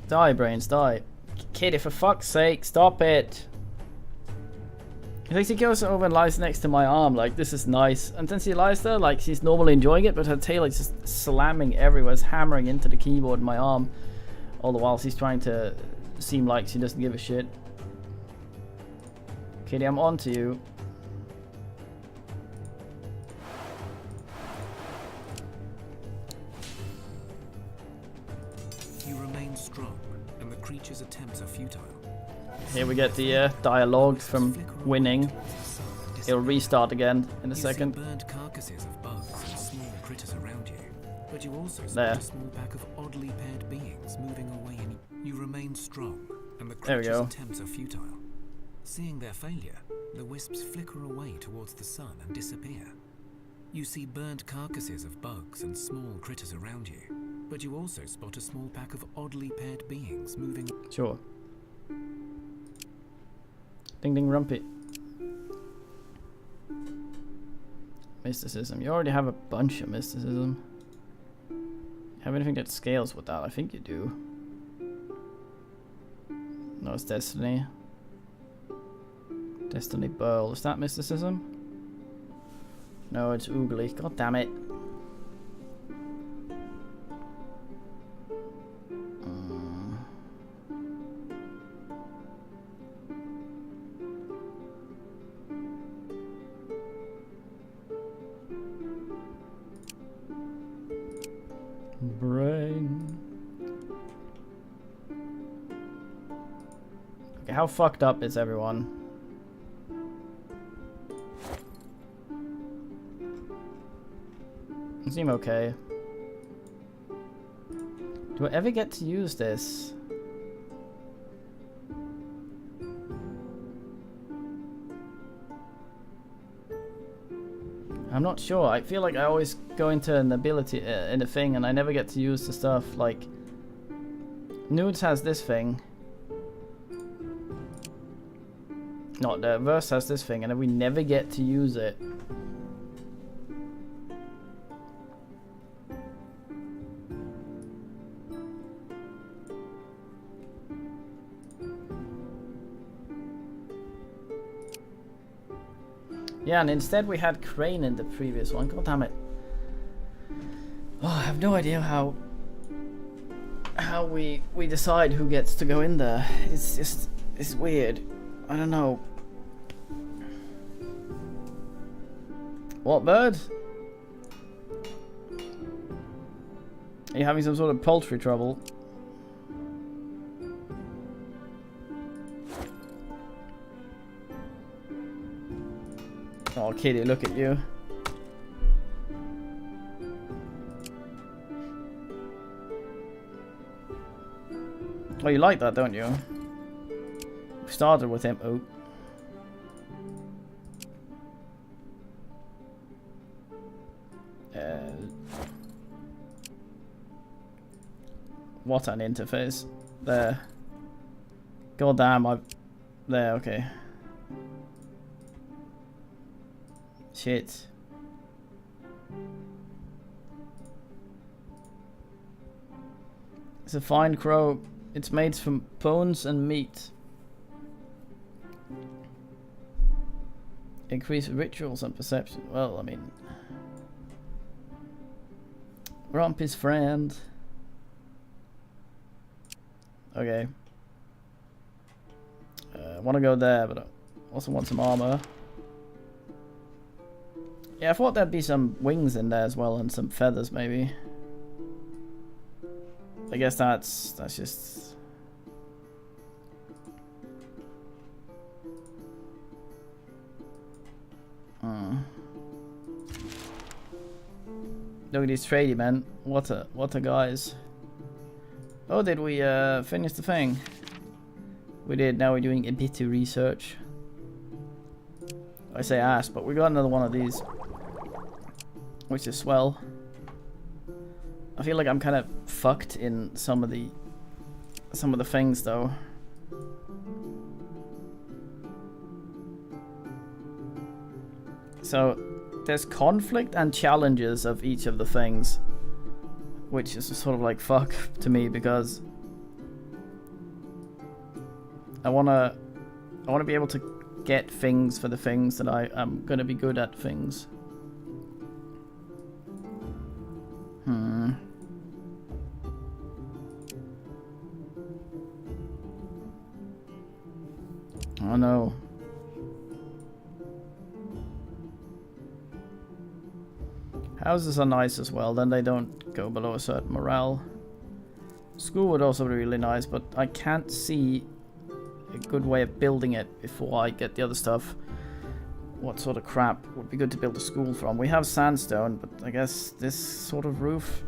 die, brains, die. Kitty, for fuck's sake, stop it. Like, she goes over and lies next to my arm, like, this is nice. And then she lies there, like, she's normally enjoying it, but her tail is just slamming everywhere, it's hammering into the keyboard in my arm. All the while she's trying to seem like she doesn't give a shit. Kitty, I'm on to you. You remain strong, and the creature's attempts are futile. Here we get the dialogue from winning. It'll restart again in a second. You see burnt carcasses of bugs and small critters around you, but you also There. spot a small pack of oddly paired beings moving away in. You remain strong, and the There we creature's go. attempts are futile. Seeing their failure, the wisps flicker away towards the sun and disappear. You see burnt carcasses of bugs and small critters around you, but you also spot a small pack of oddly paired beings moving. Sure. Ding ding rumpy. Mysticism. You already have a bunch of mysticism. Have anything that scales with that? I think you do. No, it's Destiny. Destiny Burl. Is that mysticism? No, it's Oogly. God damn it. Brain. Okay, how fucked up is everyone? You seem okay. Do I ever get to use this? I'm not sure. I feel like I always go into an ability in a thing and I never get to use the stuff. Like, Nudes has this thing. Not the Verse has this thing, and then we never get to use it. Yeah, and instead we had Crane in the previous one. God damn it. Oh, I have no idea how we decide who gets to go in there. It's weird. I don't know. What, bird? Are you having some sort of poultry trouble? Oh, kitty, look at you. Oh, you like that, don't you? We started with him. Oh. What an interface. There. God damn, there, okay. Shit. It's a fine crow. It's made from bones and meat. Increase rituals and perception. Well, I mean... Rumpy's friend. Okay. I want to go there, but I also want some armor. Yeah, I thought there'd be some wings in there as well, and some feathers maybe. I guess that's just... Look at these tradie men. What a guys. Oh, did we finish the thing? We did. Now we're doing a bit of research. I say ass, but we got another one of these, which is swell. I feel like I'm kind of fucked in some of the things though. So there's conflict and challenges of each of the things, which is sort of like fuck to me, because I wanna be able to get things for the things that I am gonna be good at things. Oh no. Houses are nice as well, then they don't go below a certain morale. School would also be really nice, but I can't see a good way of building it before I get the other stuff. What sort of crap would be good to build a school from? We have sandstone, but I guess this sort of roof...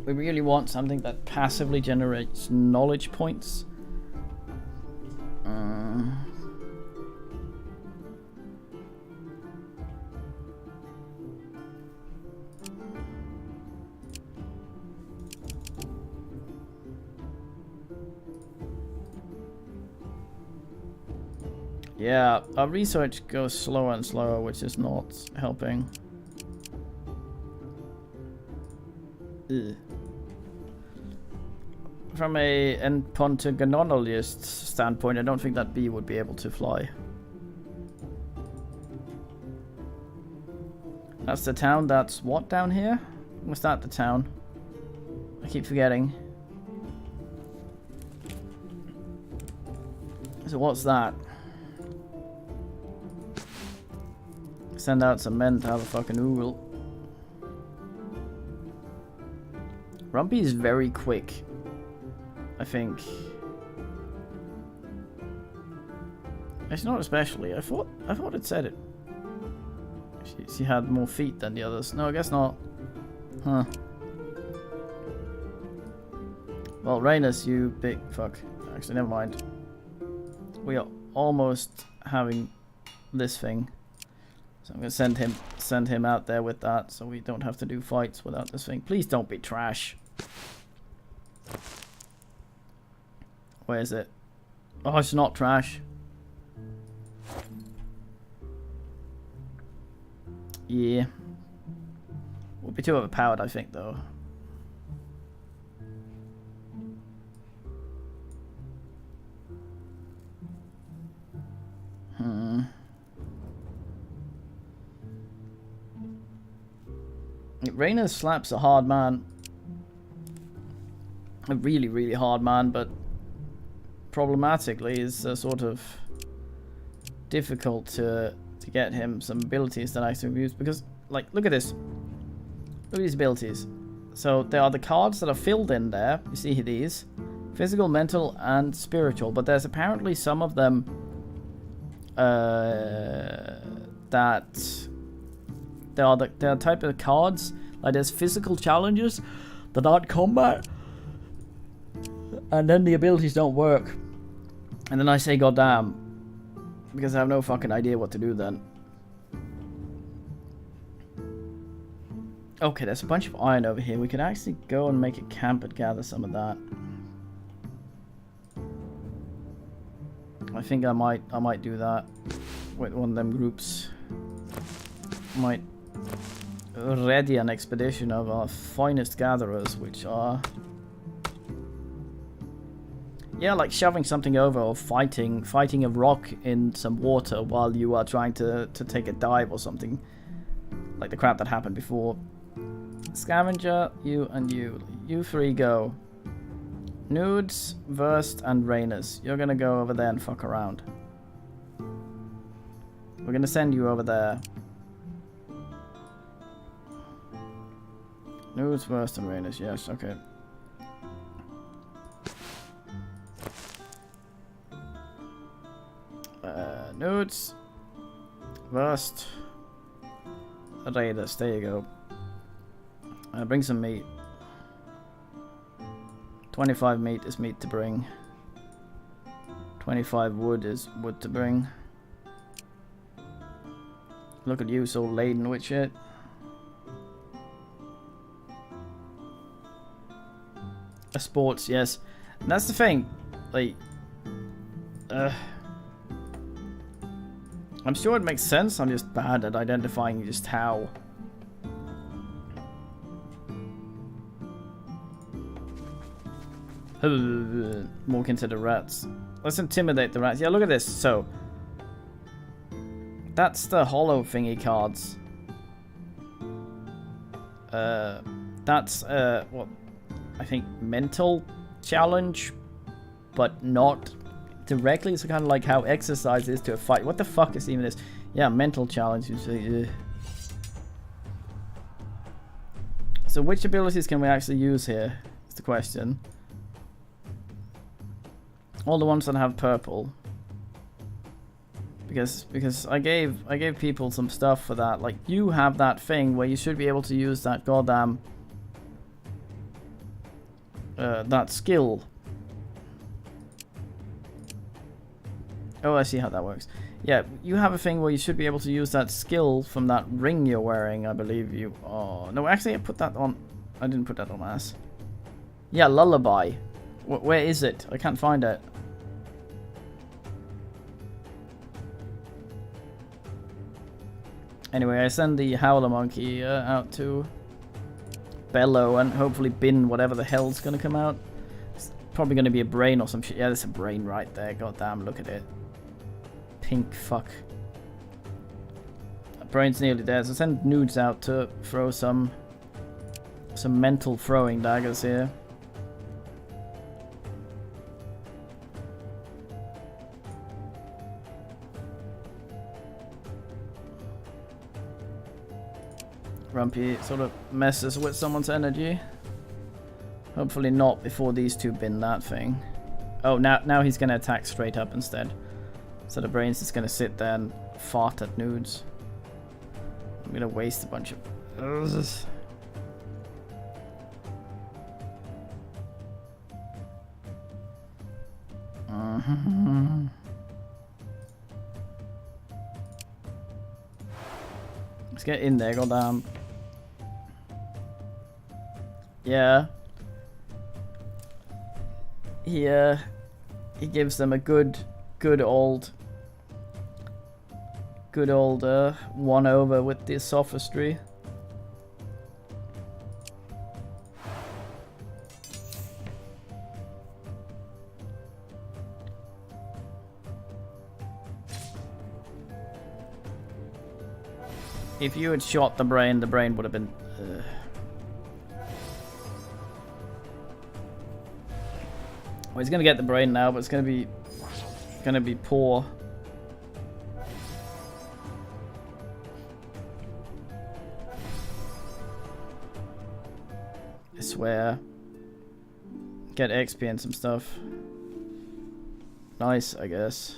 We really want something that passively generates knowledge points. Yeah, our research goes slower and slower, which is not helping. Ugh. From a pentagonologist standpoint, I don't think that bee would be able to fly. That's the town. That's what down here? Was that the town? I keep forgetting. So what's that? Send out some men to have a fucking oogle. Rumpy is very quick, I think. It's not especially. I thought it said it. She had more feet than the others. No, I guess not. Huh. Well, Rainus, you big fuck. Actually, never mind. We are almost having this thing. So I'm gonna send him out there with that, so we don't have to do fights without this thing. Please don't be trash. Where is it? Oh, it's not trash. Yeah. Would be too overpowered, I think, though. Rainer slaps a hard man. A really, really hard man, but problematically is sort of difficult to get him some abilities that I can use, because, like, look at this. Look at these abilities. So there are the cards that are filled in there. You see these. Physical, mental, and spiritual. But there's apparently some of them that there are type of cards, like there's physical challenges that aren't combat, and then the abilities don't work. And then I say goddamn, because I have no fucking idea what to do then. Okay, there's a bunch of iron over here. We could actually go and make a camp and gather some of that. I think I might do that with one of them groups. Might ready an expedition of our finest gatherers, which are, yeah, like shoving something over or fighting a rock in some water while you are trying to take a dive or something, like the crap that happened before. Scavenger, you three go. Nudes, Verst, and Rainers. You're gonna go over there and fuck around. We're gonna send you over there. Nudes, Verst, and Rainers. Yes, okay. Nudes, Verst, Raiders. There you go. Bring some meat. 25 meat is meat to bring. 25 wood is wood to bring. Look at you, so laden with shit. A sports, yes. And that's the thing. Like, I'm sure it makes sense. I'm just bad at identifying just how. Walk into the rats. Let's intimidate the rats. Yeah, look at this. So, that's the hollow thingy cards. That's what I think mental challenge, but not directly. It's kind of like how exercise is to a fight. What the fuck is even this? Yeah, mental challenge. So which abilities can we actually use here? Is the question. All the ones that have purple, because I gave people some stuff for that. Like, you have that thing where you should be able to use that goddamn that skill. Oh, I see how that works. Yeah, you have a thing where you should be able to use that skill from that ring you're wearing. I believe you. Oh no, actually I put that on. I didn't put that on ass. Yeah, lullaby. Where is it? I can't find it. Anyway, I send the Howler Monkey out to bellow and hopefully bin whatever the hell's gonna come out. It's probably gonna be a brain or some shit. Yeah, there's a brain right there. God damn, look at it. Pink fuck. That brain's nearly dead. So send nudes out to throw some mental throwing daggers here. Rumpy sort of messes with someone's energy. Hopefully not before these two bin that thing. Oh, now he's gonna attack straight up instead. So the brain's just gonna sit there and fart at nudes. I'm gonna waste a bunch of. Let's get in there, goddamn. Yeah. He gives them a good old one over with the sophistry. If you had shot the brain would have been. Well, he's gonna get the brain now, but it's gonna be poor. I swear. Get XP and some stuff. Nice, I guess.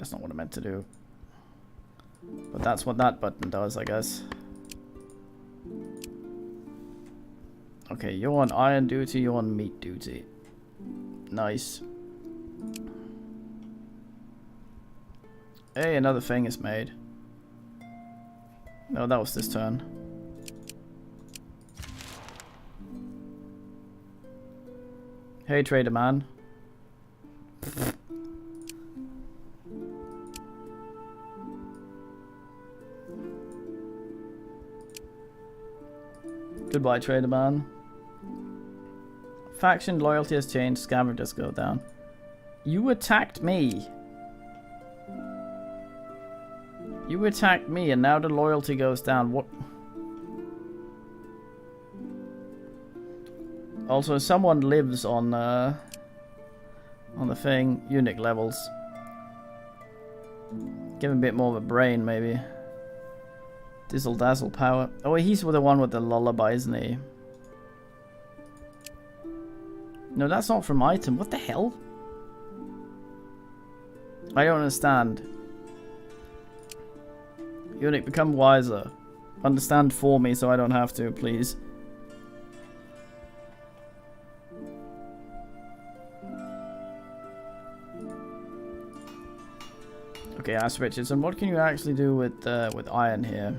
That's not what I meant to do. But that's what that button does, I guess. Okay, you're on iron duty, you're on meat duty. Nice. Hey, another thing is made. No, that was this turn. Hey, trader man. Goodbye, trader man. Faction loyalty has changed. Scavengers go down. You attacked me. You attacked me, and now the loyalty goes down. What? Also, someone lives on the thing. Unique levels. Give him a bit more of a brain, maybe. Dizzle dazzle power. Oh, he's the one with the lullaby, isn't he? No, that's not from item. What the hell? I don't understand. Unique, become wiser. Understand for me so I don't have to, please. Okay, ask Richardson, what can you actually do with iron here?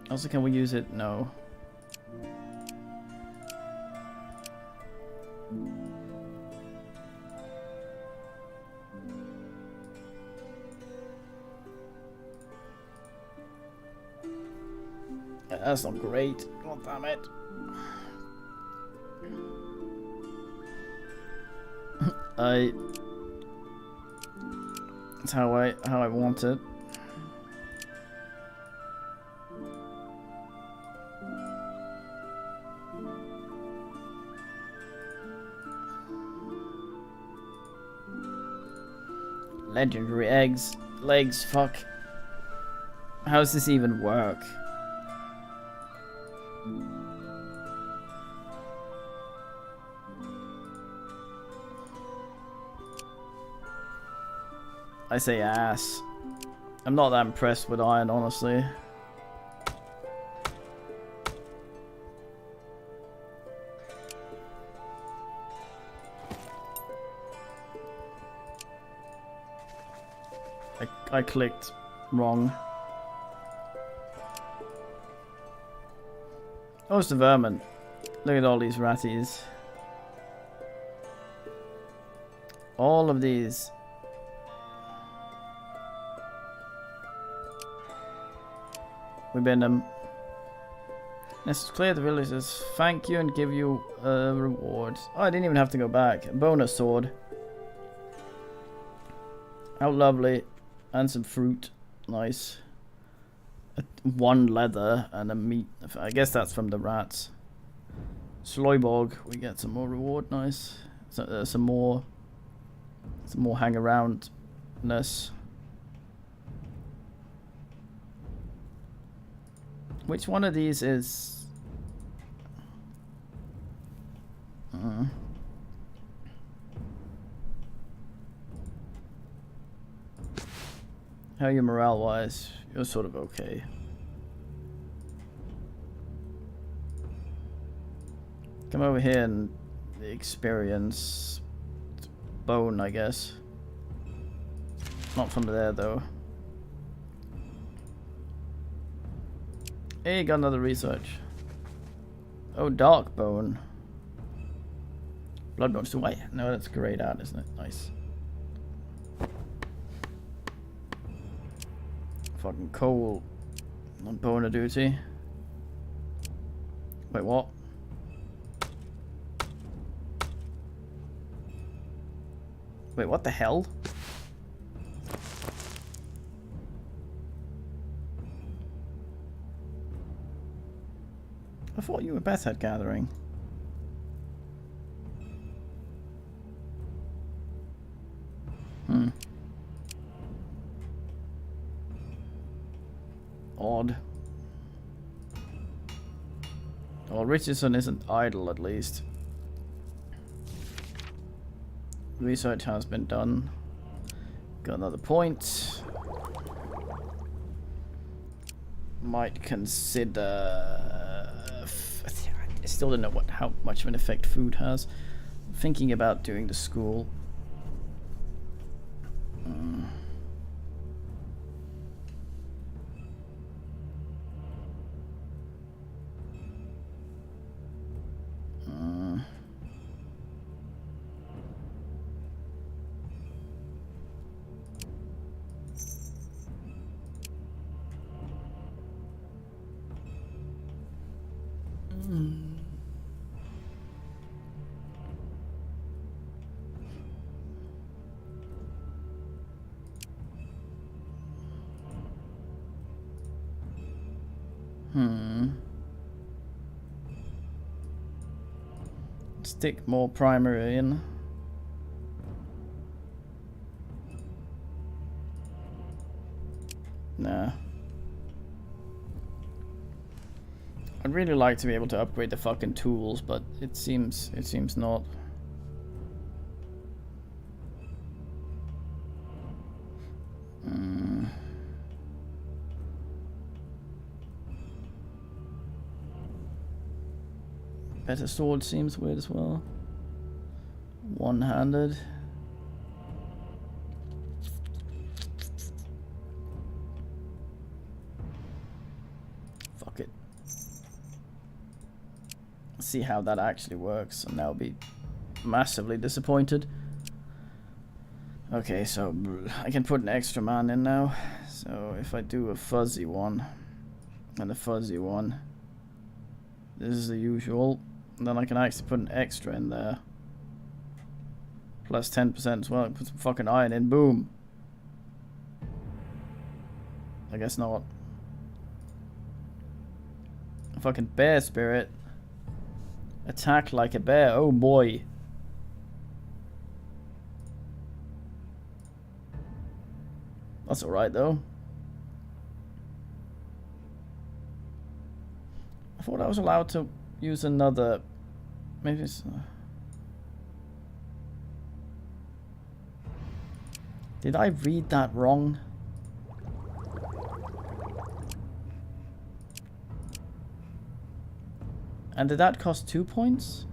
Also, can we use it? No. That's not great. God damn it. That's how I want it. Legendary eggs. Legs, fuck. How does this even work? I say ass. I'm not that impressed with iron, honestly. I clicked wrong. Oh, it's the vermin. Look at all these ratties. All of these. We bin them. Let's clear the villagers. Thank you and give you a reward. Oh, I didn't even have to go back. A bonus sword. How lovely. And some fruit. Nice. One leather and a meat. I guess that's from the rats. Sloyborg. We get some more reward. Nice. So, some more hang aroundness. Which one of these is... How are you morale-wise? You're sort of okay. Come over here and experience bone, I guess. Not from there, though. Hey, got another research. Oh, dark bone. Blood bones. Wait, no, that's grayed out, isn't it? Nice. Fucking coal on boner duty. Wait, what? Wait, what the hell? I thought you were better at gathering. Odd. Well, Richardson isn't idle, at least. Research has been done. Got another point. Might consider. I still don't know how much of an effect food has. I'm thinking about doing the school. Stick more primary in. Nah. I'd really like to be able to upgrade the fucking tools, but it seems not. Better sword seems weird as well. One-handed. Fuck it. See how that actually works, and I'll be massively disappointed. Okay, so I can put an extra man in now. So if I do a fuzzy one and a fuzzy one, this is the usual. And then I can actually put an extra in there. Plus 10% as well. Put some fucking iron in. Boom. I guess not. A fucking bear spirit. Attack like a bear. Oh boy. That's alright though. I thought I was allowed to use another. Maybe it's. Did I read that wrong? And did that cost 2 points?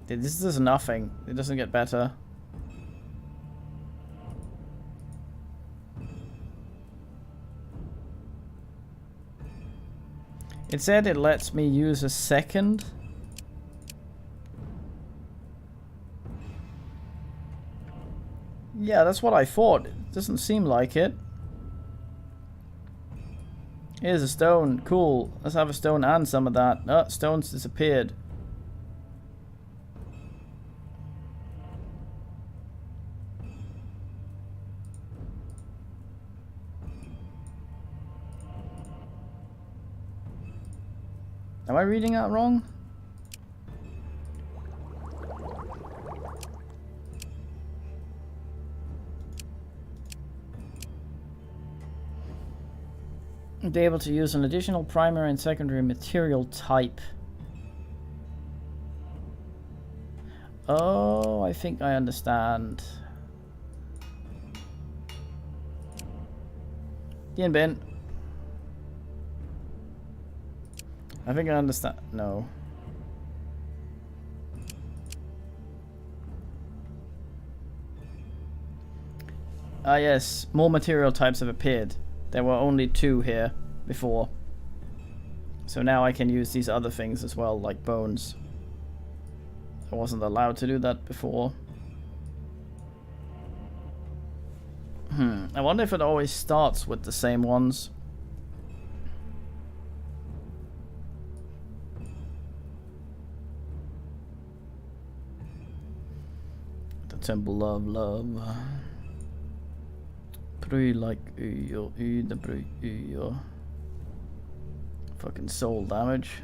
This is nothing. It doesn't get better. It said it lets me use a second. Yeah, that's what I thought. It doesn't seem like it. Here's a stone. Cool. Let's have a stone and some of that. Oh, stone's disappeared. Am I reading that wrong? Be able to use an additional primary and secondary material type. Oh, I think I understand. Yin bin. I think I understand. No. Ah yes, more material types have appeared. There were only 2 here before. So now I can use these other things as well, like bones. I wasn't allowed to do that before. I wonder if it always starts with the same ones. The Temple of Love. Bry like the bry. Fucking soul damage.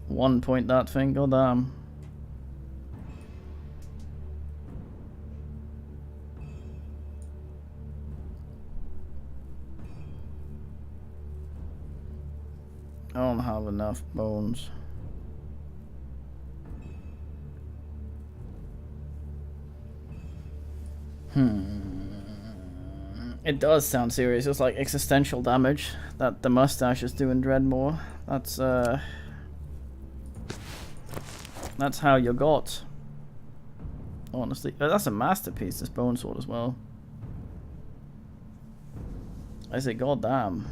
One point that thing, goddamn. I don't have enough bones. It does sound serious. It's like existential damage that the mustache is doing Dreadmore. That's how you got. Honestly, that's a masterpiece. This bone sword as well. I say, goddamn.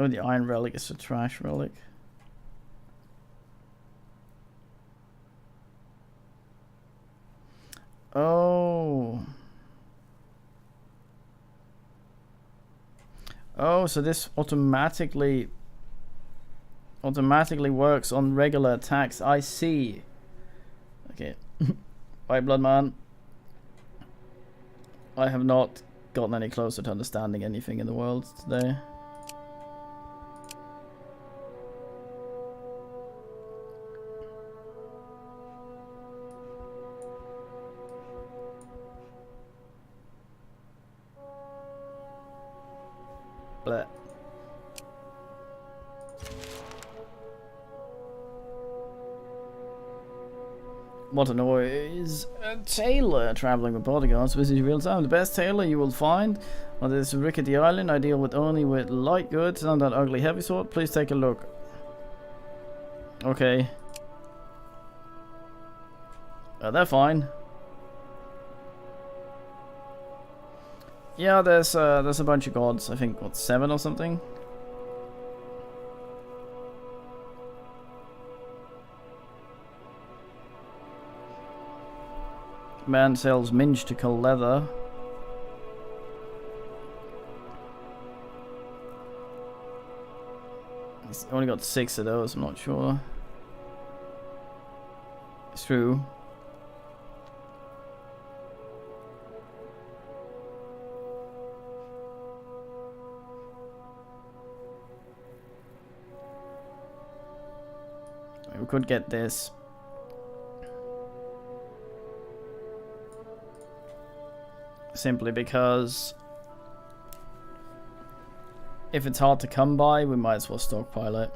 Oh, the iron relic is a trash relic. Oh. Oh, so this automatically works on regular attacks. I see. Okay. White Blood Man. I have not gotten any closer to understanding anything in the world today. Blech. What a noise. A tailor traveling with bodyguards visits real time. The best tailor you will find on this rickety island. I deal with only with light goods, not that ugly heavy sword. Please take a look. Okay. They're fine. Yeah, there's a bunch of gods. I think what, 7 or something. Man sells mingical leather. He's only got 6 of those. I'm not sure. It's true. We could get this. Simply because if it's hard to come by, we might as well stockpile it.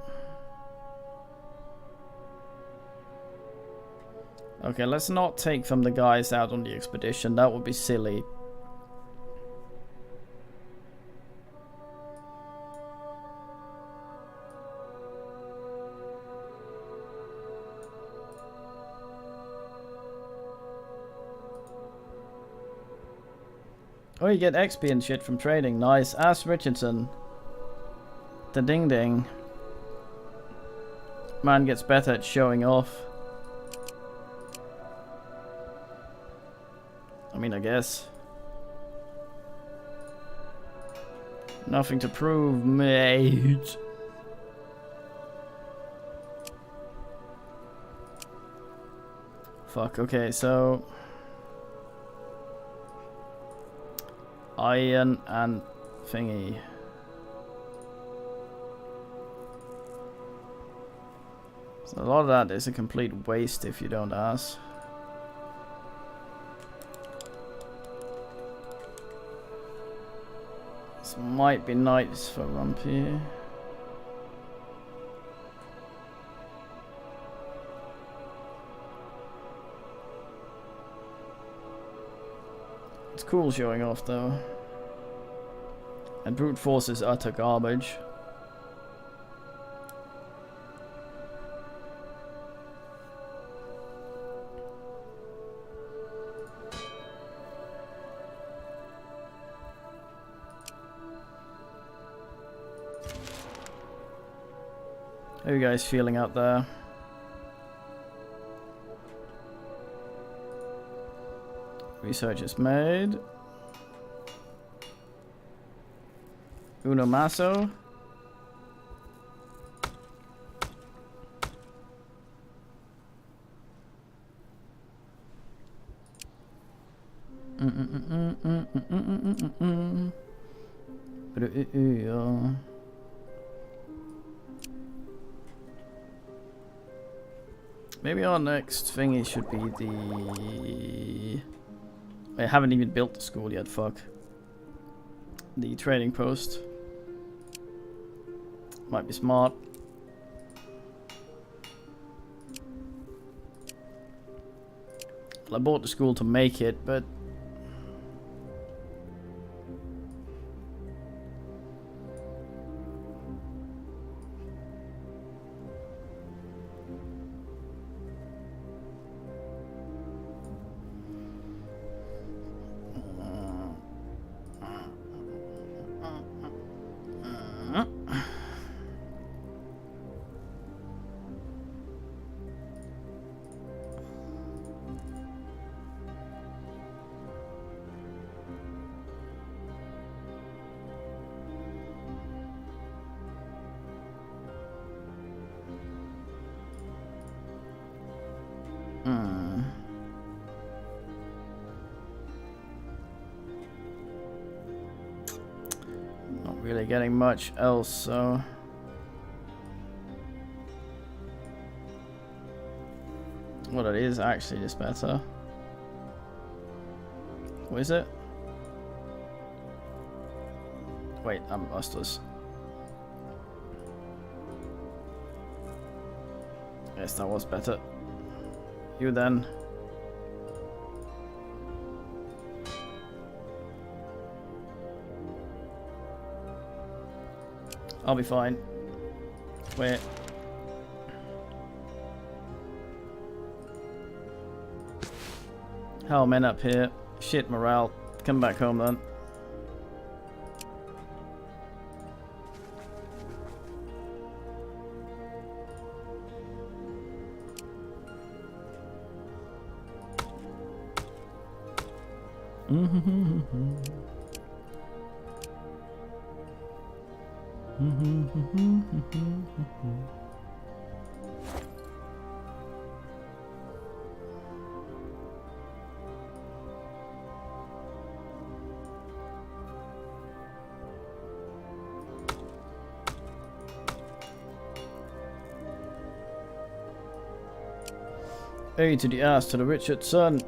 Okay, let's not take from the guys out on the expedition. That would be silly. Oh, you get XP and shit from trading. Nice. Ask Richardson. The ding ding. Man gets better at showing off. I mean, I guess. Nothing to prove, mate. Fuck, okay, so... iron and thingy. So a lot of that is a complete waste if you don't ask. This might be nice for Rumpy. It's cool showing off though. And brute force is utter garbage. How are you guys feeling out there? Research is made. Uno Maso. Maybe our next thingy should be the... I haven't even built the school yet, fuck. The trading post. Might be smart. Well, I bought the school to make it, but... Not really getting much else, so... Well, it is actually just better. What is it? Wait, I'm Busters. Yes, that was better. You then. I'll be fine. Wait. How men up here? Shit morale. Come back home then. A to the ass to the Richard son.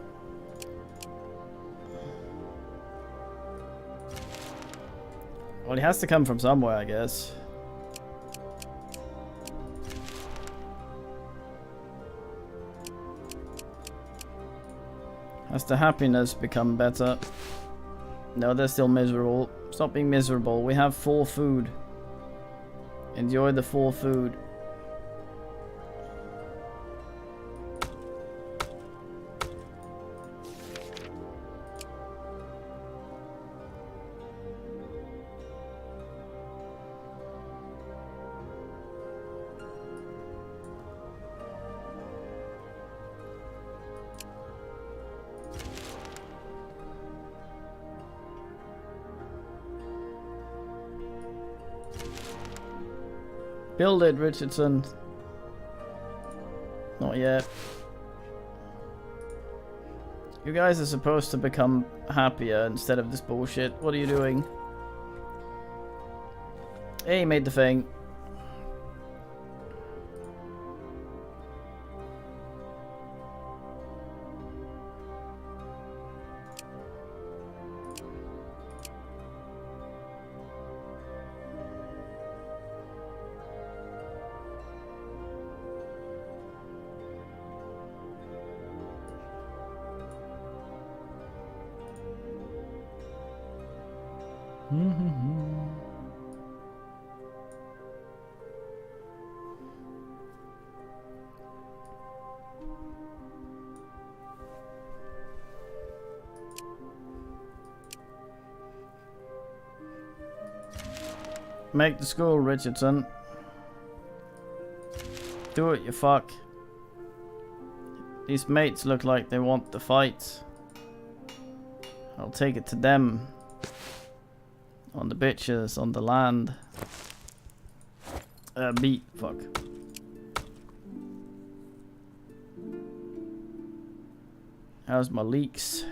Well, he has to come from somewhere, I guess. Has the happiness become better? No, they're still miserable. Stop being miserable. We have 4 food. Enjoy the 4 food. Build it, Richardson. Not yet. You guys are supposed to become happier instead of this bullshit. What are you doing? Hey, you made the thing. Make the school, Richardson. Do it, you fuck. These mates look like they want the fight. I'll take it to them. On the bitches, on the land. Beat, fuck. How's my leaks?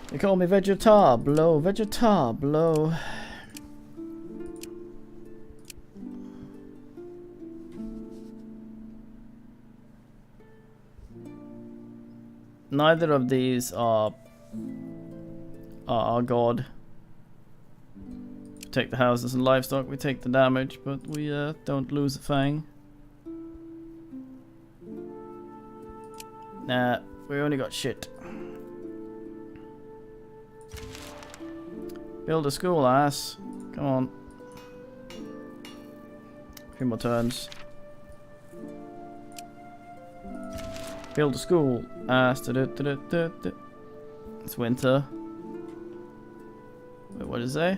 They call me Vegetablo, Vegetablo. Neither of these are God. We take the houses and livestock, we take the damage, but we don't lose a thing. Nah, we only got shit. Build a school, ass. Come on. A few more turns. Build a school, ass. It's winter. Wait, what does it say?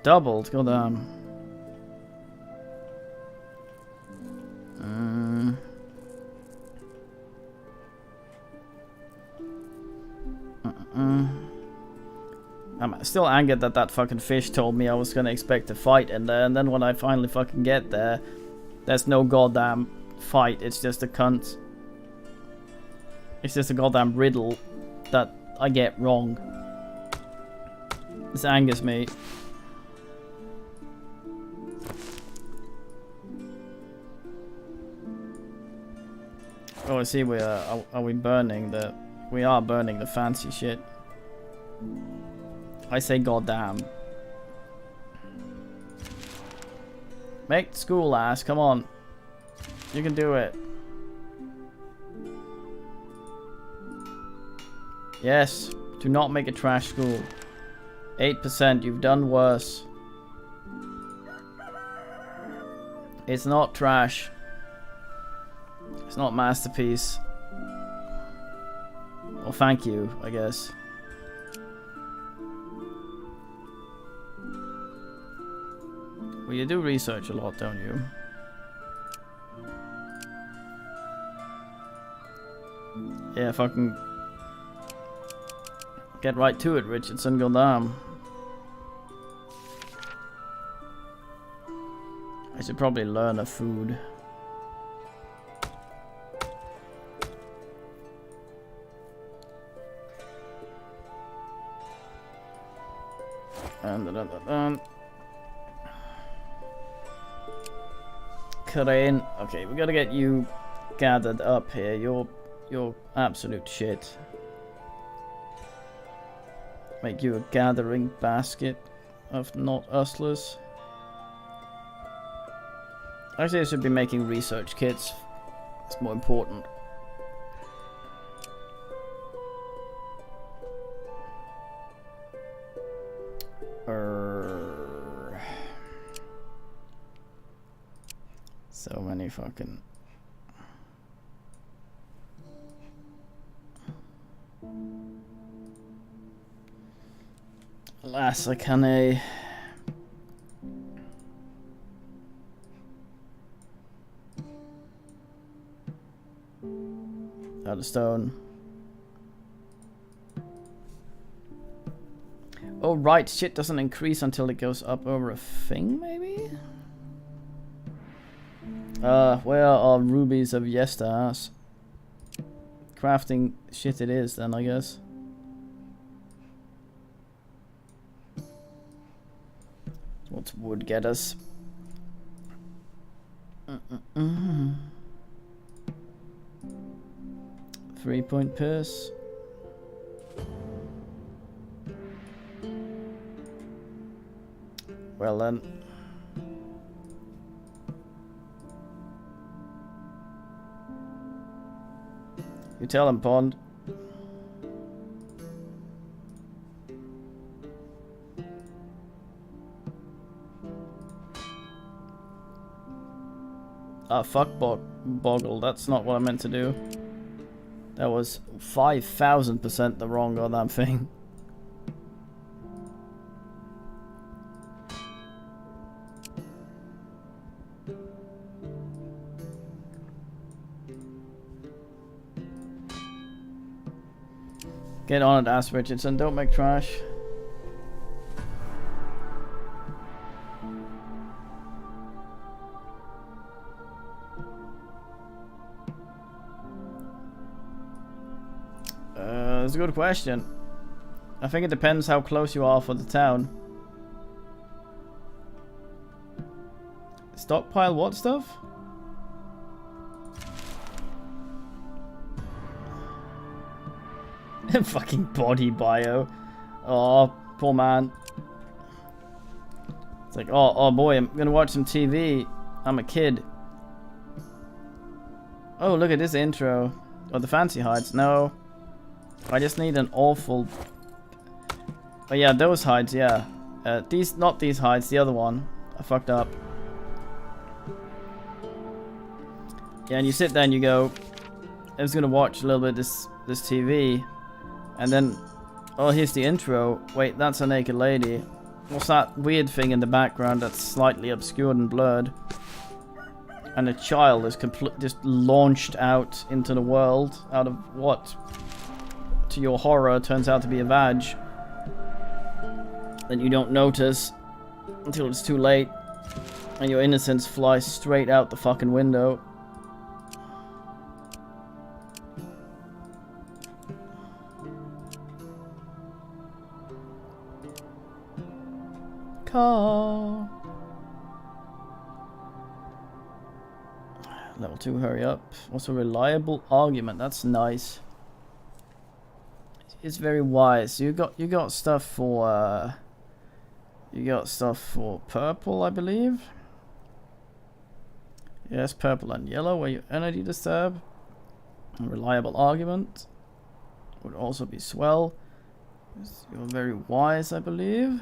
Doubled, goddamn. I'm still angered that that fucking fish told me I was gonna expect a fight in there, and then when I finally fucking get there, there's no goddamn fight. It's just a cunt. It's just a goddamn riddle that I get wrong. This angers me. Oh, I see. Are we burning the? We are burning the fancy shit. I say goddamn. Make the school, ass. Come on. You can do it. Yes. Do not make a trash school. 8%. You've done worse. It's not trash. It's not masterpiece. Well, thank you, I guess. Well, you do research a lot, don't you? Yeah, fucking get right to it, Richardson. Goddamn. I should probably learn a food. And Karen, okay, we gotta get you gathered up here. You're absolute shit. Make you a gathering basket of not ustlers. Actually, I should be making research kits. It's more important. So many fucking... Alas, I can out of stone. Oh right, shit doesn't increase until it goes up over a thing, maybe? Where are rubies of yesters? Crafting shit it is then, I guess. What's wood get us? 3-point purse. Well then. You tell him, Pond. Ah, fuck boggle. That's not what I meant to do. That was 5,000% the wrong goddamn thing. Get on it, Ass Richardson. Don't make trash. That's a good question. I think it depends how close you are for the town. Stockpile what stuff? Fucking body bio. Oh, poor man. It's like, oh boy, I'm gonna watch some TV. I'm a kid. Oh, look at this intro. Oh, the fancy hides. No. I just need an awful... Oh yeah, those hides, yeah. Not these hides, the other one. I fucked up. Yeah, and you sit there and you go, I was gonna watch a little bit of this TV. And then, oh, here's the intro. Wait, that's a naked lady. What's that weird thing in the background that's slightly obscured and blurred? And a child is just launched out into the world out of what, to your horror, turns out to be a vag. That you don't notice until it's too late. And your innocence flies straight out the fucking window. Car. Level 2, hurry up. Also reliable argument, that's nice. It's very wise. You got stuff for purple, I believe. Yes, purple and yellow where you energy disturb. A reliable argument would also be swell. You're very wise, I believe.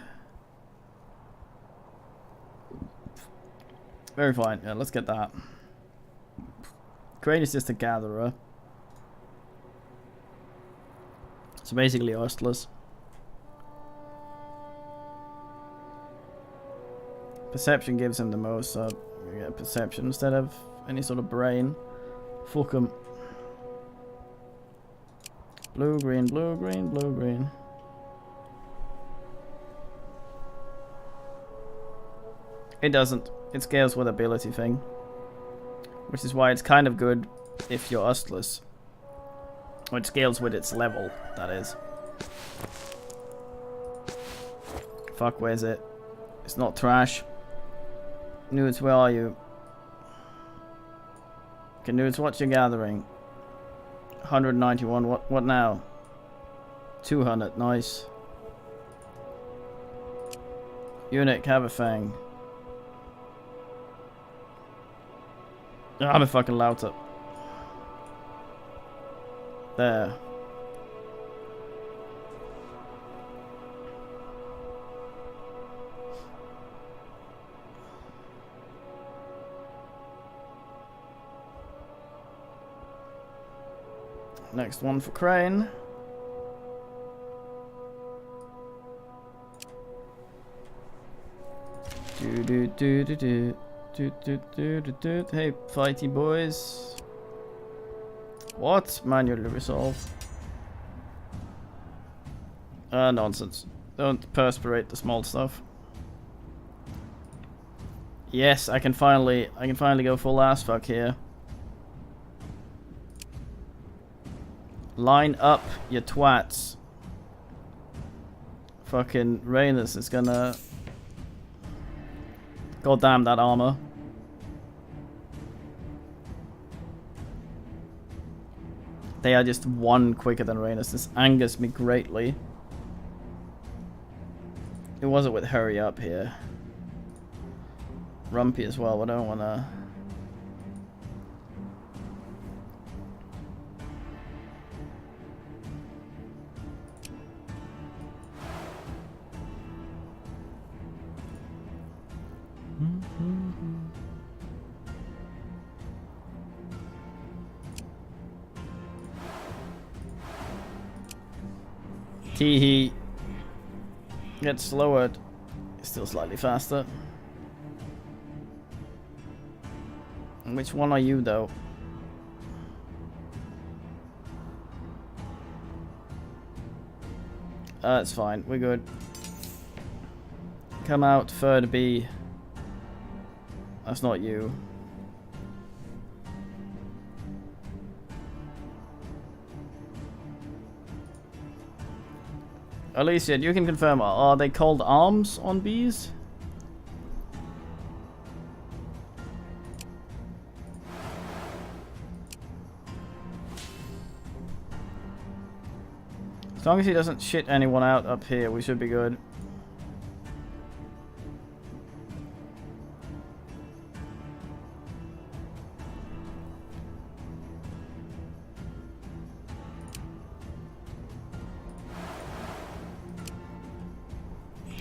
Very fine. Yeah, let's get that. Crane is just a gatherer. So basically Ostless. Perception gives him the most, so we get perception instead of any sort of brain. Fuck him. Blue, green, blue, green, blue, green. It doesn't. It scales with ability thing. Which is why it's kind of good if you're Ostless. Or it scales with its level, that is. Fuck, where's it? It's not trash. Nudes, where are you? Okay, Nudes, what's your gathering? 191, what now? 200, nice. Eunuch, have a fang. I'm a fucking louter. There. Next one for Crane. Do. Hey, fighty boys. What? Manually resolve. Nonsense. Don't perspirate the small stuff. Yes, I can finally go full ass fuck here. Line up, you twats. Fucking Rainus is gonna... God damn that armor. They are just one quicker than Rainus. This angers me greatly. It wasn't with hurry up here. Rumpy as well, I don't wanna... Teehee. Gets lowered. Still slightly faster. Which one are you though? That's fine. We're good. Come out, third B. That's not you. Alicia, you can confirm, are they called arms on bees? As long as he doesn't shit anyone out up here, we should be good.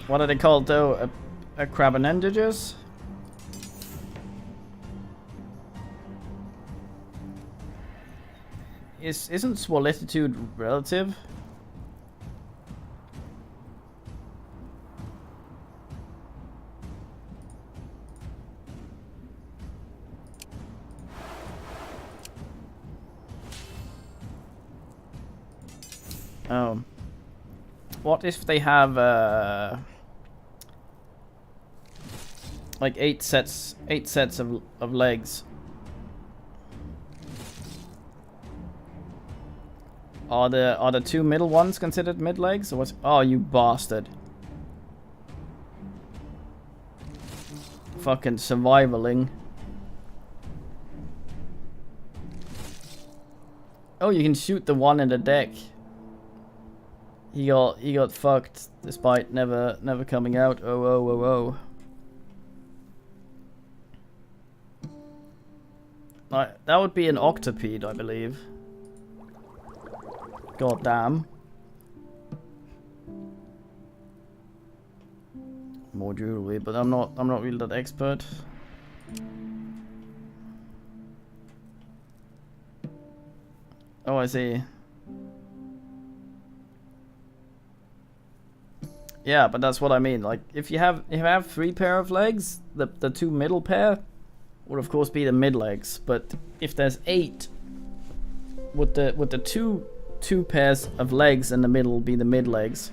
What are they called though? A crabanendages? Isn't swolitude relative? Oh. What if they have like 8 sets of legs? Are the 2 middle ones considered mid legs or what? Oh, you bastard. Fucking survivaling. Oh, you can shoot the one in the deck. He got fucked despite never coming out. Oh. That would be an octopede, I believe. God damn. More jewelry, but I'm not really that expert. Oh, I see. Yeah, but that's what I mean. Like, if you have 3 pair of legs, the 2 middle pair would of course be the mid legs. But if there's 8, would the two pairs of legs in the middle be the mid legs?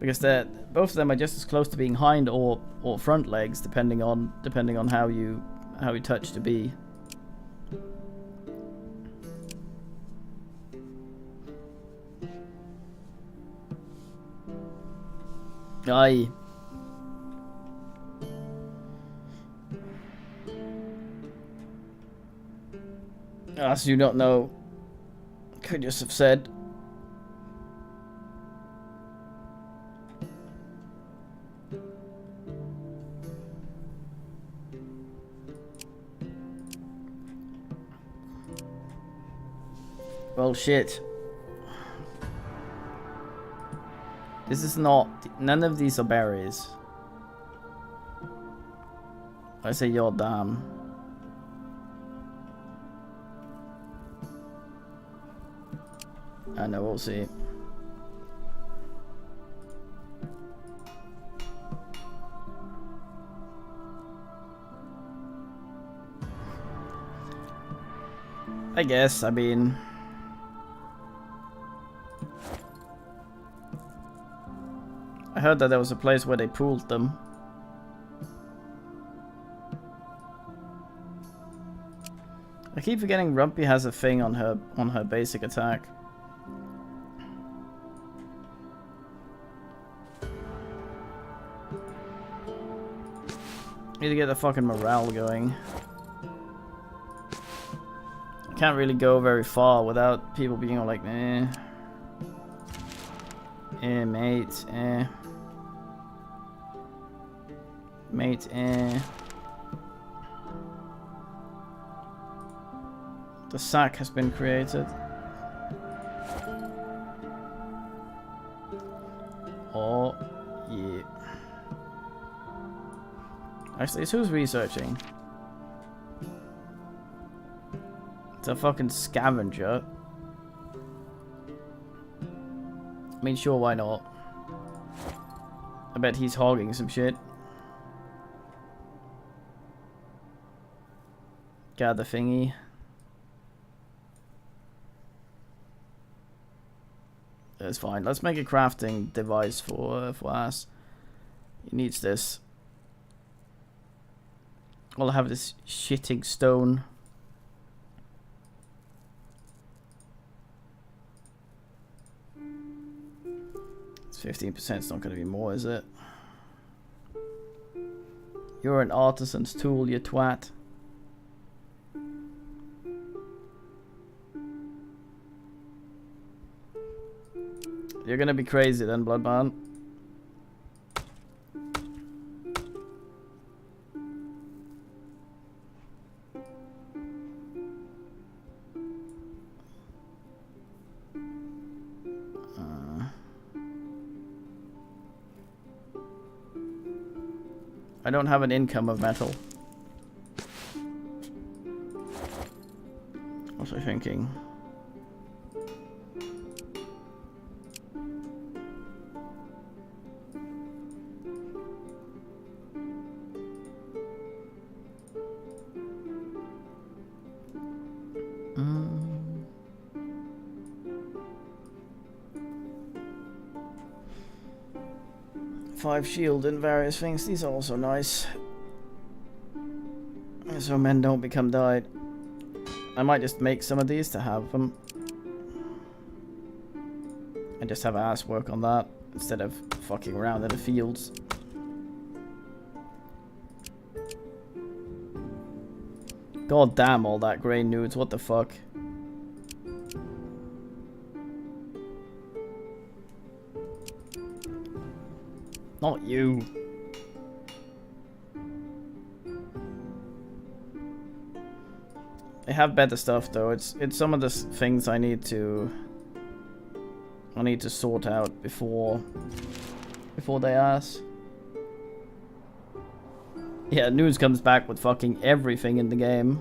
Because both of them are just as close to being hind or front legs, depending on how you touch the bee. Aye. As you don't know, could just have said. Well, shit. This is not... None of these are berries. I say you're damn. I know, we'll see. I guess, I mean... I heard that there was a place where they pooled them. I keep forgetting Rumpy has a thing on her basic attack. Need to get the fucking morale going. I can't really go very far without people being all like, eh. Eh, mate, eh. Mate, eh. The sack has been created. Oh, yeah. Actually, who's researching? It's a fucking scavenger. I mean, sure, why not? I bet he's hogging some shit. Gather thingy. That's fine. Let's make a crafting device for Ass. He needs this. I'll have this shitting stone. It's 15%. It's not going to be more, is it? You're an artisan's tool, you twat. You're gonna be crazy then, Bloodman. I don't have an income of metal. What was I thinking? Five shield and various things. These are also nice. So men don't become dyed. I might just make some of these to have them. And just have Ass work on that instead of fucking around in the fields. God damn all that grey nudes, what the fuck? Not you. They have better stuff though. It's some of the things I need to sort out before they ask. Yeah, news comes back with fucking everything in the game.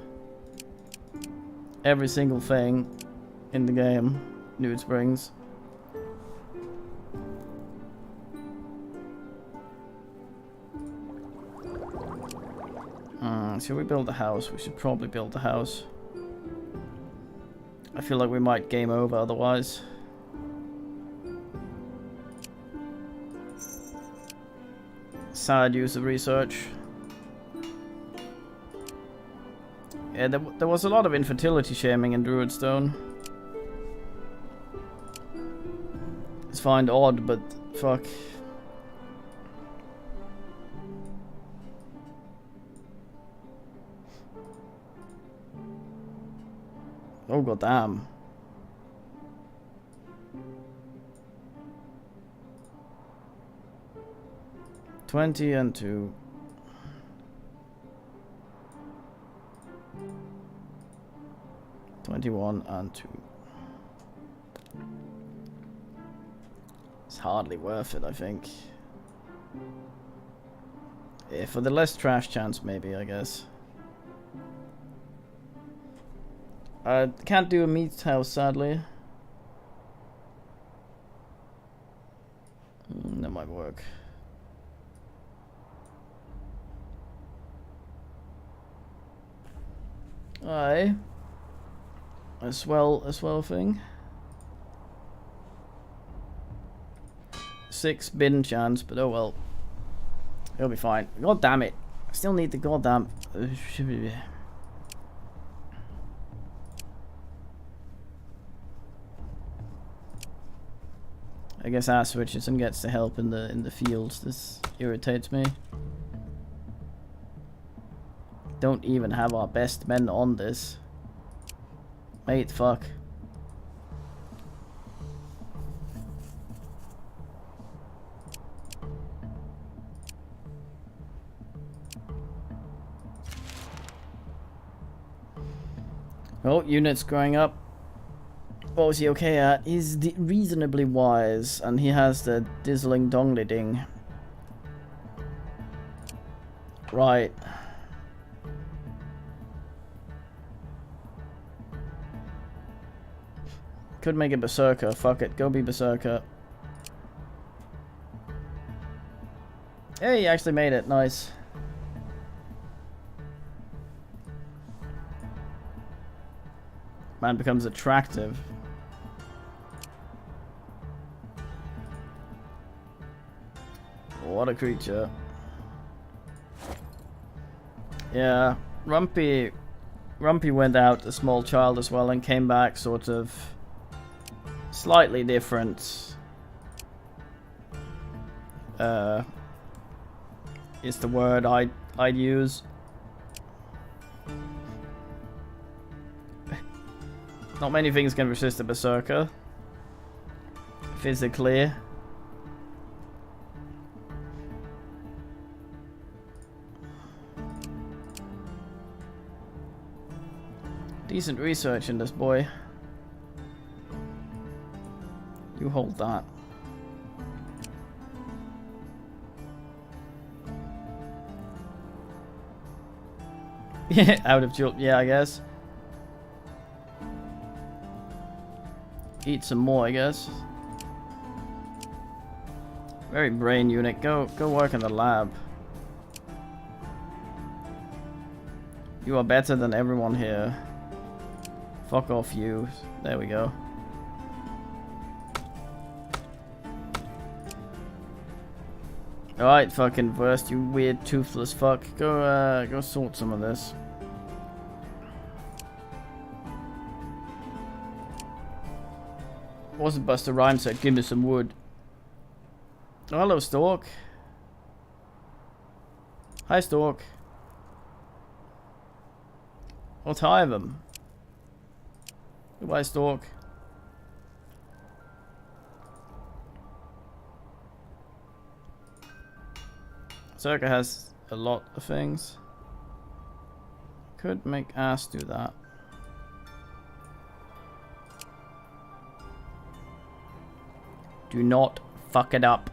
Every single thing in the game news brings. Should we build a house? We should probably build a house. I feel like we might game over otherwise. Sad use of research. Yeah, there was a lot of infertility shaming in Druidstone. It's fine odd, but fuck. Oh goddamn. $20 and $2. $21 and $2. It's hardly worth it, I think. Yeah, for the less trash chance, maybe, I guess. Can't do a meat house, sadly. That might work. Aye. A swell thing. 6 bin chance, but oh well. It'll be fine. God damn it. I still need the goddamn... I guess Ass Richardson gets the help in the fields. This irritates me. Don't even have our best men on this. Mate, fuck. Oh, units growing up. What was he okay at? He's reasonably wise, and he has the dizzling dongly ding. Right. Could make a berserker. Fuck it. Go be berserker. Hey, you actually made it. Nice. Man becomes attractive. What a creature. Yeah, Rumpy went out a small child as well and came back sort of slightly different. Is the word I'd use. Not many things can resist a berserker. Physically. Decent research in this boy. You hold that. Yeah, out of joke. Yeah, I guess. Eat some more, I guess. Very brain unit. Go work in the lab. You are better than everyone here. Fuck off, you. There we go. Alright, fucking Verst, you weird toothless fuck. Go sort some of this. Wasn't Buster Rhymes said, give me some wood. Oh, hello, Stork. Hi, Stork. I'll tie them. Goodbye, Stork. Circa has a lot of things. Could make Ass do that. Do not fuck it up.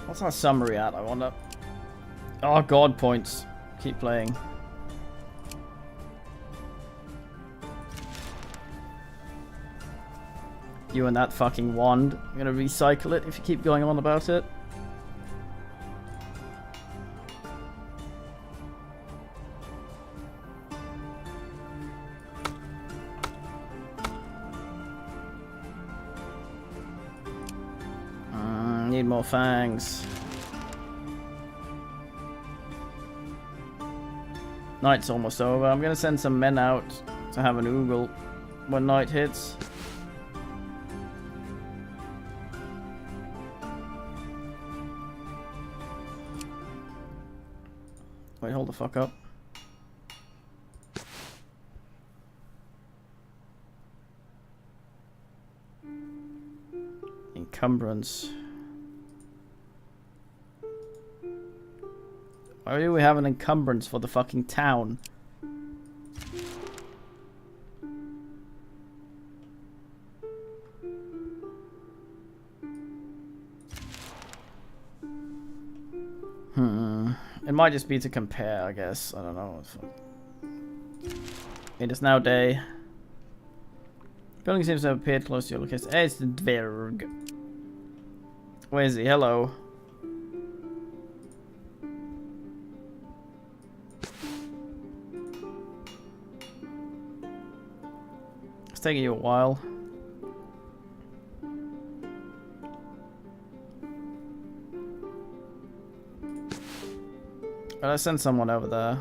What's our summary at, I wonder? Oh, God points. Keep playing. You and that fucking wand. I'm gonna recycle it if you keep going on about it. Need more fangs. Night's almost over. I'm gonna send some men out to have an oogle when night hits. Wait, hold the fuck up. Encumbrance. Why do we have an encumbrance for the fucking town? It might just be to compare, I guess. I don't know. It is now day. Building seems to have appeared close to your location. Hey, it's the Dverg. Where is he? Hello. It's taking you a while. But I sent someone over there.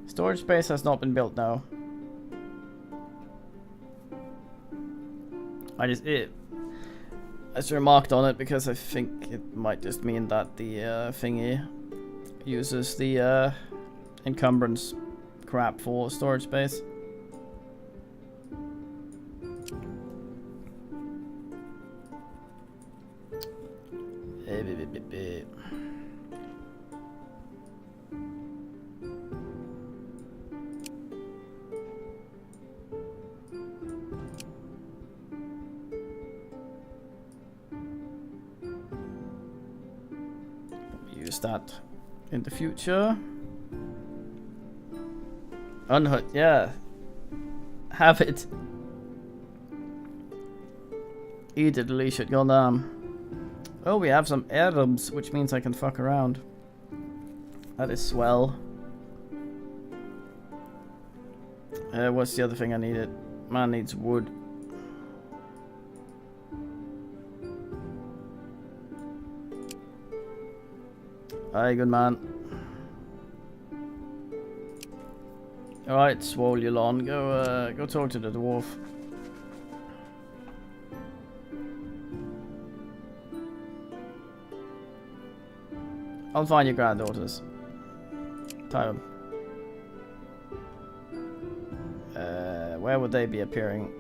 Storage space has not been built now. I just remarked on it because I think it might just mean that the thingy uses the encumbrance crap for storage space. use that in the future. Unhood, yeah. Have it. Eat it, leash it, goddamn. Oh, we have some herbs, which means I can fuck around. That is swell. What's the other thing I needed? Man needs wood. Aye, good man. Alright, Swolulon, go talk to the dwarf. I'll find your granddaughters. Time. Where would they be appearing?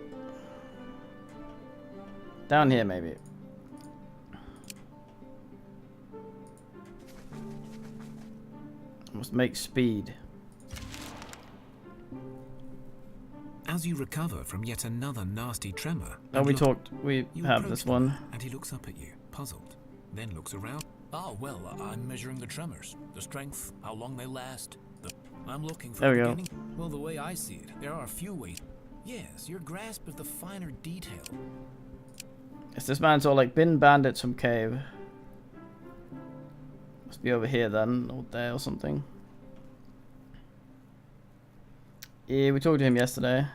Down here, maybe. Must make speed. As you recover from yet another nasty tremor... Oh, we have this one. And he looks up at you, puzzled, then looks around. Oh, well, I'm measuring the tremors, the strength, how long they last. I'm looking for there we the go. beginning. Well, the way I see it, there are a few ways. Yes, your grasp of the finer detail. Yes, this man's all like, bin bandits from cave. Must be over here then, or there or something. Yeah, we talked to him yesterday.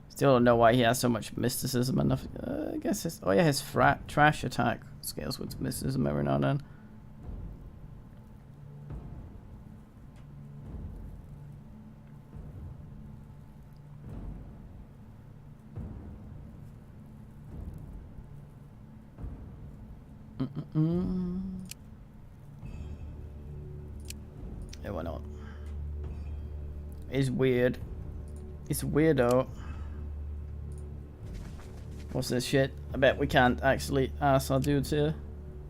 Still don't know why he has so much mysticism and I guess his his trash attack scales with mysticism every now and then. Yeah, why not? It's weird. It's weirdo. What's this shit? I bet we can't actually ask our dudes here.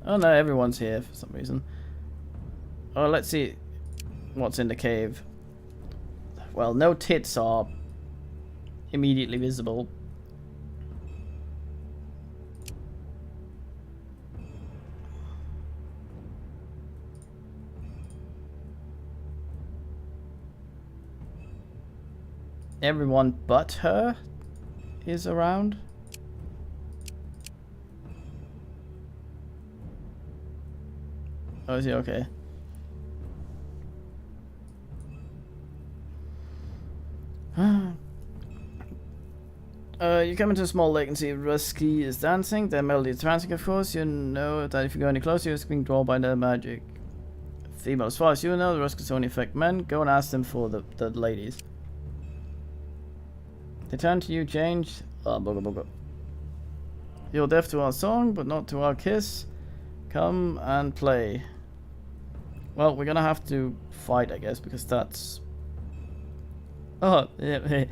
Oh no, everyone's here for some reason. Oh, let's see what's in the cave. Well, no tits are immediately visible. Everyone but her is around. Oh, is he okay? You come into a small lake and see Rusky is dancing. Their melody is dancing, of course. You know that if you go any closer, you're being drawn by their magic. Female, as far as you know, the Ruskies only affect men. Go and ask them for the ladies. They turn to you, change. Oh, booga booga. You're deaf to our song, but not to our kiss. Come and play. Well, we're gonna have to fight, I guess, because that's... Oh, yeah.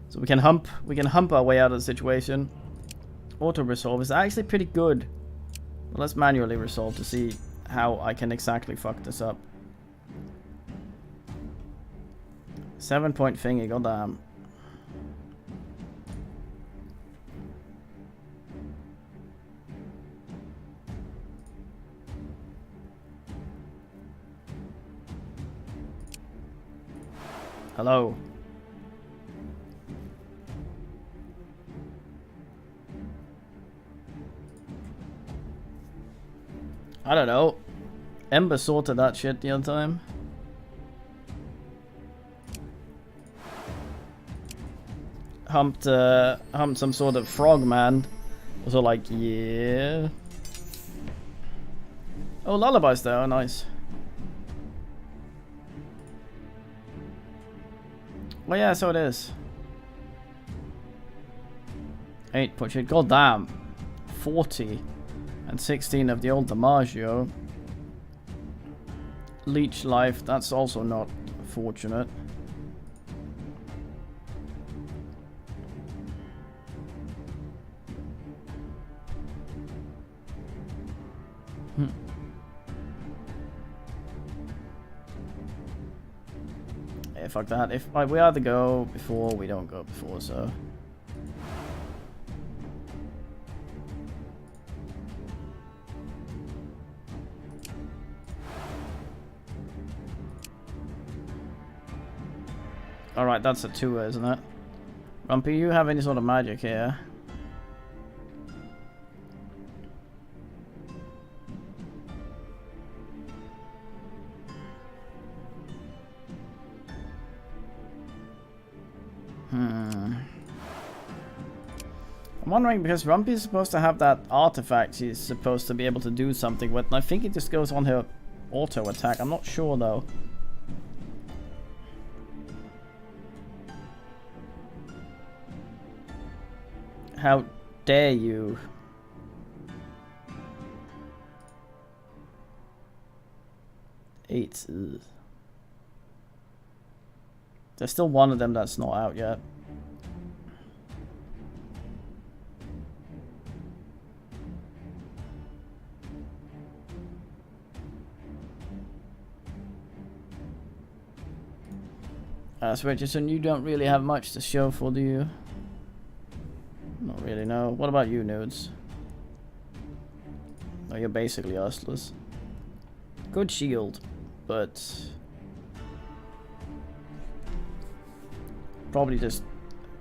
So we can hump our way out of the situation. Auto resolve is actually pretty good. Well, let's manually resolve to see how I can exactly fuck this up. 7-point thingy, goddamn. Hello. I don't know. Ember sorted that shit the other time. Humped some sort of frog man. Was all like, yeah. Oh, lullabies there, oh, nice. Well, yeah, so it is. 8 shit. God damn. 40 and 16 of the old DiMaggio. Leech life, that's also not fortunate. Yeah, fuck that. If we either go before, we don't go before, so. Alright, that's a 2, isn't it? Rumpy, you have any sort of magic here? I'm wondering, because Rumpy is supposed to have that artifact she's supposed to be able to do something with, and I think it just goes on her auto attack. I'm not sure though. How dare you? Eight. Ugh. There's still one of them that's not out yet. So Richardson, you don't really have much to show for, do you? Not really, no. What about you, Nudes? Oh, you're basically useless. Good shield, but probably just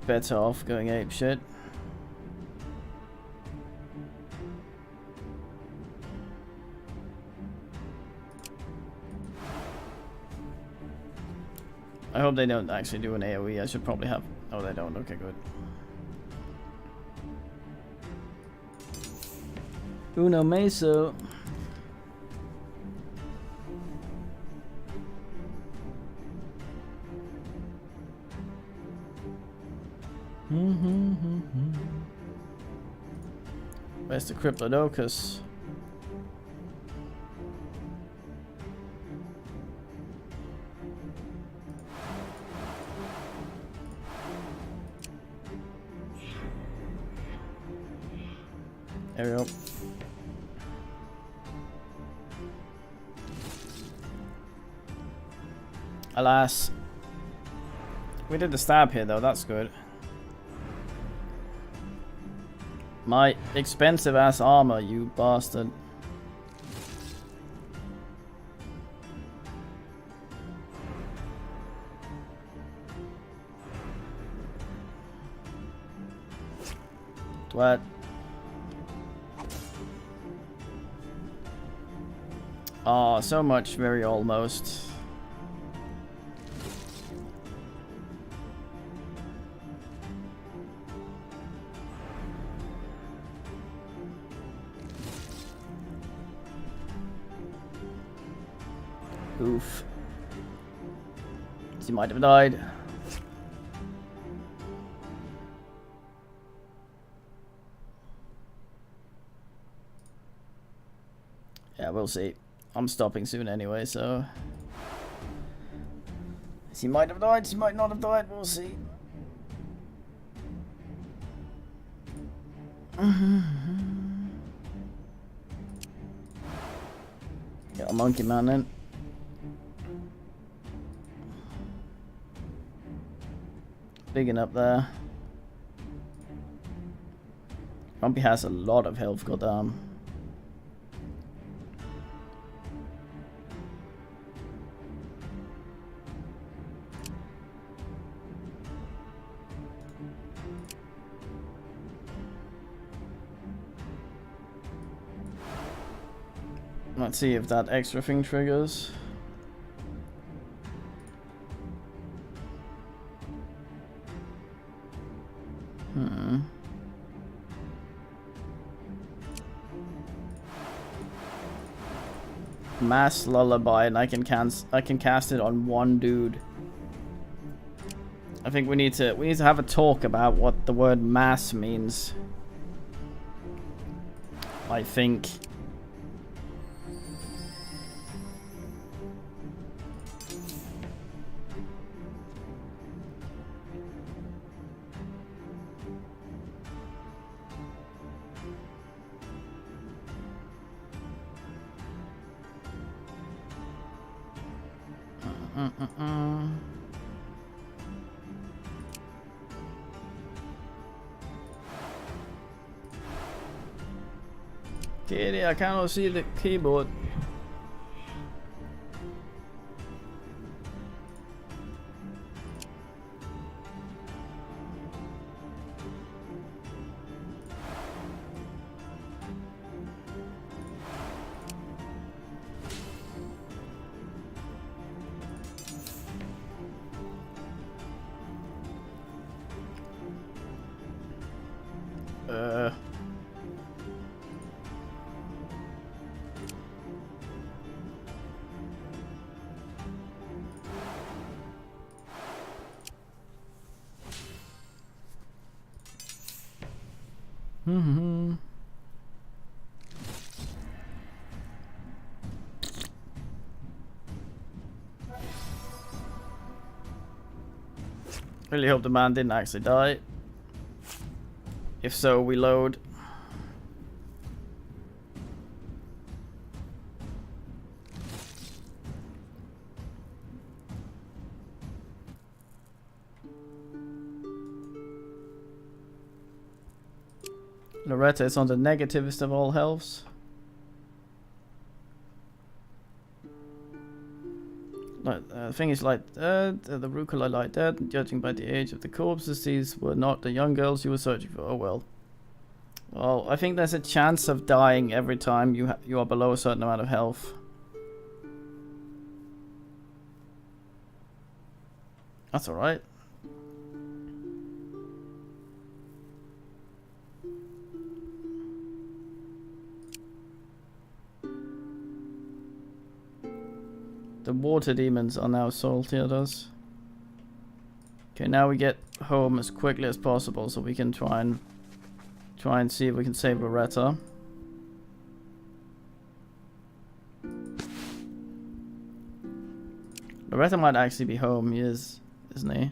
better off going ape shit. I hope they don't actually do an AoE. I should probably have... Oh, they don't. Okay, good. Uno Meso. Where's the Cryptodocus? There we go. Alas. We did the stab here though, that's good. My expensive ass armor, you bastard. What? Oh, so much very almost. Oof. She might have died. Yeah, we'll see. I'm stopping soon anyway, so... She might have died, she might not have died, we'll see. Got a monkey man then. Bigging up there. Rumpy has a lot of health, goddamn. Let's see if that extra thing triggers. Mass lullaby, and I can cast it on one dude. I think we need to have a talk about what the word mass means. I think. Kitty, I cannot see the keyboard. Really hope the man didn't actually die. If so, we load. Loretta is on the negativest of all healths. The thing is, like, the Rucola like that. Judging by the age of the corpses, these were not the young girls you were searching for. Oh well. Well, I think there's a chance of dying every time you are below a certain amount of health. That's alright. The water demons are now salty at us. Okay, now we get home as quickly as possible so we can try and see if we can save Loretta. Loretta might actually be home. He is, isn't he?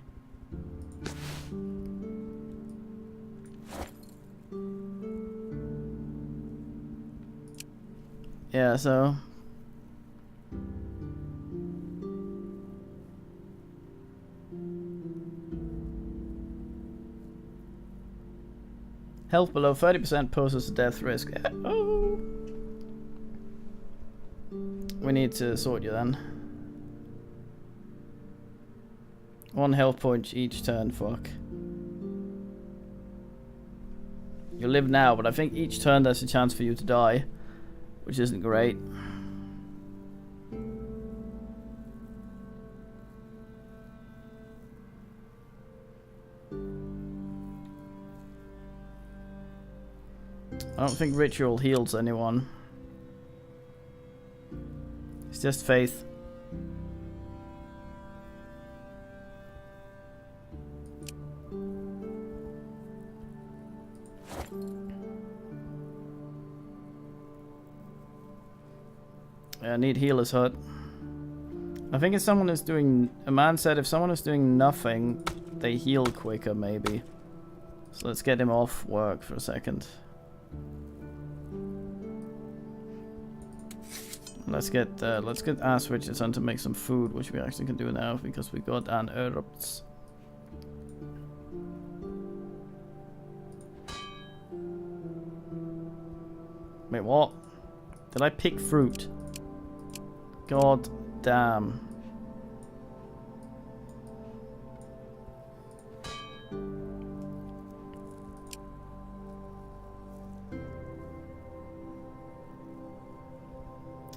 Yeah, so health below 30% poses a death risk. Oh. We need to sort you then. 1 health point each turn, fuck. You live now, but I think each turn there's a chance for you to die, which isn't great. I don't think ritual heals anyone. It's just faith. Yeah, I need healer's hut. I think if someone is doing... A man said if someone is doing nothing, they heal quicker, maybe. So let's get him off work for a second. Let's get Ass Richardson to make some food, which we actually can do now because we got an herbs. Wait, what? Did I pick fruit? God damn.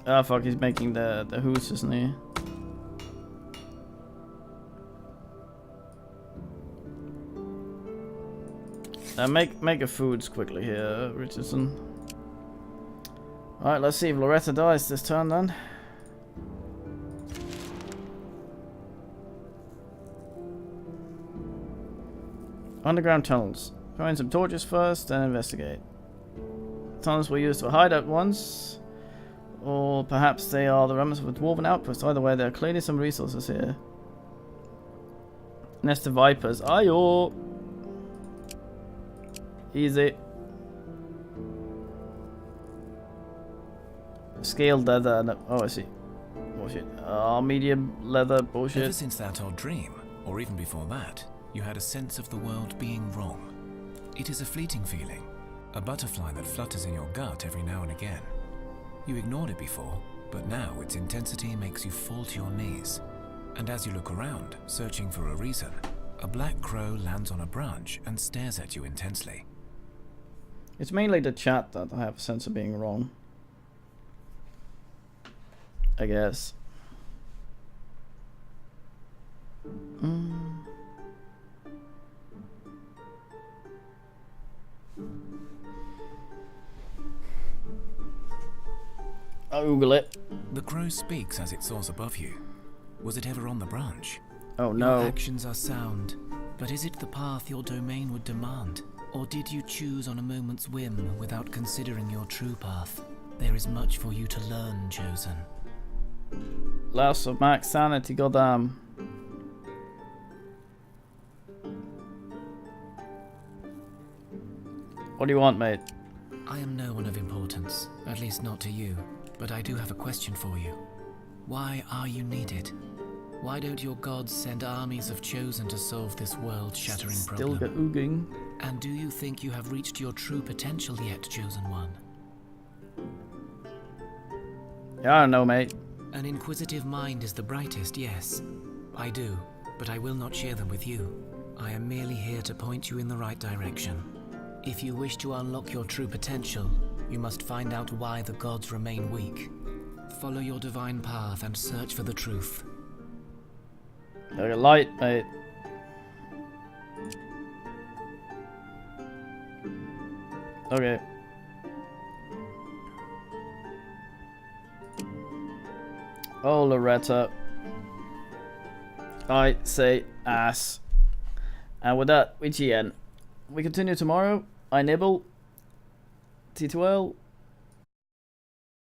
Ah, fuck, he's making the hoots, isn't he? Make a foods quickly here, Richardson. Alright, let's see if Loretta dies this turn then. Underground tunnels. Find some torches first, then investigate. Tunnels were used for hideout once. Or perhaps they are the remnants of a dwarven outpost. Either way, there are clearly some resources here. Nest of vipers. Ayo! Easy. Scaled leather. No. Oh, I see. Bullshit. Medium leather. Bullshit. Ever since that odd dream, or even before that, you had a sense of the world being wrong. It is a fleeting feeling. A butterfly that flutters in your gut every now and again. You ignored it before, but now its intensity makes you fall to your knees. And as you look around, searching for a reason, a black crow lands on a branch and stares at you intensely. It's mainly the chat that I have a sense of being wrong. I guess. I'll Google it. The crow speaks as it soars above you. Was it ever on the branch? Oh Your no. actions are sound, but is it the path your domain would demand? Or did you choose on a moment's whim without considering your true path? There is much for you to learn, Chosen. Loss of max sanity, goddamn. What do you want, mate? I am no one of importance, at least not to you, but I do have a question for you. Why are you needed? Why don't your gods send armies of Chosen to solve this world-shattering Still problem? get ooging. And do you think you have reached your true potential yet, Chosen One? Yeah, I don't know, mate. An inquisitive mind is the brightest, yes. I do, but I will not share them with you. I am merely here to point you in the right direction. If you wish to unlock your true potential, you must find out why the gods remain weak. Follow your divine path and search for the truth. Got a light, mate. Okay. Oh, Loretta. I say ass. And with that, we GN. We continue tomorrow. I nibble. T2L.